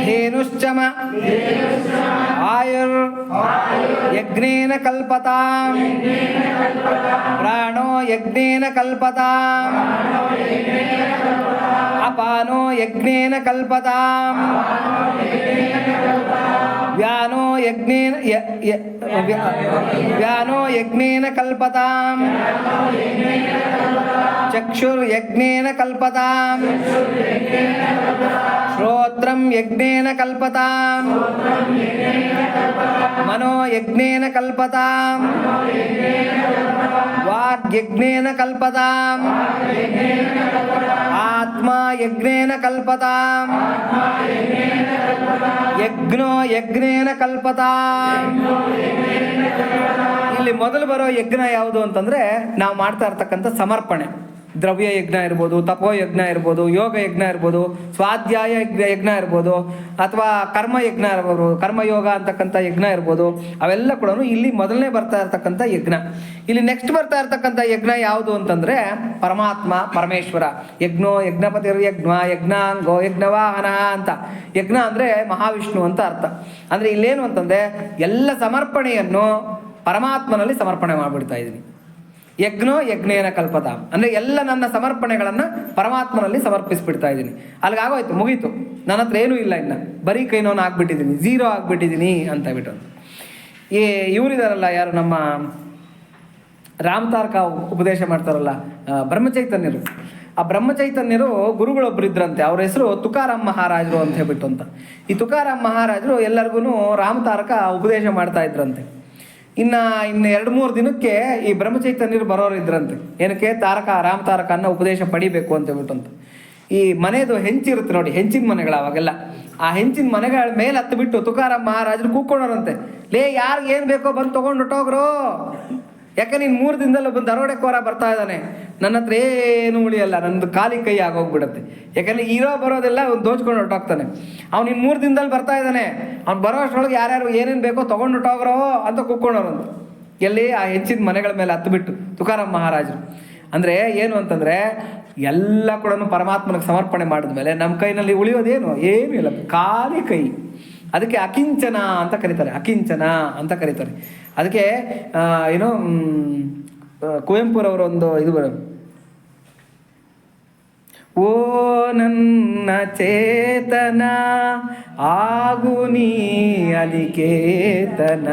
ಧೇನುಶ್ಚ ಮ ಆಯುರ್ ಯಜ್ಞೇನ ಕಲ್ಪತಾಂ ಪ್ರಾಣೋ ಯಜ್ಞೇನ ಕಲ್ಪತಾಂ ಅಪಾನೋ ಯಜ್ಞೇನ ಕಲ್ಪತಾಂ ವ್ಯಾನೋ ಯಜ್ಞೇನ ಕಲ್ಪತಾಂ ಚಕ್ಷುರ್ ಯಜ್ಞೇನ ಕಲ್ಪತಾಂ ಶ್ರೋತ್ರಂ ಯಜ್ಞೇನ ಕಲ್ಪತಾಂ ಮನೋ ಯಜ್ಞೇನ ಕಲ್ಪತಾಂ ವಾಗ್ ಯಜ್ಞೇನ ಕಲ್ಪತಾಂ ಆತ್ಮ ಯಜ್ಞೇನ ಕಲ್ಪತಾಂ ಯಜ್ಞೋ ಯಜ್ಞೇನ ಕಲ್ಪತಾಂ. ನಮ್ಮಲ್ಲಿ ಮೊದಲು ಬರೋ ಯಜ್ಞ ಯಾವುದು ಅಂತಂದರೆ ನಾವು ಮಾಡ್ತಾ ಇರ್ತಕ್ಕಂಥ ಸಮರ್ಪಣೆ. ದ್ರವ್ಯ ಯಜ್ಞ ಇರ್ಬೋದು, ತಪೋ ಯಜ್ಞ ಇರ್ಬೋದು, ಯೋಗ ಯಜ್ಞ ಇರ್ಬೋದು, ಸ್ವಾಧ್ಯಾಯ ಯಜ್ಞ ಇರ್ಬೋದು, ಅಥವಾ ಕರ್ಮಯಜ್ಞ ಇರ್ಬೋದು, ಕರ್ಮಯೋಗ ಅಂತಕ್ಕಂಥ ಯಜ್ಞ ಇರ್ಬೋದು. ಅವೆಲ್ಲ ಕೂಡ ಇಲ್ಲಿ ಮೊದಲನೇ ಬರ್ತಾ ಇರ್ತಕ್ಕಂಥ ಯಜ್ಞ. ಇಲ್ಲಿ ನೆಕ್ಸ್ಟ್ ಬರ್ತಾ ಇರ್ತಕ್ಕಂಥ ಯಜ್ಞ ಯಾವುದು ಅಂತಂದರೆ ಪರಮಾತ್ಮ, ಪರಮೇಶ್ವರ. ಯಜ್ಞಪತಿರ್ ಯಜ್ಞಾಂಗೋ ಯಜ್ಞವಾಹನ ಅಂತ. ಯಜ್ಞ ಅಂದರೆ ಮಹಾವಿಷ್ಣು ಅಂತ ಅರ್ಥ. ಅಂದರೆ ಇಲ್ಲೇನು ಅಂತಂದರೆ ಎಲ್ಲ ಸಮರ್ಪಣೆಯನ್ನು ಪರಮಾತ್ಮನಲ್ಲಿ ಸಮರ್ಪಣೆ ಮಾಡಿಬಿಡ್ತಾ ಇದ್ದೀನಿ. ಯಜ್ಞೇನ ಕಲ್ಪತ ಅಂದರೆ ಎಲ್ಲ ನನ್ನ ಸಮರ್ಪಣೆಗಳನ್ನು ಪರಮಾತ್ಮನಲ್ಲಿ ಸಮರ್ಪಿಸ್ಬಿಡ್ತಾ ಇದ್ದೀನಿ. ಅಲ್ಲಿಗಾಗೋಯ್ತು, ಮುಗೀತು. ನನ್ನ ಹತ್ರ ಏನೂ ಇಲ್ಲ, ಇನ್ನು ಬರೀ ಕೈನೋನು ಆಗ್ಬಿಟ್ಟಿದ್ದೀನಿ, ಝೀರೋ ಆಗಿಬಿಟ್ಟಿದ್ದೀನಿ ಅಂತ ಬಿಟ್ಟು. ಇವರಿದಾರಲ್ಲ, ಯಾರು ನಮ್ಮ ರಾಮತಾರಕ ಉಪದೇಶ ಮಾಡ್ತಾರಲ್ಲ, ಬ್ರಹ್ಮಚೈತನ್ಯರು. ಆ ಬ್ರಹ್ಮಚೈತನ್ಯರು ಗುರುಗಳೊಬ್ಬರು ಇದ್ರಂತೆ. ಅವ್ರ ಹೆಸರು ತುಕಾರಾಮ್ ಮಹಾರಾಜರು ಅಂತ ಹೇಳ್ಬಿಟ್ಟು ಅಂತ. ಈ ತುಕಾರಾಮ್ ಮಹಾರಾಜರು ಎಲ್ಲರಿಗೂ ರಾಮತಾರಕ ಉಪದೇಶ ಮಾಡ್ತಾ ಇದ್ರಂತೆ. ಇನ್ನು 2-3 ದಿನಕ್ಕೆ ಈ ಬ್ರಹ್ಮಚೈತನ್ಯರು ಬರೋರು ಇದ್ರಂತೆ. ಏನಕ್ಕೆ? ರಾಮತಾರಕನ ಉಪದೇಶ ಪಡಿಬೇಕು ಅಂತ ಹೇಳ್ಬಿಟ್ಟು ಅಂತ. ಈ ಮನೆಯದು ಹೆಂಚಿರುತ್ತೆ ನೋಡಿ, ಹೆಂಚಿನ ಮನೆಗಳು ಅವಾಗೆಲ್ಲ. ಆ ಹೆಂಚಿನ ಮನೆಗಳ ಮೇಲೆ ಹತ್ತು ಬಿಟ್ಟು ತುಕಾರಾಮ್ ಮಹಾರಾಜರು ಕೂತ್ಕೊಂಡವ್ರಂತೆ. ಲೇ, ಯಾರಿಗೆ ಏನು ಬೇಕೋ ಬಂದು ತೊಗೊಂಡು ಹೊಟ್ಟೋಗ್ರು, ಯಾಕೆ ನೀನು 3 ದಿನದಲ್ಲಿ ಬಂದು ದರೋಡೆಕೋರ ಬರ್ತಾ ಇದ್ದಾನೆ, ನನ್ನ ಹತ್ರ ಏನು ಉಳಿಯಲ್ಲ, ನನ್ನದು ಖಾಲಿ ಕೈ ಆಗೋಗ್ಬಿಡುತ್ತೆ. ಯಾಕಂದರೆ ಇರೋ ಬರೋದೆಲ್ಲ ಒಂದು ದೋಚ್ಕೊಂಡು ಹೊಟ್ಟೋಗ್ತಾನೆ. ಅವ್ನು ಇನ್ನು 3 ದಿನದಲ್ಲಿ ಬರ್ತಾ ಇದ್ದಾನೆ, ಅವ್ನು ಬರೋ ಅಷ್ಟರೊಳಗೆ ಯಾರ್ಯಾರು ಏನೇನು ಬೇಕೋ ತೊಗೊಂಡು ಹೊಟ್ಟೋಗ್ರೋ ಅಂತ ಕೂತ್ಕೊಂಡವ್ರಂತ. ಎಲ್ಲಿ? ಆ ಹೆಚ್ಚಿನ ಮನೆಗಳ ಮೇಲೆ ಹತ್ತು ಬಿಟ್ಟು ತುಕಾರಾಮ್ ಮಹಾರಾಜರು. ಅಂದರೆ ಏನು ಅಂತಂದರೆ ಎಲ್ಲ ಕೂಡ ಪರಮಾತ್ಮನಿಗೆ ಸಮರ್ಪಣೆ ಮಾಡಿದ್ಮೇಲೆ ನಮ್ಮ ಕೈನಲ್ಲಿ ಉಳಿಯೋದೇನು? ಏನೂ ಇಲ್ಲ, ಖಾಲಿ ಕೈ. ಅದಕ್ಕೆ ಅಕಿಂಚನ ಅಂತ ಕರೀತಾರೆ, ಅಕಿಂಚನ ಅಂತ ಕರೀತಾರೆ. ಅದಕ್ಕೆ ಏನೋ ಕುವೆಂಪುರವರೊಂದು ಇದು ಓ ನನ್ನ ಚೇತನ ಆಗು ನೀ ಅನಿಕೇತನ.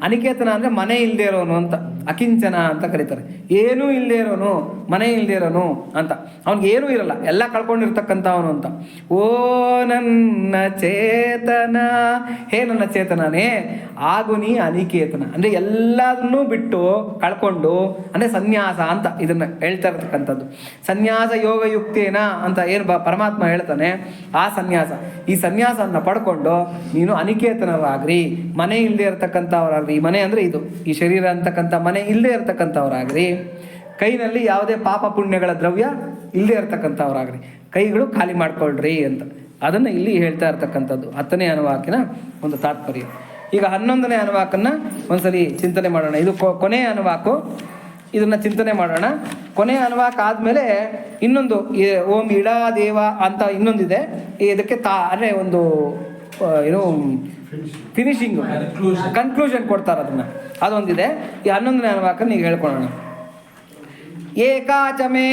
ಅನಿಕೇತನ ಅಂದರೆ ಮನೆ ಇಲ್ಲದೆ ಇರೋನು ಅಂತ, ಅಕಿಂಚನ ಅಂತ ಕರೀತಾರೆ. ಏನೂ ಇಲ್ಲದೆ ಇರೋನು, ಮನೆ ಇಲ್ಲದೆ ಇರೋನು ಅಂತ. ಅವ್ನಿಗೆ ಏನೂ ಇರಲ್ಲ, ಎಲ್ಲ ಕಳ್ಕೊಂಡಿರ್ತಕ್ಕಂಥವನು ಅಂತ. ಓ ನನ್ನ ಚೇತನ, ಹೇ ನನ್ನ ಚೇತನನೇ, ಆಗು ನೀ ಅನಿಕೇತನ ಅಂದರೆ ಎಲ್ಲದನ್ನೂ ಬಿಟ್ಟು ಕಳ್ಕೊಂಡು, ಅಂದರೆ ಸನ್ಯಾಸ ಅಂತ ಇದನ್ನು ಹೇಳ್ತಾ ಇರ್ತಕ್ಕಂಥದ್ದು. ಸನ್ಯಾಸ ಯೋಗ ಯುಕ್ತೇನ ಅಂತ ಏನು ಪರಮಾತ್ಮ ಹೇಳ್ತಾನೆ, ಆ ಸನ್ಯಾಸ. ಈ ಸನ್ಯಾಸವನ್ನು ಪಡ್ಕೊಂಡು ನೀನು ಅನಿಕೇತನರಾಗ್ರಿ, ಮನೆ ಇಲ್ಲದೆ ಇರತಕ್ಕಂಥವ್ರಾಗ್ರಿ. ಈ ಮನೆ ಅಂದರೆ ಇದು, ಈ ಶರೀರ ಅಂತಕ್ಕಂಥ ಮನೆ ಇಲ್ಲದೆ ಇರತಕ್ಕಂಥವ್ರಾಗ್ರಿ. ಕೈನಲ್ಲಿ ಯಾವುದೇ ಪಾಪ ಪುಣ್ಯಗಳ ದ್ರವ್ಯ ಇಲ್ಲದೆ ಇರತಕ್ಕಂಥವ್ರಾಗ್ರಿ. ಕೈಗಳು ಖಾಲಿ ಮಾಡ್ಕೊಳ್ರಿ ಅಂತ ಅದನ್ನು ಇಲ್ಲಿ ಹೇಳ್ತಾ ಇರ್ತಕ್ಕಂಥದ್ದು 10ನೇ ಅನುವಾಕಿನ ಒಂದು ತಾತ್ಪರ್ಯ. ಈಗ 11ನೇ ಅನುವಾಕನ್ನು ಒಂದ್ಸಲಿ ಚಿಂತನೆ ಮಾಡೋಣ. ಇದು ಕೊನೆಯ ಅನುವಾಕು, ಇದನ್ನು ಚಿಂತನೆ ಮಾಡೋಣ. ಕೊನೆಯ ಅನುವಾಕ ಆದಮೇಲೆ ಇನ್ನೊಂದು ಓಂ ಇಡಾ ದೇವ ಅಂತ ಇನ್ನೊಂದಿದೆ. ಇದಕ್ಕೆ ಅಂದರೆ ಒಂದು ಏನು ಫಿನಿಶಿಂಗು, ಕನ್ಕ್ಲೂಷನ್ ಕೊಡ್ತಾರೆ, ಅದೊಂದಿದೆ. ಈ 11ನೇ ಅನುವಾಕನ್ನು ಈಗ ಹೇಳ್ಕೊಳ್ಳೋಣ. ಏಕಾಚ ಮೇ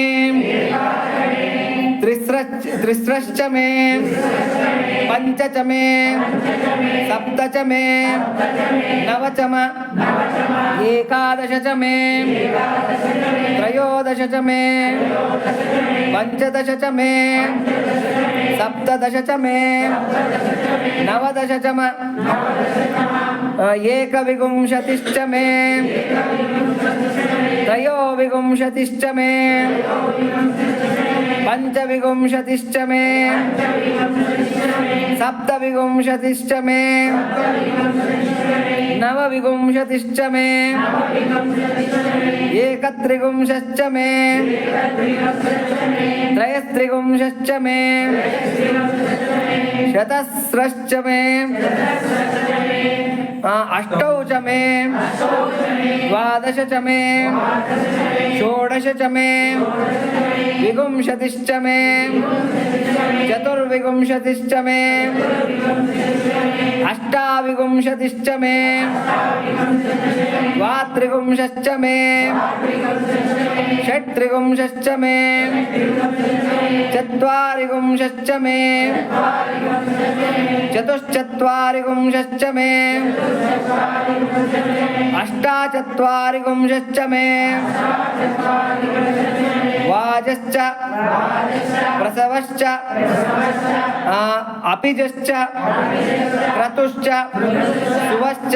ತ್ರಿಸ್ರಶ್ಚ ಮೇ ಪಂಚಚ ಮೇ ಸಪ್ತಚ ಮೇ ನವಚ ಮ ಏಕಾದಶ ಚ ಮೇ ತ್ರಯೋದಶ ಚ ಮೇ ಪಂಚದಶ ಚ ಮೇ ಸಪ್ತದಶ ಚ ಮೇ ನವದಶ ಚ ಮ ಏಕವಿಂಶತಿಶ್ಚ ಮೇ ತ್ರಯೋವಿಂಶತಿಶ್ಚ ಮೇ ಪಂಚವಿಂಶತಿಶ್ಚ ಮೇ ಸಪ್ತವಿಂಶತಿಶ್ಚ ಮೇ ನವವಿಂಶತಿಶ್ಚ ಮೇ ಏಕತ್ರಿವಿಂಶಶ್ಚ ಮೇ ತ್ರಯಸ್ತ್ರಿವಿಂಶಶ್ಚ ಮೇ ಶತಸ್ರಶ್ಚ ಮೇ ಅಷ್ಟೌ ಚ ಮೇ ದ್ವಾದಶ ಚ ಮೇ ಷೋಡಶ ಚ ಮೇ ವಿಂಶತಿಶ್ಚ ಮೇ ಚತುರ್ವಿಂಶತಿಶ್ಚ ಮೇ ಅಷ್ಟಾವಿಂಶತಿಶ್ಚ ಮೇ ದ್ವಾತ್ರಿವಿಂಶಶ್ಚ ಮೇ ಷಟ್ತ್ರಿವಿಂಶಶ್ಚ ಮೇ ಚತ್ವಾರಿವಿಂಶಶ್ಚ ಮೇ ಚತುಶ್ಚತ್ವಾರಿವಿಂಶಶ್ಚ ಮೇ ಅಷ್ಟಾಚತ್ವಾರಿವಿಂಶಶ್ಚ ಮೇ ವಾಜಶ್ಚ ಪ್ರಸವಶ್ಚ ಅಪಿಜಶ್ಚ ಕ್ರತುಶ್ಚ ಸುವಶ್ಚ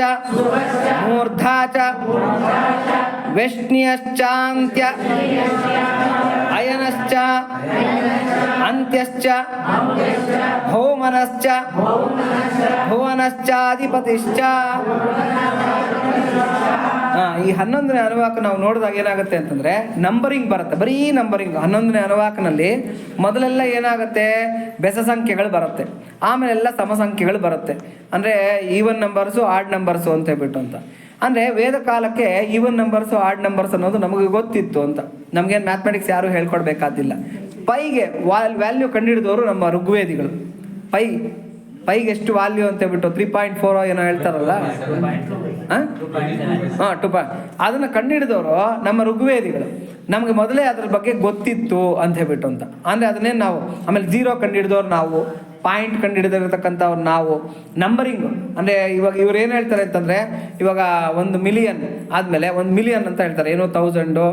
ಮೂರ್ಧಾ ಚ ವೆಷ್ಣ್ಯಶ್ಚಾಂತ್ಯ ಅಯನಶ್ಚ ಅಂತ್ಯಶ್ಚ ಭೌಮನಶ್ಚ ಭುವನಶ್ಚಾಧಿಪತಿಶ್ಚ ಈ 11ನೇ ಅನುವಾಕ ನಾವು ನೋಡಿದಾಗ ಏನಾಗುತ್ತೆ ಅಂತಂದ್ರೆ ನಂಬರಿಂಗ್ ಬರುತ್ತೆ, ಬರೀ ನಂಬರಿಂಗ್. 11ನೇ ಅನುವಾಕನಲ್ಲಿ ಮೊದಲೆಲ್ಲ ಏನಾಗುತ್ತೆ, ಬೆಸ ಸಂಖ್ಯೆಗಳು ಬರುತ್ತೆ, ಆಮೇಲೆಲ್ಲ ಸಮ ಸಂಖ್ಯೆಗಳು ಬರುತ್ತೆ. ಅಂದರೆ ಈವನ್ ನಂಬರ್ಸು ಆಡ್ ನಂಬರ್ಸು ಅಂತ ಹೇಳ್ಬಿಟ್ಟು ಅಂತ. ಅಂದರೆ ವೇದ ಕಾಲಕ್ಕೆ ಈವನ್ ನಂಬರ್ಸು ಆಡ್ ನಂಬರ್ಸ್ ಅನ್ನೋದು ನಮಗೆ ಗೊತ್ತಿತ್ತು ಅಂತ. ನಮಗೇನು ಮ್ಯಾಥಮೆಟಿಕ್ಸ್ ಯಾರು ಹೇಳ್ಕೊಡ್ಬೇಕಾದಿಲ್ಲ. ಪೈಗೆ ವ್ಯಾಲ್ಯೂ ಕಂಡುಹಿಡಿದವರು ನಮ್ಮ ಋಗ್ವೇದಿಗಳು. ಪೈಗೆ ಎಷ್ಟು ವ್ಯಾಲ್ಯೂ ಅಂತ ಹೇಳ್ಬಿಟ್ಟು 3.4 ಏನೋ ಹೇಳ್ತಾರಲ್ಲ, ಹಾಂ 2. ಅದನ್ನು ಕಂಡುಹಿಡಿದವರು ನಮ್ಮ ಋಗ್ವೇದಿಗಳು. ನಮಗೆ ಮೊದಲೇ ಅದ್ರ ಬಗ್ಗೆ ಗೊತ್ತಿತ್ತು ಅಂತ ಹೇಳ್ಬಿಟ್ಟು ಅಂತ. ಅಂದರೆ ಅದನ್ನೇನು ನಾವು ಆಮೇಲೆ 0 ಕಂಡುಹಿಡಿದವ್ರು ನಾವು, ಪಾಯಿಂಟ್ ಕಂಡುಹಿಡಿದಿರತಕ್ಕಂಥವ್ರು ನಾವು. ನಂಬರಿಂಗು ಅಂದರೆ ಇವಾಗ ಇವ್ರು ಏನು ಹೇಳ್ತಾರೆ ಅಂತಂದರೆ, ಇವಾಗ 1 ಮಿಲಿಯನ್ ಆದಮೇಲೆ 1 ಮಿಲಿಯನ್ ಅಂತ ಹೇಳ್ತಾರೆ, ಏನೋ 1000,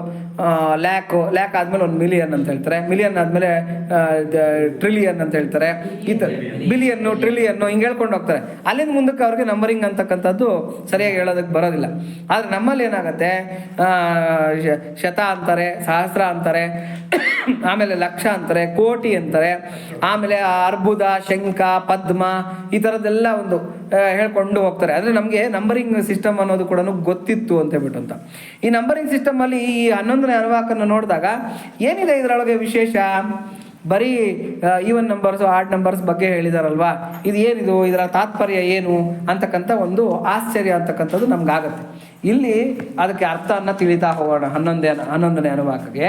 ಲ್ಯಾಕ್ ಆದಮೇಲೆ 1 ಮಿಲಿಯನ್ ಅಂತ ಹೇಳ್ತಾರೆ, ಮಿಲಿಯನ್ ಆದಮೇಲೆ ಟ್ರಿಲಿಯನ್ ಅಂತ ಹೇಳ್ತಾರೆ, ಈ ಥರ ಬಿಲಿಯನ್ನು ಟ್ರಿಲಿಯನ್ನು ಹಿಂಗೆ ಹೇಳ್ಕೊಂಡು ಹೋಗ್ತಾರೆ. ಅಲ್ಲಿಂದ ಮುಂದಕ್ಕೆ ಅವ್ರಿಗೆ ನಂಬರಿಂಗ್ ಅಂತಕ್ಕಂಥದ್ದು ಸರಿಯಾಗಿ ಹೇಳೋದಕ್ಕೆ ಬರೋದಿಲ್ಲ. ಆದರೆ ನಮ್ಮಲ್ಲಿ ಏನಾಗುತ್ತೆ, ಶತ ಅಂತಾರೆ, ಸಹಸ್ರ ಅಂತಾರೆ, ಆಮೇಲೆ ಲಕ್ಷ ಅಂತಾರೆ, ಕೋಟಿ ಅಂತಾರೆ, ಆಮೇಲೆ ಅರ್ಬುದ, ಶಂಖ, ಪದ್ಮ, ಈ ಥರದ್ದೆಲ್ಲ ಒಂದು ಹೇಳ್ಕೊಂಡು ಹೋಗ್ತಾರೆ. ಅಂದರೆ ನಮಗೆ ನಂಬರಿಂಗ್ ಸಿಸ್ಟಮ್ ಅನ್ನೋದು ಕೂಡ ಗೊತ್ತಿತ್ತು ಅಂತ ಹೇಳ್ಬಿಟ್ಟು ಅಂತ. ಈ ನಂಬರಿಂಗ್ ಸಿಸ್ಟಮಲ್ಲಿ ಈ 11ನೇ ಅನುವಾಕನ್ನು ನೋಡಿದಾಗ ಏನಿದೆ ಇದರೊಳಗೆ ವಿಶೇಷ, ಬರೀ ಈವನ್ ನಂಬರ್ಸು ಆಡ್ ನಂಬರ್ಸ್ ಬಗ್ಗೆ ಹೇಳಿದಾರಲ್ವಾ, ಇದು ಏನಿದು, ಇದರ ತಾತ್ಪರ್ಯ ಏನು ಅಂತಕ್ಕಂಥ ಒಂದು ಆಶ್ಚರ್ಯ ಅಂತಕ್ಕಂಥದ್ದು ನಮ್ಗಾಗತ್ತೆ. ಇಲ್ಲಿ ಅದಕ್ಕೆ ಅರ್ಥವನ್ನು ತಿಳಿತಾ ಹೋಗೋಣ. 11ನೇ ಅನುವಾಕಕ್ಕೆ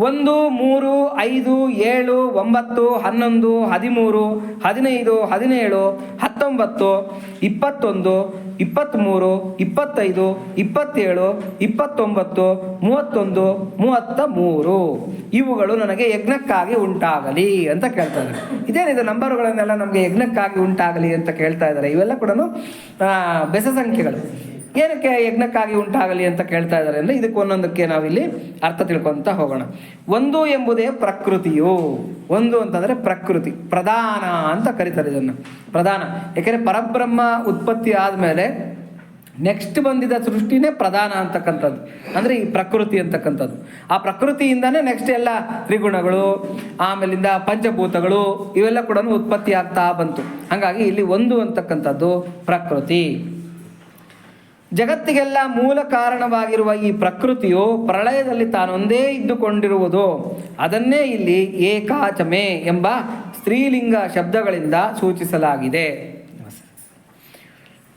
1, 3, 5, 7, 9, 11, 13, 15, 17, 19, 21, 23, 25, 27, 29, 31, 33 ಇವುಗಳು ನನಗೆ ಯಜ್ಞಕ್ಕಾಗಿ ಉಂಟಾಗಲಿ ಅಂತ ಕೇಳ್ತಾ ಇದ್ದಾರೆ. ಇದೇನಿದೆ, ನಂಬರ್ಗಳನ್ನೆಲ್ಲ ನಮಗೆ ಯಜ್ಞಕ್ಕಾಗಿ ಉಂಟಾಗಲಿ ಅಂತ ಕೇಳ್ತಾ ಇದ್ದಾರೆ. ಇವೆಲ್ಲ ಕೂಡ ಬೆಸ ಸಂಖ್ಯೆಗಳು. ಏನಕ್ಕೆ ಯಜ್ಞಕ್ಕಾಗಿ ಉಂಟಾಗಲಿ ಅಂತ ಕೇಳ್ತಾ ಇದ್ದಾರೆ ಅಂದರೆ, ಇದಕ್ಕೆ ಒಂದೊಂದಕ್ಕೆ ನಾವಿಲ್ಲಿ ಅರ್ಥ ತಿಳ್ಕೊತ ಹೋಗೋಣ. 1 ಎಂಬುದೇ ಪ್ರಕೃತಿಯು. 1 ಅಂತಂದರೆ ಪ್ರಕೃತಿ, ಪ್ರಧಾನ ಅಂತ ಕರೀತಾರೆ ಇದನ್ನು, ಪ್ರಧಾನ. ಯಾಕೆಂದರೆ ಪರಬ್ರಹ್ಮ ಉತ್ಪತ್ತಿ ಆದಮೇಲೆ ನೆಕ್ಸ್ಟ್ ಬಂದಿದ್ದ ಸೃಷ್ಟಿನೇ ಪ್ರಧಾನ ಅಂತಕ್ಕಂಥದ್ದು, ಅಂದರೆ ಈ ಪ್ರಕೃತಿ ಅಂತಕ್ಕಂಥದ್ದು. ಆ ಪ್ರಕೃತಿಯಿಂದನೇ ನೆಕ್ಸ್ಟ್ ಎಲ್ಲ ತ್ರಿಗುಣಗಳು, ಆಮೇಲಿಂದ ಪಂಚಭೂತಗಳು ಇವೆಲ್ಲ ಕೂಡ ಉತ್ಪತ್ತಿ ಆಗ್ತಾ ಬಂತು. ಹಾಗಾಗಿ ಇಲ್ಲಿ 1 ಅಂತಕ್ಕಂಥದ್ದು ಪ್ರಕೃತಿ. ಜಗತ್ತಿಗೆಲ್ಲ ಮೂಲ ಕಾರಣವಾಗಿರುವ ಈ ಪ್ರಕೃತಿಯು ಪ್ರಳಯದಲ್ಲಿ ತಾನೊಂದೇ ಇದ್ದುಕೊಂಡಿರುವುದು. ಅದನ್ನೇ ಇಲ್ಲಿ ಏಕಾಚಮೆ ಎಂಬ ಸ್ತ್ರೀಲಿಂಗ ಶಬ್ದಗಳಿಂದ ಸೂಚಿಸಲಾಗಿದೆ.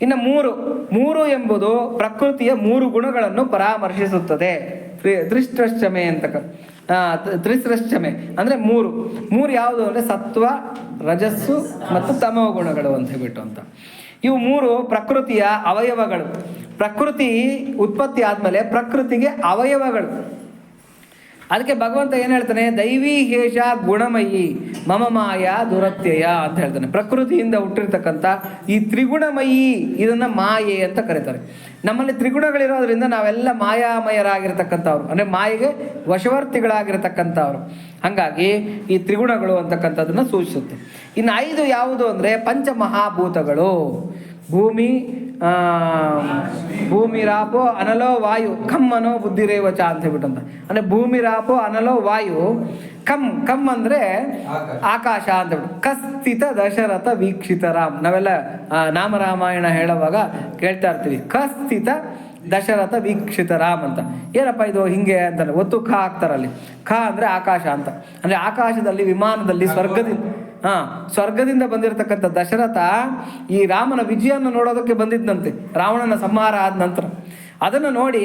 ಇನ್ನು 3 ಎಂಬುದು ಪ್ರಕೃತಿಯ 3 ಗುಣಗಳನ್ನು ಪರಾಮರ್ಶಿಸುತ್ತದೆ. ತ್ರಿಸ್ರಶ್ಚಮೆ ಅಂತ, ತ್ರಿಸ್ರಶ್ಚಮೆ ಅಂದರೆ 3 ಯಾವುದು ಅಂದರೆ ಸತ್ವ, ರಜಸ್ಸು ಮತ್ತು ತಮೋ ಗುಣಗಳು ಅಂತ ಹೇಳ್ಬಿಟ್ಟು ಅಂತ. ಇವು 3 ಪ್ರಕೃತಿಯ ಅವಯವಗಳು. ಪ್ರಕೃತಿ ಉತ್ಪತ್ತಿ ಆದಮೇಲೆ ಪ್ರಕೃತಿಗೆ ಅವಯವಗಳು. ಅದಕ್ಕೆ ಭಗವಂತ ಏನು ಹೇಳ್ತಾನೆ, ದೈವೀ ಹೇಷ ಗುಣಮಯಿ ಮಮ ಮಾಯ ದುರತ್ಯಯ ಅಂತ ಹೇಳ್ತಾನೆ. ಪ್ರಕೃತಿಯಿಂದ ಹುಟ್ಟಿರ್ತಕ್ಕಂಥ ಈ ತ್ರಿಗುಣಮಯಿ ಇದನ್ನು ಮಾಯೆ ಅಂತ ಕರೀತಾರೆ. ನಮ್ಮಲ್ಲಿ ತ್ರಿಗುಣಗಳಿರೋದ್ರಿಂದ ನಾವೆಲ್ಲ ಮಾಯಾಮಯರಾಗಿರ್ತಕ್ಕಂಥವ್ರು, ಅಂದರೆ ಮಾಯೆಗೆ ವಶವರ್ತಿಗಳಾಗಿರ್ತಕ್ಕಂಥವ್ರು. ಹಾಗಾಗಿ ಈ ತ್ರಿಗುಣಗಳು ಅಂತಕ್ಕಂಥದ್ದನ್ನು ಸೂಚಿಸುತ್ತೆ. ಇನ್ನು 5 ಯಾವುದು ಅಂದರೆ ಪಂಚಮಹಾಭೂತಗಳು. ಭೂಮಿರಾಪೋ ಅನಲೋ ವಾಯು ಖಮ್ ಅನ್ನೋ ಬುದ್ಧಿರೇವಚ ಅಂತ ಹೇಳ್ಬಿಟ್ಟಂತ. ಅಂದರೆ ಭೂಮಿರಾಪೋ ಅನಲೋ ವಾಯು ಖಮ್ ಅಂದರೆ ಆಕಾಶ ಅಂತ ಹೇಳ್ಬಿಟ್ಟು. ಕಸ್ಥಿತ ದಶರಥ ವೀಕ್ಷಿತ ರಾಮ್, ನಾವೆಲ್ಲ ನಾಮರಾಮಾಯಣ ಹೇಳುವಾಗ ಕೇಳ್ತಾ ಇರ್ತೀವಿ, ಕಸ್ಥಿತ ದಶರಥ ವೀಕ್ಷಿತ ರಾಮ್ ಅಂತ. ಏನಪ್ಪ ಇದು ಹಿಂಗೆ ಅಂತಾರೆ, ಒತ್ತು ಖ ಹಾಕ್ತಾರಲ್ಲಿ. ಖ ಅಂದರೆ ಆಕಾಶ ಅಂತ. ಅಂದರೆ ಆಕಾಶದಲ್ಲಿ ವಿಮಾನದಲ್ಲಿ ಸ್ವರ್ಗದಿಂದ ಬಂದಿರತಕ್ಕಂಥ ದಶರಥ ಈ ರಾಮನ ವಿಜಯವನ್ನು ನೋಡೋದಕ್ಕೆ ಬಂದಿದ್ದಂತೆ, ರಾವಣನ ಸಂಹಾರ ಆದ ನಂತರ. ಅದನ್ನು ನೋಡಿ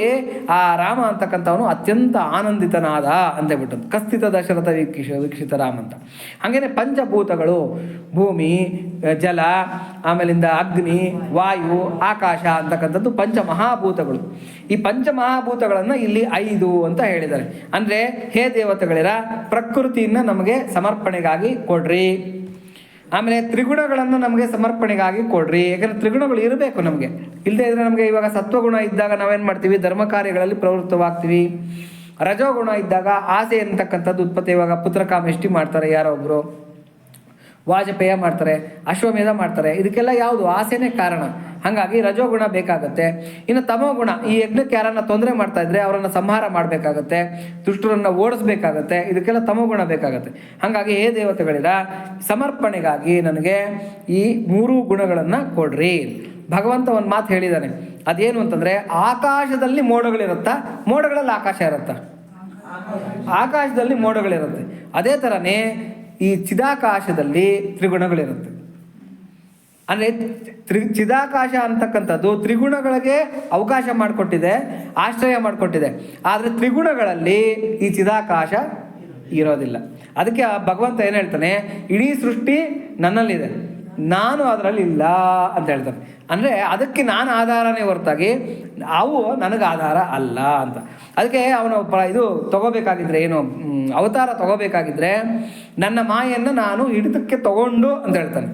ಆ ರಾಮ ಅಂತಕ್ಕಂಥವನು ಅತ್ಯಂತ ಆನಂದಿತನಾದ ಅಂತ ಹೇಳ್ಬಿಟ್ಟು ಕಸ್ಥಿತ ದಶರಥ ವೀಕ್ಷಿತ ರಾಮ ಅಂತ. ಹಾಗೇನೆ ಪಂಚಭೂತಗಳು, ಭೂಮಿ, ಜಲ, ಆಮೇಲಿಂದ ಅಗ್ನಿ, ವಾಯು, ಆಕಾಶ ಅಂತಕ್ಕಂಥದ್ದು ಪಂಚಮಹಾಭೂತಗಳು. ಈ ಪಂಚಮಹಾಭೂತಗಳನ್ನು ಇಲ್ಲಿ 5 ಅಂತ ಹೇಳಿದ್ದಾರೆ. ಅಂದರೆ ಹೇ ದೇವತೆಗಳಿರ, ಪ್ರಕೃತಿಯನ್ನು ನಮಗೆ ಸಮರ್ಪಣೆಗಾಗಿ ಕೊಡ್ರಿ. ಆಮೇಲೆ ತ್ರಿಗುಣಗಳನ್ನು ನಮಗೆ ಸಮರ್ಪಣೆಗಾಗಿ ಕೊಡ್ರಿ. ಯಾಕಂದರೆ ತ್ರಿಗುಣಗಳು ಇರಬೇಕು ನಮಗೆ. ಇಲ್ಲದೇ ಇದ್ರೆ ನಮಗೆ ಇವಾಗ ಸತ್ವಗುಣ ಇದ್ದಾಗ ನಾವೇನು ಮಾಡ್ತೀವಿ, ಧರ್ಮ ಕಾರ್ಯಗಳಲ್ಲಿ ಪ್ರವೃತ್ತವಾಗ್ತೀವಿ. ರಜೋಗುಣ ಇದ್ದಾಗ ಆಸೆ ಅಂತಕ್ಕಂಥದ್ದು ಉತ್ಪತ್ತಿ. ಇವಾಗ ಪುತ್ರಕಾಮೇಷ್ಟಿ ಮಾಡ್ತಾರೆ, ಯಾರೋ ಒಬ್ಬರು ವಾಜಪೇಯ ಮಾಡ್ತಾರೆ, ಅಶ್ವಮೇಧ ಮಾಡ್ತಾರೆ. ಇದಕ್ಕೆಲ್ಲ ಯಾವುದು ಆಸೆನೇ ಕಾರಣ. ಹಾಗಾಗಿ ರಜೋಗುಣ ಬೇಕಾಗತ್ತೆ. ಇನ್ನು ತಮೋಗುಣ, ಈ ಯಜ್ಞಕ್ಕೆ ಯಾರನ್ನ ತೊಂದರೆ ಮಾಡ್ತಾ ಇದ್ರೆ ಅವರನ್ನು ಸಂಹಾರ ಮಾಡಬೇಕಾಗತ್ತೆ, ದುಷ್ಟರನ್ನು ಓಡಿಸ್ಬೇಕಾಗತ್ತೆ. ಇದಕ್ಕೆಲ್ಲ ತಮೋಗುಣ ಬೇಕಾಗತ್ತೆ. ಹಾಗಾಗಿ ಹೇ ದೇವತೆಗಳಿರ, ಸಮರ್ಪಣೆಗಾಗಿ ನನಗೆ ಈ 3 ಗುಣಗಳನ್ನು ಕೊಡ್ರಿ. ಭಗವಂತ ಒಂದು ಮಾತು ಹೇಳಿದ್ದಾನೆ, ಅದೇನು ಅಂತಂದರೆ, ಆಕಾಶದಲ್ಲಿ ಮೋಡಗಳಿರುತ್ತಾ, ಮೋಡಗಳಲ್ಲಿ ಆಕಾಶ ಇರುತ್ತಾ? ಆಕಾಶದಲ್ಲಿ ಮೋಡಗಳಿರುತ್ತೆ. ಅದೇ ಥರನೇ ಈ ಚಿದಾಕಾಶದಲ್ಲಿ ತ್ರಿಗುಣಗಳಿರುತ್ತೆ. ಅಂದರೆ ಚಿದಾಕಾಶ ಅಂತಕ್ಕಂಥದ್ದು ತ್ರಿಗುಣಗಳಿಗೆ ಅವಕಾಶ ಮಾಡಿಕೊಟ್ಟಿದೆ, ಆಶ್ರಯ ಮಾಡಿಕೊಟ್ಟಿದೆ. ಆದರೆ ತ್ರಿಗುಣಗಳಲ್ಲಿ ಈ ಚಿದಾಕಾಶ ಇರೋದಿಲ್ಲ. ಅದಕ್ಕೆ ಆ ಭಗವಂತ ಏನು ಹೇಳ್ತಾನೆ, ಇಡೀ ಸೃಷ್ಟಿ ನನ್ನಲ್ಲಿದೆ, ನಾನು ಅದರಲ್ಲಿ ಇಲ್ಲ ಅಂತ ಹೇಳ್ತಾನೆ. ಅಂದರೆ ಅದಕ್ಕೆ ನಾನು ಆಧಾರನೇ ಹೊರತಾಗಿ ಅವು ನನಗೆ ಆಧಾರ ಅಲ್ಲ ಅಂತ. ಅದಕ್ಕೆ ಅವನು ಇದು ತಗೋಬೇಕಾಗಿದ್ರೆ, ಏನು ಅವತಾರ ತಗೋಬೇಕಾಗಿದ್ರೆ, ನನ್ನ ಮಾಯನ್ನು ನಾನು ಹಿಡಿತಕ್ಕೆ ತಗೊಂಡು ಅಂತ ಹೇಳ್ತಾನೆ.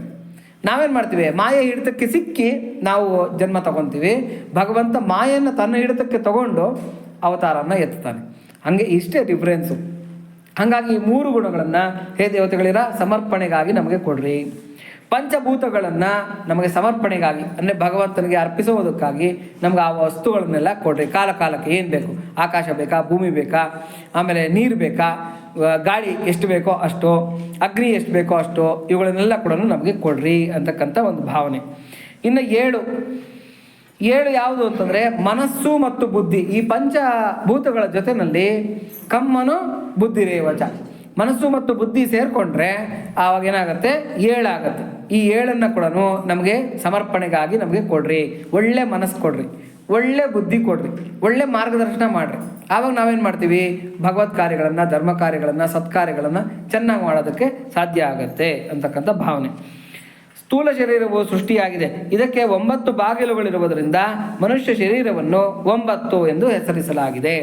ನಾವೇನು ಮಾಡ್ತೀವಿ, ಮಾಯೆ ಹಿಡಿತಕ್ಕೆ ಸಿಕ್ಕಿ ನಾವು ಜನ್ಮ ತಗೊತೀವಿ. ಭಗವಂತ ಮಾಯನ್ನು ತನ್ನ ಹಿಡಿತಕ್ಕೆ ತಗೊಂಡು ಅವತಾರನ ಎತ್ತಾನೆ. ಹಾಗೆ ಇಷ್ಟೇ ಡಿಫ್ರೆನ್ಸು. ಹಾಗಾಗಿ ಈ 3 ಗುಣಗಳನ್ನು ಹೇ ದೇವತೆಗಳಿರ ಸಮರ್ಪಣೆಗಾಗಿ ನಮಗೆ ಕೊಡ್ರಿ. ಪಂಚಭೂತಗಳನ್ನು ನಮಗೆ ಸಮರ್ಪಣೆಗಾಗಿ, ಅಂದರೆ ಭಗವಂತನಿಗೆ ಅರ್ಪಿಸುವುದಕ್ಕಾಗಿ ನಮ್ಗೆ ಆ ವಸ್ತುಗಳನ್ನೆಲ್ಲ ಕೊಡ್ರಿ. ಕಾಲ ಕಾಲಕ್ಕೆ ಏನು ಬೇಕು, ಆಕಾಶ ಬೇಕಾ, ಭೂಮಿ ಬೇಕಾ, ಆಮೇಲೆ ನೀರು ಬೇಕಾ, ಗಾಳಿ ಎಷ್ಟು ಬೇಕೋ ಅಷ್ಟು, ಅಗ್ನಿ ಎಷ್ಟು ಬೇಕೋ ಅಷ್ಟು, ಇವುಗಳನ್ನೆಲ್ಲ ಕೂಡ ನಮಗೆ ಕೊಡ್ರಿ ಅಂತಕ್ಕಂಥ ಒಂದು ಭಾವನೆ. ಇನ್ನು 7 ಯಾವುದು ಅಂತಂದರೆ ಮನಸ್ಸು ಮತ್ತು ಬುದ್ಧಿ. ಈ ಪಂಚಭೂತಗಳ ಜೊತೆಯಲ್ಲಿ ಕಮ್ಮನು ಬುದ್ಧಿರೇವಚ, ಮನಸ್ಸು ಮತ್ತು ಬುದ್ಧಿ ಸೇರಿಕೊಂಡ್ರೆ ಆವಾಗ ಏನಾಗುತ್ತೆ, 7 ಆಗುತ್ತೆ. ಈ 7 ಕೂಡ ನಮಗೆ ಸಮರ್ಪಣೆಗಾಗಿ ನಮಗೆ ಕೊಡ್ರಿ. ಒಳ್ಳೆ ಮನಸ್ಸು ಕೊಡ್ರಿ, ಒಳ್ಳೆ ಬುದ್ಧಿ ಕೊಡ್ರಿ, ಒಳ್ಳೆ ಮಾರ್ಗದರ್ಶನ ಮಾಡಿರಿ. ಆವಾಗ ನಾವೇನು ಮಾಡ್ತೀವಿ, ಭಗವತ್ ಕಾರ್ಯಗಳನ್ನು, ಧರ್ಮ ಕಾರ್ಯಗಳನ್ನು, ಸತ್ಕಾರ್ಯಗಳನ್ನು ಚೆನ್ನಾಗಿ ಮಾಡೋದಕ್ಕೆ ಸಾಧ್ಯ ಆಗುತ್ತೆ ಅಂತಕ್ಕಂಥ ಭಾವನೆ. ಸ್ಥೂಲ ಶರೀರವು ಸೃಷ್ಟಿಯಾಗಿದೆ. ಇದಕ್ಕೆ 9 ಬಾಗಿಲುಗಳಿರುವುದರಿಂದ ಮನುಷ್ಯ ಶರೀರವನ್ನು 9 ಎಂದು ಹೆಸರಿಸಲಾಗಿದೆ.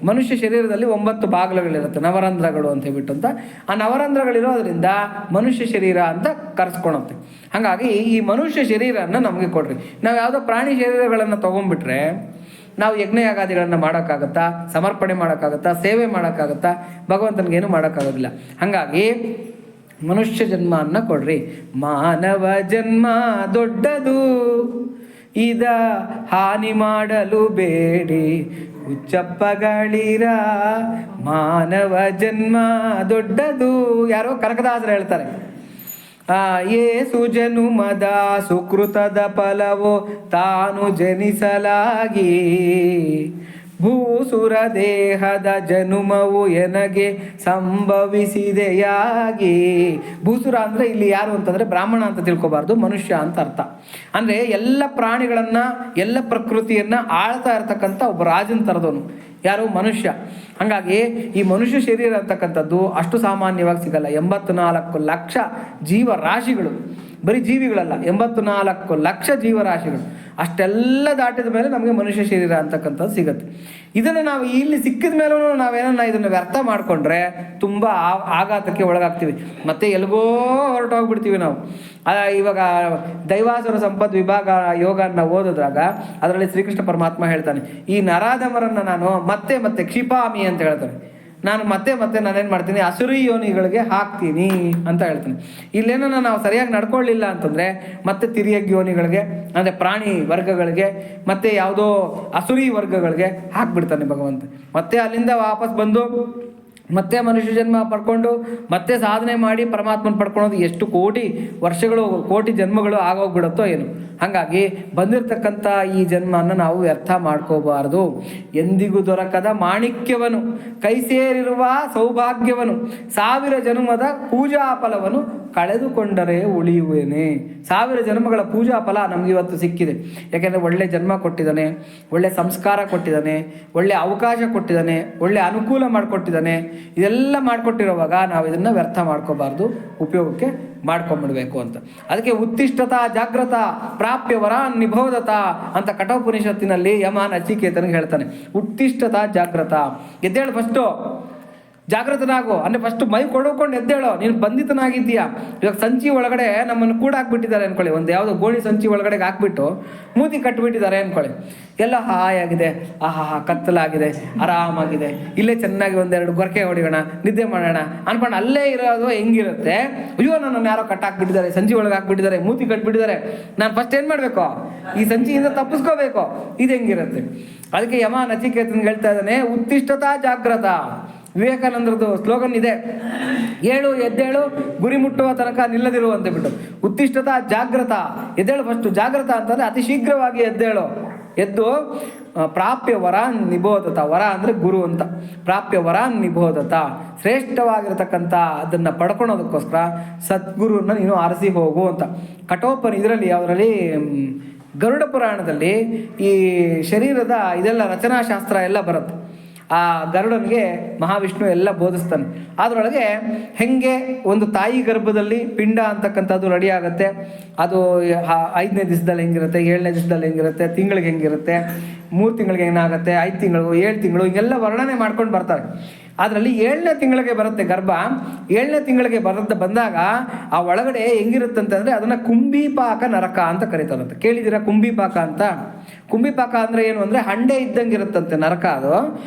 ಮನುಷ್ಯ ಶರೀರದಲ್ಲಿ 9 ಬಾಗಿಲುಗಳಿರುತ್ತೆ, ನವರಂಧ್ರಗಳು ಅಂತ ಹೇಳ್ಬಿಟ್ಟು. ಅಂತ ಆ ನವರಂಧ್ರಗಳಿರೋದ್ರಿಂದ ಮನುಷ್ಯ ಶರೀರ ಅಂತ ಕರೆಸ್ಕೊಳುತ್ತೆ. ಹಾಗಾಗಿ ಈ ಮನುಷ್ಯ ಶರೀರನ ನಮಗೆ ಕೊಡ್ರಿ. ನಾವು ಯಾವುದೋ ಪ್ರಾಣಿ ಶರೀರಗಳನ್ನು ತೊಗೊಂಡ್ಬಿಟ್ರೆ ನಾವು ಯಜ್ಞಯಾಗಾದಿಗಳನ್ನು ಮಾಡೋಕ್ಕಾಗತ್ತಾ, ಸಮರ್ಪಣೆ ಮಾಡೋಕ್ಕಾಗತ್ತಾ, ಸೇವೆ ಮಾಡೋಕ್ಕಾಗತ್ತಾ? ಭಗವಂತನಿಗೇನು ಮಾಡೋಕ್ಕಾಗೋದಿಲ್ಲ. ಹಾಗಾಗಿ ಮನುಷ್ಯ ಜನ್ಮವನ್ನು ಕೊಡ್ರಿ. ಮಾನವ ಜನ್ಮ ದೊಡ್ಡದು, ಇದ ಹಾನಿ ಮಾಡಲು ಬೇಡಿ, ಹುಚ್ಚಪ್ಪಗಳಿರ ಮಾನವ ಜನ್ಮ ದೊಡ್ಡದು. ಯಾರೋ ಕನಕದಾಸರು ಹೇಳ್ತಾರೆ, ಏಸು ಜನುಮದ ಸುಕೃತದ ಫಲವು ತಾನು ಜನಿಸಲಾಗಿ, ಭೂಸುರ ದೇಹದ ಜನುಮವು ಎನಗೆ ಸಂಭವಿಸಿದೆಯಾಗಿ. ಭೂಸುರ ಅಂದರೆ ಇಲ್ಲಿ ಯಾರು ಅಂತಂದರೆ ಬ್ರಾಹ್ಮಣ ಅಂತ ತಿಳ್ಕೊಬಾರ್ದು, ಮನುಷ್ಯ ಅಂತ ಅರ್ಥ. ಅಂದರೆ ಎಲ್ಲ ಪ್ರಾಣಿಗಳನ್ನು, ಎಲ್ಲ ಪ್ರಕೃತಿಯನ್ನು ಆಳ್ತಾ ಇರ್ತಕ್ಕಂಥ ಒಬ್ಬ ರಾಜನ ಥರದವನು ಯಾರು, ಮನುಷ್ಯ. ಹಾಗಾಗಿ ಈ ಮನುಷ್ಯ ಶರೀರ ಅಂತಕ್ಕಂಥದ್ದು ಅಷ್ಟು ಸಾಮಾನ್ಯವಾಗಿ ಸಿಗಲ್ಲ. 84 ಲಕ್ಷ ಜೀವರಾಶಿಗಳು, ಬರೀ ಜೀವಿಗಳಲ್ಲ, 84 ಲಕ್ಷ ಜೀವರಾಶಿಗಳು. ಅಷ್ಟೆಲ್ಲ ದಾಟಿದ ಮೇಲೆ ನಮಗೆ ಮನುಷ್ಯ ಶರೀರ ಅಂತಕ್ಕಂಥದ್ದು ಸಿಗುತ್ತೆ. ಇದನ್ನು ನಾವು ಇಲ್ಲಿ ಸಿಕ್ಕಿದ ಮೇಲೂ ನಾವೇನನ್ನ ಇದನ್ನು ವ್ಯರ್ಥ ಮಾಡಿಕೊಂಡ್ರೆ ತುಂಬ ಆಘಾತಕ್ಕೆ ಒಳಗಾಗ್ತೀವಿ, ಮತ್ತೆ ಎಲ್ಗೋ ಹೊರಟೋಗ್ಬಿಡ್ತೀವಿ ನಾವು. ಇವಾಗ ದೈವಾಸುರ ಸಂಪದ್ ವಿಭಾಗ ಯೋಗನ ಓದಿದ್ರಾಗ ಅದರಲ್ಲಿ ಶ್ರೀಕೃಷ್ಣ ಪರಮಾತ್ಮ ಹೇಳ್ತಾನೆ, ಈ ನರಾಧಮರನ್ನು ನಾನು ಮತ್ತೆ ಮತ್ತೆ ಕ್ಷಿಪಾಮಿ ಅಂತ ಹೇಳ್ತಾನೆ. ನಾನು ಮತ್ತೆ ನಾನೇನು ಮಾಡ್ತೀನಿ, ಅಸುರಿ ಯೋನಿಗಳಿಗೆ ಹಾಕ್ತೀನಿ ಅಂತ ಹೇಳ್ತೀನಿ. ಇಲ್ಲೇನೋ ನಾವು ಸರಿಯಾಗಿ ನಡ್ಕೊಳ್ಳಿಲ್ಲ ಅಂತಂದರೆ ಮತ್ತೆ ತಿರಿಯಗ್ ಯೋನಿಗಳಿಗೆ, ಅಂದರೆ ಪ್ರಾಣಿ ವರ್ಗಗಳಿಗೆ, ಮತ್ತೆ ಯಾವುದೋ ಅಸುರಿ ವರ್ಗಗಳಿಗೆ ಹಾಕ್ಬಿಡ್ತಾನೆ ಭಗವಂತ. ಮತ್ತೆ ಅಲ್ಲಿಂದ ವಾಪಸ್ ಬಂದು ಮತ್ತೆ ಮನುಷ್ಯ ಜನ್ಮ ಪಡ್ಕೊಂಡು ಮತ್ತೆ ಸಾಧನೆ ಮಾಡಿ ಪರಮಾತ್ಮನ ಪಡ್ಕೊಳೋದು ಎಷ್ಟು ಕೋಟಿ ವರ್ಷಗಳು, ಕೋಟಿ ಜನ್ಮಗಳು ಆಗೋಗ್ಬಿಡುತ್ತೋ ಏನು. ಹಾಗಾಗಿ ಬಂದಿರತಕ್ಕಂಥ ಈ ಜನ್ಮವನ್ನು ನಾವು ವ್ಯರ್ಥ ಮಾಡ್ಕೋಬಾರ್ದು. ಎಂದಿಗೂ ದೊರಕದ ಮಾಣಿಕ್ಯವನು, ಕೈ ಸೇರಿರುವ ಸೌಭಾಗ್ಯವನು, 1000 ಜನ್ಮದ ಪೂಜಾ ಫಲವನ್ನು ಕಳೆದುಕೊಂಡರೆ ಉಳಿಯುವೇನೆ. 1000 ಜನ್ಮಗಳ ಪೂಜಾ ಫಲ ನಮ್ಗೆ ಇವತ್ತು ಸಿಕ್ಕಿದೆ. ಯಾಕೆಂದರೆ ಒಳ್ಳೆ ಜನ್ಮ ಕೊಟ್ಟಿದ್ದಾನೆ, ಒಳ್ಳೆ ಸಂಸ್ಕಾರ ಕೊಟ್ಟಿದ್ದಾನೆ, ಒಳ್ಳೆ ಅವಕಾಶ ಕೊಟ್ಟಿದ್ದಾನೆ, ಒಳ್ಳೆ ಅನುಕೂಲ ಮಾಡಿಕೊಟ್ಟಿದ್ದಾನೆ. ಇದೆಲ್ಲ ಮಾಡಿಕೊಟ್ಟಿರುವಾಗ ನಾವು ಇದನ್ನು ವ್ಯರ್ಥ ಮಾಡ್ಕೋಬಾರ್ದು, ಉಪಯೋಗಕ್ಕೆ ಮಾಡ್ಕೊಂಡ್ಬಿಡ್ಬೇಕು ಅಂತ. ಅದಕ್ಕೆ ಉತ್ತಿಷ್ಠತ ಜಾಗ್ರತ ಪ್ರಾಪ್ಯ ವರಾನ್ ನಿಬೋಧತ ಅಂತ ಕಠೋಪನಿಷತ್ತಿನಲ್ಲಿ ಯಮ ನಚಿಕೇತನಿಗೆ ಹೇಳ್ತಾನೆ. ಉತ್ತಿಷ್ಠತ ಜಾಗ್ರತ, ಎದ್ದೇಳು ಫಸ್ಟು, ಜಾಗೃತನಾಗು. ಅಂದರೆ ಫಸ್ಟ್ ಮೈ ಕೊಡ್ಕೊಂಡು ಎದ್ದೇಳೋ, ನೀನು ಬಂಧಿತನಾಗಿದ್ದೀಯಾ. ಇವಾಗ ಸಂಚಿ ಒಳಗಡೆ ನಮ್ಮನ್ನು ಕೂಡ ಹಾಕ್ಬಿಟ್ಟಿದ್ದಾರೆ ಅಂದ್ಕೊಳ್ಳಿ, ಒಂದು ಯಾವುದೋ ಗೋಣಿ ಸಂಚಿ ಒಳಗಡೆ ಹಾಕ್ಬಿಟ್ಟು ಮೂತಿ ಕಟ್ಟಿಬಿಟ್ಟಿದ್ದಾರೆ ಅಂದ್ಕೊಳ್ಳಿ. ಎಲ್ಲ ಹಾಯಾಗಿದೆ, ಕತ್ತಲಾಗಿದೆ, ಆರಾಮಾಗಿದೆ, ಇಲ್ಲೇ ಚೆನ್ನಾಗಿ 1-2 ಗೊರಕೆ ಹೊಡಿಯೋಣ, ನಿದ್ದೆ ಮಾಡೋಣ ಅನ್ಕೊಂಡು ಅಲ್ಲೇ ಇರೋದು ಹೆಂಗಿರುತ್ತೆ. ಅಯ್ಯೋ ನನ್ನನ್ನು ಯಾರೋ ಕಟ್ಟಾಕ್ಬಿಟ್ಟಿದ್ದಾರೆ, ಸಂಚಿ ಒಳಗೆ ಹಾಕ್ಬಿಟ್ಟಿದ್ದಾರೆ, ಮೂತಿ ಕಟ್ಬಿಟ್ಟಿದ್ದಾರೆ, ನಾನು ಫಸ್ಟ್ ಏನು ಮಾಡಬೇಕು, ಈ ಸಂಚಿಯಿಂದ ತಪ್ಪಿಸ್ಕೋಬೇಕು. ಇದು ಹೆಂಗಿರುತ್ತೆ. ಅದಕ್ಕೆ ಯಮ ನಚಿಕೇತನ್ಗೆ ಹೇಳ್ತಾ ಇದ್ದಾನೆ, ಉತ್ತಿಷ್ಠತಾ ಜಾಗ್ರತ. ವಿವೇಕಾನಂದರದ್ದು ಸ್ಲೋಗನ್ ಇದೆ, ಎದ್ದೇಳು ಗುರಿ ಮುಟ್ಟುವ ತನಕ ನಿಲ್ಲದಿರು ಅಂತ ಬಿಟ್ಟು. ಉತ್ತಿಷ್ಠತಾ ಜಾಗ್ರತ, ಎದ್ದೇಳು ಫಸ್ಟು. ಜಾಗ್ರತ ಅಂತಂದರೆ ಅತಿ ಶೀಘ್ರವಾಗಿ ಎದ್ದೇಳು. ಎದ್ದು ಪ್ರಾಪ್ಯ ವರಾನ್ ನಿಬೋಧತ, ವರ ಅಂದರೆ ಗುರು ಅಂತ, ಪ್ರಾಪ್ಯ ವರಾನ್ ನಿಬೋಧತ, ಶ್ರೇಷ್ಠವಾಗಿರತಕ್ಕಂಥ ಅದನ್ನು ಪಡ್ಕೊಳೋದಕ್ಕೋಸ್ಕರ ಸದ್ಗುರುನ ನೀನು ಆರಿಸಿ ಹೋಗು ಅಂತ. ಕಠೋಪನಿ ಇದರಲ್ಲಿ ಯಾವುದರಲ್ಲಿ ಗರುಡ ಪುರಾಣದಲ್ಲಿ ಈ ಶರೀರದ ಇದೆಲ್ಲ ರಚನಾಶಾಸ್ತ್ರ ಎಲ್ಲ ಬರುತ್ತೆ. ಆ ಗರುಡನಿಗೆ ಮಹಾವಿಷ್ಣು ಎಲ್ಲ ಬೋಧಿಸ್ತಾನೆ. ಅದರೊಳಗೆ ಹೆಂಗೆ ಒಂದು ತಾಯಿ ಗರ್ಭದಲ್ಲಿ ಪಿಂಡ ಅಂತಕ್ಕಂಥದ್ದು ರೆಡಿ ಆಗುತ್ತೆ, ಅದು 5ನೇ ದಿವಸದಲ್ಲಿ ಹೆಂಗಿರುತ್ತೆ, 7ನೇ ದಿವಸದಲ್ಲಿ ಹೆಂಗಿರುತ್ತೆ, ತಿಂಗಳಿಗೆ ಹೆಂಗಿರುತ್ತೆ, 3 ತಿಂಗಳಿಗೆ ಏನಾಗುತ್ತೆ, 5 ತಿಂಗಳು, 7 ತಿಂಗಳು, ಹಿಂಗೆಲ್ಲ ವರ್ಣನೆ ಮಾಡ್ಕೊಂಡು ಬರ್ತಾರೆ. ಅದರಲ್ಲಿ 7ನೇ ತಿಂಗಳಿಗೆ ಬರುತ್ತೆ ಗರ್ಭ. 7ನೇ ತಿಂಗಳಿಗೆ ಬಂದಾಗ ಆ ಒಳಗಡೆ ಹೆಂಗಿರುತ್ತಂತಂದರೆ ಅದನ್ನು ಕುಂಭಿಪಾಕ ನರಕ ಅಂತ ಕರೀತಾರಂತೆ. ಕೇಳಿದ್ದೀರಾ ಕುಂಭಿಪಾಕ ಅಂತ? ಕುಂಭಿಪಾಕ ಅಂದರೆ ಏನು ಅಂದರೆ ಹಂಡೆ ಇದ್ದಂಗೆ ಇರುತ್ತಂತೆ ನರಕ. ಅದು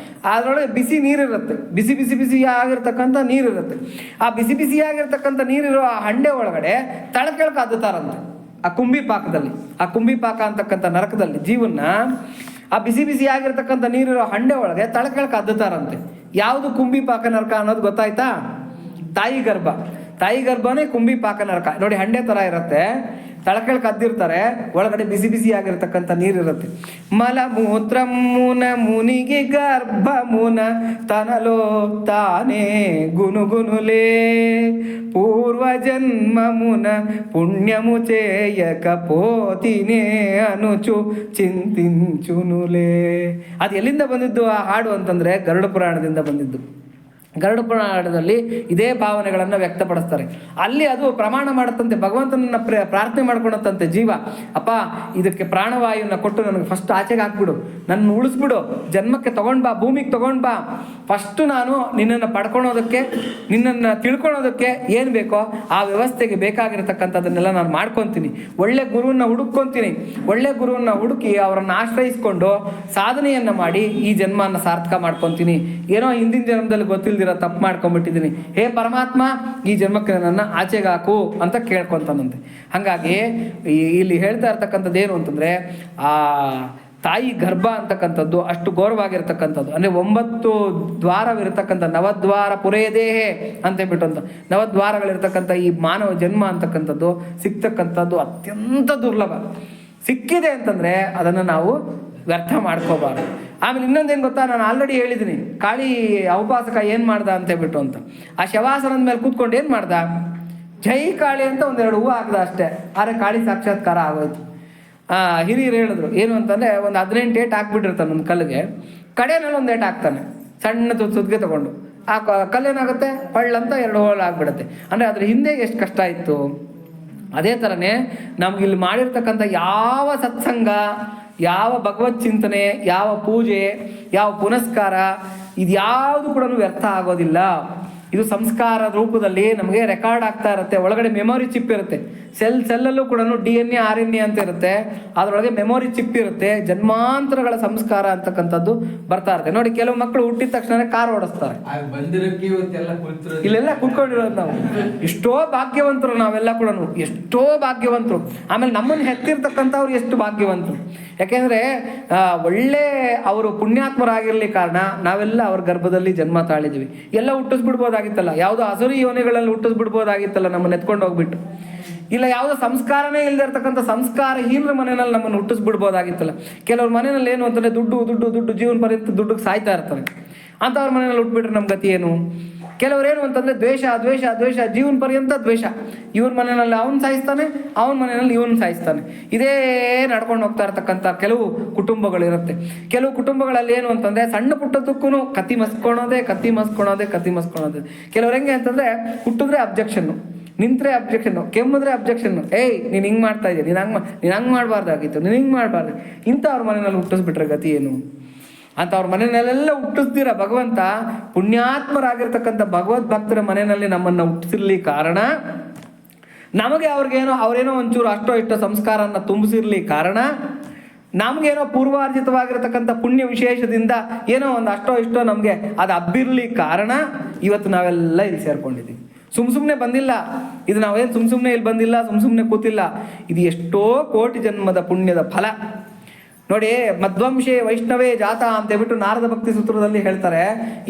ಅದರೊಳಗೆ ಬಿಸಿ ನೀರಿರುತ್ತೆ, ಬಿಸಿ ಬಿಸಿ ಬಿಸಿ ಆಗಿರ್ತಕ್ಕಂಥ ನೀರಿರುತ್ತೆ. ಆ ಬಿಸಿ ಬಿಸಿಯಾಗಿರ್ತಕ್ಕಂಥ ನೀರಿರೋ ಆ ಹಂಡೆ ಒಳಗಡೆ ತಳಕೆಳಕ್ಕೆ ಅದ್ದುತ್ತಾರಂತೆ ಆ ಕುಂಭಿಪಾಕದಲ್ಲಿ. ಆ ಕುಂಭಿಪಾಕ ಅಂತಕ್ಕಂಥ ನರಕದಲ್ಲಿ ಜೀವನ್ನ ಆ ಬಿಸಿ ಬಿಸಿ ಆಗಿರ್ತಕ್ಕಂಥ ನೀರಿರೋ ಹಂಡೆ ಒಳಗೆ ತಳಕೆಳಕ್ಕೆ ಅದ್ದುತ್ತಾರಂತೆ. ಯಾವುದು ಕುಂಭಿಪಾಕ ನರಕ ಅನ್ನೋದು ಗೊತ್ತಾಯ್ತಾ? ತಾಯಿ ಗರ್ಭ. ತಾಯಿ ಗರ್ಭನೇ ಕುಂಭಿಪಾಕ ನರಕ. ನೋಡಿ, ಹಂಡೆ ಥರ ಇರುತ್ತೆ, ತಳಕೆಳಕ್ಕೆ ಅದ್ದಿರ್ತಾರೆ, ಒಳಗಡೆ ಬಿಸಿ ಬಿಸಿ ಆಗಿರ್ತಕ್ಕಂಥ ನೀರಿರುತ್ತೆ. ಮಲಮೂತ್ರ ಮುನ ಮುನಿಗೆ ಗರ್ಭ ಮುನ ತನಲೋ ತಾನೇ ಗುನುಗುನುಲೇ ಪೂರ್ವ ಜನ್ಮ ಮುನ ಪುಣ್ಯಮು చేయక పోతినే ಅನುಚು ಚಿಂತಿಂಚುನುಲೇ. ಅದು ಎಲ್ಲಿಂದ ಬಂದಿದ್ದು ಆ ಹಾಡು ಅಂತಂದರೆ ಗರುಡ ಪುರಾಣದಿಂದ ಬಂದಿದ್ದು. ಗರುಡ ಪುರಾಣದಲ್ಲಿ ಇದೇ ಭಾವನೆಗಳನ್ನು ವ್ಯಕ್ತಪಡಿಸ್ತಾರೆ. ಅಲ್ಲಿ ಅದು ಪ್ರಮಾಣ ಮಾಡುತ್ತಂತೆ, ಭಗವಂತನನ್ನು ಪ್ರಾರ್ಥನೆ ಮಾಡ್ಕೊಳತ್ತಂತೆ ಜೀವ. ಅಪ್ಪ, ಇದಕ್ಕೆ ಪ್ರಾಣವಾಯುವನ್ನು ಕೊಟ್ಟು ನನಗೆ ಫಸ್ಟ್ ಆಚೆಗೆ ಹಾಕ್ಬಿಡು, ನನ್ನ ಉಳಿಸ್ಬಿಡು, ಜನ್ಮಕ್ಕೆ ತೊಗೊಂಡು ಬಾ, ಭೂಮಿಗೆ ತೊಗೊಂಡು ಬಾ. ಫಸ್ಟು ನಾನು ನಿನ್ನನ್ನು ಪಡ್ಕೊಳೋದಕ್ಕೆ, ನಿನ್ನನ್ನು ತಿಳ್ಕೊಳೋದಕ್ಕೆ ಏನು ಬೇಕೋ ಆ ವ್ಯವಸ್ಥೆಗೆ ಬೇಕಾಗಿರ್ತಕ್ಕಂಥದ್ದನ್ನೆಲ್ಲ ನಾನು ಮಾಡ್ಕೊತೀನಿ. ಒಳ್ಳೆ ಗುರುವನ್ನು ಹುಡುಕ್ಕೊತೀನಿ. ಒಳ್ಳೆ ಗುರುವನ್ನು ಹುಡುಕಿ ಅವರನ್ನು ಆಶ್ರಯಿಸ್ಕೊಂಡು ಸಾಧನೆಯನ್ನು ಮಾಡಿ ಈ ಜನ್ಮನ ಸಾರ್ಥಕ ಮಾಡ್ಕೊತೀನಿ. ಏನೋ ಹಿಂದಿನ ಜನ್ಮದಲ್ಲಿ ಗೊತ್ತಿಲ್ಲ ತಪ್ಪು ಮಾಡ್ಕೊಂಡ್ಬಿಟ್ಟಿದ್ದೀನಿ, ಹೇ ಪರಮಾತ್ಮ ಈ ಜನ್ಮಕ್ಕೆ ನನ್ನ ಆಚೆಗೆ ಹಾಕು ಅಂತ ಕೇಳ್ಕೊಂತಾನಂತೆ. ಹಾಗಾಗಿ ಇಲ್ಲಿ ಹೇಳ್ತಾ ಇರ್ತಕ್ಕಂಥದ್ದು ಏನು ಅಂತಂದರೆ, ಆ ತಾಯಿ ಗರ್ಭ ಅಂತಕ್ಕಂಥದ್ದು ಅಷ್ಟು ಗೌರವಾಗಿರ್ತಕ್ಕಂಥದ್ದು. ಅಂದರೆ 9 ದ್ವಾರವಿರ್ತಕ್ಕಂಥ ನವದ್ವಾರ ಪುರೇ ದೇಹೆ ಅಂತ ಹೇಳ್ಬಿಟ್ಟು ಅಂತ, ನವದ್ವಾರಗಳಿರ್ತಕ್ಕಂಥ ಈ ಮಾನವ ಜನ್ಮ ಅಂತಕ್ಕಂಥದ್ದು ಸಿಗ್ತಕ್ಕಂಥದ್ದು ಅತ್ಯಂತ ದುರ್ಲಭ. ಸಿಕ್ಕಿದೆ ಅಂತಂದರೆ ಅದನ್ನು ನಾವು ವ್ಯರ್ಥ ಮಾಡ್ಕೋಬಾರ್ದು. ಆಮೇಲೆ ಇನ್ನೊಂದೇನು ಗೊತ್ತಾ, ನಾನು ಆಲ್ರೆಡಿ ಹೇಳಿದ್ದೀನಿ, ಕಾಳಿ ಔಪಾಸಕ ಏನು ಮಾಡ್ದ ಅಂತ ಹೇಳ್ಬಿಟ್ಟು ಅಂತ. ಆ ಶವಾಸನದ ಮೇಲೆ ಕೂತ್ಕೊಂಡು ಏನು ಮಾಡ್ದ, ಜೈ ಕಾಳಿ ಅಂತ 1-2 ಹೂವು ಹಾಕ್ದ ಅಷ್ಟೇ, ಆದರೆ ಕಾಳಿ ಸಾಕ್ಷಾತ್ಕಾರ ಆಗೋಯ್ತು. ಹಿರಿಯರು ಹೇಳಿದ್ರು ಏನು ಅಂತಂದರೆ, ಒಂದು 18 ಏಟು ಹಾಕ್ಬಿಟ್ಟಿರ್ತಾನೆ ಒಂದು ಕಲ್ಲಿಗೆ, ಕಡೆನಲ್ಲಿ 1 ಏಟು ಹಾಕ್ತಾನೆ ಸಣ್ಣ ಸುದ್ಗೆ ತಗೊಂಡು. ಆ ಕಲ್ಲೇನಾಗುತ್ತೆ, ಪಳ್ಳಂತ 2 ಹೋಳು ಆಗಿಬಿಡುತ್ತೆ. ಅಂದರೆ ಅದ್ರ ಹಿಂದೆ ಎಷ್ಟು ಕಷ್ಟ ಇತ್ತು. ಅದೇ ಥರನೇ ನಮಗಿಲ್ಲಿ ಮಾಡಿರ್ತಕ್ಕಂಥ ಯಾವ ಸತ್ಸಂಗ, ಯಾವ ಭಗವತ್ ಚಿಂತನೆ, ಯಾವ ಪೂಜೆ, ಯಾವ ಪುನಸ್ಕಾರ, ಇದು ಯಾವುದು ಕೂಡ ವ್ಯರ್ಥ ಆಗೋದಿಲ್ಲ. ಇದು ಸಂಸ್ಕಾರ ರೂಪದಲ್ಲಿ ನಮಗೆ ರೆಕಾರ್ಡ್ ಆಗ್ತಾ ಇರುತ್ತೆ. ಒಳಗಡೆ ಮೆಮೊರಿ ಚಿಪ್ ಇರುತ್ತೆ. ಸೆಲ್ಲಲ್ಲೂ ಕೂಡ DNA RNA ಅಂತ ಇರುತ್ತೆ. ಅದರೊಳಗೆ ಮೆಮೊರಿ ಚಿಪ್ ಇರುತ್ತೆ. ಜನ್ಮಾಂತರಗಳ ಸಂಸ್ಕಾರ ಅಂತಕ್ಕಂಥದ್ದು ಬರ್ತಾ ಇರುತ್ತೆ. ನೋಡಿ, ಕೆಲವು ಮಕ್ಕಳು ಹುಟ್ಟಿದ ತಕ್ಷಣ ಕಾರ್ ಓಡಿಸ್ತಾರೆ. ಇಲ್ಲೆಲ್ಲ ಕುತ್ಕೊಂಡಿರೋದು ನಾವು ಎಷ್ಟೋ ಭಾಗ್ಯವಂತರು, ನಾವೆಲ್ಲ ಕೂಡ ಎಷ್ಟೋ ಭಾಗ್ಯವಂತರು. ಆಮೇಲೆ ನಮ್ಮನ್ನು ಹೆತ್ತಿರ್ತಕ್ಕಂಥವ್ರು ಎಷ್ಟು ಭಾಗ್ಯವಂತರು. ಯಾಕೆಂದರೆ ಒಳ್ಳೆ ಅವರು ಪುಣ್ಯಾತ್ಮರಾಗಿರಲಿ ಕಾರಣ ನಾವೆಲ್ಲ ಅವ್ರ ಗರ್ಭದಲ್ಲಿ ಜನ್ಮ ತಾಳಿದ್ವಿ. ಎಲ್ಲ ಹುಟ್ಟಿಸ್ಬಿಡ್ಬೋದಾಗಿತ್ತಲ್ಲ, ಯಾವುದೋ ಹಸುರಿ ಯೋನಿಗಳಲ್ಲಿ ಹುಟ್ಟಿಸ್ಬಿಡ್ಬೋದಾಗಿತ್ತಲ್ಲ ನಮ್ಮನ್ನು ಎತ್ಕೊಂಡು ಹೋಗ್ಬಿಟ್ಟು. ಇಲ್ಲ ಯಾವುದೋ ಸಂಸ್ಕಾರನೇ ಇಲ್ಲದೆ ಇರ್ತಕ್ಕಂಥ ಸಂಸ್ಕಾರಹೀನರ ಮನೆಯಲ್ಲಿ ನಮ್ಮನ್ನು ಹುಟ್ಟಿಸ್ಬಿಡ್ಬೋದಾಗಿತ್ತಲ್ಲ. ಕೆಲವ್ರ ಮನೆಯಲ್ಲಿ ಏನು ಅಂತಂದರೆ ದುಡ್ಡು ದುಡ್ಡು ದುಡ್ಡು ಜೀವನ ಪರ್ಯಂತ ದುಡ್ಡಿಗೆ ಸಾಯ್ತಾ ಇರ್ತಾರೆ. ಅಂಥವ್ರ ಮನೆಯಲ್ಲಿ ಹುಟ್ಬಿಟ್ರೆ ನಮ್ಮ ಗತಿ ಏನು? ಕೆಲವರೇನು ಅಂತಂದರೆ ದ್ವೇಷ ದ್ವೇಷ ದ್ವೇಷ, ಜೀವನ ಪರ್ಯಂತ ದ್ವೇಷ. ಇವ್ರ ಮನೆಯಲ್ಲಿ ಅವನು ಸಾಯಿಸ್ತಾನೆ, ಅವನ ಮನೆಯಲ್ಲಿ ಇವನು ಸಾಯಿಸ್ತಾನೆ. ಇದೇ ನಡ್ಕೊಂಡು ಹೋಗ್ತಾ ಇರ್ತಕ್ಕಂಥ ಕೆಲವು ಕುಟುಂಬಗಳಿರುತ್ತೆ. ಕೆಲವು ಕುಟುಂಬಗಳಲ್ಲಿ ಏನು ಅಂತಂದರೆ ಸಣ್ಣ ಪುಟ್ಟದಕ್ಕೂ ಕತ್ತಿ ಮಸ್ಕೊಳೋದೇ. ಕೆಲವ್ರು ಹೆಂಗೆ ಅಂತಂದರೆ ಹುಟ್ಟಿದ್ರೆ ಅಬ್ಜೆಕ್ಷನ್ನು, ನಿಂತರೆ ಅಬ್ಜೆಕ್ಷನ್ನು, ಕೆಮ್ಮಿದ್ರೆ ಅಬ್ಜೆಕ್ಷನ್ನು. ಏಯ್ ನೀನು ಹಿಂಗೆ ಮಾಡ್ತಾ ಇದ್ದೀಯ, ನೀನು ಹಂಗೆ ಮಾಡಬಾರ್ದಾಗಿತ್ತು, ನೀನು ಹಿಂಗೆ ಮಾಡಬಾರ್ದು. ಇಂಥವ್ರ ಮನೆಯಲ್ಲಿ ಹುಟ್ಟಿಸ್ಬಿಟ್ರೆ ಗತಿ ಏನು ಅಂತ. ಅವ್ರ ಮನೆಯಲ್ಲೆಲ್ಲ ಹುಟ್ಟಿಸ್ತೀರ ಭಗವಂತ ಪುಣ್ಯಾತ್ಮರಾಗಿರ್ತಕ್ಕಂಥ ಭಗವದ್ ಭಕ್ತರ ಮನೆಯಲ್ಲಿ ನಮ್ಮನ್ನು ಹುಟ್ಟಿಸಿರ್ಲಿ ಕಾರಣ, ನಮಗೆ ಅವರೇನೋ ಒಂಚೂರು ಅಷ್ಟೋ ಇಷ್ಟೋ ಸಂಸ್ಕಾರನ ತುಂಬಿಸಿರ್ಲಿ ಕಾರಣ, ನಮಗೇನೋ ಪೂರ್ವಾರ್ಜಿತವಾಗಿರ್ತಕ್ಕಂಥ ಪುಣ್ಯ ವಿಶೇಷದಿಂದ ಏನೋ ಒಂದು ಅಷ್ಟೋ ಇಷ್ಟೋ ನಮಗೆ ಅದು ಹಬ್ಬಿರ್ಲಿ ಕಾರಣ ಇವತ್ತು ನಾವೆಲ್ಲ ಇಲ್ಲಿ ಸೇರ್ಕೊಂಡಿದ್ದೀವಿ. ಸುಮ್ಮನೆ ಬಂದಿಲ್ಲ ಇದು, ನಾವೇನು ಸುಮ್ಮನೆ ಇಲ್ಲಿ ಬಂದಿಲ್ಲ, ಸುಮ್ಮನೆ ಕೂತಿಲ್ಲ. ಇದು ಎಷ್ಟೋ ಕೋಟಿ ಜನ್ಮದ ಪುಣ್ಯದ ಫಲ. ನೋಡಿ, ಮಧ್ವಂಶೇ ವೈಷ್ಣವೇ ಜಾತ ಅಂತ ಹೇಳ್ಬಿಟ್ಟು ನಾರದ ಭಕ್ತಿ ಸೂತ್ರದಲ್ಲಿ ಹೇಳ್ತಾರೆ.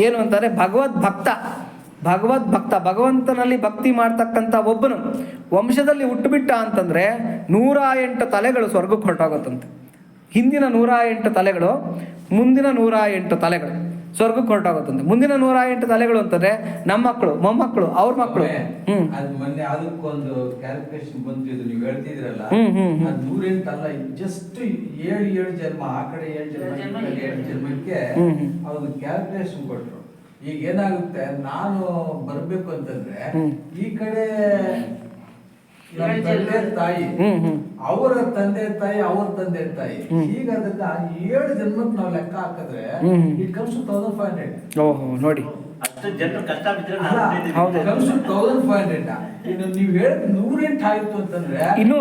ಏನು ಅಂತಾರೆ, ಭಗವದ್ ಭಕ್ತ ಭಗವಂತನಲ್ಲಿ ಭಕ್ತಿ ಮಾಡ್ತಕ್ಕಂಥ ಒಬ್ಬನು ವಂಶದಲ್ಲಿ ಹುಟ್ಟುಬಿಟ್ಟ ಅಂತಂದರೆ 108 ತಲೆಗಳು ಸ್ವರ್ಗಕ್ಕೆ ಹೊರಟೋಗುತ್ತಂತೆ. ಹಿಂದಿನ 108 ತಲೆಗಳು, ಮುಂದಿನ 108 ತಲೆಗಳು ಸ್ವರ್ಗಕ್ಕೆ ಹೊರಟೋಗುತ್ತಂತೆ. ಮುಂದಿನ 108 ತಲೆಗಳು ಅಂತಂದ್ರೆ ನಮ್ಮ ಮಕ್ಕಳು, ಮೊಮ್ಮಕ್ಕಳು, ಅವ್ರ ಮಕ್ಕಳು. ಅದು ಮೊನ್ನೆ ಅದಕ್ಕೊಂದು ಕ್ಯಾಲ್ಕುಲೇಷನ್ ಬಂತಿದ್ದು ನೀವು ಹೇಳ್ತಿದ್ರಲ್ಲ, 108 ಅಲ್ಲ, ಜಸ್ಟ್ 7 ಜನ್ಮ, ಆ ಕಡೆ 7 ಜನ್ಮ, ಈ ಕಡೆ 7 ಜನ್ಮಕ್ಕೆ ಅವ್ರು ಕ್ಯಾಲ್ಕುಲೇಷನ್ ಕೊಟ್ರು. ಈಗ ಏನಾಗುತ್ತೆ, ನಾನು ಬರ್ಬೇಕು ಅಂತಂದ್ರೆ ಈ ಕಡೆ ತಂದೆ ತಾಯಿ, ಅವರ ತಂದೆ ತಾಯಿ, ಅವ್ರ ತಂದೆ ತಾಯಿ, ಈಗ ಅದನ್ನ 7 ಜನ್ಮಕ್ಕೆ ನಾವು ಲೆಕ್ಕ ಹಾಕಿದ್ರೆ ಇಟ್ ಕಮ್ಸ್ ಟು 1500. ಓಹೋ ನೋಡಿ, ಅಷ್ಟು ಜನರು ಕಷ್ಟ ಬಿದ್ರೆ ಹೌದು, 1500. ಇನ್ನು ನೀವು ಹೇಳಿದ 108 ಆಯ್ತು ಅಂತಂದ್ರೆ ಇನ್ನು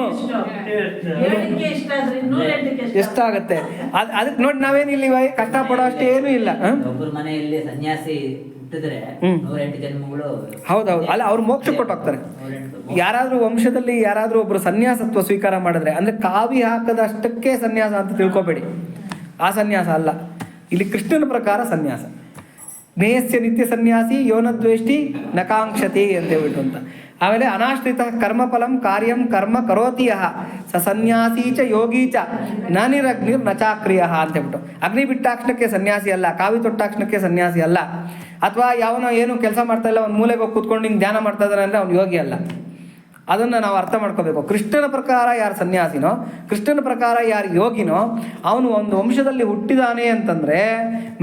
ಎಷ್ಟಾಗತ್ತೆ? ಅದಕ್ಕೆ ನೋಡಿ, ನಾವೇನಿಲ್ಲ ಕಷ್ಟ ಪಡೋ ಅಷ್ಟು ಏನೂ ಇಲ್ಲ. ಒಬ್ಬರ ಮನೆಯಲ್ಲಿ ಸನ್ಯಾಸಿ ಹುಟ್ಟಿದ್ರೆ 108 ಜನ್ಮಗಳು. ಹೌದೌದು, ಅಲ್ಲ ಅವ್ರು ಮೋಕ್ಷ ಕೊಟ್ಟು ಹೋಗ್ತಾರೆ. ಯಾರಾದ್ರೂ ವಂಶದಲ್ಲಿ ಯಾರಾದ್ರೂ ಒಬ್ರು ಸನ್ಯಾಸತ್ವ ಸ್ವೀಕಾರ ಮಾಡಿದ್ರೆ, ಅಂದ್ರೆ ಕಾವಿ ಹಾಕದಷ್ಟಕ್ಕೆ ಸನ್ಯಾಸ ಅಂತ ತಿಳ್ಕೊಬೇಡಿ, ಆ ಸನ್ಯಾಸ ಅಲ್ಲ. ಇಲ್ಲಿ ಕೃಷ್ಣನ ಪ್ರಕಾರ ಸನ್ಯಾಸ. ನೇಯಸ್ಯ ನಿತ್ಯ ಸನ್ಯಾಸಿ ಯೋನದ್ವೇಷ್ಟಿ ನಕಾಂಕ್ಷತಿ ಅಂತ ಹೇಳ್ಬಿಟ್ಟು ಅಂತ. ಆಮೇಲೆ ಅನಾಶ್ರಿತ ಕರ್ಮಫಲಂ ಕಾರ್ಯಂ ಕರ್ಮ ಕರೋತಿ ಯಃ ಸ ಸನ್ಯಾಸಿ ಚ ಯೋಗಿ ಚ ನ ನಿರಗ್ನಿರ್ ನಚಾಕ್ರಿಯ ಅಂತ ಹೇಳ್ಬಿಟ್ಟು. ಅಗ್ನಿ ಬಿಟ್ಟಾಕ್ಷಣಕ್ಕೆ ಸನ್ಯಾಸಿ ಅಲ್ಲ, ಕಾವಿ ತೊಟ್ಟಾಕ್ಷಣಕ್ಕೆ ಸನ್ಯಾಸಿ ಅಲ್ಲ. ಅಥವಾ ಯಾವನೋ ಏನು ಕೆಲಸ ಮಾಡ್ತಾ ಇಲ್ಲ, ಅವ್ನು ಮೂಲೆಗೆ ಹೋಗಿ ಕೂತ್ಕೊಂಡು ಹಿಂಗೆ ಧ್ಯಾನ ಮಾಡ್ತಾ ಇದ್ದಾನೆ ಅಂದರೆ ಅವ್ನು ಯೋಗಿ ಅಲ್ಲ. ಅದನ್ನು ನಾವು ಅರ್ಥ ಮಾಡ್ಕೋಬೇಕು. ಕೃಷ್ಣನ ಪ್ರಕಾರ ಯಾರು ಸನ್ಯಾಸಿನೋ, ಕೃಷ್ಣನ ಪ್ರಕಾರ ಯಾರು ಯೋಗಿನೋ, ಅವನು ಒಂದು ವಂಶದಲ್ಲಿ ಹುಟ್ಟಿದಾನೆ ಅಂತಂದರೆ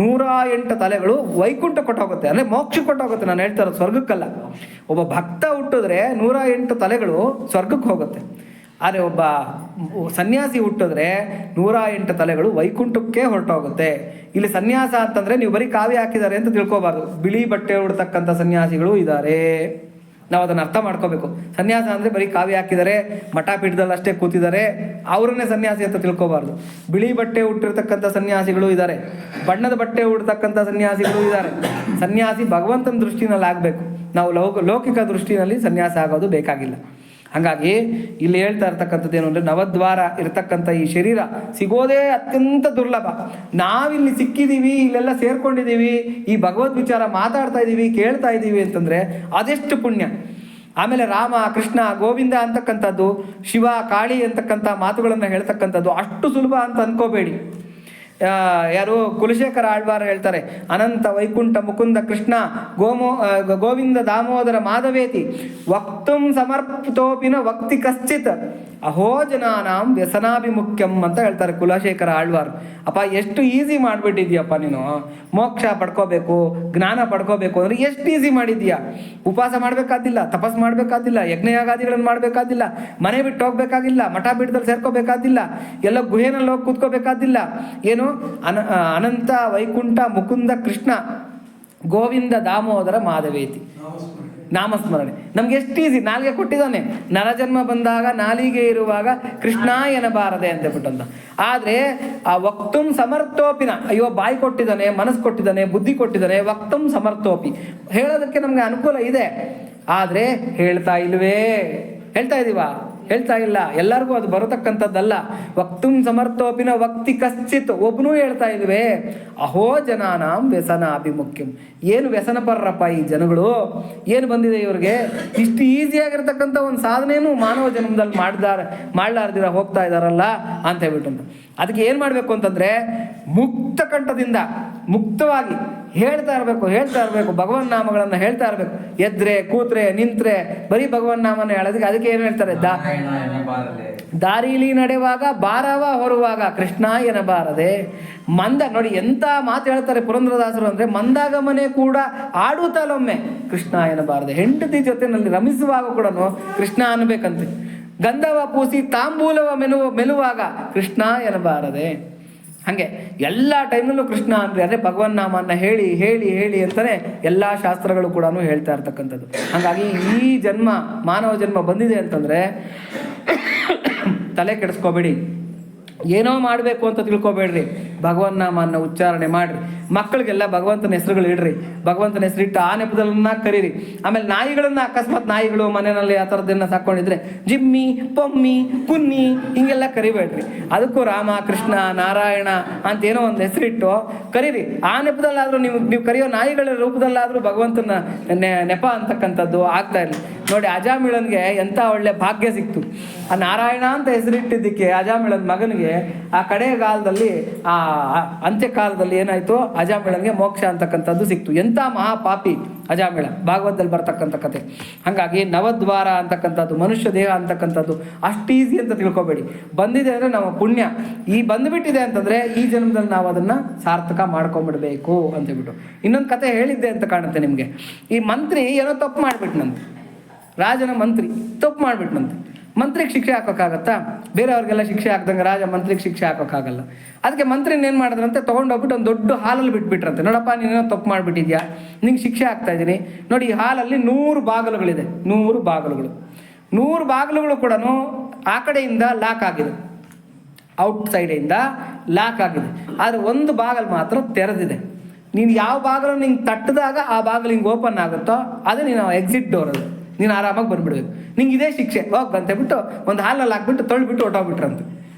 108 ತಲೆಗಳು ವೈಕುಂಠ ಕೊಟ್ಟೋಗುತ್ತೆ, ಅಂದರೆ ಮೋಕ್ಷ ಕೊಟ್ಟೋಗುತ್ತೆ. ನಾನು ಹೇಳ್ತಾ ಇರೋದು ಸ್ವರ್ಗಕ್ಕಲ್ಲ. ಒಬ್ಬ ಭಕ್ತ ಹುಟ್ಟಿದ್ರೆ 108 ತಲೆಗಳು ಸ್ವರ್ಗಕ್ಕೆ ಹೋಗುತ್ತೆ. ಆದರೆ ಒಬ್ಬ ಸನ್ಯಾಸಿ ಹುಟ್ಟಿದ್ರೆ 108 ತಲೆಗಳು ವೈಕುಂಠಕ್ಕೆ ಹೊರಟೋಗುತ್ತೆ. ಇಲ್ಲಿ ಸನ್ಯಾಸ ಅಂತಂದರೆ ನೀವು ಬರೀ ಕಾವಿ ಹಾಕಿದ್ದಾರೆ ಅಂತ ತಿಳ್ಕೊಬಾರ್ದು. ಬಿಳಿ ಬಟ್ಟೆ ಉಡ್ತಕ್ಕಂಥ ಸನ್ಯಾಸಿಗಳು ಇದ್ದಾರೆ, ನಾವು ಅದನ್ನು ಅರ್ಥ ಮಾಡ್ಕೋಬೇಕು. ಸನ್ಯಾಸ ಅಂದರೆ ಬರೀ ಕಾವಿ ಹಾಕಿದ್ದಾರೆ, ಮಠ ಪೀಠದಲ್ಲಿ ಅಷ್ಟೇ ಕೂತಿದ್ದಾರೆ, ಅವರನ್ನೇ ಸನ್ಯಾಸಿ ಅಂತ ತಿಳ್ಕೊಬಾರ್ದು. ಬಿಳಿ ಬಟ್ಟೆ ಉಟ್ಟಿರ್ತಕ್ಕಂಥ ಸನ್ಯಾಸಿಗಳು ಇದ್ದಾರೆ, ಬಣ್ಣದ ಬಟ್ಟೆ ಉಡ್ತಕ್ಕಂಥ ಸನ್ಯಾಸಿಗಳು ಇದ್ದಾರೆ. ಸನ್ಯಾಸಿ ಭಗವಂತನ ದೃಷ್ಟಿನಲ್ಲಿ ಆಗಬೇಕು, ನಾವು ಲೌಕಿಕ ದೃಷ್ಟಿನಲ್ಲಿ ಸನ್ಯಾಸ ಆಗೋದು ಬೇಕಾಗಿಲ್ಲ. ಹಾಗಾಗಿ ಇಲ್ಲಿ ಹೇಳ್ತಾ ಇರ್ತಕ್ಕಂಥದ್ದು ಏನು ಅಂದರೆ, ನವದ್ವಾರ ಇರತಕ್ಕಂಥ ಈ ಶರೀರ ಸಿಗೋದೇ ಅತ್ಯಂತ ದುರ್ಲಭ. ನಾವಿಲ್ಲಿ ಸಿಕ್ಕಿದ್ದೀವಿ, ಇಲ್ಲೆಲ್ಲ ಸೇರ್ಕೊಂಡಿದ್ದೀವಿ, ಈ ಭಗವದ್ ವಿಚಾರ ಮಾತಾಡ್ತಾ ಇದ್ದೀವಿ, ಕೇಳ್ತಾ ಇದ್ದೀವಿ ಅಂತಂದರೆ ಅದೆಷ್ಟು ಪುಣ್ಯ. ಆಮೇಲೆ ರಾಮ, ಕೃಷ್ಣ, ಗೋವಿಂದ ಅಂತಕ್ಕಂಥದ್ದು, ಶಿವ, ಕಾಳಿ ಅಂತಕ್ಕಂಥ ಮಾತುಗಳನ್ನು ಹೇಳ್ತಕ್ಕಂಥದ್ದು ಅಷ್ಟು ಸುಲಭ ಅಂತ ಅನ್ಕೋಬೇಡಿ. ಯಾರು ಕುಲಶೇಖರ ಆಳ್ವಾರ ಹೇಳ್ತಾರೆ, ಅನಂತ ವೈಕುಂಠ ಮುಕುಂದ ಕೃಷ್ಣ ಗೋವಿಂದ ದಾಮೋದರ ಮಾಧವೇತಿ ವಕ್ತುಂ ಸಮರ್ಪಿತೋಪಿನ ವಕ್ತಿ ಕಶ್ಚಿತ್ ಅಹೋ ಜನಾನಾಂ ವ್ಯಸನಾಭಿಮುಖ್ಯಂ ಅಂತ ಹೇಳ್ತಾರೆ ಕುಲಶೇಖರ ಆಳ್ವಾರ್. ಅಪ್ಪ ಎಷ್ಟು ಈಸಿ ಮಾಡಿಬಿಟ್ಟಿದ್ಯಪ್ಪ ನೀನು. ಮೋಕ್ಷ ಪಡ್ಕೋಬೇಕು, ಜ್ಞಾನ ಪಡ್ಕೋಬೇಕು ಅಂದರೆ ಎಷ್ಟು ಈಸಿ ಮಾಡಿದ್ಯಾ. ಉಪವಾಸ ಮಾಡಬೇಕಾದಿಲ್ಲ, ತಪಸ್ ಮಾಡಬೇಕಾದಿಲ್ಲ, ಯಜ್ಞಯಾಗಾದಿಗಳನ್ನು ಮಾಡಬೇಕಾದಿಲ್ಲ, ಮನೆ ಬಿಟ್ಟು ಹೋಗ್ಬೇಕಾಗಿಲ್ಲ, ಮಠ ಬಿಟ್ಟದಲ್ಲಿ ಸೇರ್ಕೋಬೇಕಾದಿಲ್ಲ, ಎಲ್ಲ ಗುಹೆನಲ್ಲಿ ಹೋಗಿ ಕೂತ್ಕೋಬೇಕಾದಿಲ್ಲ. ಏನು ಅನಂತ ವೈಕುಂಠ ಮುಕುಂದ ಕೃಷ್ಣ ಗೋವಿಂದ ದಾಮೋದರ ಮಾಧವೇತಿ ನಾಮಸ್ಮರಣೆ ನಮ್ಗೆ ಎಷ್ಟು ಈಸಿ. ನಾಲಿಗೆ ಕೊಟ್ಟಿದ್ದಾನೆ, ನರಜನ್ಮ ಬಂದಾಗ ನಾಲಿಗೆ ಇರುವಾಗ ಕೃಷ್ಣ ಎನ್ನಬಾರದೆ ಅಂತ ಬಿಟ್ಟಂತ. ಆದರೆ ಆ ವಕ್ತುಂ ಸಮರ್ಥೋಪಿನ, ಅಯ್ಯೋ ಬಾಯಿ ಕೊಟ್ಟಿದ್ದಾನೆ, ಮನಸ್ಸು ಕೊಟ್ಟಿದ್ದಾನೆ, ಬುದ್ಧಿ ಕೊಟ್ಟಿದ್ದಾನೆ, ವಕ್ತುಂ ಸಮರ್ಥೋಪಿ ಹೇಳೋದಕ್ಕೆ ನಮ್ಗೆ ಅನುಕೂಲ ಇದೆ. ಆದರೆ ಹೇಳ್ತಾ ಇಲ್ವೇ? ಹೇಳ್ತಾ ಇದೀವಾ? ಹೇಳ್ತಾ ಇಲ್ಲ. ಎಲ್ಲರಿಗೂ ಅದು ಬರತಕ್ಕಂಥದ್ದಲ್ಲ. ವಕ್ತುಂ ಸಮರ್ಥೋಪಿನ ವಕ್ತಿ ಕಶ್ಚಿತ್, ಒಬ್ಬನೂ ಹೇಳ್ತಾ ಇಲ್ವೇ? ಅಹೋ ಜನಾನಾಂ ವ್ಯಸನಾಭಿಮುಖ್ಯಂ. ಏನು ವ್ಯಸನ ಪರ್ರಪ್ಪ ಈ ಜನಗಳು, ಏನು ಬಂದಿದೆ ಇವ್ರಿಗೆ? ಇಷ್ಟು ಈಸಿಯಾಗಿರ್ತಕ್ಕಂಥ ಒಂದು ಸಾಧನೆಯೂ ಮಾನವ ಜನ್ಮದಲ್ಲಿ ಮಾಡ್ಲಾರ್ದಿರ ಹೋಗ್ತಾ ಇದ್ದಾರಲ್ಲ ಅಂತ ಹೇಳ್ಬಿಟ್ಟು. ಅದಕ್ಕೆ ಏನು ಮಾಡಬೇಕು ಅಂತಂದರೆ, ಮುಕ್ತ ಕಂಠದಿಂದ ಮುಕ್ತವಾಗಿ ಹೇಳ್ತಾ ಇರಬೇಕು, ಭಗವನ್ ನಾಮಗಳನ್ನು ಹೇಳ್ತಾ ಇರಬೇಕು. ಎದ್ರೆ ಕೂತ್ರೆ ನಿಂತ್ರೆ ಬರೀ ಭಗವನ್ ನಾಮನ ಹೇಳೋದಕ್ಕೆ ಅದಕ್ಕೆ ಏನು ಹೇಳ್ತಾರೆ, ದಾರಿಲಿ ನಡೆಯುವಾಗ ಬಾರವ ಹೊರುವಾಗ ಕೃಷ್ಣ ಎನ್ನಬಾರದೆ. ನೋಡಿ ಎಂಥ ಮಾತು ಹೇಳ್ತಾರೆ ಪುರಂದರದಾಸರು ಅಂದರೆ, ಮಂದಾಗಮನೆ ಕೂಡ ಆಡುತ್ತಲೊಮ್ಮೆ ಕೃಷ್ಣ ಎನ್ನಬಾರದೆ. ಹೆಂಡತಿ ಜೊತೆನಲ್ಲಿ ರಮಿಸುವಾಗ ಕೂಡ ಕೃಷ್ಣ ಅನ್ನಬೇಕಂತೆ. ಗಂಧವ ಪೂಸಿ ತಾಂಬೂಲವ ಮೆಲುವಾಗ ಕೃಷ್ಣ ಎನ್ನಬಾರದೆ. ಹಾಗೆ ಎಲ್ಲ ಟೈಮ್ನಲ್ಲೂ ಕೃಷ್ಣ ಅಂದರೆ ಭಗವನ್ ನಾಮನ್ನ ಹೇಳಿ ಹೇಳಿ ಹೇಳಿ ಅಂತಲೇ ಎಲ್ಲ ಶಾಸ್ತ್ರಗಳು ಕೂಡ ಹೇಳ್ತಾ ಇರ್ತಕ್ಕಂಥದ್ದು. ಹಾಗಾಗಿ ಈ ಜನ್ಮ ಮಾನವ ಜನ್ಮ ಬಂದಿದೆ ಅಂತಂದರೆ ತಲೆ ಕೆಡಿಸ್ಕೋಬೇಡಿ, ಏನೋ ಮಾಡಬೇಕು ಅಂತ ತಿಳ್ಕೊಬೇಡ್ರಿ. ಭಗವನ್ ನಾಮನ್ನ ಉಚ್ಚಾರಣೆ ಮಾಡಿರಿ. ಮಕ್ಕಳಿಗೆಲ್ಲ ಭಗವಂತನ ಹೆಸರುಗಳು ಇಡ್ರಿ, ಭಗವಂತನ ಹೆಸರಿಟ್ಟು ಆ ನೆಪದಲ್ಲನ್ನ ಕರೀರಿ. ಆಮೇಲೆ ನಾಯಿಗಳನ್ನ ಅಕಸ್ಮಾತ್ ನಾಯಿಗಳು ಮನೆಯಲ್ಲಿ ಆ ಥರದ್ದನ್ನ ಸಾಕೊಂಡಿದ್ರೆ ಜಿಮ್ಮಿ, ಪೊಮ್ಮಿ, ಕುನ್ನಿ ಹಿಂಗೆಲ್ಲ ಕರಿಬೇಡ್ರಿ. ಅದಕ್ಕೂ ರಾಮ, ಕೃಷ್ಣ, ನಾರಾಯಣ ಅಂತ ಏನೋ ಒಂದು ಹೆಸರಿಟ್ಟು ಕರೀರಿ. ಆ ನೆಪದಲ್ಲಾದರೂ ನೀವು ಕರೆಯೋ ನಾಯಿಗಳ ರೂಪದಲ್ಲಾದರೂ ಭಗವಂತನ ನೆಪ ಅಂತಕ್ಕಂಥದ್ದು ಆಗ್ತಾ ಇರಲಿ. ನೋಡಿ, ಅಜಾಮಿಳನ್ಗೆ ಎಂಥ ಒಳ್ಳೆ ಭಾಗ್ಯ ಸಿಕ್ತು. ಆ ನಾರಾಯಣ ಅಂತ ಹೆಸರಿಟ್ಟಿದ್ದಕ್ಕೆ ಅಜಾಮಿಳನ ಮಗನಿಗೆ ಆ ಕಡೆಯ ಕಾಲದಲ್ಲಿ, ಆ ಅಂತ್ಯಕಾಲದಲ್ಲಿ ಏನಾಯಿತು, ಅಜಾಮಿಳನ್ಗೆ ಮೋಕ್ಷ ಅಂತಕ್ಕಂಥದ್ದು ಸಿಕ್ತು. ಎಂಥ ಮಹಾಪಾಪಿ ಅಜಾಮಿಳ, ಭಾಗವತದಲ್ಲಿ ಬರ್ತಕ್ಕಂಥ ಕತೆ. ಹಾಗಾಗಿ ನವದ್ವಾರ ಅಂತಕ್ಕಂಥದ್ದು, ಮನುಷ್ಯ ದೇಹ ಅಂತಕ್ಕಂಥದ್ದು ಅಷ್ಟು ಈಸಿ ಅಂತ ತಿಳ್ಕೊಬೇಡಿ. ಬಂದಿದೆ ಅಂದರೆ ನಮ್ಮ ಪುಣ್ಯ. ಈ ಬಂದುಬಿಟ್ಟಿದೆ ಅಂತಂದರೆ ಈ ಜನ್ಮದಲ್ಲಿ ನಾವು ಅದನ್ನು ಸಾರ್ಥಕ ಮಾಡ್ಕೊಂಬಿಡ್ಬೇಕು ಅಂತೇಳ್ಬಿಟ್ಟು. ಇನ್ನೊಂದು ಕತೆ ಹೇಳಿದ್ದೆ ಅಂತ ಕಾಣುತ್ತೆ ನಿಮಗೆ. ಈ ಮಂತ್ರಿ ಏನೋ ತಪ್ಪು ಮಾಡಿಬಿಟ್ನಂತೆ, ರಾಜನ ಮಂತ್ರಿ ತಪ್ಪು ಮಾಡಿಬಿಟ್ನಂತೆ. ಮಂತ್ರಿಗೆ ಶಿಕ್ಷೆ ಹಾಕೋಕ್ಕಾಗತ್ತಾ? ಬೇರೆಯವ್ರಿಗೆಲ್ಲ ಶಿಕ್ಷೆ ಹಾಕ್ದಂಗೆ ರಾಜ ಮಂತ್ರಿಗೆ ಶಿಕ್ಷೆ ಹಾಕೋಕ್ಕಾಗಲ್ಲ. ಅದಕ್ಕೆ ಮಂತ್ರಿನ ಏನು ಮಾಡಿದ್ರಂತೆ, ತೊಗೊಂಡೋಗ್ಬಿಟ್ಟು ಒಂದು ದೊಡ್ಡ ಹಾಲಲ್ಲಿ ಬಿಟ್ಬಿಟ್ರಂತೆ. ನೋಡಪ್ಪ, ನೀನೇನೋ ತಪ್ಪು ಮಾಡಿಬಿಟ್ಟಿದ್ಯಾ, ನಿಂಗೆ ಶಿಕ್ಷೆ ಆಗ್ತಾ ಇದ್ದೀನಿ ನೋಡಿ. ಈ ಹಾಲಲ್ಲಿ 100 ಬಾಗಿಲುಗಳಿದೆ, 100 ಬಾಗಿಲುಗಳು. 100 ಬಾಗಿಲುಗಳು ಕೂಡ ಆ ಕಡೆಯಿಂದ ಲಾಕ್ ಆಗಿದೆ, ಔಟ್ ಸೈಡಿಂದ ಲಾಕ್ ಆಗಿದೆ. ಆದರೆ ಒಂದು ಬಾಗಿಲು ಮಾತ್ರ ತೆರೆದಿದೆ. ನೀನು ಯಾವ ಬಾಗಿಲು ನಿಂಗೆ ತಟ್ಟಿದಾಗ ಆ ಬಾಗಿಲು ಹಿಂಗೆ ಓಪನ್ ಆಗುತ್ತೋ ಅದೇ ನೀನು ಎಕ್ಸಿಟ್ ಡೋರ್, ಅದು ನೀನು ಆರಾಮಾಗಿ ಬಂದುಬಿಡ್ಬೇಕು. ನಿಂಗೆ ಇದೇ ಶಿಕ್ಷೆ ಹೋಗಂತೇಳ್ಬಿಟ್ಟು ಒಂದು ಹಾಲಲ್ಲಿ ಹಾಕ್ಬಿಟ್ಟು ತೊಳ್ಬಿಟ್ಟು ಹೊಟ್ಟೋಗ್ಬಿಟ್ರಂತೆ.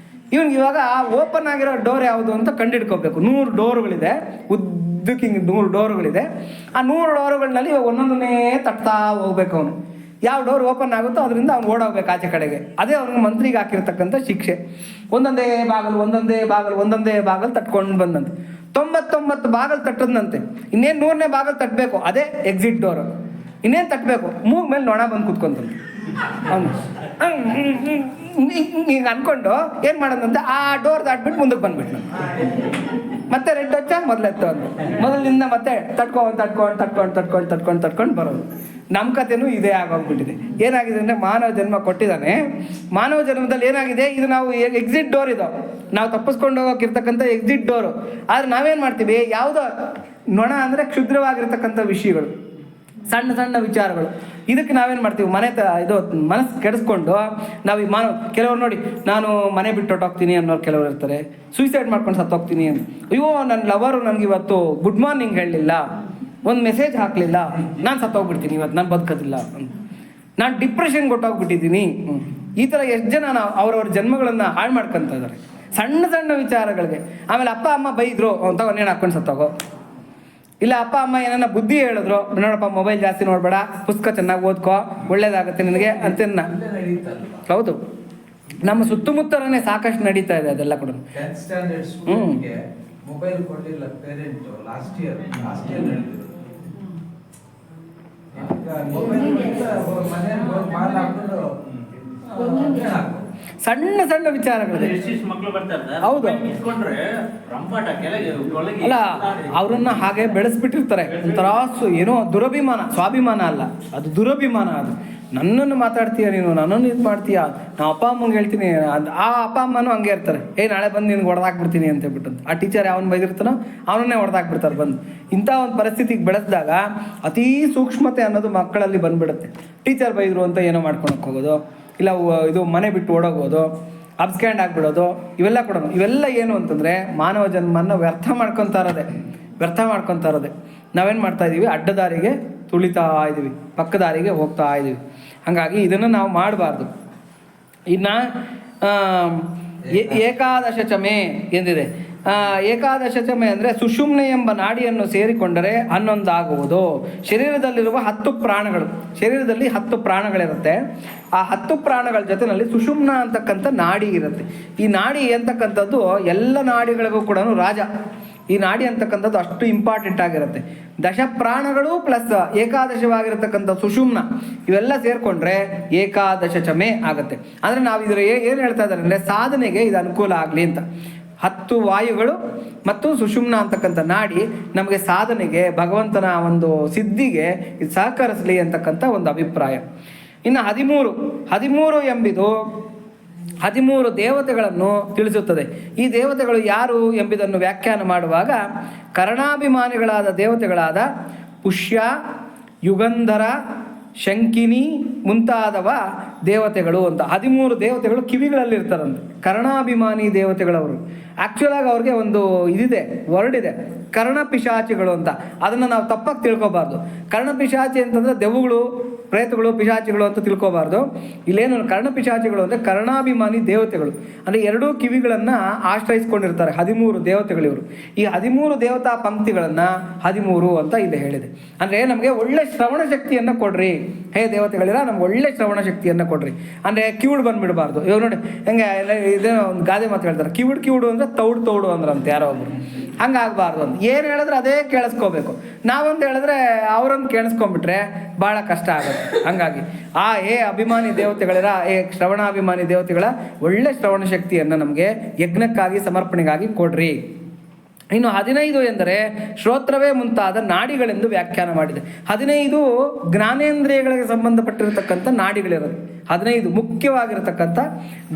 ಇವ್ನಿಗೆ ಇವಾಗ ಓಪನ್ ಆಗಿರೋ ಡೋರ್ ಯಾವುದು ಅಂತ ಕಂಡಿಡ್ಕೋಬೇಕು. 100 ಡೋರ್ಗಳಿದೆ, ಉದ್ದಕ್ಕೆ ಹಿಂಗೆ 100 ಡೋರ್ಗಳಿದೆ. ಆ 100 ಡೋರ್ಗಳಲ್ಲಿ ಇವಾಗ ಒಂದೊಂದನ್ನೇ ತಟ್ತಾ ಹೋಗ್ಬೇಕು. ಅವನು ಯಾವ ಡೋರ್ ಓಪನ್ ಆಗುತ್ತೋ ಅದರಿಂದ ಅವ್ನು ಓಡೋಗ್ಬೇಕು ಆಚೆ ಕಡೆಗೆ. ಅದೇ ಅವ್ನಿಗೆ ಮಂತ್ರಿಗೆ ಹಾಕಿರ್ತಕ್ಕಂಥ ಶಿಕ್ಷೆ. ಒಂದೊಂದೇ ಬಾಗಿಲು ತಟ್ಕೊಂಡು ಬಂದಂತೆ. 99 ಬಾಗಿಲು ತಟ್ಟದಂತೆ. ಇನ್ನೇನು 100ನೇ ಬಾಗಿಲು ತಟ್ಟಬೇಕು, ಅದೇ ಎಕ್ಸಿಟ್ ಡೋರು. ಇನ್ನೇನು ತಟ್ಟಬೇಕು, ಮೂಗ್ ಮೇಲೆ ನೊಣ ಬಂದು ಕೂತ್ಕೊಂತಂತೆ. ಅವನು ಹಿಂಗೆ ಅನ್ಕೊಂಡು ಏನು ಮಾಡೋದಂತೆ, ಆ ಡೋರ್ ದಾಟ್ಬಿಟ್ಟು ಮುಂದಕ್ಕೆ ಬಂದ್ಬಿಟ್ಟು ಮತ್ತೆ ರೆಡ್ ಹಚ್ಚ ಮೊದಲೆತ್ತು ಅಂದು ಮೊದಲಿನಿಂದ ಮತ್ತೆ ತಟ್ಕೊಂಡು ಬರೋದು. ನಮ್ಮ ಕಥೆನೂ ಇದೇ ಆಗೋಗ್ಬಿಟ್ಟಿದೆ. ಏನಾಗಿದೆ ಅಂದರೆ, ಮಾನವ ಜನ್ಮ ಕೊಟ್ಟಿದ್ದಾನೆ. ಮಾನವ ಜನ್ಮದಲ್ಲಿ ಏನಾಗಿದೆ, ಇದು ನಾವು ಎಕ್ಸಿಟ್ ಡೋರ್, ಇದು ನಾವು ತಪ್ಪಿಸ್ಕೊಂಡು ಹೋಗೋಕ್ಕಿರ್ತಕ್ಕಂಥ ಎಕ್ಸಿಟ್ ಡೋರು. ಆದರೆ ನಾವೇನು ಮಾಡ್ತೀವಿ, ಯಾವುದೋ ನೊಣ ಅಂದರೆ ಕ್ಷುದ್ರವಾಗಿರ್ತಕ್ಕಂಥ ವಿಷಯಗಳು, ಸಣ್ಣ ಸಣ್ಣ ವಿಚಾರಗಳು. ಇದಕ್ಕೆ ನಾವೇನು ಮಾಡ್ತೀವಿ, ಮನಸ್ಸು ಕೆಡಿಸ್ಕೊಂಡು ನಾವು ಈ ಕೆಲವರು ನೋಡಿ, ನಾನು ಮನೆ ಬಿಟ್ಟು ಹೊಟ್ಟೋಗ್ತೀನಿ ಅನ್ನೋರು ಕೆಲವರು ಇರ್ತಾರೆ. ಸೂಸೈಡ್ ಮಾಡ್ಕೊಂಡು ಸತ್ತೋಗ್ತೀನಿ ಅಂತ. ಅಯ್ಯೋ, ನನ್ನ ಲವರು ನನಗೆ ಇವತ್ತು ಗುಡ್ ಮಾರ್ನಿಂಗ್ ಹೇಳಲಿಲ್ಲ, ಒಂದು ಮೆಸೇಜ್ ಹಾಕಲಿಲ್ಲ, ನಾನು ಸತ್ತೋಗ್ಬಿಡ್ತೀನಿ ಇವತ್ತು, ನಾನು ಬದುಕೋದಿಲ್ಲ, ನಾನು ಡಿಪ್ರೆಷನ್ಗೆ ಹೊಟ್ಟೋಗ್ಬಿಟ್ಟಿದ್ದೀನಿ. ಈ ಥರ ಎಷ್ಟು ಜನ ಅವ್ರವ್ರ ಜನ್ಮಗಳನ್ನು ಹಾಳು ಮಾಡ್ಕೊತ ಇದ್ದಾರೆ ಸಣ್ಣ ಸಣ್ಣ ವಿಚಾರಗಳಿಗೆ. ಆಮೇಲೆ ಅಪ್ಪ ಅಮ್ಮ ಬೈದರು ಅಂತ ನೇಣು ಹಾಕ್ಕೊಂಡು ಸತ್ತೋಗೋ. ಇಲ್ಲ, ಅಪ್ಪ ಅಮ್ಮ ಏನನ್ನ ಬುದ್ಧಿ ಹೇಳಿದ್ರು, ನೋಡಪ್ಪ ಮೊಬೈಲ್ ಜಾಸ್ತಿ ನೋಡ್ಬೇಡ, ಪುಸ್ತಕ ಚೆನ್ನಾಗಿ ಓದ್ಕೋ, ಒಳ್ಳೇದಾಗುತ್ತೆ ನಿನಗೆ ಅಂತನ್ನ. ಹೌದು, ನಮ್ಮ ಸುತ್ತಮುತ್ತಲೇ ಸಾಕಷ್ಟು ನಡೀತಾ ಇದೆ ಅದೆಲ್ಲ ಕೂಡ. ಮೊಬೈಲ್ ಕೊಡಲಿಲ್ಲ ಪೇರೆಂಟ್ ಲಾಸ್ಟ್ ಇಯರ್ ನಡೆದಿದೆ. ಸಣ್ಣ ಸಣ್ಣ ವಿಚಾರಗಳು. ಹೌದು, ಅಲ್ಲ, ಅವರನ್ನ ಹಾಗೆ ಬೆಳೆಸ್ಬಿಟ್ಟಿರ್ತಾರೆ. ಒಂಥರ ಏನೋ ದುರಭಿಮಾನ, ಸ್ವಾಭಿಮಾನ ಅಲ್ಲ, ಅದು ದುರಭಿಮಾನ. ಅದು ನನ್ನನ್ನು ಮಾತಾಡ್ತೀಯ ನೀನು, ನನ್ನನ್ನು ಇದು ಮಾಡ್ತೀಯ, ನಾ ಅಪ್ಪ ಅಮ್ಮಂಗೆ ಹೇಳ್ತೀನಿ. ಆ ಅಪ್ಪ ಅಮ್ಮನೂ ಹಂಗೆ ಇರ್ತಾರೆ, ನಾಳೆ ಬಂದು ನಿನ್ಗೆ ಹೊಡೆದಾಕ್ಬಿಡ್ತೀನಿ ಅಂತ ಹೇಳ್ಬಿಟ್ಟು. ಆ ಟೀಚರ್ ಯಾವನು ಬೈದಿರ್ತಾನೋ ಅವನನ್ನೇ ಹೊಡೆದಾಕ್ಬಿಡ್ತಾರೆ ಬಂದು. ಇಂಥ ಒಂದು ಪರಿಸ್ಥಿತಿಗೆ ಬೆಳೆಸಿದಾಗ ಅತೀ ಸೂಕ್ಷ್ಮತೆ ಅನ್ನೋದು ಮಕ್ಕಳಲ್ಲಿ ಬಂದ್ಬಿಡುತ್ತೆ. ಟೀಚರ್ ಬೈದರು ಅಂತ ಏನೋ ಮಾಡ್ಕೊಳಕ್ಕೆ ಹೋಗೋದು, ಇಲ್ಲ ಇದು ಮನೆ ಬಿಟ್ಟು ಓಡೋಗೋದು, ಅಬ್ಸ್ಕ್ಯಾಂಡ್ ಆಗಿಬಿಡೋದು, ಇವೆಲ್ಲ ಏನು ಅಂತಂದರೆ ಮಾನವ ಜನ್ಮನ್ನು ವ್ಯರ್ಥ ಮಾಡ್ಕೊತಾ ಇರೋದೆ. ನಾವೇನು ಮಾಡ್ತಾ ಇದ್ದೀವಿ, ಅಡ್ಡದಾರಿಗೆ ತುಳಿತಾ ಇದ್ದೀವಿ, ಪಕ್ಕದಾರಿಗೆ ಹೋಗ್ತಾ ಇದ್ದೀವಿ. ಹಾಗಾಗಿ ಇದನ್ನು ನಾವು ಮಾಡಬಾರ್ದು. ಇನ್ನು ಏಕಾದಶ ಚಮೆ ಎಂದಿದೆ. ಏಕಾದಶ ಚಮೆ ಅಂದರೆ ಸುಷುಮ್ನೆ ಎಂಬ ನಾಡಿಯನ್ನು ಸೇರಿಕೊಂಡರೆ 11 ಆಗುವುದು. ಶರೀರದಲ್ಲಿರುವ 10 ಪ್ರಾಣಗಳು, ಶರೀರದಲ್ಲಿ 10 ಪ್ರಾಣಗಳಿರುತ್ತೆ. ಆ 10 ಪ್ರಾಣಗಳ ಜೊತೆಯಲ್ಲಿ ಸುಷುಮ್ನ ಅಂತಕ್ಕಂಥ ನಾಡಿ ಇರುತ್ತೆ. ಈ ನಾಡಿ ಅಂತಕ್ಕಂಥದ್ದು ಎಲ್ಲ ನಾಡಿಗಳಿಗೂ ಕೂಡ ರಾಜ. ಈ ನಾಡಿ ಅಂತಕ್ಕಂಥದ್ದು ಅಷ್ಟು ಇಂಪಾರ್ಟೆಂಟ್ ಆಗಿರುತ್ತೆ. ದಶಪ್ರಾಣಗಳು ಪ್ಲಸ್ ಏಕಾದಶವಾಗಿರತಕ್ಕಂಥ ಸುಷುಮ್ನ ಇವೆಲ್ಲ ಸೇರಿಕೊಂಡ್ರೆ ಏಕಾದಶ ಚಮೆ ಆಗುತ್ತೆ. ಅಂದರೆ ನಾವು ಇದರ ಏನು ಹೇಳ್ತಾ ಇದ್ದಾರೆ ಅಂದರೆ, ಸಾಧನೆಗೆ ಇದು ಅನುಕೂಲ ಆಗಲಿ ಅಂತ. 10 ವಾಯುಗಳು ಮತ್ತು ಸುಷುಮ್ನ ಅಂತಕ್ಕಂಥ ನಾಡಿ ನಮಗೆ ಸಾಧನೆಗೆ, ಭಗವಂತನ ಒಂದು ಸಿದ್ಧಿಗೆ ಇದು ಸಹಕರಿಸಲಿ ಅಂತಕ್ಕಂಥ ಒಂದು ಅಭಿಪ್ರಾಯ. ಇನ್ನು 13 ಎಂಬುದು 13 ದೇವತೆಗಳನ್ನು ತಿಳಿಸುತ್ತದೆ. ಈ ದೇವತೆಗಳು ಯಾರು ಎಂಬುದನ್ನು ವ್ಯಾಖ್ಯಾನ ಮಾಡುವಾಗ ಕರ್ಣಾಭಿಮಾನಿಗಳಾದ ದೇವತೆಗಳಾದ ಪುಷ್ಯ, ಯುಗಂಧರ, ಶಂಕಿನಿ ಮುಂತಾದವ ದೇವತೆಗಳು ಅಂತ. 13 ದೇವತೆಗಳು ಕಿವಿಗಳಲ್ಲಿ ಇರ್ತಾರಂತೆ. ಕರ್ಣಾಭಿಮಾನಿ ದೇವತೆಗಳವರು. ಆ್ಯಕ್ಚುಲ್ ಆಗಿ ಅವ್ರಿಗೆ ಒಂದು ಇದಿದೆ, ವರ್ಡ್ ಇದೆ, ಕರ್ಣಪಿಶಾಚಿಗಳು ಅಂತ. ಅದನ್ನು ನಾವು ತಪ್ಪಾಗಿ ತಿಳ್ಕೊಬಾರ್ದು. ಕರ್ಣಪಿಶಾಚಿ ಅಂತಂದರೆ ದೆವ್ವಗಳು, ಪ್ರೇತಗಳು, ಪಿಶಾಚಿಗಳು ಅಂತ ತಿಳ್ಕೊಬಾರ್ದು. ಇಲ್ಲೇನು ಕರ್ಣಪಿಶಾಚಿಗಳು ಅಂದರೆ ಕರ್ಣಾಭಿಮಾನಿ ದೇವತೆಗಳು. ಅಂದರೆ 2 ಕಿವಿಗಳನ್ನು ಆಶ್ರಯಿಸ್ಕೊಂಡಿರ್ತಾರೆ 13 ದೇವತೆಗಳಿವರು. ಈ 13 ದೇವತಾ ಪಂಕ್ತಿಗಳನ್ನು 13 ಅಂತ ಇಲ್ಲಿ ಹೇಳಿದೆ. ಅಂದರೆ ನಮಗೆ ಒಳ್ಳೆ ಶ್ರವಣ ಶಕ್ತಿಯನ್ನು ಕೊಡ್ರಿ ಹೇ ದೇವತೆಗಳಿರ, ನಮ್ಗೆ ಒಳ್ಳೆ ಶ್ರವಣ ಶಕ್ತಿಯನ್ನು ಕೊಡ್ರಿ. ಅಂದರೆ ಕಿವುಡು ಬಂದುಬಿಡಬಾರ್ದು. ಇವಾಗ ನೋಡಿ ಹೆಂಗೆ ಇದೇನೋ ಒಂದು ಗಾದೆ ಮಾತು ಹೇಳ್ತಾರೆ, ಕಿವುಡು ಅಂದರೆ ತೌಡು ಅಂದ್ರಂತೆ ಯಾರೋ ಒಬ್ರು. ಹಂಗಾಗಬಾರ್ದು ಅಂತ. ಏನು ಹೇಳಿದ್ರೆ ಅದೇ ಕೇಳಿಸ್ಕೋಬೇಕು. ನಾವೊಂದು ಹೇಳಿದ್ರೆ ಅವರೊಂದು ಕೇಳಿಸ್ಕೊಂಡ್ಬಿಟ್ರೆ ಭಾಳ ಕಷ್ಟ ಆಗುತ್ತೆ. ಹಂಗಾಗಿ ಅಭಿಮಾನಿ ದೇವತೆಗಳಿರ, ಶ್ರವಣಾಭಿಮಾನಿ ದೇವತೆಗಳ ಒಳ್ಳೆ ಶ್ರವಣ ಶಕ್ತಿಯನ್ನು ನಮಗೆ ಯಜ್ಞಕ್ಕಾಗಿ ಸಮರ್ಪಣೆಗಾಗಿ ಕೊಡ್ರಿ. ಇನ್ನು 15 ಎಂದರೆ ಶ್ರೋತ್ರವೇ ಮುಂತಾದ ನಾಡಿಗಳೆಂದು ವ್ಯಾಖ್ಯಾನ ಮಾಡಿದೆ. 15 ಜ್ಞಾನೇಂದ್ರಿಯಗಳಿಗೆ ಸಂಬಂಧಪಟ್ಟಿರತಕ್ಕಂಥ ನಾಡಿಗಳಿರೋದು. 15 ಮುಖ್ಯವಾಗಿರತಕ್ಕಂಥ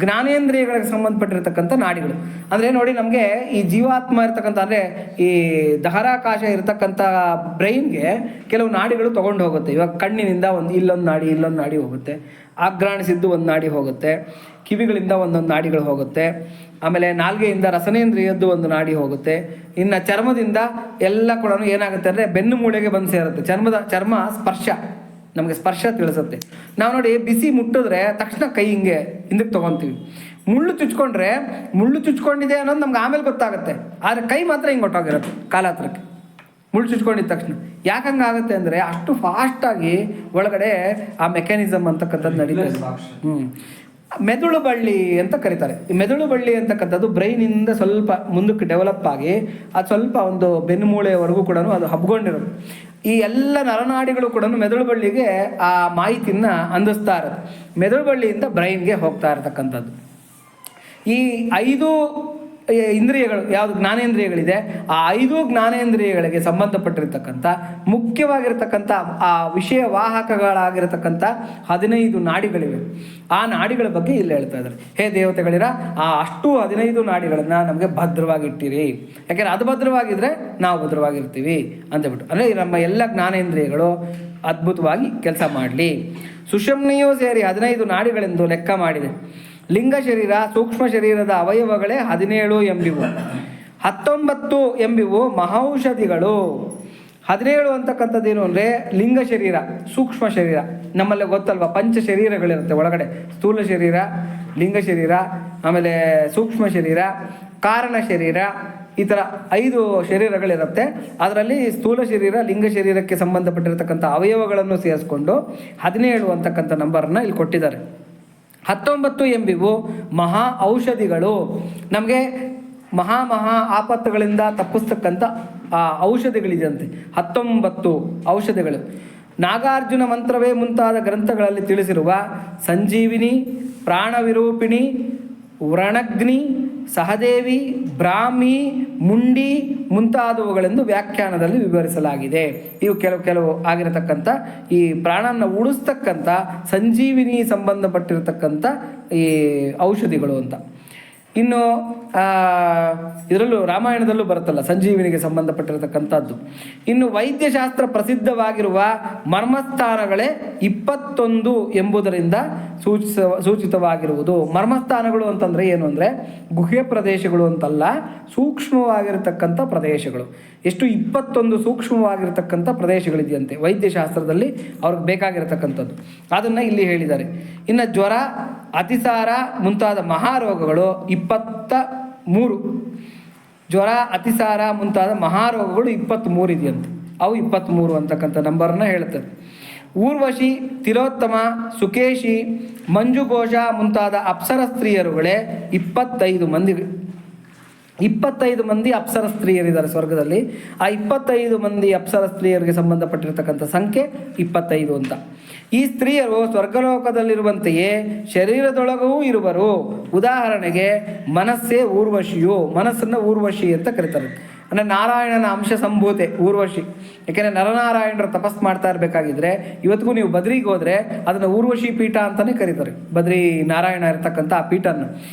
ಜ್ಞಾನೇಂದ್ರಿಯಗಳಿಗೆ ಸಂಬಂಧಪಟ್ಟಿರತಕ್ಕಂಥ ನಾಡಿಗಳು. ಅಂದರೆ ನೋಡಿ, ನಮಗೆ ಈ ಜೀವಾತ್ಮ ಇರತಕ್ಕಂಥ, ಅಂದರೆ ಈ ದಹರಾಕಾಶ ಇರತಕ್ಕಂಥ ಬ್ರೈನ್ಗೆ ಕೆಲವು ನಾಡಿಗಳು ತೊಗೊಂಡು ಹೋಗುತ್ತೆ. ಇವಾಗ ಕಣ್ಣಿನಿಂದ ಇಲ್ಲೊಂದು ನಾಡಿ ಹೋಗುತ್ತೆ. ಆಘ್ರಾಣಿಸಿದ್ದು ಒಂದು ನಾಡಿ ಹೋಗುತ್ತೆ. ಕಿವಿಗಳಿಂದ ಒಂದೊಂದು ನಾಡಿಗಳು ಹೋಗುತ್ತೆ. ಆಮೇಲೆ ನಾಲ್ಗೆಯಿಂದ ರಸನೇಂದ್ರಿಯದ್ದು ಒಂದು ನಾಡಿ ಹೋಗುತ್ತೆ. ಇನ್ನು ಚರ್ಮದಿಂದ ಎಲ್ಲ ಕೂಡ ಏನಾಗುತ್ತೆ ಅಂದರೆ ಬೆನ್ನು ಮೂಳೆಗೆ ಬಂದು ಸೇರುತ್ತೆ. ಚರ್ಮ ಸ್ಪರ್ಶ, ನಮಗೆ ಸ್ಪರ್ಶ ತಿಳಿಸುತ್ತೆ. ನಾವು ನೋಡಿ ಬಿಸಿ ಮುಟ್ಟಿದ್ರೆ ತಕ್ಷಣ ಕೈ ಹಿಂಗೆ ಹಿಂದಕ್ಕೆ ತೊಗೊತೀವಿ. ಮುಳ್ಳು ಚುಚ್ಕೊಂಡಿದೆ ಅನ್ನೋದು ನಮ್ಗೆ ಆಮೇಲೆ ಗೊತ್ತಾಗುತ್ತೆ. ಆದರೆ ಕೈ ಮಾತ್ರ ಹಿಂಗೆ ಹೊಟ್ಟೋಗಿರುತ್ತೆ ಕಾಲ ಹತ್ರಕ್ಕೆ, ಮುಳ್ಳು ಚುಚ್ಕೊಂಡಿದ್ದ ತಕ್ಷಣ. ಯಾಕೆ ಹಂಗಾಗುತ್ತೆ ಅಂದರೆ ಅಷ್ಟು ಫಾಸ್ಟಾಗಿ ಒಳಗಡೆ ಆ ಮೆಕ್ಯಾನಿಸಮ್ ಅಂತಕ್ಕಂಥದ್ದು ನಡೀತದೆ. ಮೆದುಳು ಬಳ್ಳಿ ಅಂತ ಕರೀತಾರೆ. ಈ ಮೆದುಳು ಬಳ್ಳಿ ಅಂತಕ್ಕಂಥದ್ದು ಬ್ರೈನಿಂದ ಸ್ವಲ್ಪ ಮುಂದಕ್ಕೆ ಡೆವಲಪ್ ಆಗಿ ಅದು ಸ್ವಲ್ಪ ಒಂದು ಬೆನ್ನು ಮೂಳೆಯವರೆಗೂ ಕೂಡ ಅದು ಹಬ್ಕೊಂಡಿರೋದು. ಈ ಎಲ್ಲ ನರನಾಡಿಗಳು ಕೂಡ ಮೆದುಳು ಬಳ್ಳಿಗೆ ಆ ಮಾಹಿತಿಯನ್ನು ಅಂದಿಸ್ತಾ ಇರೋದು. ಮೆದುಳು ಬಳ್ಳಿಯಿಂದ ಬ್ರೈನ್ಗೆ ಹೋಗ್ತಾ ಇರತಕ್ಕಂಥದ್ದು. ಈ 5 ಇಂದ್ರಿಯಗಳು, ಯಾವುದು ಜ್ಞಾನೇಂದ್ರಿಯಗಳಿದೆ, ಆ 5 ಜ್ಞಾನೇಂದ್ರಿಯಗಳಿಗೆ ಸಂಬಂಧಪಟ್ಟಿರ್ತಕ್ಕಂಥ ಮುಖ್ಯವಾಗಿರ್ತಕ್ಕಂಥ ಆ ವಿಷಯ ವಾಹಕಗಳಾಗಿರ್ತಕ್ಕಂಥ 15 ನಾಡಿಗಳಿವೆ. ಆ ನಾಡಿಗಳ ಬಗ್ಗೆ ಇಲ್ಲಿ ಹೇಳ್ತಾ ಇದ್ದಾರೆ. ಹೇ ದೇವತೆಗಳಿರ, ಆ ಅಷ್ಟು 15 ನಾಡಿಗಳನ್ನು ನಮಗೆ ಭದ್ರವಾಗಿಟ್ಟಿರಿ. ಯಾಕೆಂದರೆ ಅದು ಭದ್ರವಾಗಿದ್ದರೆ ನಾವು ಭದ್ರವಾಗಿರ್ತೀವಿ ಅಂತಬಿಟ್ಟು. ಅಂದರೆ ನಮ್ಮ ಎಲ್ಲ ಜ್ಞಾನೇಂದ್ರಿಯಗಳು ಅದ್ಭುತವಾಗಿ ಕೆಲಸ ಮಾಡಲಿ. ಸುಷುಮ್ನೆಯೂ ಸೇರಿ 15 ನಾಡಿಗಳೆಂದು ಲೆಕ್ಕ ಮಾಡಿದೆ. ಲಿಂಗ ಶರೀರ, ಸೂಕ್ಷ್ಮ ಶರೀರದ ಅವಯವಗಳೇ 17 ಎಂಬಿವು. 19 ಎಂಬಿವು ಮಹೌಷಧಿಗಳು. 17 ಅಂತಕ್ಕಂಥದ್ದೇನು ಅಂದರೆ ಲಿಂಗ ಶರೀರ, ಸೂಕ್ಷ್ಮ ಶರೀರ. ನಮ್ಮಲ್ಲಿ ಗೊತ್ತಲ್ವ, ಪಂಚ ಶರೀರಗಳಿರುತ್ತೆ ಒಳಗಡೆ. ಸ್ಥೂಲ ಶರೀರ, ಲಿಂಗ ಶರೀರ, ಆಮೇಲೆ ಸೂಕ್ಷ್ಮ ಶರೀರ, ಕಾರಣ ಶರೀರ, ಈ ಥರ 5 ಶರೀರಗಳಿರುತ್ತೆ. ಅದರಲ್ಲಿ ಸ್ಥೂಲ ಶರೀರ, ಲಿಂಗ ಶರೀರಕ್ಕೆ ಸಂಬಂಧಪಟ್ಟಿರತಕ್ಕಂಥ ಅವಯವಗಳನ್ನು ಸೇರಿಸ್ಕೊಂಡು 17 ಅಂತಕ್ಕಂಥ ನಂಬರನ್ನು ಇಲ್ಲಿ ಕೊಟ್ಟಿದ್ದಾರೆ. 19 ಎಂಬಿವು ಮಹಾ ಔಷಧಿಗಳು. ನಮಗೆ ಮಹಾ ಆಪತ್ತುಗಳಿಂದ ತಪ್ಪಿಸ್ತಕ್ಕಂಥ ಔಷಧಿಗಳಿದಂತೆ 19 ಔಷಧಿಗಳು. ನಾಗಾರ್ಜುನ ಮಂತ್ರವೇ ಮುಂತಾದ ಗ್ರಂಥಗಳಲ್ಲಿ ತಿಳಿಸಿರುವ ಸಂಜೀವಿನಿ, ಪ್ರಾಣವಿರೂಪಿಣಿ, ವ್ರಣಗ್ನಿ, ಸಹದೇವಿ, ಬ್ರಾಹ್ಮಿ, ಮುಂಡಿ ಮುಂತಾದವುಗಳೆಂದು ವ್ಯಾಖ್ಯಾನದಲ್ಲಿ ವಿವರಿಸಲಾಗಿದೆ. ಇವು ಕೆಲವು ಆಗಿರತಕ್ಕಂಥ ಈ ಪ್ರಾಣನ ಉಳಿಸ್ತಕ್ಕಂಥ ಸಂಜೀವಿನಿ ಸಂಬಂಧಪಟ್ಟಿರತಕ್ಕಂಥ ಈ ಔಷಧಿಗಳು ಅಂತ. ಇನ್ನು ಇದರಲ್ಲೂ ರಾಮಾಯಣದಲ್ಲೂ ಬರುತ್ತಲ್ಲ ಸಂಜೀವಿನಿಗೆ ಸಂಬಂಧಪಟ್ಟಿರತಕ್ಕಂಥದ್ದು. ಇನ್ನು ವೈದ್ಯಶಾಸ್ತ್ರ ಪ್ರಸಿದ್ಧವಾಗಿರುವ ಮರ್ಮಸ್ಥಾನಗಳೇ 21 ಎಂಬುದರಿಂದ ಸೂಚಿತವಾಗಿರುವುದು. ಮರ್ಮಸ್ಥಾನಗಳು ಅಂತಂದರೆ ಏನು ಅಂದರೆ ಗುಹ್ಯ ಪ್ರದೇಶಗಳು ಅಂತಲ್ಲ, ಸೂಕ್ಷ್ಮವಾಗಿರತಕ್ಕಂಥ ಪ್ರದೇಶಗಳು. ಎಷ್ಟು 21 ಸೂಕ್ಷ್ಮವಾಗಿರತಕ್ಕಂಥ ಪ್ರದೇಶಗಳಿದೆಯಂತೆ ವೈದ್ಯಶಾಸ್ತ್ರದಲ್ಲಿ ಅವ್ರಿಗೆ ಬೇಕಾಗಿರತಕ್ಕಂಥದ್ದು. ಅದನ್ನು ಇಲ್ಲಿ ಹೇಳಿದ್ದಾರೆ. ಇನ್ನು ಜ್ವರ, ಅತಿಸಾರ ಮುಂತಾದ ಮಹಾರೋಗಗಳು 23. ಜ್ವರ, ಅತಿಸಾರ ಮುಂತಾದ ಮಹಾರೋಗಗಳು 23 ಇದೆಯಂತೆ. ಅವು 23 ಅಂತಕ್ಕಂಥ ನಂಬರನ್ನು ಹೇಳ್ತಾರೆ. ಊರ್ವಶಿ, ತಿಲೋತ್ತಮ, ಸುಕೇಶಿ, ಮಂಜುಘೋಷ ಮುಂತಾದ ಅಪ್ಸರ ಸ್ತ್ರೀಯರುಗಳೇ 25 ಮಂದಿ. 25 ಮಂದಿ ಅಪ್ಸರ ಸ್ತ್ರೀಯರಿದ್ದಾರೆ ಸ್ವರ್ಗದಲ್ಲಿ. ಆ 25 ಮಂದಿ ಅಪ್ಸರ ಸ್ತ್ರೀಯರಿಗೆ ಸಂಬಂಧಪಟ್ಟಿರತಕ್ಕಂಥ ಸಂಖ್ಯೆ 25 ಅಂತ. ಈ ಸ್ತ್ರೀಯರು ಸ್ವರ್ಗಲೋಕದಲ್ಲಿರುವಂತೆಯೇ ಶರೀರದೊಳಗೂ ಇರುವರು. ಉದಾಹರಣೆಗೆ ಮನಸ್ಸೇ ಊರ್ವಶಿಯು. ಮನಸ್ಸನ್ನು ಊರ್ವಶಿ ಅಂತ ಕರೀತಾರೆ. ಅಂದರೆ ನಾರಾಯಣನ ಅಂಶ ಸಂಭೂತೆ ಊರ್ವಶಿ. ಯಾಕೆಂದರೆ ನರನಾರಾಯಣರು ತಪಸ್ ಮಾಡ್ತಾ ಇರಬೇಕಾಗಿದ್ರೆ, ಇವತ್ತಿಗೂ ನೀವು ಬದ್ರಿಗೆ ಹೋದರೆ ಅದನ್ನು ಊರ್ವಶಿ ಪೀಠ ಅಂತಲೇ ಕರೀತಾರೆ. ಬದ್ರಿ ನಾರಾಯಣ ಇರ್ತಕ್ಕಂಥ ಆ ಪೀಠನ್ನು.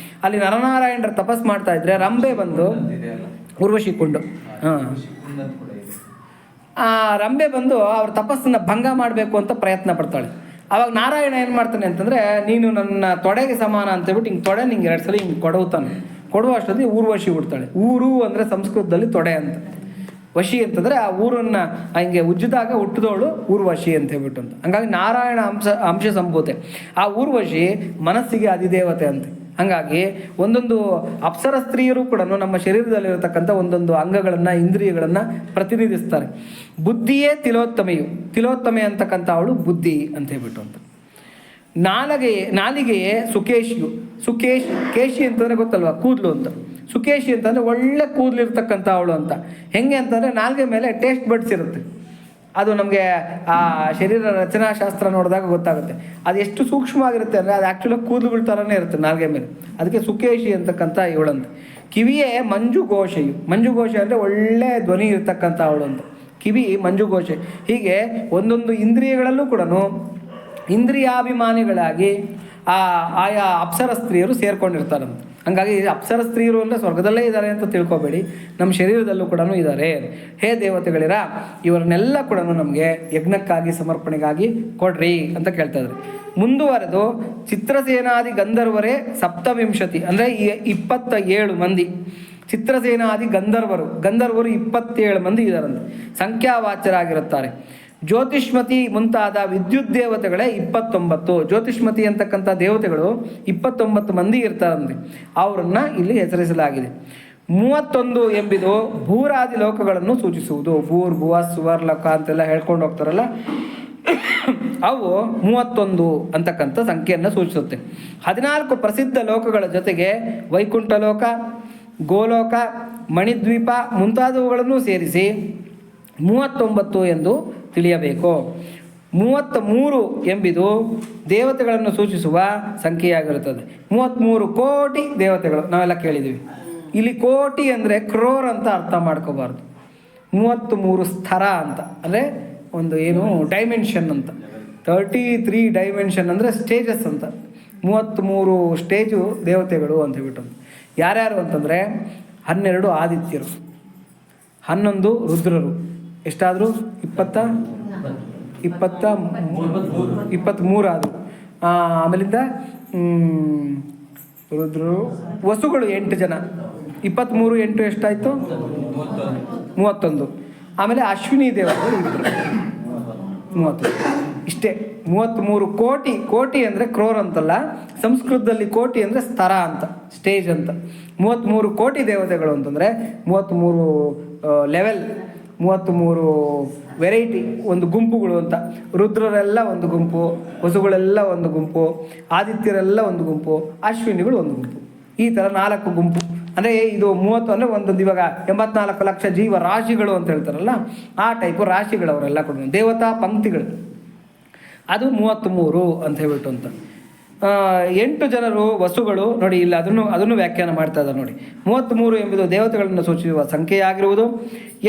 ಅಲ್ಲಿ ನರನಾರಾಯಣರು ತಪಸ್ ಮಾಡ್ತಾ ಇದ್ರೆ ರಂಬೆ ಬಂದು ಊರ್ವಶಿ ಕುಂಡು. ಆ ರಂಬೆ ಬಂದು ಅವ್ರ ತಪಸ್ಸನ್ನು ಭಂಗ ಮಾಡಬೇಕು ಅಂತ ಪ್ರಯತ್ನ ಪಡ್ತಾಳೆ. ಆವಾಗ ನಾರಾಯಣ ಏನು ಮಾಡ್ತಾನೆ ಅಂತಂದರೆ, ನೀನು ನನ್ನ ತೊಡೆಗೆ ಸಮಾನ ಅಂತೇಳ್ಬಿಟ್ಟು ಹಿಂಗೆ ತೊಡೆ ನಿಂಗೆ 2 ಸಲ ಹಿಂಗೆ ಕೊಡುತ್ತಾನೆ. ಕೊಡುವ ಅಷ್ಟೊತ್ತಿಗೆ ಊರ್ವಶಿ ಹುಡ್ತಾಳೆ. ಊರು ಅಂದರೆ ಸಂಸ್ಕೃತದಲ್ಲಿ ತೊಡೆ ಅಂತ, ವಶಿ ಅಂತಂದರೆ ಆ ಊರನ್ನು ಹಿಂಗೆ ಉಜ್ಜಿದಾಗ ಹುಟ್ಟಿದವಳು ಊರ್ವಶಿ ಅಂತ ಹೇಳ್ಬಿಟ್ಟು ಅಂತ. ಹಂಗಾಗಿ ನಾರಾಯಣ ಅಂಶ ಸಂಭೂತೆ. ಆ ಊರ್ವಶಿ ಮನಸ್ಸಿಗೆ ಅಧಿದೇವತೆ ಅಂತೆ. ಹಾಗಾಗಿ ಒಂದೊಂದು ಅಪ್ಸರ ಸ್ತ್ರೀಯರು ಕೂಡ ನಮ್ಮ ಶರೀರದಲ್ಲಿರತಕ್ಕಂಥ ಒಂದೊಂದು ಅಂಗಗಳನ್ನು, ಇಂದ್ರಿಯಗಳನ್ನು ಪ್ರತಿನಿಧಿಸ್ತಾರೆ. ಬುದ್ಧಿಯೇ ತಿಲೋತ್ತಮೆಯು, ತಿಲೋತ್ತಮೆ ಅಂತಕ್ಕಂಥ ಅವಳು ಬುದ್ಧಿ ಅಂತ ಹೇಳ್ಬಿಟ್ಟು ಅಂತ. ನಾಲಿಗೆಯೇ ಸುಕೇಶಿಯು, ಕೇಶಿ ಅಂತಂದರೆ ಗೊತ್ತಲ್ವ, ಕೂದಲು ಅಂತ. ಸುಕೇಶಿ ಅಂತಂದರೆ ಒಳ್ಳೆ ಕೂದಲಿರ್ತಕ್ಕಂಥ ಅವಳು ಅಂತ. ಹೆಂಗೆ ಅಂತಂದರೆ ನಾಲಿಗೆ ಮೇಲೆ ಟೇಸ್ಟ್ ಬಡ್ಸ್ ಇರುತ್ತೆ. ಅದು ನಮಗೆ ಆ ಶರೀರ ರಚನಾಶಾಸ್ತ್ರ ನೋಡಿದಾಗ ಗೊತ್ತಾಗುತ್ತೆ ಅದು ಎಷ್ಟು ಸೂಕ್ಷ್ಮವಾಗಿರುತ್ತೆ ಅಂದರೆ ಅದು ಆ್ಯಕ್ಚುಲಾಗಿ ಕೂದಲುಗಳ ಥರನೇ ಇರುತ್ತೆ ನಾಲ್ಗೆ ಮೇಲೆ. ಅದಕ್ಕೆ ಸುಕೇಶಿ ಅಂತಕ್ಕಂಥ ಇವಳಂತ. ಕಿವಿಯೇ ಮಂಜುಘೋಷೆಯು, ಮಂಜುಘೋಷೆ ಅಂದರೆ ಒಳ್ಳೆ ಧ್ವನಿ ಇರ್ತಕ್ಕಂಥ ಅವಳು ಅಂತ. ಕಿವಿ ಮಂಜುಘೋಷೆ. ಹೀಗೆ ಒಂದೊಂದು ಇಂದ್ರಿಯಗಳಲ್ಲೂ ಕೂಡ ಇಂದ್ರಿಯಾಭಿಮಾನಿಗಳಾಗಿ ಆಯಾ ಅಪ್ಸರ ಸ್ತ್ರೀಯರು ಸೇರ್ಕೊಂಡಿರ್ತಾರಂತೆ. ಹಂಗಾಗಿ ಅಪ್ಸರ ಸ್ತ್ರೀಯರು ಅಂದರೆ ಸ್ವರ್ಗದಲ್ಲೇ ಇದ್ದಾರೆ ಅಂತ ತಿಳ್ಕೊಬೇಡಿ, ನಮ್ಮ ಶರೀರದಲ್ಲೂ ಕೂಡ ಇದ್ದಾರೆ. ಹೇ ದೇವತೆಗಳಿರ, ಇವರನ್ನೆಲ್ಲ ಕೂಡ ನಮಗೆ ಯಜ್ಞಕ್ಕಾಗಿ ಸಮರ್ಪಣೆಗಾಗಿ ಕೊಡ್ರಿ ಅಂತ ಕೇಳ್ತಾ ಇದ್ದಾರೆ. ಮುಂದುವರೆದು ಚಿತ್ರಸೇನಾದಿ ಗಂಧರ್ವರೇ 27 ಅಂದರೆ 27 ಮಂದಿ. ಚಿತ್ರಸೇನಾದಿ ಗಂಧರ್ವರು 27 ಮಂದಿ ಇದ್ದಾರಂತೆ, ಸಂಖ್ಯಾವಾಚ್ಯರಾಗಿರುತ್ತಾರೆ. ಜ್ಯೋತಿಷ್ಮತಿ ಮುಂತಾದ ವಿದ್ಯುತ್ ದೇವತೆಗಳೇ 29. ಜ್ಯೋತಿಷ್ಮತಿ ಅಂತಕ್ಕಂಥ ದೇವತೆಗಳು 29 ಮಂದಿ ಇರ್ತಾರಂತೆ. ಅವರನ್ನು ಇಲ್ಲಿ ಹೆಸರಿಸಲಾಗಿದೆ. 31 ಎಂಬುದು ಭೂರಾದಿ ಲೋಕಗಳನ್ನು ಸೂಚಿಸುವುದು. ಭೂರ್ ಭುವ ಸುವರ್ ಲೋಕ ಅಂತೆಲ್ಲ ಹೇಳ್ಕೊಂಡು ಹೋಗ್ತಾರಲ್ಲ, ಅವು 31 ಅಂತಕ್ಕಂಥ ಸಂಖ್ಯೆಯನ್ನು ಸೂಚಿಸುತ್ತೆ. 14 ಪ್ರಸಿದ್ಧ ಲೋಕಗಳ ಜೊತೆಗೆ ವೈಕುಂಠ ಲೋಕ, ಗೋಲೋಕ, ಮಣಿದ್ವೀಪ ಮುಂತಾದವುಗಳನ್ನು ಸೇರಿಸಿ 39 ಎಂದು ತಿಳಿಯಬೇಕು. 33 ಎಂಬುದು ದೇವತೆಗಳನ್ನು ಸೂಚಿಸುವ ಸಂಖ್ಯೆಯಾಗಿರುತ್ತದೆ. 33 ಕೋಟಿ ದೇವತೆಗಳು ನಾವೆಲ್ಲ ಕೇಳಿದ್ದೀವಿ. ಇಲ್ಲಿ ಕೋಟಿ ಅಂದರೆ ಕ್ರೋರ್ ಅಂತ ಅರ್ಥ ಮಾಡ್ಕೋಬಾರ್ದು. 33 ಸ್ಥರ ಅಂತ ಅಂದರೆ ಒಂದು ಏನು ಡೈಮೆನ್ಷನ್ ಅಂತ. 33 ಡೈಮೆನ್ಷನ್ ಅಂದರೆ ಸ್ಟೇಜಸ್ ಅಂತ. 33 ಸ್ಟೇಜು ದೇವತೆಗಳು ಅಂತ ಹೇಳ್ಬಿಟ್ಟು. ಯಾರ್ಯಾರು ಅಂತಂದರೆ 12 ಆದಿತ್ಯರು, 11 ರುದ್ರರು, ಎಷ್ಟಾದರೂ 23 ಆದರು. ಆಮೇಲಿಂದ ರುದ್ರರು, ವಸುಗಳು 8 ಜನ. 23 8 ಎಷ್ಟಾಯಿತು? 31. ಆಮೇಲೆ ಅಶ್ವಿನಿ ದೇವತೆಗಳು 30. ಇಷ್ಟೇ 33 ಕೋಟಿ. ಕೋಟಿ ಅಂದರೆ ಕ್ರೋರ್ ಅಂತಲ್ಲ, ಸಂಸ್ಕೃತದಲ್ಲಿ ಕೋಟಿ ಅಂದರೆ ಸ್ತರ ಅಂತ, ಸ್ಟೇಜ್ ಅಂತ. 33 ಕೋಟಿ ದೇವತೆಗಳು ಅಂತಂದರೆ 33 ಲೆವೆಲ್, 33 ವೆರೈಟಿ, ಒಂದು ಗುಂಪುಗಳು ಅಂತ. ರುದ್ರರೆಲ್ಲ ಒಂದು ಗುಂಪು, ವಸುಗಳೆಲ್ಲ ಒಂದು ಗುಂಪು, ಆದಿತ್ಯರೆಲ್ಲ ಒಂದು ಗುಂಪು, ಅಶ್ವಿನಿಗಳು ಒಂದು ಗುಂಪು. ಈ ಥರ 4 ಗುಂಪು. ಅಂದರೆ ಇದು 30 ಅಂದರೆ ಒಂದೊಂದು, ಇವಾಗ 84 ಲಕ್ಷ ಜೀವ ರಾಶಿಗಳು ಅಂತ ಹೇಳ್ತಾರಲ್ಲ, ಆ ಟೈಪು ರಾಶಿಗಳವರೆಲ್ಲ ಕೂಡ ದೇವತಾ ಪಂಕ್ತಿಗಳು. ಅದು 33 ಅಂತ ಹೇಳ್ಬಿಟ್ಟು ಅಂತ. 8 ಜನರು ವಸುಗಳು ನೋಡಿ, ಇಲ್ಲಿ ಅದನ್ನು ವ್ಯಾಖ್ಯಾನ ಮಾಡ್ತಾ ಇದ್ದಾರೆ ನೋಡಿ. 33 ಎಂಬುದು ದೇವತೆಗಳನ್ನು ಸೂಚಿಸುವ ಸಂಖ್ಯೆಯಾಗಿರುವುದು.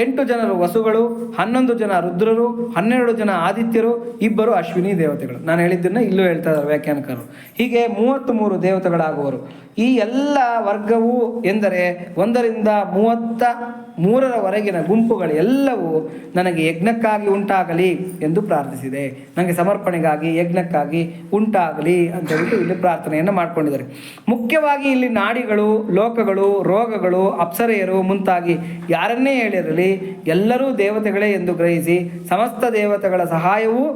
8 ಜನರು ವಸುಗಳು, 11 ಜನ ರುದ್ರರು, 12 ಜನ ಆದಿತ್ಯರು, 2 ಅಶ್ವಿನಿ ದೇವತೆಗಳು. ನಾನು ಹೇಳಿದ್ದನ್ನು ಇಲ್ಲೂ ಹೇಳ್ತಾ ಇದ್ದಾರೆ ವ್ಯಾಖ್ಯಾನಕಾರರು. ಹೀಗೆ 33 ದೇವತೆಗಳಾಗುವರು. ಈ ಎಲ್ಲ ವರ್ಗವು ಎಂದರೆ 1 ರಿಂದ 33ರವರೆಗಿನ ಗುಂಪುಗಳು ಎಲ್ಲವೂ ನನಗೆ ಯಜ್ಞಕ್ಕಾಗಿ ಉಂಟಾಗಲಿ ಎಂದು ಪ್ರಾರ್ಥಿಸಿದೆ. ನನಗೆ ಸಮರ್ಪಣೆಗಾಗಿ, ಯಜ್ಞಕ್ಕಾಗಿ ಉಂಟಾಗಲಿ ಅಂತ ಹೇಳ್ಬಿಟ್ಟು ಇಲ್ಲಿ ಪ್ರಾರ್ಥನೆಯನ್ನು ಮಾಡ್ಕೊಂಡಿದ್ದಾರೆ. ಮುಖ್ಯವಾಗಿ ಇಲ್ಲಿ ನಾಡಿಗಳು, ಲೋಕಗಳು, ರೋಗಗಳು, ಅಪ್ಸರೆಯರು ಮುಂತಾಗಿ ಯಾರನ್ನೇ ಹೇಳಿರಲಿ ಎಲ್ಲರೂ ದೇವತೆಗಳೇ ಎಂದು ಗ್ರಹಿಸಿ ಸಮಸ್ತ ದೇವತೆಗಳ ಸಹಾಯವೂ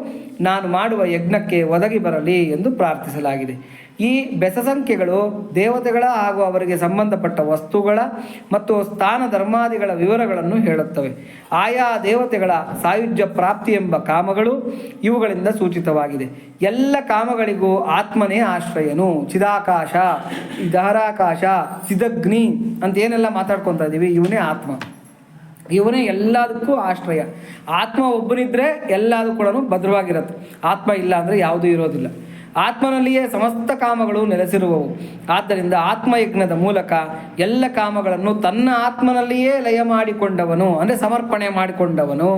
ನಾನು ಮಾಡುವ ಯಜ್ಞಕ್ಕೆ ಒದಗಿ ಬರಲಿ ಎಂದು ಪ್ರಾರ್ಥಿಸಲಾಗಿದೆ. ಈ ಬೆಸಸಂಖ್ಯೆಗಳು ದೇವತೆಗಳ ಹಾಗೂ ಅವರಿಗೆ ಸಂಬಂಧಪಟ್ಟ ವಸ್ತುಗಳ ಮತ್ತು ಸ್ಥಾನ ಧರ್ಮಾದಿಗಳ ವಿವರಗಳನ್ನು ಹೇಳುತ್ತವೆ. ಆಯಾ ದೇವತೆಗಳ ಸಾಯುಜ್ಯ ಪ್ರಾಪ್ತಿ ಎಂಬ ಕಾಮಗಳು ಇವುಗಳಿಂದ ಸೂಚಿತವಾಗಿದೆ. ಎಲ್ಲ ಕಾಮಗಳಿಗೂ ಆತ್ಮನೇ ಆಶ್ರಯನು. ಚಿದಾಕಾಶ, ದಹರಾಕಾಶ, ಚಿದಗ್ನಿ ಅಂತ ಏನೆಲ್ಲ ಮಾತಾಡ್ಕೊತಾ ಇದ್ದೀವಿ, ಇವನೇ ಆತ್ಮ. ಇವನೇ ಎಲ್ಲದಕ್ಕೂ ಆಶ್ರಯ. ಆತ್ಮ ಒಬ್ಬನಿದ್ರೆ ಎಲ್ಲದೂ ಕೂಡ ಭದ್ರವಾಗಿರುತ್ತೆ. ಆತ್ಮ ಇಲ್ಲ ಅಂದರೆ ಯಾವುದೂ ಇರೋದಿಲ್ಲ. ಆತ್ಮನಲ್ಲಿಯೇ ಸಮಸ್ತ ಕಾಮಗಳು ನೆಲೆಸಿರುವವು. ಆದ್ದರಿಂದ ಆತ್ಮಯಜ್ಞದ ಮೂಲಕ ಎಲ್ಲ ಕಾಮಗಳನ್ನು ತನ್ನ ಆತ್ಮನಲ್ಲಿಯೇ ಲಯ ಮಾಡಿಕೊಂಡವನು ಅಂದರೆ ಸಮರ್ಪಣೆ ಮಾಡಿಕೊಂಡವನು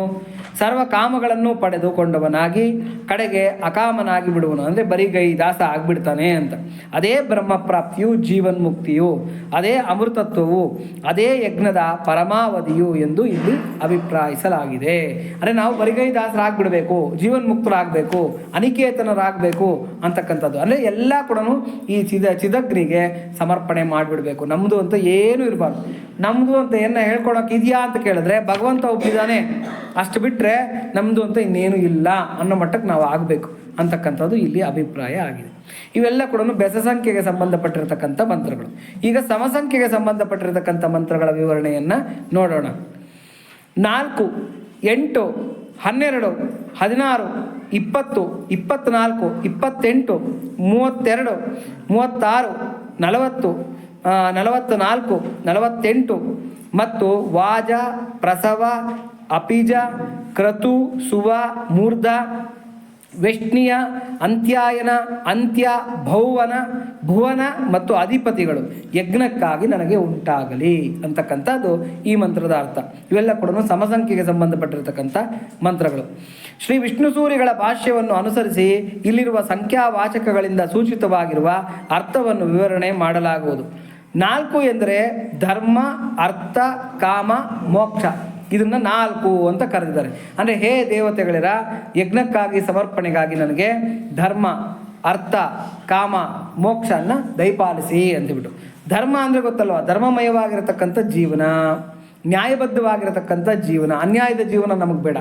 ಸರ್ವ ಕಾಮಗಳನ್ನು ಪಡೆದುಕೊಂಡವನಾಗಿ ಕಡೆಗೆ ಅಕಾಮನಾಗಿ ಬಿಡುವನು, ಅಂದರೆ ಬರಿಗೈ ದಾಸ ಆಗಿಬಿಡ್ತಾನೆ ಅಂತ. ಅದೇ ಬ್ರಹ್ಮ ಪ್ರಾಪ್ತಿಯು ಜೀವನ್ಮುಕ್ತಿಯು, ಅದೇ ಅಮೃತತ್ವವು, ಅದೇ ಯಜ್ಞದ ಪರಮಾವಧಿಯು ಎಂದು ಇಲ್ಲಿ ಅಭಿಪ್ರಾಯಿಸಲಾಗಿದೆ. ಅಂದರೆ ನಾವು ಬರಿಗೈ ದಾಸರಾಗ್ಬಿಡ್ಬೇಕು, ಜೀವನ್ಮುಕ್ತರಾಗಬೇಕು, ಅನಿಕೇತನರಾಗಬೇಕು ಅಂತಕ್ಕಂಥದ್ದು. ಅಂದರೆ ಎಲ್ಲ ಕೂಡ ಈ ಚಿದಗ್ನಿಗೆ ಸಮರ್ಪಣೆ ಮಾಡಿಬಿಡ್ಬೇಕು. ನಮ್ಮದು ಅಂತ ಏನೂ ಇರಬಾರ್ದು. ನಮ್ಮದು ಅಂತ ಏನ ಹೇಳ್ಕೊಳಕ್ಕೆ ಇದೆಯಾ ಅಂತ ಕೇಳಿದ್ರೆ ಭಗವಂತ ಒಪ್ಪಿದ್ದಾನೆ, ಅಷ್ಟು ಬಿಟ್ಟರೆ ನಮ್ಮದು ಅಂತ ಇನ್ನೇನು ಇಲ್ಲ ಅನ್ನೋ ಮಟ್ಟಕ್ಕೆ ನಾವು ಆಗಬೇಕು ಅಂತಕ್ಕಂಥದ್ದು ಇಲ್ಲಿ ಅಭಿಪ್ರಾಯ ಆಗಿದೆ. ಇವೆಲ್ಲ ಕೂಡ ಬೆಸಸಂಖ್ಯೆಗೆ ಸಂಬಂಧಪಟ್ಟಿರತಕ್ಕಂಥ ಮಂತ್ರಗಳು. ಈಗ ಸಮಸಂಖ್ಯೆಗೆ ಸಂಬಂಧಪಟ್ಟಿರತಕ್ಕಂಥ ಮಂತ್ರಗಳ ವಿವರಣೆಯನ್ನು ನೋಡೋಣ. 4, 8, 12, 16, 20, 24, 28, 32, 36, 40, 44, 48 ಮತ್ತು ವಾಜ, ಪ್ರಸವ, ಅಪಿಜ, ಕ್ರತು, ಸುವ, ಮೂರ್ಧ, ವೆಷ್ಣಿಯ, ಅಂತ್ಯಾಯನ, ಅಂತ್ಯ, ಭೌವನ, ಭುವನ ಮತ್ತು ಅಧಿಪತಿಗಳು ಯಜ್ಞಕ್ಕಾಗಿ ನನಗೆ ಉಂಟಾಗಲಿ ಅಂತಕ್ಕಂಥದ್ದು ಈ ಮಂತ್ರದ ಅರ್ಥ. ಇವೆಲ್ಲ ಕೂಡ ಸಮಸಂಖ್ಯೆಗೆ ಸಂಬಂಧಪಟ್ಟಿರತಕ್ಕಂಥ ಮಂತ್ರಗಳು. ಶ್ರೀ ವಿಷ್ಣು ಸೂರ್ಯಗಳ ಭಾಷ್ಯವನ್ನು ಅನುಸರಿಸಿ ಇಲ್ಲಿರುವ ಸಂಖ್ಯಾವಾಚಕಗಳಿಂದ ಸೂಚಿತವಾಗಿರುವ ಅರ್ಥವನ್ನು ವಿವರಣೆ ಮಾಡಲಾಗುವುದು. 4 ಎಂದರೆ ಧರ್ಮ, ಅರ್ಥ, ಕಾಮ, ಮೋಕ್ಷ. ಇದನ್ನು 4 ಅಂತ ಕರೆದಿದ್ದಾರೆ. ಅಂದರೆ ಹೇ ದೇವತೆಗಳಿರ, ಯಜ್ಞಕ್ಕಾಗಿ ಸಮರ್ಪಣೆಗಾಗಿ ನನಗೆ ಧರ್ಮ, ಅರ್ಥ, ಕಾಮ, ಮೋಕ್ಷವನ್ನು ದಯಪಾಲಿಸಿ ಅಂತಬಿಟ್ಟು. ಧರ್ಮ ಅಂದರೆ ಗೊತ್ತಲ್ವ, ಧರ್ಮಮಯವಾಗಿರತಕ್ಕಂಥ ಜೀವನ, ನ್ಯಾಯಬದ್ಧವಾಗಿರತಕ್ಕಂಥ ಜೀವನ. ಅನ್ಯಾಯದ ಜೀವನ ನಮಗೆ ಬೇಡ,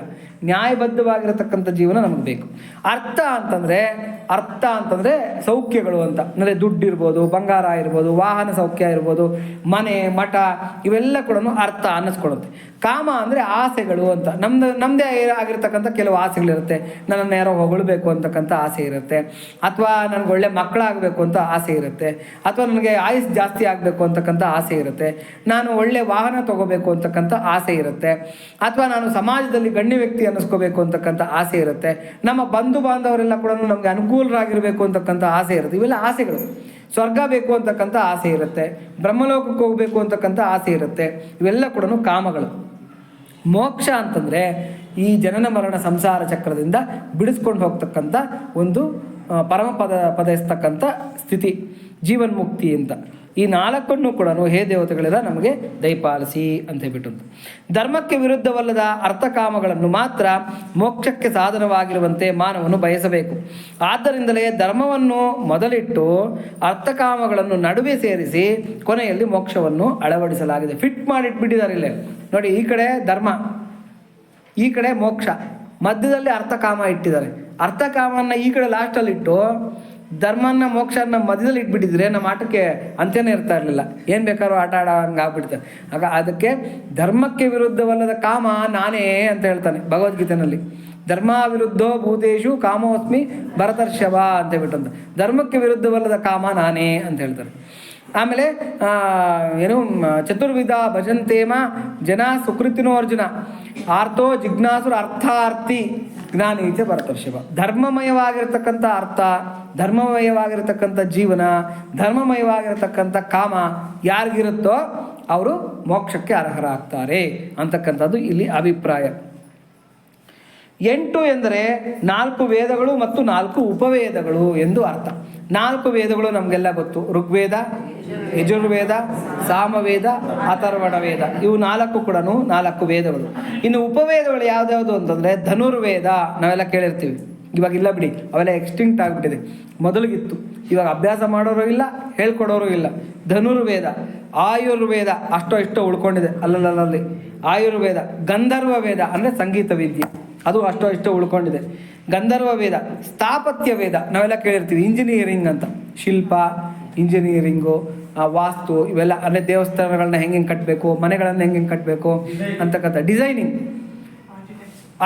ನ್ಯಾಯಬದ್ಧವಾಗಿರತಕ್ಕಂಥ ಜೀವನ ನಮಗೆ ಬೇಕು. ಅರ್ಥ ಅಂತಂದರೆ ಸೌಖ್ಯಗಳು ಅಂತ. ಅಂದರೆ ದುಡ್ಡು ಇರ್ಬೋದು, ಬಂಗಾರ ಇರ್ಬೋದು, ವಾಹನ ಸೌಖ್ಯ ಇರ್ಬೋದು, ಮನೆ, ಮಠ, ಇವೆಲ್ಲ ಕೂಡ ಅರ್ಥ ಅನ್ನಿಸ್ಕೊಳುತ್ತೆ. ಕಾಮ ಅಂದರೆ ಆಸೆಗಳು ಅಂತ. ನಮ್ಮದೇ ಆಗಿರ್ತಕ್ಕಂಥ ಕೆಲವು ಆಸೆಗಳಿರುತ್ತೆ. ನನ್ನನ್ನು ಯಾರೋ ಹೊಗಳಬೇಕು ಅಂತಕ್ಕಂಥ ಆಸೆ ಇರುತ್ತೆ, ಅಥವಾ ನನಗೆ ಒಳ್ಳೆ ಮಕ್ಕಳಾಗಬೇಕು ಅಂತ ಆಸೆ ಇರುತ್ತೆ, ಅಥವಾ ನನಗೆ ಆಯುಸ್ ಜಾಸ್ತಿ ಆಗಬೇಕು ಅಂತಕ್ಕಂಥ ಆಸೆ ಇರುತ್ತೆ, ನಾನು ಒಳ್ಳೆ ವಾಹನ ತಗೋಬೇಕು ಅಂತಕ್ಕಂಥ ಆಸೆ ಇರುತ್ತೆ, ಅಥವಾ ನಾನು ಸಮಾಜದಲ್ಲಿ ಗಣ್ಯ ವ್ಯಕ್ತಿ ಅನ್ನಿಸ್ಕೋಬೇಕು ಅಂತಕ್ಕಂಥ ಆಸೆ ಇರುತ್ತೆ, ನಮ್ಮ ಬಂಧು ಬಾಂಧವರೆಲ್ಲ ಕೂಡ ನಮಗೆ ಅನುಕೂಲರಾಗಿರಬೇಕು ಅಂತಕ್ಕಂಥ ಆಸೆ ಇರುತ್ತೆ. ಇವೆಲ್ಲ ಆಸೆಗಳು. ಸ್ವರ್ಗ ಬೇಕು ಅಂತಕ್ಕಂಥ ಆಸೆ ಇರುತ್ತೆ, ಬ್ರಹ್ಮಲೋಕಕ್ಕೆ ಹೋಗಬೇಕು ಅಂತಕ್ಕಂಥ ಆಸೆ ಇರುತ್ತೆ. ಇವೆಲ್ಲ ಕೂಡ ಕಾಮಗಳು. ಮೋಕ್ಷ ಅಂತಂದರೆ ಈ ಜನನ ಮರಣ ಸಂಸಾರ ಚಕ್ರದಿಂದ ಬಿಡಿಸ್ಕೊಂಡು ಹೋಗ್ತಕ್ಕಂಥ ಒಂದು ಪದಸ್ತಕ್ಕಂಥ ಸ್ಥಿತಿ, ಜೀವನ್ಮುಕ್ತಿ ಅಂತ. ಈ 4 ಕೂಡ ಹೇ ದೇವತೆಗಳೆಲ್ಲ ನಮಗೆ ದಯಪಾಲಿಸಿ ಅಂತ ಹೇಳ್ಬಿಟ್ಟು. ಧರ್ಮಕ್ಕೆ ವಿರುದ್ಧವಲ್ಲದ ಅರ್ಥಕಾಮಗಳನ್ನು ಮಾತ್ರ ಮೋಕ್ಷಕ್ಕೆ ಸಾಧನವಾಗಿರುವಂತೆ ಮಾನವನು ಬಯಸಬೇಕು. ಆದ್ದರಿಂದಲೇ ಧರ್ಮವನ್ನು ಮೊದಲಿಟ್ಟು ಅರ್ಥಕಾಮಗಳನ್ನು ನಡುವೆ ಸೇರಿಸಿ ಕೊನೆಯಲ್ಲಿ ಮೋಕ್ಷವನ್ನು ಅಳವಡಿಸಲಾಗಿದೆ. ಫಿಟ್ ಮಾಡಿಟ್ಬಿಟ್ಟಿದ್ದಾರೆ ಇಲ್ಲೇ ನೋಡಿ. ಈ ಕಡೆ ಧರ್ಮ, ಈ ಕಡೆ ಮೋಕ್ಷ, ಮಧ್ಯದಲ್ಲಿ ಅರ್ಥಕಾಮ ಇಟ್ಟಿದ್ದಾರೆ. ಅರ್ಥಕಾಮನ್ನು ಈ ಕಡೆ ಲಾಸ್ಟಲ್ಲಿಟ್ಟು ಧರ್ಮನ ಮೋಕ್ಷನ ಮಧ್ಯದಲ್ಲಿ ಇಟ್ಬಿಟ್ಟಿದ್ರೆ ನಮ್ಮ ಆಟಕ್ಕೆ ಅಂತ್ಯನೇ ಇರ್ತಾ ಇರಲಿಲ್ಲ. ಏನು ಬೇಕಾದ್ರೂ ಆಟ ಆಡೋಂಗೆ ಆಗ್ಬಿಡ್ತಾರೆ. ಆಗ ಅದಕ್ಕೆ ಧರ್ಮಕ್ಕೆ ವಿರುದ್ಧವಲ್ಲದ ಕಾಮ ನಾನೇ ಅಂತ ಹೇಳ್ತಾನೆ ಭಗವದ್ಗೀತೆಯಲ್ಲಿ. ಧರ್ಮ ವಿರುದ್ಧೋ ಭೂತೇಶು ಕಾಮೋಸ್ಮಿ ಭರತರ್ಷಭ ಅಂತ ಹೇಳ್ಬಿಟ್ಟಂತ. ಧರ್ಮಕ್ಕೆ ವಿರುದ್ಧವಲ್ಲದ ಕಾಮ ನಾನೇ ಅಂತ ಹೇಳ್ತಾರೆ. ಆಮೇಲೆ ಚತುರ್ವಿಧ ಭಜಂತೇಮ ಜನ ಸುಕೃತಿನೋ ಅರ್ಜುನ ಆರ್ತೋ ಜಿಜ್ಞಾಸುರ ಅರ್ಥಾರ್ಥಿ ಜ್ಞಾನೀಚ ಭರತರ್ಷಭ. ಧರ್ಮಮಯವಾಗಿರ್ತಕ್ಕಂಥ ಅರ್ಥ, ಧರ್ಮಮಯವಾಗಿರ್ತಕ್ಕಂಥ ಜೀವನ, ಧರ್ಮಮಯವಾಗಿರ್ತಕ್ಕಂಥ ಕಾಮ ಯಾರಿಗಿರುತ್ತೋ ಅವರು ಮೋಕ್ಷಕ್ಕೆ ಅರ್ಹರಾಗ್ತಾರೆ ಅಂತಕ್ಕಂಥದ್ದು ಇಲ್ಲಿ ಅಭಿಪ್ರಾಯ. 8 ಎಂದರೆ 4 ವೇದಗಳು ಮತ್ತು 4 ಉಪವೇದಗಳು ಎಂದು ಅರ್ಥ. 4 ವೇದಗಳು ನಮಗೆಲ್ಲ ಗೊತ್ತು. ಋಗ್ವೇದ, ಯಜುರ್ವೇದ, ಸಾಮವೇದ, ಅಥರ್ವಣ ವೇದ. ಇವು 4 ಕೂಡ 4 ವೇದಗಳು. ಇನ್ನು ಉಪವೇದಗಳು ಯಾವ್ದ್ಯಾವುದು ಅಂತಂದರೆ ಧನುರ್ವೇದ ನಾವೆಲ್ಲ ಕೇಳಿರ್ತೀವಿ. ಇವಾಗ ಇಲ್ಲ ಬಿಡಿ, ಅವೆಲ್ಲ ಎಕ್ಸ್ಟಿಂಕ್ಟ್ ಆಗಿಬಿಟ್ಟಿದೆ. ಮೊದಲಿಗಿತ್ತು, ಇವಾಗ ಅಭ್ಯಾಸ ಮಾಡೋರು ಇಲ್ಲ, ಹೇಳ್ಕೊಡೋರು ಇಲ್ಲ. ಧನುರ್ವೇದ, ಆಯುರ್ವೇದ ಅಷ್ಟೋ ಇಷ್ಟೋ ಉಳ್ಕೊಂಡಿದೆ ಅಲ್ಲಲ್ಲಿ. ಆಯುರ್ವೇದ, ಗಂಧರ್ವ ವೇದ ಅಂದರೆ ಸಂಗೀತ ವಿದ್ಯೆ, ಅದು ಅಷ್ಟೋ ಇಷ್ಟೋ ಉಳ್ಕೊಂಡಿದೆ. ಗಂಧರ್ವ ವೇದ, ಸ್ಥಾಪತ್ಯ ವೇದ ನಾವೆಲ್ಲ ಕೇಳಿರ್ತೀವಿ. ಇಂಜಿನಿಯರಿಂಗ್ ಅಂತ, ಶಿಲ್ಪ, ಇಂಜಿನಿಯರಿಂಗು, ವಾಸ್ತು, ಇವೆಲ್ಲ ಅಂದರೆ ದೇವಸ್ಥಾನಗಳನ್ನ ಹೆಂಗೆ ಕಟ್ಟಬೇಕು, ಮನೆಗಳನ್ನು ಹೆಂಗೆ ಕಟ್ಟಬೇಕು ಅಂತಕ್ಕಂಥ ಡಿಸೈನಿಂಗ್,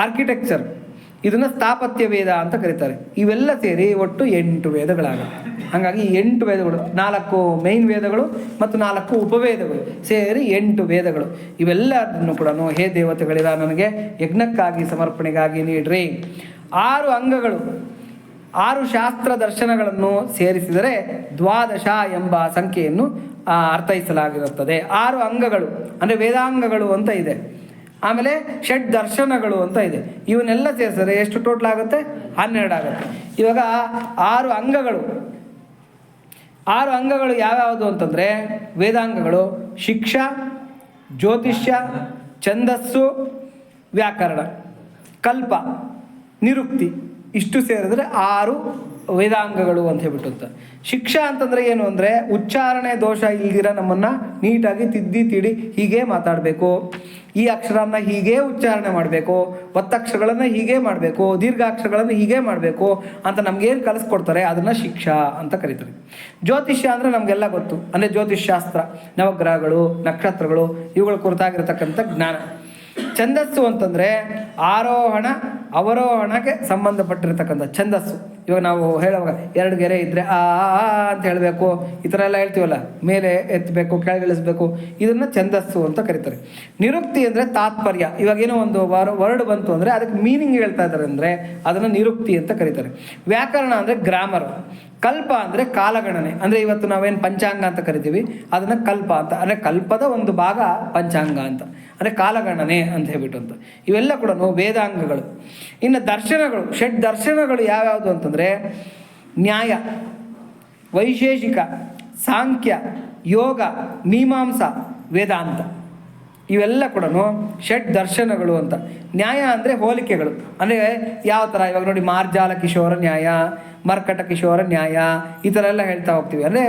ಆರ್ಕಿಟೆಕ್ಚರ್, ಇದನ್ನು ಸ್ಥಾಪತ್ಯ ವೇದ ಅಂತ ಕರೀತಾರೆ. ಇವೆಲ್ಲ ಸೇರಿ ಒಟ್ಟು 8 ವೇದಗಳಾಗುತ್ತೆ. ಹಾಗಾಗಿ 8 ವೇದಗಳು, 4 ಮೇನ್ ವೇದಗಳು ಮತ್ತು 4 ಉಪವೇದಗಳು ಸೇರಿ 8 ವೇದಗಳು. ಇವೆಲ್ಲದನ್ನು ಕೂಡ ಹೇ ದೇವತೆಗಳಿರ ನನಗೆ ಯಜ್ಞಕ್ಕಾಗಿ ಸಮರ್ಪಣೆಗಾಗಿ ನೀಡ್ರಿ. 6 ಅಂಗಗಳು, 6 ಶಾಸ್ತ್ರ ದರ್ಶನಗಳನ್ನು ಸೇರಿಸಿದರೆ 12 ಎಂಬ ಸಂಖ್ಯೆಯನ್ನು ಅರ್ಥೈಸಲಾಗಿರುತ್ತದೆ. 6 ಅಂಗಗಳು ಅಂದರೆ ವೇದಾಂಗಗಳು ಅಂತ ಇದೆ. ಆಮೇಲೆ ಷಡ್ ದರ್ಶನಗಳು ಅಂತ ಇದೆ. ಇವನ್ನೆಲ್ಲ ಸೇರಿಸಿದ್ರೆ ಎಷ್ಟು ಟೋಟಲ್ ಆಗುತ್ತೆ? 12 ಆಗುತ್ತೆ. ಇವಾಗ 6 ಅಂಗಗಳು ಯಾವ್ಯಾವುದು ಅಂತಂದರೆ ವೇದಾಂಗಗಳು ಶಿಕ್ಷಾ, ಜ್ಯೋತಿಷ್ಯ, ಛಂದಸ್ಸು, ವ್ಯಾಕರಣ, ಕಲ್ಪ, ನಿರುಕ್ತಿ ಇಷ್ಟು ಸೇರಿದ್ರೆ 6 ವೇದಾಂಗಗಳು ಅಂತ ಹೇಳ್ಬಿಟ್ಟು ಅಂತ. ಶಿಕ್ಷಾ ಅಂತಂದರೆ ಏನು ಅಂದರೆ ಉಚ್ಚಾರಣೆ ದೋಷ ಇಲ್ದಿರ ನಮ್ಮನ್ನು ನೀಟಾಗಿ ತಿದ್ದಿ ತಿಡಿ ಹೀಗೆ ಮಾತಾಡಬೇಕು, ಈ ಅಕ್ಷರನ ಹೀಗೆ ಉಚ್ಚಾರಣೆ ಮಾಡಬೇಕು, ಒತ್ತಕ್ಷರಗಳನ್ನು ಹೀಗೆ ಮಾಡಬೇಕು, ದೀರ್ಘಾಕ್ಷರಗಳನ್ನು ಹೀಗೆ ಮಾಡಬೇಕು ಅಂತ ನಮಗೇನು ಕಲಿಸ್ಕೊಡ್ತಾರೆ ಅದನ್ನು ಶಿಕ್ಷಾ ಅಂತ ಕರೀತಾರೆ. ಜ್ಯೋತಿಷ್ಯ ಅಂದರೆ ನಮಗೆಲ್ಲ ಗೊತ್ತು, ಅಂದರೆ ಜ್ಯೋತಿಷ್ಶಾಸ್ತ್ರ, ನವಗ್ರಹಗಳು, ನಕ್ಷತ್ರಗಳು ಇವುಗಳ ಕುರಿತಾಗಿರ್ತಕ್ಕಂಥ ಜ್ಞಾನ. ಛಂದಸ್ಸು ಅಂತಂದರೆ ಆರೋಹಣ ಅವರೋಹಣಕ್ಕೆ ಸಂಬಂಧಪಟ್ಟಿರ್ತಕ್ಕಂಥ ಛಂದಸ್ಸು. ಇವಾಗ ನಾವು ಹೇಳುವಾಗ 2 ಗೆರೆ ಇದ್ದರೆ ಆ ಅಂತ ಹೇಳಬೇಕು, ಈ ಥರ ಎಲ್ಲ ಹೇಳ್ತೀವಲ್ಲ, ಮೇಲೆ ಎತ್ತಬೇಕು, ಕೆಳಗಿಳಿಸ್ಬೇಕು, ಇದನ್ನು ಛಂದಸ್ಸು ಅಂತ ಕರೀತಾರೆ. ನಿರುಕ್ತಿ ಅಂದರೆ ತಾತ್ಪರ್ಯ. ಇವಾಗ ಏನೋ ಒಂದು ವರ್ಡ್ ಬಂತು ಅಂದರೆ ಅದಕ್ಕೆ ಮೀನಿಂಗ್ ಹೇಳ್ತಾ ಇದ್ದಾರೆ ಅಂದರೆ ಅದನ್ನು ನಿರುಕ್ತಿ ಅಂತ ಕರೀತಾರೆ. ವ್ಯಾಕರಣ ಅಂದರೆ ಗ್ರಾಮರ್. ಕಲ್ಪ ಅಂದರೆ ಕಾಲಗಣನೆ, ಅಂದರೆ ಇವತ್ತು ನಾವೇನು ಪಂಚಾಂಗ ಅಂತ ಕರಿತೀವಿ ಅದನ್ನು ಕಲ್ಪ ಅಂತ, ಅಂದರೆ ಕಲ್ಪದ ಒಂದು ಭಾಗ ಪಂಚಾಂಗ ಅಂತ, ಅಂದರೆ ಕಾಲಗಣನೆ ಅಂತ ಹೇಳ್ಬಿಟ್ಟು ಅಂತ. ಇವೆಲ್ಲ ಕೂಡ ವೇದಾಂಗಗಳು. ಇನ್ನು ದರ್ಶನಗಳು, ಷಡ್ ದರ್ಶನಗಳು ಯಾವ್ಯಾವುದು ಅಂತಂದರೆ ನ್ಯಾಯ, ವೈಶೇಷಿಕ, ಸಾಂಖ್ಯ, ಯೋಗ, ಮೀಮಾಂಸ, ವೇದಾಂತ ಇವೆಲ್ಲ ಕೂಡ ಷಡ್ ದರ್ಶನಗಳು ಅಂತ. ನ್ಯಾಯ ಅಂದರೆ ಹೋಲಿಕೆಗಳು, ಅಂದರೆ ಯಾವ ಥರ ಇವಾಗ ನೋಡಿ ಮಾರ್ಜಾಲ ಕಿಶೋರ ನ್ಯಾಯ, ಮರ್ಕಟ ಕಿಶೋರ ನ್ಯಾಯ ಈ ಥರ ಎಲ್ಲ ಹೇಳ್ತಾ ಹೋಗ್ತೀವಿ. ಅಂದರೆ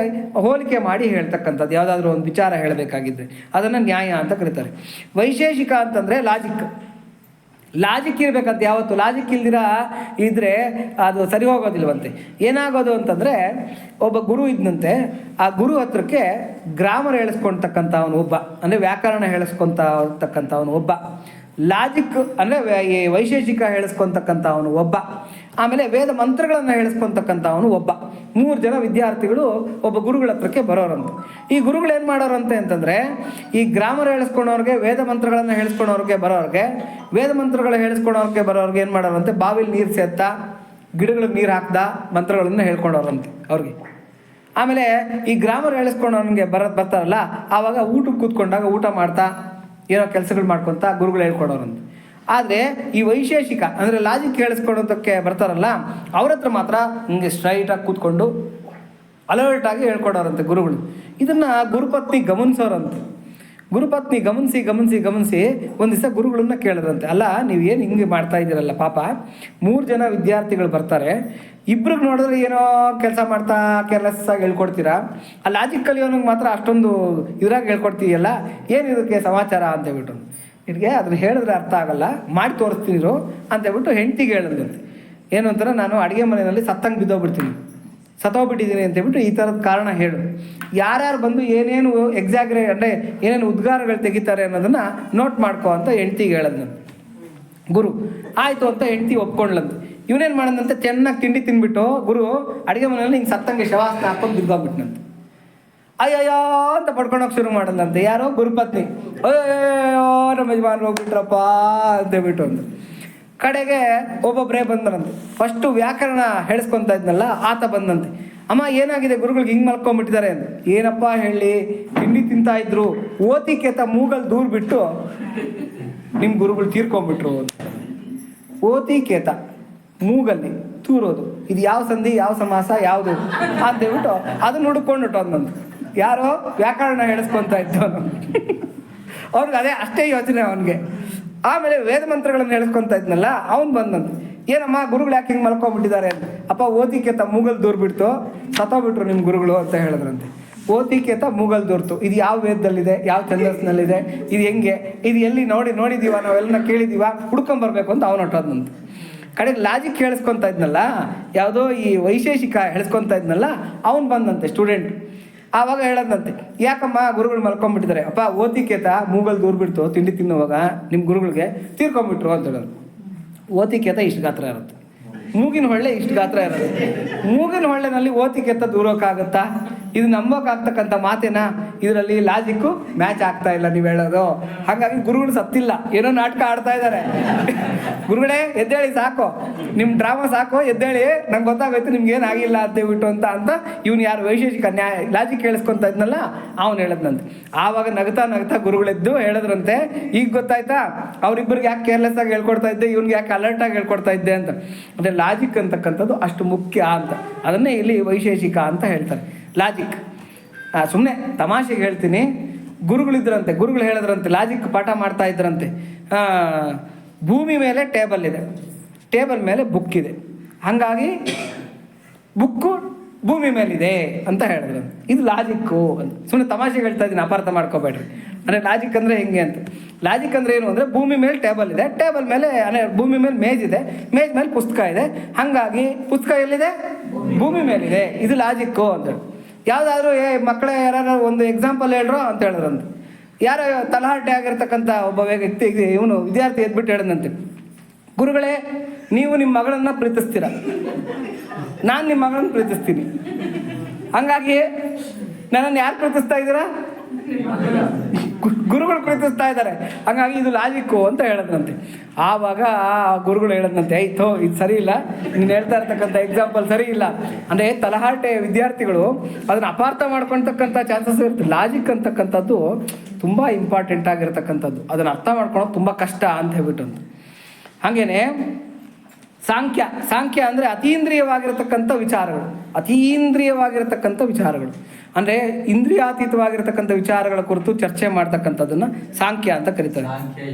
ಹೋಲಿಕೆ ಮಾಡಿ ಹೇಳ್ತಕ್ಕಂಥದ್ದು ಯಾವುದಾದ್ರೂ ಒಂದು ವಿಚಾರ ಹೇಳಬೇಕಾಗಿದ್ದರೆ ಅದನ್ನು ನ್ಯಾಯ ಅಂತ ಕರೀತಾರೆ. ವೈಶೇಷಿಕ ಅಂತಂದರೆ ಲಾಜಿಕ್ ಇರಬೇಕಂತ. ಯಾವತ್ತು ಲಾಜಿಕ್ ಇಲ್ದಿರ ಇದ್ದರೆ ಅದು ಸರಿ ಹೋಗೋದಿಲ್ವಂತೆ. ಏನಾಗೋದು ಅಂತಂದರೆ ಒಬ್ಬ ಗುರು ಇದ್ದಂತೆ, ಆ ಗುರು ಹತ್ರಕ್ಕೆ ಗ್ರಾಮರ್ ಹೇಳಿಸ್ಕೊಳ್ತಕ್ಕಂಥ ಅವನು ಒಬ್ಬ, ಅಂದರೆ ವ್ಯಾಕರಣ ಹೇಳಿಸ್ಕೊತಕ್ಕಂಥವನು ಒಬ್ಬ, ಲಾಜಿಕ್ ಅಂದರೆ ಈ ವೈಶೇಷಿಕ ಹೇಳಿಸ್ಕೊತಕ್ಕಂಥ ಅವನು ಒಬ್ಬ, ಆಮೇಲೆ ವೇದ ಮಂತ್ರಗಳನ್ನು ಹೇಳಿಸ್ಕೊತಕ್ಕಂಥ ಅವನು ಒಬ್ಬ. 3 ಜನ ವಿದ್ಯಾರ್ಥಿಗಳು ಒಬ್ಬ ಗುರುಗಳ ಹತ್ರಕ್ಕೆ ಬರೋರಂತೆ. ಈ ಗುರುಗಳು ಏನು ಮಾಡೋರಂತೆ ಅಂತಂದರೆ ಈ ಗ್ರಾಮರ್ ಹೇಳಿಸ್ಕೊಳೋರಿಗೆ, ವೇದ ಮಂತ್ರಗಳನ್ನು ಹೇಳಿಸ್ಕೊಳೋರಿಗೆ ವೇದ ಮಂತ್ರಗಳು ಹೇಳಿಸ್ಕೊಳೋರಿಗೆ ಬರೋರಿಗೆ ಏನು ಮಾಡೋರಂತೆ, ಬಾವಿಲಿ ನೀರು ಸೇರ್ತಾ ಗಿಡಗಳಿಗೆ ನೀರು ಹಾಕ್ದ ಮಂತ್ರಗಳನ್ನು ಹೇಳ್ಕೊಂಡವ್ರಂತೆ ಅವ್ರಿಗೆ. ಆಮೇಲೆ ಈ ಗ್ರಾಮರ್ ಹೇಳಿಸ್ಕೊಂಡವ್ನಿಗೆ ಬರ್ತಾರಲ್ಲ ಆವಾಗ ಊಟಕ್ಕೆ ಕೂತ್ಕೊಂಡಾಗ ಊಟ ಮಾಡ್ತಾ ಏನೋ ಕೆಲಸಗಳು ಮಾಡ್ಕೊತ ಗುರುಗಳು ಹೇಳ್ಕೊಡೋರಂತೆ. ಆದರೆ ಈ ವೈಶೇಷಿಕ ಅಂದರೆ ಲಾಜಿಕ್ ಹೇಳಿಸ್ಕೊಡೋದಕ್ಕೆ ಬರ್ತಾರಲ್ಲ ಅವ್ರ ಹತ್ರ ಮಾತ್ರ ಹಿಂಗೆ ಸ್ಟ್ರೈಟಾಗಿ ಕೂತ್ಕೊಂಡು ಅಲರ್ಟಾಗಿ ಹೇಳ್ಕೊಡೋರಂತೆ ಗುರುಗಳು. ಇದನ್ನು ಗುರುಪತ್ನಿ ಗಮನಿಸೋರಂತೆ. ಗುರುಪತ್ನಿ ಗಮನಿಸಿ ಒಂದು ದಿವಸ ಗುರುಗಳನ್ನ ಕೇಳಿದ್ರಂತೆ, ಅಲ್ಲ ನೀವು ಏನು ಹಿಂಗೆ ಮಾಡ್ತಾ ಇದ್ದೀರಲ್ಲ ಪಾಪ, 3 ಜನ ವಿದ್ಯಾರ್ಥಿಗಳು ಬರ್ತಾರೆ, ಇಬ್ರಿಗೆ ನೋಡಿದ್ರೆ ಏನೋ ಕೆಲಸ ಮಾಡ್ತಾ ಕೇರ್ಲೆಸ್ ಆಗಿ ಹೇಳ್ಕೊಡ್ತೀರಾ, ಆ ಲಾಜಿಕ್ ಕಲಿಯೋನಿಗೆ ಮಾತ್ರ ಅಷ್ಟೊಂದು ಇದ್ರಾಗ ಹೇಳ್ಕೊಡ್ತೀಯಲ್ಲ, ಏನು ಇದಕ್ಕೆ ಸಮಾಚಾರ ಅಂತ ಹೇಳ್ಬಿಟ್ಟು ನಿನಗೆ ಅದನ್ನು ಹೇಳಿದ್ರೆ ಅರ್ಥ ಆಗಲ್ಲ, ಮಾಡಿ ತೋರಿಸ್ತೀನಿರು ಅಂತ ಹೇಳ್ಬಿಟ್ಟು ಹೆಂಡ್ತಿಗೆ ಹೇಳಿದ್ರಂತೆ. ಏನು ಅಂತಾರೆ, ನಾನು ಅಡುಗೆ ಮನೆಯಲ್ಲಿ ಸತ್ತೋಗ್ಬಿಟ್ಟಿದ್ದೀನಿ ಅಂತ ಹೇಳ್ಬಿಟ್ಟು ಈ ಥರದ ಕಾರಣ ಹೇಳು. ಯಾರ್ಯಾರು ಬಂದು ಏನೇನು ಅಂದರೆ ಏನೇನು ಉದ್ಗಾರಗಳು ತೆಗಿತಾರೆ ಅನ್ನೋದನ್ನು ನೋಟ್ ಮಾಡ್ಕೋ ಅಂತ ಹೆಂಡ್ತಿಗೆ ಹೇಳದ್ನಂತೆ ಗುರು. ಆಯಿತು ಅಂತ ಹೆಂಡ್ತಿ ಒಪ್ಕೊಂಡ್ಲಂತೆ. ಇವನೇನು ಮಾಡೋದಂತೆ, ಚೆನ್ನಾಗಿ ತಿಂಡಿ ತಿನ್ಬಿಟ್ಟು ಗುರು ಅಡುಗೆ ಮನೆಯಲ್ಲಿ ಹಿಂಗೆ ಸತ್ತಂಗೆ ಶವಾಸನ ಹಾಕೊಂಡು ಬಿದ್ದೋಗ್ಬಿಟ್ನಂತೆ. ಅಯ್ಯಯ್ಯೋ ಅಂತ ಪಡ್ಕೊಂಡೋಗಿ ಶುರು ಮಾಡೋದಂತೆ. ಯಾರೋ ಗುರುಪತ್ನಿ, ಅಯ್ಯೋ ನಮ್ಮ ಯಜಮಾನ್ರು ಹೋಗ್ಬಿಟ್ರಪ್ಪ ಅಂತ ಹೇಳ್ಬಿಟ್ಟು ಅಂತ. ಕಡೆಗೆ ಒಬ್ಬೊಬ್ಬರೇ ಬಂದರಂತೆ. ಫಸ್ಟು ವ್ಯಾಕರಣ ಹೇಳಿಸ್ಕೊತಾ ಇದ್ನಲ್ಲ ಆತ ಬಂದಂತೆ. ಅಮ್ಮ ಏನಾಗಿದೆ ಗುರುಗಳಿಗೆ ಹಿಂಗೆ ಮಲ್ಕೊಂಡ್ಬಿಟ್ಟಿದ್ದಾರೆ ಅಂತ. ಏನಪ್ಪ ಹೇಳಿ, ತಿಂಡಿ ತಿಂತಾ ಇದ್ರು, ಓತಿಕೆತ ಮೂಗಲ್ ದೂರ ಬಿಟ್ಟು ನಿಮ್ಮ ಗುರುಗಳು ತೀರ್ಕೊಂಡ್ಬಿಟ್ರು ಅಂತ. ಓತಿಕೇತ ಮೂಗಲ್ಲಿ ತೂರೋದು, ಇದು ಯಾವ ಸಂಧಿ, ಯಾವ ಸಮಾಸ, ಯಾವುದು ಅಂತ ಹೇಳ್ಬಿಟ್ಟು ಅದನ್ನ ಹುಡ್ಕೊಂಡ್ಬಿಟ್ಟು ಅಂದಂತ. ಯಾರೋ ವ್ಯಾಕರಣ ಹೇಳಿಸ್ಕೊತಾ ಇದ್ದವನು ಅವ್ರಿಗೆ ಅದೇ ಅಷ್ಟೇ ಯೋಚನೆ ಅವನಿಗೆ. ಆಮೇಲೆ ವೇದ ಮಂತ್ರಗಳನ್ನು ಹೇಳಿಸ್ಕೊತಾ ಇದ್ನಲ್ಲ ಅವ್ನು ಬಂದಂತ. ಏನಮ್ಮ ಗುರುಗಳು ಯಾಕೆ ಹಿಂಗೆ ಮಲ್ಕೊಂಡ್ಬಿಟ್ಟಿದ್ದಾರೆ ಅಂತ. ಅಪ್ಪ ಓತಿಕೆತ ಮೂಗಲ್ ದೂರ ಬಿಡ್ತು, ಸತ್ತೋಗ್ಬಿಟ್ರು ನಿಮ್ಮ ಗುರುಗಳು ಅಂತ ಹೇಳಿದ್ರಂತೆ. ಓತಿಕೆತ ಮೂಗಲ್ ದೂರ್ತು, ಇದು ಯಾವ ವೇದದಲ್ಲಿದೆ, ಯಾವ ಛಂದಸ್ನಲ್ಲಿದೆ, ಇದು ಹೆಂಗೆ, ಇದು ಎಲ್ಲಿ ನೋಡಿದ್ದೀವ, ನಾವೆಲ್ಲ ಕೇಳಿದ್ದೀವ, ಹುಡ್ಕೊಂಬರ್ಬೇಕು ಅಂತ ಅವನು ಹೊಟ್ಟೋದಂತ. ಕಡೆಗೆ ಲಾಜಿಕ್ ಹೇಳಿಸ್ಕೊತಾ ಇದ್ನಲ್ಲ, ಯಾವುದೋ ಈ ವೈಶೇಷಿಕ ಹೇಳಿಸ್ಕೊತಾ ಇದ್ನಲ್ಲ ಅವ್ನು ಬಂದಂತೆ ಸ್ಟೂಡೆಂಟ್. ಆವಾಗ ಹೇಳದಂತೆ, ಯಾಕಮ್ಮ ಗುರುಗಳು ಮಲ್ಕೊಂಡ್ಬಿಟ್ಟಿದ್ದಾರೆ. ಅಪ್ಪ ಓತಿಕೇತ ಮೂಗಲ್ ದೂರ ಬಿಡ್ತು, ತಿಂಡಿ ತಿನ್ನುವಾಗ ನಿಮ್ಮ ಗುರುಗಳಿಗೆ ತೀರ್ಕೊಂಡ್ಬಿಟ್ರು ಅಂತ ಹೇಳೋದು. ಓತಿಕೇತ ಇಷ್ಟು ಗಾತ್ರ ಇರುತ್ತೆ, ಮೂಗಿನ ಹೊಳ್ಳೆ ಇಷ್ಟು ಗಾತ್ರ ಇರುತ್ತೆ. ಮೂಗಿನ ಹೊಳ್ಳೆನಲ್ಲಿ ಓತಿಕೇತ ದೂರೋಕ್ಕಾಗುತ್ತಾ? ಇದು ನಂಬೋಕ್ಕಾಗ್ತಕ್ಕಂಥ ಮಾತೇನಾ? ಇದರಲ್ಲಿ ಲಾಜಿಕ್ಕು ಮ್ಯಾಚ್ ಆಗ್ತಾ ಇಲ್ಲ ನೀವು ಹೇಳೋದು. ಹಾಗಾಗಿ ಗುರುಗಳು ಸತ್ತಿಲ್ಲ, ಏನೋ ನಾಟಕ ಆಡ್ತಾ ಇದ್ದಾರೆ. ಗುರುಗಳೇ ಎದ್ದೇಳಿ ಸಾಕು, ನಿಮ್ಮ ಡ್ರಾಮಾ ಸಾಕು, ಎದ್ದೇಳಿ, ನಂಗೆ ಗೊತ್ತಾಗೋಯ್ತು ನಿಮ್ಗೆ ಏನಾಗಿಲ್ಲ ಅಂತೇಳ್ಬಿಟ್ಟು ಅಂತ ಇವ್ನು ಯಾರು ವೈಶೇಷಿಕ ನ್ಯಾಯ ಲಾಜಿಕ್ ಕೇಳಿಸ್ಕೊಂತ ಇದ್ನಲ್ಲ ಅವನು ಹೇಳದ್ನಂತೆ. ಆವಾಗ ನಗ್ತಾ ಗುರುಗಳೆದ್ದು ಹೇಳಿದ್ರಂತೆ, ಈಗ ಗೊತ್ತಾಯ್ತಾ ಅವ್ರಿಬ್ಬರಿಗೆ ಯಾಕೆ ಕೇರ್ಲೆಸ್ ಆಗಿ ಹೇಳ್ಕೊಡ್ತಾ ಇದ್ದೆ, ಇವ್ನಿಗೆ ಯಾಕೆ ಅಲರ್ಟ್ ಆಗಿ ಹೇಳ್ಕೊಡ್ತಾ ಇದ್ದೆ ಅಂತ. ಅಂದರೆ ಲಾಜಿಕ್ ಅಂತಕ್ಕಂಥದ್ದು ಅಷ್ಟು ಮುಖ್ಯ ಅಂತ, ಅದನ್ನೇ ಇಲ್ಲಿ ವೈಶೇಷಿಕ ಅಂತ ಹೇಳ್ತಾರೆ. ಲಾಜಿಕ್ ಸುಮ್ಮನೆ ತಮಾಷೆಗೆ ಹೇಳ್ತೀನಿ. ಗುರುಗಳು ಹೇಳಿದ್ರಂತೆ, ಲಾಜಿಕ್ ಪಾಠ ಮಾಡ್ತಾ ಇದ್ರಂತೆ. ಭೂಮಿ ಮೇಲೆ ಟೇಬಲ್ ಇದೆ, ಟೇಬಲ್ ಮೇಲೆ ಬುಕ್ ಇದೆ, ಹಾಗಾಗಿ ಬುಕ್ಕು ಭೂಮಿ ಮೇಲಿದೆ ಅಂತ ಹೇಳಿದ್ರು. ಇದು ಲಾಜಿಕ್ಕು ಅಂತ ಸುಮ್ಮನೆ ತಮಾಷೆಗೆ ಹೇಳ್ತಾ ಇದ್ದೀನಿ, ಅಪಾರ್ಥ ಮಾಡ್ಕೋಬೇಡ್ರಿ. ಅಂದರೆ ಲಾಜಿಕ್ ಅಂದರೆ ಹೆಂಗೆ ಅಂತ. ಲಾಜಿಕ್ ಅಂದರೆ ಏನು ಅಂದರೆ ಭೂಮಿ ಮೇಲೆ ಟೇಬಲ್ ಇದೆ, ಟೇಬಲ್ ಮೇಲೆ ಭೂಮಿ ಮೇಲೆ ಮೇಜ್ ಇದೆ, ಮೇಜ್ ಮೇಲೆ ಪುಸ್ತಕ ಇದೆ, ಹಾಗಾಗಿ ಪುಸ್ತಕ ಎಲ್ಲಿದೆ, ಭೂಮಿ ಮೇಲಿದೆ. ಇದು ಲಾಜಿಕ್ಕು ಅಂತ. ಯಾವುದಾದ್ರೂ ಮಕ್ಕಳೇ ಯಾರು ಒಂದು ಎಕ್ಸಾಂಪಲ್ ಹೇಳ್ರೋ ಅಂತ ಹೇಳಿದ್ರಂತೆ. ಯಾರೋ ತಲಹಾಟೆ ಆಗಿರ್ತಕ್ಕಂಥ ಒಬ್ಬ ವ್ಯಕ್ತಿ ವಿದ್ಯಾರ್ಥಿ ಎದ್ಬಿಟ್ಟು ಹೇಳಿದಂತೆ, ಗುರುಗಳೇ ನೀವು ನಿಮ್ಮ ಮಗಳನ್ನು ಪ್ರೀತಿಸ್ತೀರ, ನಾನು ನಿಮ್ಮ ಮಗಳನ್ನು ಪ್ರೀತಿಸ್ತೀನಿ, ಹಂಗಾಗಿ ನನ್ನನ್ನು ಯಾರು ಪ್ರೀತಿಸ್ತಾ ಇದ್ದೀರಾ, ಗುರುಗಳು ಪ್ರೀತಿಸ್ತಾ ಇದ್ದಾರೆ, ಹಂಗಾಗಿ ಇದು ಲಾಜಿಕ್ಕು ಅಂತ ಹೇಳದಂತೆ. ಆವಾಗ ಗುರುಗಳು ಹೇಳದಂತೆ, ಆಯ್ತೋ ಇದು ಸರಿ ಇಲ್ಲ, ನೀನು ಹೇಳ್ತಾ ಇರ್ತಕ್ಕಂಥ ಎಕ್ಸಾಂಪಲ್ ಸರಿ ಇಲ್ಲ. ಅಂದರೆ ತಲಹಾಟೆ ವಿದ್ಯಾರ್ಥಿಗಳು ಅದನ್ನು ಅಪಾರ್ಥ ಮಾಡ್ಕೊಳ್ತಕ್ಕಂಥ ಚಾನ್ಸಸ್ ಇರುತ್ತೆ. ಲಾಜಿಕ್ ಅಂತಕ್ಕಂಥದ್ದು ತುಂಬ ಇಂಪಾರ್ಟೆಂಟ್ ಆಗಿರ್ತಕ್ಕಂಥದ್ದು, ಅದನ್ನು ಅರ್ಥ ಮಾಡ್ಕೊಳೋದು ತುಂಬ ಕಷ್ಟ ಅಂತ ಹೇಳ್ಬಿಟ್ಟು. ಹಾಗೇನೆ ಸಾಂಖ್ಯ ಅಂದರೆ ಅತೀಂದ್ರಿಯವಾಗಿರ್ತಕ್ಕಂಥ ವಿಚಾರಗಳು, ಅಂದರೆ ಇಂದ್ರಿಯಾತೀತವಾಗಿರ್ತಕ್ಕಂಥ ವಿಚಾರಗಳ ಕುರಿತು ಚರ್ಚೆ ಮಾಡ್ತಕ್ಕಂಥದ್ದನ್ನು ಸಾಂಖ್ಯ ಅಂತ ಕರೀತಾರೆ.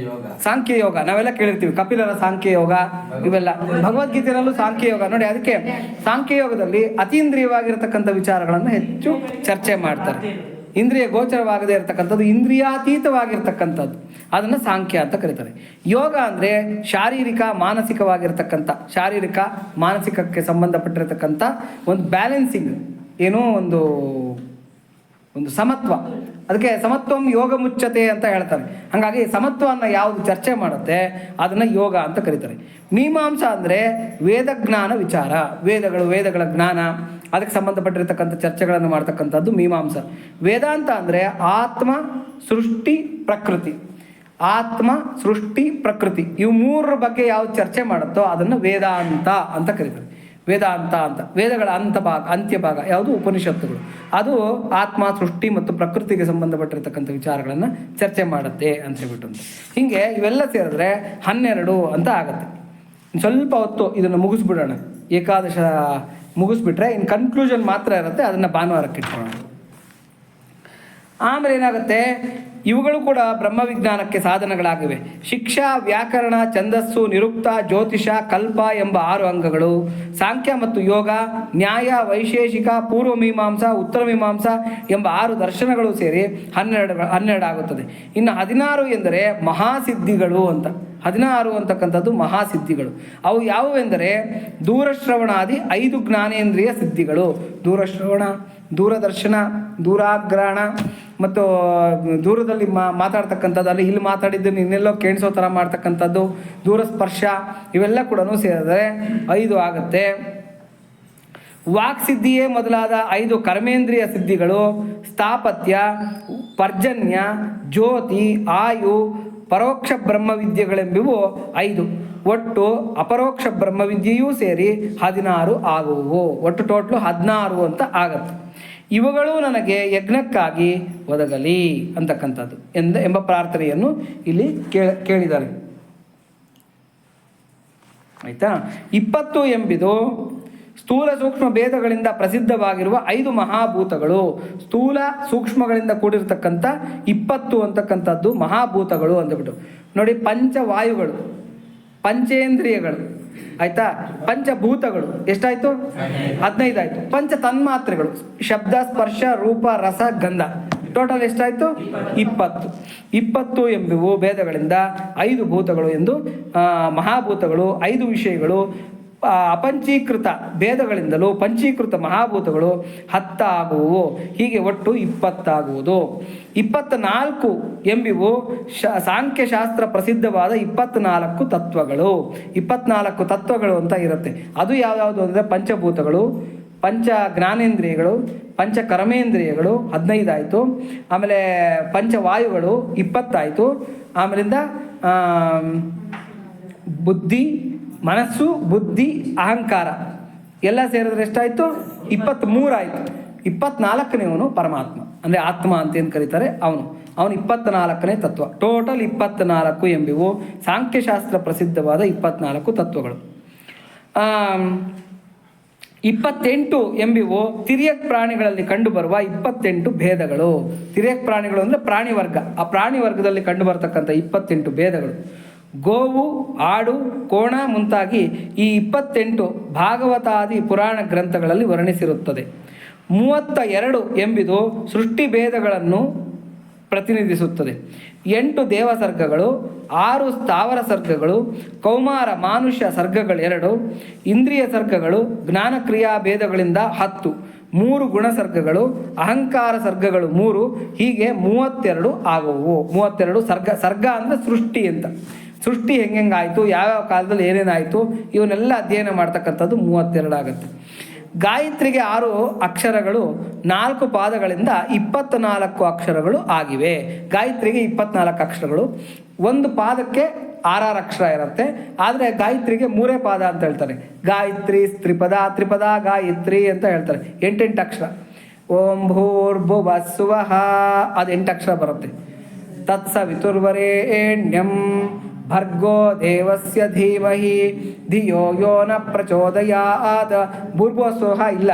ಸಾಂಖ್ಯ ಯೋಗ ನಾವೆಲ್ಲ ಕೇಳಿರ್ತೀವಿ, ಕಪಿಲರ ಸಾಂಖ್ಯ ಯೋಗ, ಇವೆಲ್ಲ ಭಗವದ್ಗೀತೆಯಲ್ಲೂ ಸಾಂಖ್ಯ ಯೋಗ ನೋಡಿ. ಅದಕ್ಕೆ ಸಾಂಖ್ಯ ಯೋಗದಲ್ಲಿ ಅತೀಂದ್ರಿಯವಾಗಿರ್ತಕ್ಕಂಥ ವಿಚಾರಗಳನ್ನು ಹೆಚ್ಚು ಚರ್ಚೆ ಮಾಡ್ತಾರೆ. ಇಂದ್ರಿಯ ಗೋಚರವಾಗದೇ ಇರತಕ್ಕಂಥದ್ದು, ಇಂದ್ರಿಯಾತೀತವಾಗಿರ್ತಕ್ಕಂಥದ್ದು, ಅದನ್ನು ಸಾಂಖ್ಯ ಅಂತ ಕರೀತಾರೆ. ಯೋಗ ಅಂದರೆ ಶಾರೀರಿಕ ಮಾನಸಿಕಕ್ಕೆ ಸಂಬಂಧಪಟ್ಟಿರತಕ್ಕಂಥ ಒಂದು ಬ್ಯಾಲೆನ್ಸಿಂಗ್, ಏನೋ ಒಂದು ಸಮತ್ವ. ಅದಕ್ಕೆ ಸಮತ್ವಂ ಯೋಗ ಮುಚ್ಚತೆ ಅಂತ ಹೇಳ್ತಾರೆ. ಹಾಗಾಗಿ ಸಮತ್ವವನ್ನು ಯಾವುದು ಚರ್ಚೆ ಮಾಡುತ್ತೆ ಅದನ್ನು ಯೋಗ ಅಂತ ಕರೀತಾರೆ. ಮೀಮಾಂಸಾ ಅಂದರೆ ವೇದಜ್ಞಾನ ವಿಚಾರ, ವೇದಗಳ ಜ್ಞಾನ, ಅದಕ್ಕೆ ಸಂಬಂಧಪಟ್ಟಿರ್ತಕ್ಕಂಥ ಚರ್ಚೆಗಳನ್ನು ಮಾಡ್ತಕ್ಕಂಥದ್ದು ಮೀಮಾಂಸ. ವೇದಾಂತ ಅಂದರೆ ಆತ್ಮ ಸೃಷ್ಟಿ ಪ್ರಕೃತಿ ಇವು ಮೂರರ ಬಗ್ಗೆ ಯಾವ್ದು ಚರ್ಚೆ ಮಾಡುತ್ತೋ ಅದನ್ನು ವೇದಾಂತ ಅಂತ ಕರೀತಾರೆ. ವೇದಾಂತ ಅಂತ ವೇದಗಳ ಅಂತ್ಯಭಾಗ ಯಾವುದು, ಉಪನಿಷತ್ತುಗಳು, ಅದು ಆತ್ಮ ಸೃಷ್ಟಿ ಮತ್ತು ಪ್ರಕೃತಿಗೆ ಸಂಬಂಧಪಟ್ಟಿರ್ತಕ್ಕಂಥ ವಿಚಾರಗಳನ್ನು ಚರ್ಚೆ ಮಾಡುತ್ತೆ ಅಂತ ಹೇಳ್ಬಿಟ್ಟು. ಹೀಗೆ ಇವೆಲ್ಲ ಸೇರಿದ್ರೆ 12 ಅಂತ ಆಗುತ್ತೆ. ಸ್ವಲ್ಪ ಹೊತ್ತು ಇದನ್ನು ಮುಗಿಸ್ಬಿಡೋಣ, ಏಕಾದಶ ಮುಗಿಸ್ಬಿಟ್ರೆ ಇನ್ನು ಕನ್ಕ್ಲೂಷನ್ ಮಾತ್ರ ಇರುತ್ತೆ, ಅದನ್ನು ಭಾನುವಾರಕ್ಕೆ ಇಟ್ಕೊಳ್ಳೋಣ. ಆಮೇಲೆ ಏನಾಗುತ್ತೆ, ಇವುಗಳು ಕೂಡ ಬ್ರಹ್ಮವಿಜ್ಞಾನಕ್ಕೆ ಸಾಧನಗಳಾಗಿವೆ. ಶಿಕ್ಷಾ, ವ್ಯಾಕರಣ, ಛಂದಸ್ಸು, ನಿರುಕ್ತ, ಜ್ಯೋತಿಷ, ಕಲ್ಪ ಎಂಬ 6 ಅಂಗಗಳು. ಸಾಂಖ್ಯ ಮತ್ತು ಯೋಗ, ನ್ಯಾಯ, ವೈಶೇಷಿಕ, ಪೂರ್ವಮೀಮಾಂಸಾ, ಉತ್ತರ ಮೀಮಾಂಸಾ ಎಂಬ 6 ದರ್ಶನಗಳು ಸೇರಿ 12 ಆಗುತ್ತದೆ. ಇನ್ನು 16 ಎಂದರೆ ಮಹಾಸಿದ್ಧಿಗಳು ಅಂತ. 16 ಅಂತಕ್ಕಂಥದ್ದು ಮಹಾಸಿದ್ಧಿಗಳು. ಅವು ಯಾವುವೆಂದರೆ ದೂರಶ್ರವಣಾದಿ 5 ಜ್ಞಾನೇಂದ್ರಿಯ ಸಿದ್ಧಿಗಳು. ದೂರಶ್ರವಣ, ದೂರದರ್ಶನ, ದೂರಾಗ್ರಹಣ ಮತ್ತು ದೂರದಲ್ಲಿ ಮಾತಾಡ್ತಕ್ಕಂಥದ್ದು, ಅಲ್ಲಿ ಇಲ್ಲಿ ಮಾತಾಡಿದ್ದನ್ನು ಇನ್ನೆಲ್ಲೋ ಕೇಳಿಸೋ ಥರ ಮಾಡ್ತಕ್ಕಂಥದ್ದು, ದೂರಸ್ಪರ್ಶ, ಇವೆಲ್ಲ ಕೂಡ ಸೇರಿದರೆ 5 ಆಗುತ್ತೆ. ವಾಕ್ಸಿದ್ಧಿಯೇ ಮೊದಲಾದ 5 ಕರ್ಮೇಂದ್ರಿಯ ಸಿದ್ಧಿಗಳು. ಸ್ಥಾಪತ್ಯ, ಪರ್ಜನ್ಯ, ಜ್ಯೋತಿ, ಆಯು, ಪರೋಕ್ಷ ಬ್ರಹ್ಮವಿದ್ಯೆಗಳೆಂಬುವು 5. ಒಟ್ಟು ಅಪರೋಕ್ಷ ಬ್ರಹ್ಮವಿದ್ಯೆಯೂ ಸೇರಿ 16 ಆಗುವು. ಒಟ್ಟು ಟೋಟ್ಲು 16 ಅಂತ ಆಗತ್ತೆ. ಇವುಗಳು ನನಗೆ ಯಜ್ಞಕ್ಕಾಗಿ ಒದಗಲಿ ಅಂತಕ್ಕಂಥದ್ದು ಎಂಬ ಪ್ರಾರ್ಥನೆಯನ್ನು ಇಲ್ಲಿ ಕೇಳಿದ್ದಾರೆ. ಆಯಿತಾ. 20 ಎಂಬುದು ಸ್ಥೂಲ ಸೂಕ್ಷ್ಮ ಭೇದಗಳಿಂದ ಪ್ರಸಿದ್ಧವಾಗಿರುವ 5 ಮಹಾಭೂತಗಳು. ಸ್ಥೂಲ ಸೂಕ್ಷ್ಮಗಳಿಂದ ಕೂಡಿರ್ತಕ್ಕಂಥ 20 ಅಂತಕ್ಕಂಥದ್ದು ಮಹಾಭೂತಗಳು ಅಂದ್ಬಿಟ್ಟು ನೋಡಿ. ಪಂಚವಾಯುಗಳು, ಪಂಚೇಂದ್ರಿಯಗಳು, ಆಯಿತಾ, ಪಂಚಭೂತಗಳು ಎಷ್ಟಾಯಿತು, 15 ಆಯಿತು. ಪಂಚ ತನ್ಮಾತ್ರೆಗಳು, ಶಬ್ದ, ಸ್ಪರ್ಶ, ರೂಪ, ರಸ, ಗಂಧ, ಟೋಟಲ್ ಎಷ್ಟಾಯಿತು, 20. 20 ಎಂಬುವು ಭೇದಗಳಿಂದ 5 ಭೂತಗಳು ಎಂದು, ಮಹಾಭೂತಗಳು 5 ವಿಷಯಗಳು. ಅಪಂಚೀಕೃತ ಭೇದಗಳಿಂದಲೂ ಪಂಚೀಕೃತ ಮಹಾಭೂತಗಳು 10 ಆಗುವು. ಹೀಗೆ ಒಟ್ಟು 20 ಆಗುವುದು. 24 ಎಂಬುವು ಸಾಂಖ್ಯಶಾಸ್ತ್ರ ಪ್ರಸಿದ್ಧವಾದ 24 ತತ್ವಗಳು. 24 ತತ್ವಗಳು ಅಂತ ಇರುತ್ತೆ. ಅದು ಯಾವ್ಯಾವುದು ಅಂದರೆ ಪಂಚಭೂತಗಳು, ಪಂಚ ಜ್ಞಾನೇಂದ್ರಿಯಗಳು, ಪಂಚ ಕರ್ಮೇಂದ್ರಿಯಗಳು 15 ಆಯಿತು. ಆಮೇಲೆ ಪಂಚವಾಯುಗಳು 20 ಆಯಿತು. ಆಮೇಲಿಂದ ಬುದ್ಧಿ, ಮನಸ್ಸು, ಬುದ್ಧಿ, ಅಹಂಕಾರ ಎಲ್ಲ ಸೇರಿದ್ರೆ ಎಷ್ಟಾಯಿತು? 23 ಆಯಿತು. 24ನೇವನು ಪರಮಾತ್ಮ, ಅಂದರೆ ಆತ್ಮ ಅಂತ ಏನು ಕರೀತಾರೆ ಅವನು 24ನೇ ತತ್ವ. ಟೋಟಲ್ 24 ಎಂಬಿವು ಸಾಂಖ್ಯಶಾಸ್ತ್ರ ಪ್ರಸಿದ್ಧವಾದ 24 ತತ್ವಗಳು. 28 ಎಂಬಿವು ತಿರ್ಯಕ್ ಪ್ರಾಣಿಗಳಲ್ಲಿ ಕಂಡುಬರುವ 28 ಭೇದಗಳು. ತಿರ್ಯಕ್ ಪ್ರಾಣಿಗಳು ಅಂದರೆ ಪ್ರಾಣಿ ವರ್ಗ. ಆ ಪ್ರಾಣಿ ವರ್ಗದಲ್ಲಿ ಕಂಡುಬರ್ತಕ್ಕಂಥ 28 ಭೇದಗಳು. ಗೋವು, ಆಡು, ಕೋಣ ಮುಂತಾಗಿ ಈ 28 ಭಾಗವತಾದಿ ಪುರಾಣ ಗ್ರಂಥಗಳಲ್ಲಿ ವರ್ಣಿಸಿರುತ್ತದೆ. 32 ಎಂಬುದು ಸೃಷ್ಟಿ ಭೇದಗಳನ್ನು ಪ್ರತಿನಿಧಿಸುತ್ತದೆ. 8 ದೇವಸರ್ಗಗಳು, 6 ಸ್ಥಾವರ ಸರ್ಗಗಳು, ಕೌಮಾರ ಮಾನುಷ್ಯ ಸರ್ಗಗಳು 2, ಇಂದ್ರಿಯ ಸರ್ಗಗಳು, ಜ್ಞಾನಕ್ರಿಯಾ ಭೇದಗಳಿಂದ 10, 3 ಗುಣಸರ್ಗಗಳು, ಅಹಂಕಾರ ಸರ್ಗಗಳು 3, ಹೀಗೆ 32 ಆಗುವು. 32 ಸರ್ಗ ಅಂದರೆ ಸೃಷ್ಟಿ ಅಂತ. ಸೃಷ್ಟಿ ಹೆಂಗಾಯಿತು, ಯಾವ್ಯಾವ ಕಾಲದಲ್ಲಿ ಏನೇನಾಯಿತು, ಇವನ್ನೆಲ್ಲ ಅಧ್ಯಯನ ಮಾಡ್ತಕ್ಕಂಥದ್ದು 32 ಆಗುತ್ತೆ. ಗಾಯತ್ರಿಗೆ 6 ಅಕ್ಷರಗಳು 4 ಪಾದಗಳಿಂದ 24 ಅಕ್ಷರಗಳು ಆಗಿವೆ. ಗಾಯತ್ರಿಗೆ 24 ಅಕ್ಷರಗಳು, ಒಂದು ಪಾದಕ್ಕೆ 6 ಅಕ್ಷರ ಇರುತ್ತೆ. ಆದರೆ ಗಾಯತ್ರಿಗೆ 3 ಪಾದ ಅಂತ ಹೇಳ್ತಾರೆ. ಗಾಯತ್ರಿ ತ್ರಿಪದ, ತ್ರಿಪದ ಗಾಯತ್ರಿ ಅಂತ ಹೇಳ್ತಾರೆ. 8 ಅಕ್ಷರ. ಓಂ ಭೂರ್ಭುವಃ ಸ್ವಃ ಅದು 8 ಅಕ್ಷರ ಬರುತ್ತೆ. ತತ್ಸವಿತುರ್ವರೆಣ್ಯಂ ಭರ್ಗೋ ದೇವಸ್ಯ ಧೀಮಹಿ ಧಿಯೋ ಯೋ ನ ಪ್ರಚೋದಯಾತ್. ಭೂರ್ಭುವಃ ಇಲ್ಲ.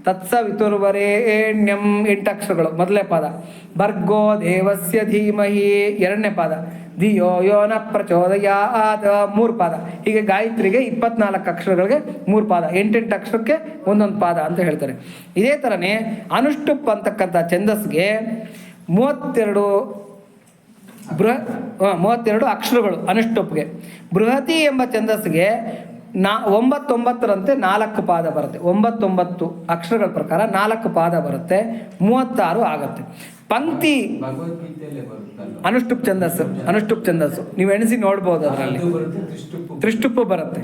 ತತ್ಸವಿತುರ್ವರೆಣ್ಯಂ 8 ಅಕ್ಷರಗಳು, ಮೊದಲನೇ ಪಾದ. ಭರ್ಗೋ ದೇವಸ್ಯ ಧೀಮಹಿ 2ನೇ ಪಾದ. ಧಿಯೋ ಯೋ ನ ಪ್ರಚೋದಯಾತ್ 3 ಪಾದ. ಹೀಗೆ ಗಾಯತ್ರಿಗೆ 24 ಅಕ್ಷರಗಳಿಗೆ 3 ಪಾದ, 8 ಅಕ್ಷರಕ್ಕೆ ಒಂದೊಂದು ಪಾದ ಅಂತ ಹೇಳ್ತಾರೆ. ಇದೇ ಥರನೇ ಅನುಷ್ಠುಪ್ ಅಂತಕ್ಕಂಥ ಛಂದಸ್ಗೆ 32 ಅಕ್ಷರಗಳು ಅನುಷ್ಠುಪ್ಗೆ. ಬೃಹತಿ ಎಂಬ ಛಂದಸ್ಸಿಗೆ 99ರಂತೆ 4 ಪಾದ ಬರುತ್ತೆ. 99 ಅಕ್ಷರಗಳ ಪ್ರಕಾರ 4 ಪಾದ ಬರುತ್ತೆ. 36 ಆಗುತ್ತೆ. ಪಂಕ್ತಿ ಅನುಷ್ಠುಪ್ ಛಂದಸ್ಸು ನೀವು ಎಣಿಸಿ ನೋಡ್ಬೋದು. ಅದರಲ್ಲಿ ತ್ರಿಷ್ಟುಪ್ಪು ಬರುತ್ತೆ.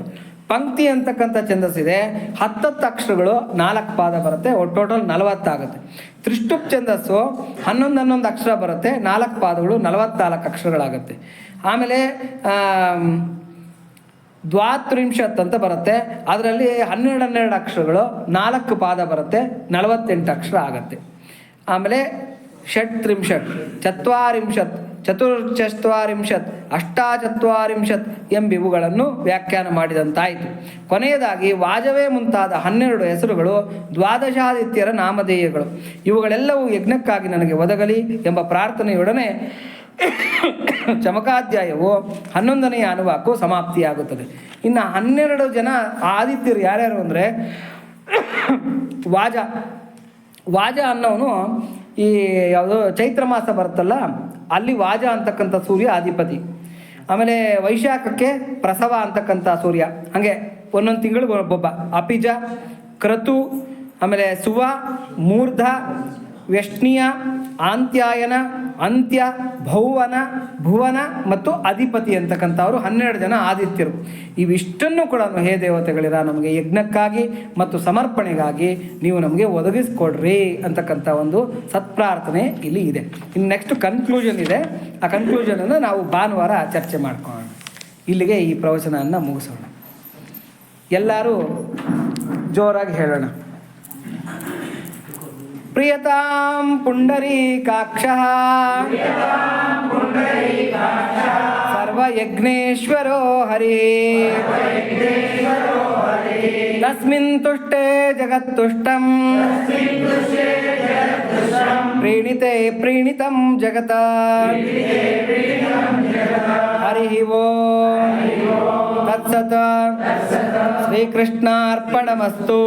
ಪಂಕ್ತಿ ಅಂತಕ್ಕಂಥ ಛಂದಸ್ಸಿದೆ. 10 ಅಕ್ಷರಗಳು 4 ಪಾದ ಬರುತ್ತೆ. ಟೋಟಲ್ 40 ಆಗುತ್ತೆ. ತ್ರಿಷ್ಟುಪ್ ಛಂದಸ್ಸು 11 ಅಕ್ಷರ ಬರುತ್ತೆ. 4 ಪಾದಗಳು 44 ಅಕ್ಷರಗಳಾಗುತ್ತೆ. ಆಮೇಲೆ ದ್ವಾತ್ರಿಂಶತ್ ಅಂತ ಬರುತ್ತೆ. ಅದರಲ್ಲಿ 12 ಅಕ್ಷರಗಳು 4 ಪಾದ ಬರುತ್ತೆ. 48 ಅಕ್ಷರ ಆಗುತ್ತೆ. ಆಮೇಲೆ ಷಟ್ತ್ರಿಂಶತ್, ಚತ್ವಾರಿಂಶತ್, ಚತುರ್ಚತ್ವಾರಿಂಶತ್, ಅಷ್ಟಾಚತ್ವಾರಿಂಶತ್ ಎಂಬಿವುಗಳನ್ನು ವ್ಯಾಖ್ಯಾನ ಮಾಡಿದಂತಾಯಿತು. ಕೊನೆಯದಾಗಿ ವಾಜವೇ ಮುಂತಾದ 12 ಹೆಸರುಗಳು ದ್ವಾದಶಾದಿತ್ಯರ ನಾಮಧೇಯಗಳು. ಇವುಗಳೆಲ್ಲವೂ ಯಜ್ಞಕ್ಕಾಗಿ ನನಗೆ ಒದಗಲಿ ಎಂಬ ಪ್ರಾರ್ಥನೆಯೊಡನೆ ಚಮಕಾಧ್ಯಾಯವು 11ನೇ ಅನುವಾಕು ಸಮಾಪ್ತಿಯಾಗುತ್ತದೆ. ಇನ್ನು 12 ಜನ ಆದಿತ್ಯರು ಯಾರ್ಯಾರು ಅಂದರೆ ವಾಜ ಅನ್ನೋನು ಈ ಯಾವುದು ಚೈತ್ರ ಮಾಸ ಬರುತ್ತಲ್ಲ, ಅಲ್ಲಿ ವಾಜ ಅಂತಕ್ಕಂಥ ಸೂರ್ಯ ಅಧಿಪತಿ. ಆಮೇಲೆ ವೈಶಾಖಕ್ಕೆ ಪ್ರಸವ ಅಂತಕ್ಕಂಥ ಸೂರ್ಯ. ಹಾಗೆ ಒಂದೊಂದು ತಿಂಗಳಿಗೆ ಒಬ್ಬೊಬ್ಬ. ಅಪಿಜ, ಕ್ರತು, ಆಮೇಲೆ ಸುವ, ಮೂರ್ಧ, ವ್ಯಷ್ಣಿಯ, ಆಂತ್ಯಾಯನ, ಅಂತ್ಯ, ಭೌವನ, ಭುವನ ಮತ್ತು ಅಧಿಪತಿ ಅಂತಕ್ಕಂಥವರು 12 ಜನ ಆದಿತ್ಯರು. ಇವಿಷ್ಟನ್ನು ಕೂಡ ಹೇ ದೇವತೆಗಳಿರ ನಮಗೆ ಯಜ್ಞಕ್ಕಾಗಿ ಮತ್ತು ಸಮರ್ಪಣೆಗಾಗಿ ನೀವು ನಮಗೆ ಒದಗಿಸ್ಕೊಡ್ರಿ ಅಂತಕ್ಕಂಥ ಒಂದು ಸತ್ಪ್ರಾರ್ಥನೆ ಇಲ್ಲಿ ಇದೆ. ಇನ್ನು ನೆಕ್ಸ್ಟ್ ಕನ್ಕ್ಲೂಷನ್ ಇದೆ. ಆ ಕನ್ಕ್ಲೂಷನನ್ನು ನಾವು ಭಾನುವಾರ ಚರ್ಚೆ ಮಾಡ್ಕೊಳ್ಳೋಣ. ಇಲ್ಲಿಗೆ ಈ ಪ್ರವಚನವನ್ನು ಮುಗಿಸೋಣ. ಎಲ್ಲರೂ ಜೋರಾಗಿ ಹೇಳೋಣ. ಪ್ರಿಯತಾಂ ಪುಂಡರೀಕಾಕ್ಷಃ ಸರ್ವಯಜ್ಞೇಶ್ವರೋ ಹರಿಃ ತಸ್ಮಿನ್ ತುಷ್ಟೇ ಜಗತ್ತುಷ್ಟಂ ಪ್ರೀಣಿತೆ ಪ್ರೀಣಿತಂ ಜಗತ ಹರಿಃ ಓಂ ತತ್ಸತ್. ಶ್ರೀಕೃಷ್ಣಾರ್ಪಣಮಸ್ತು.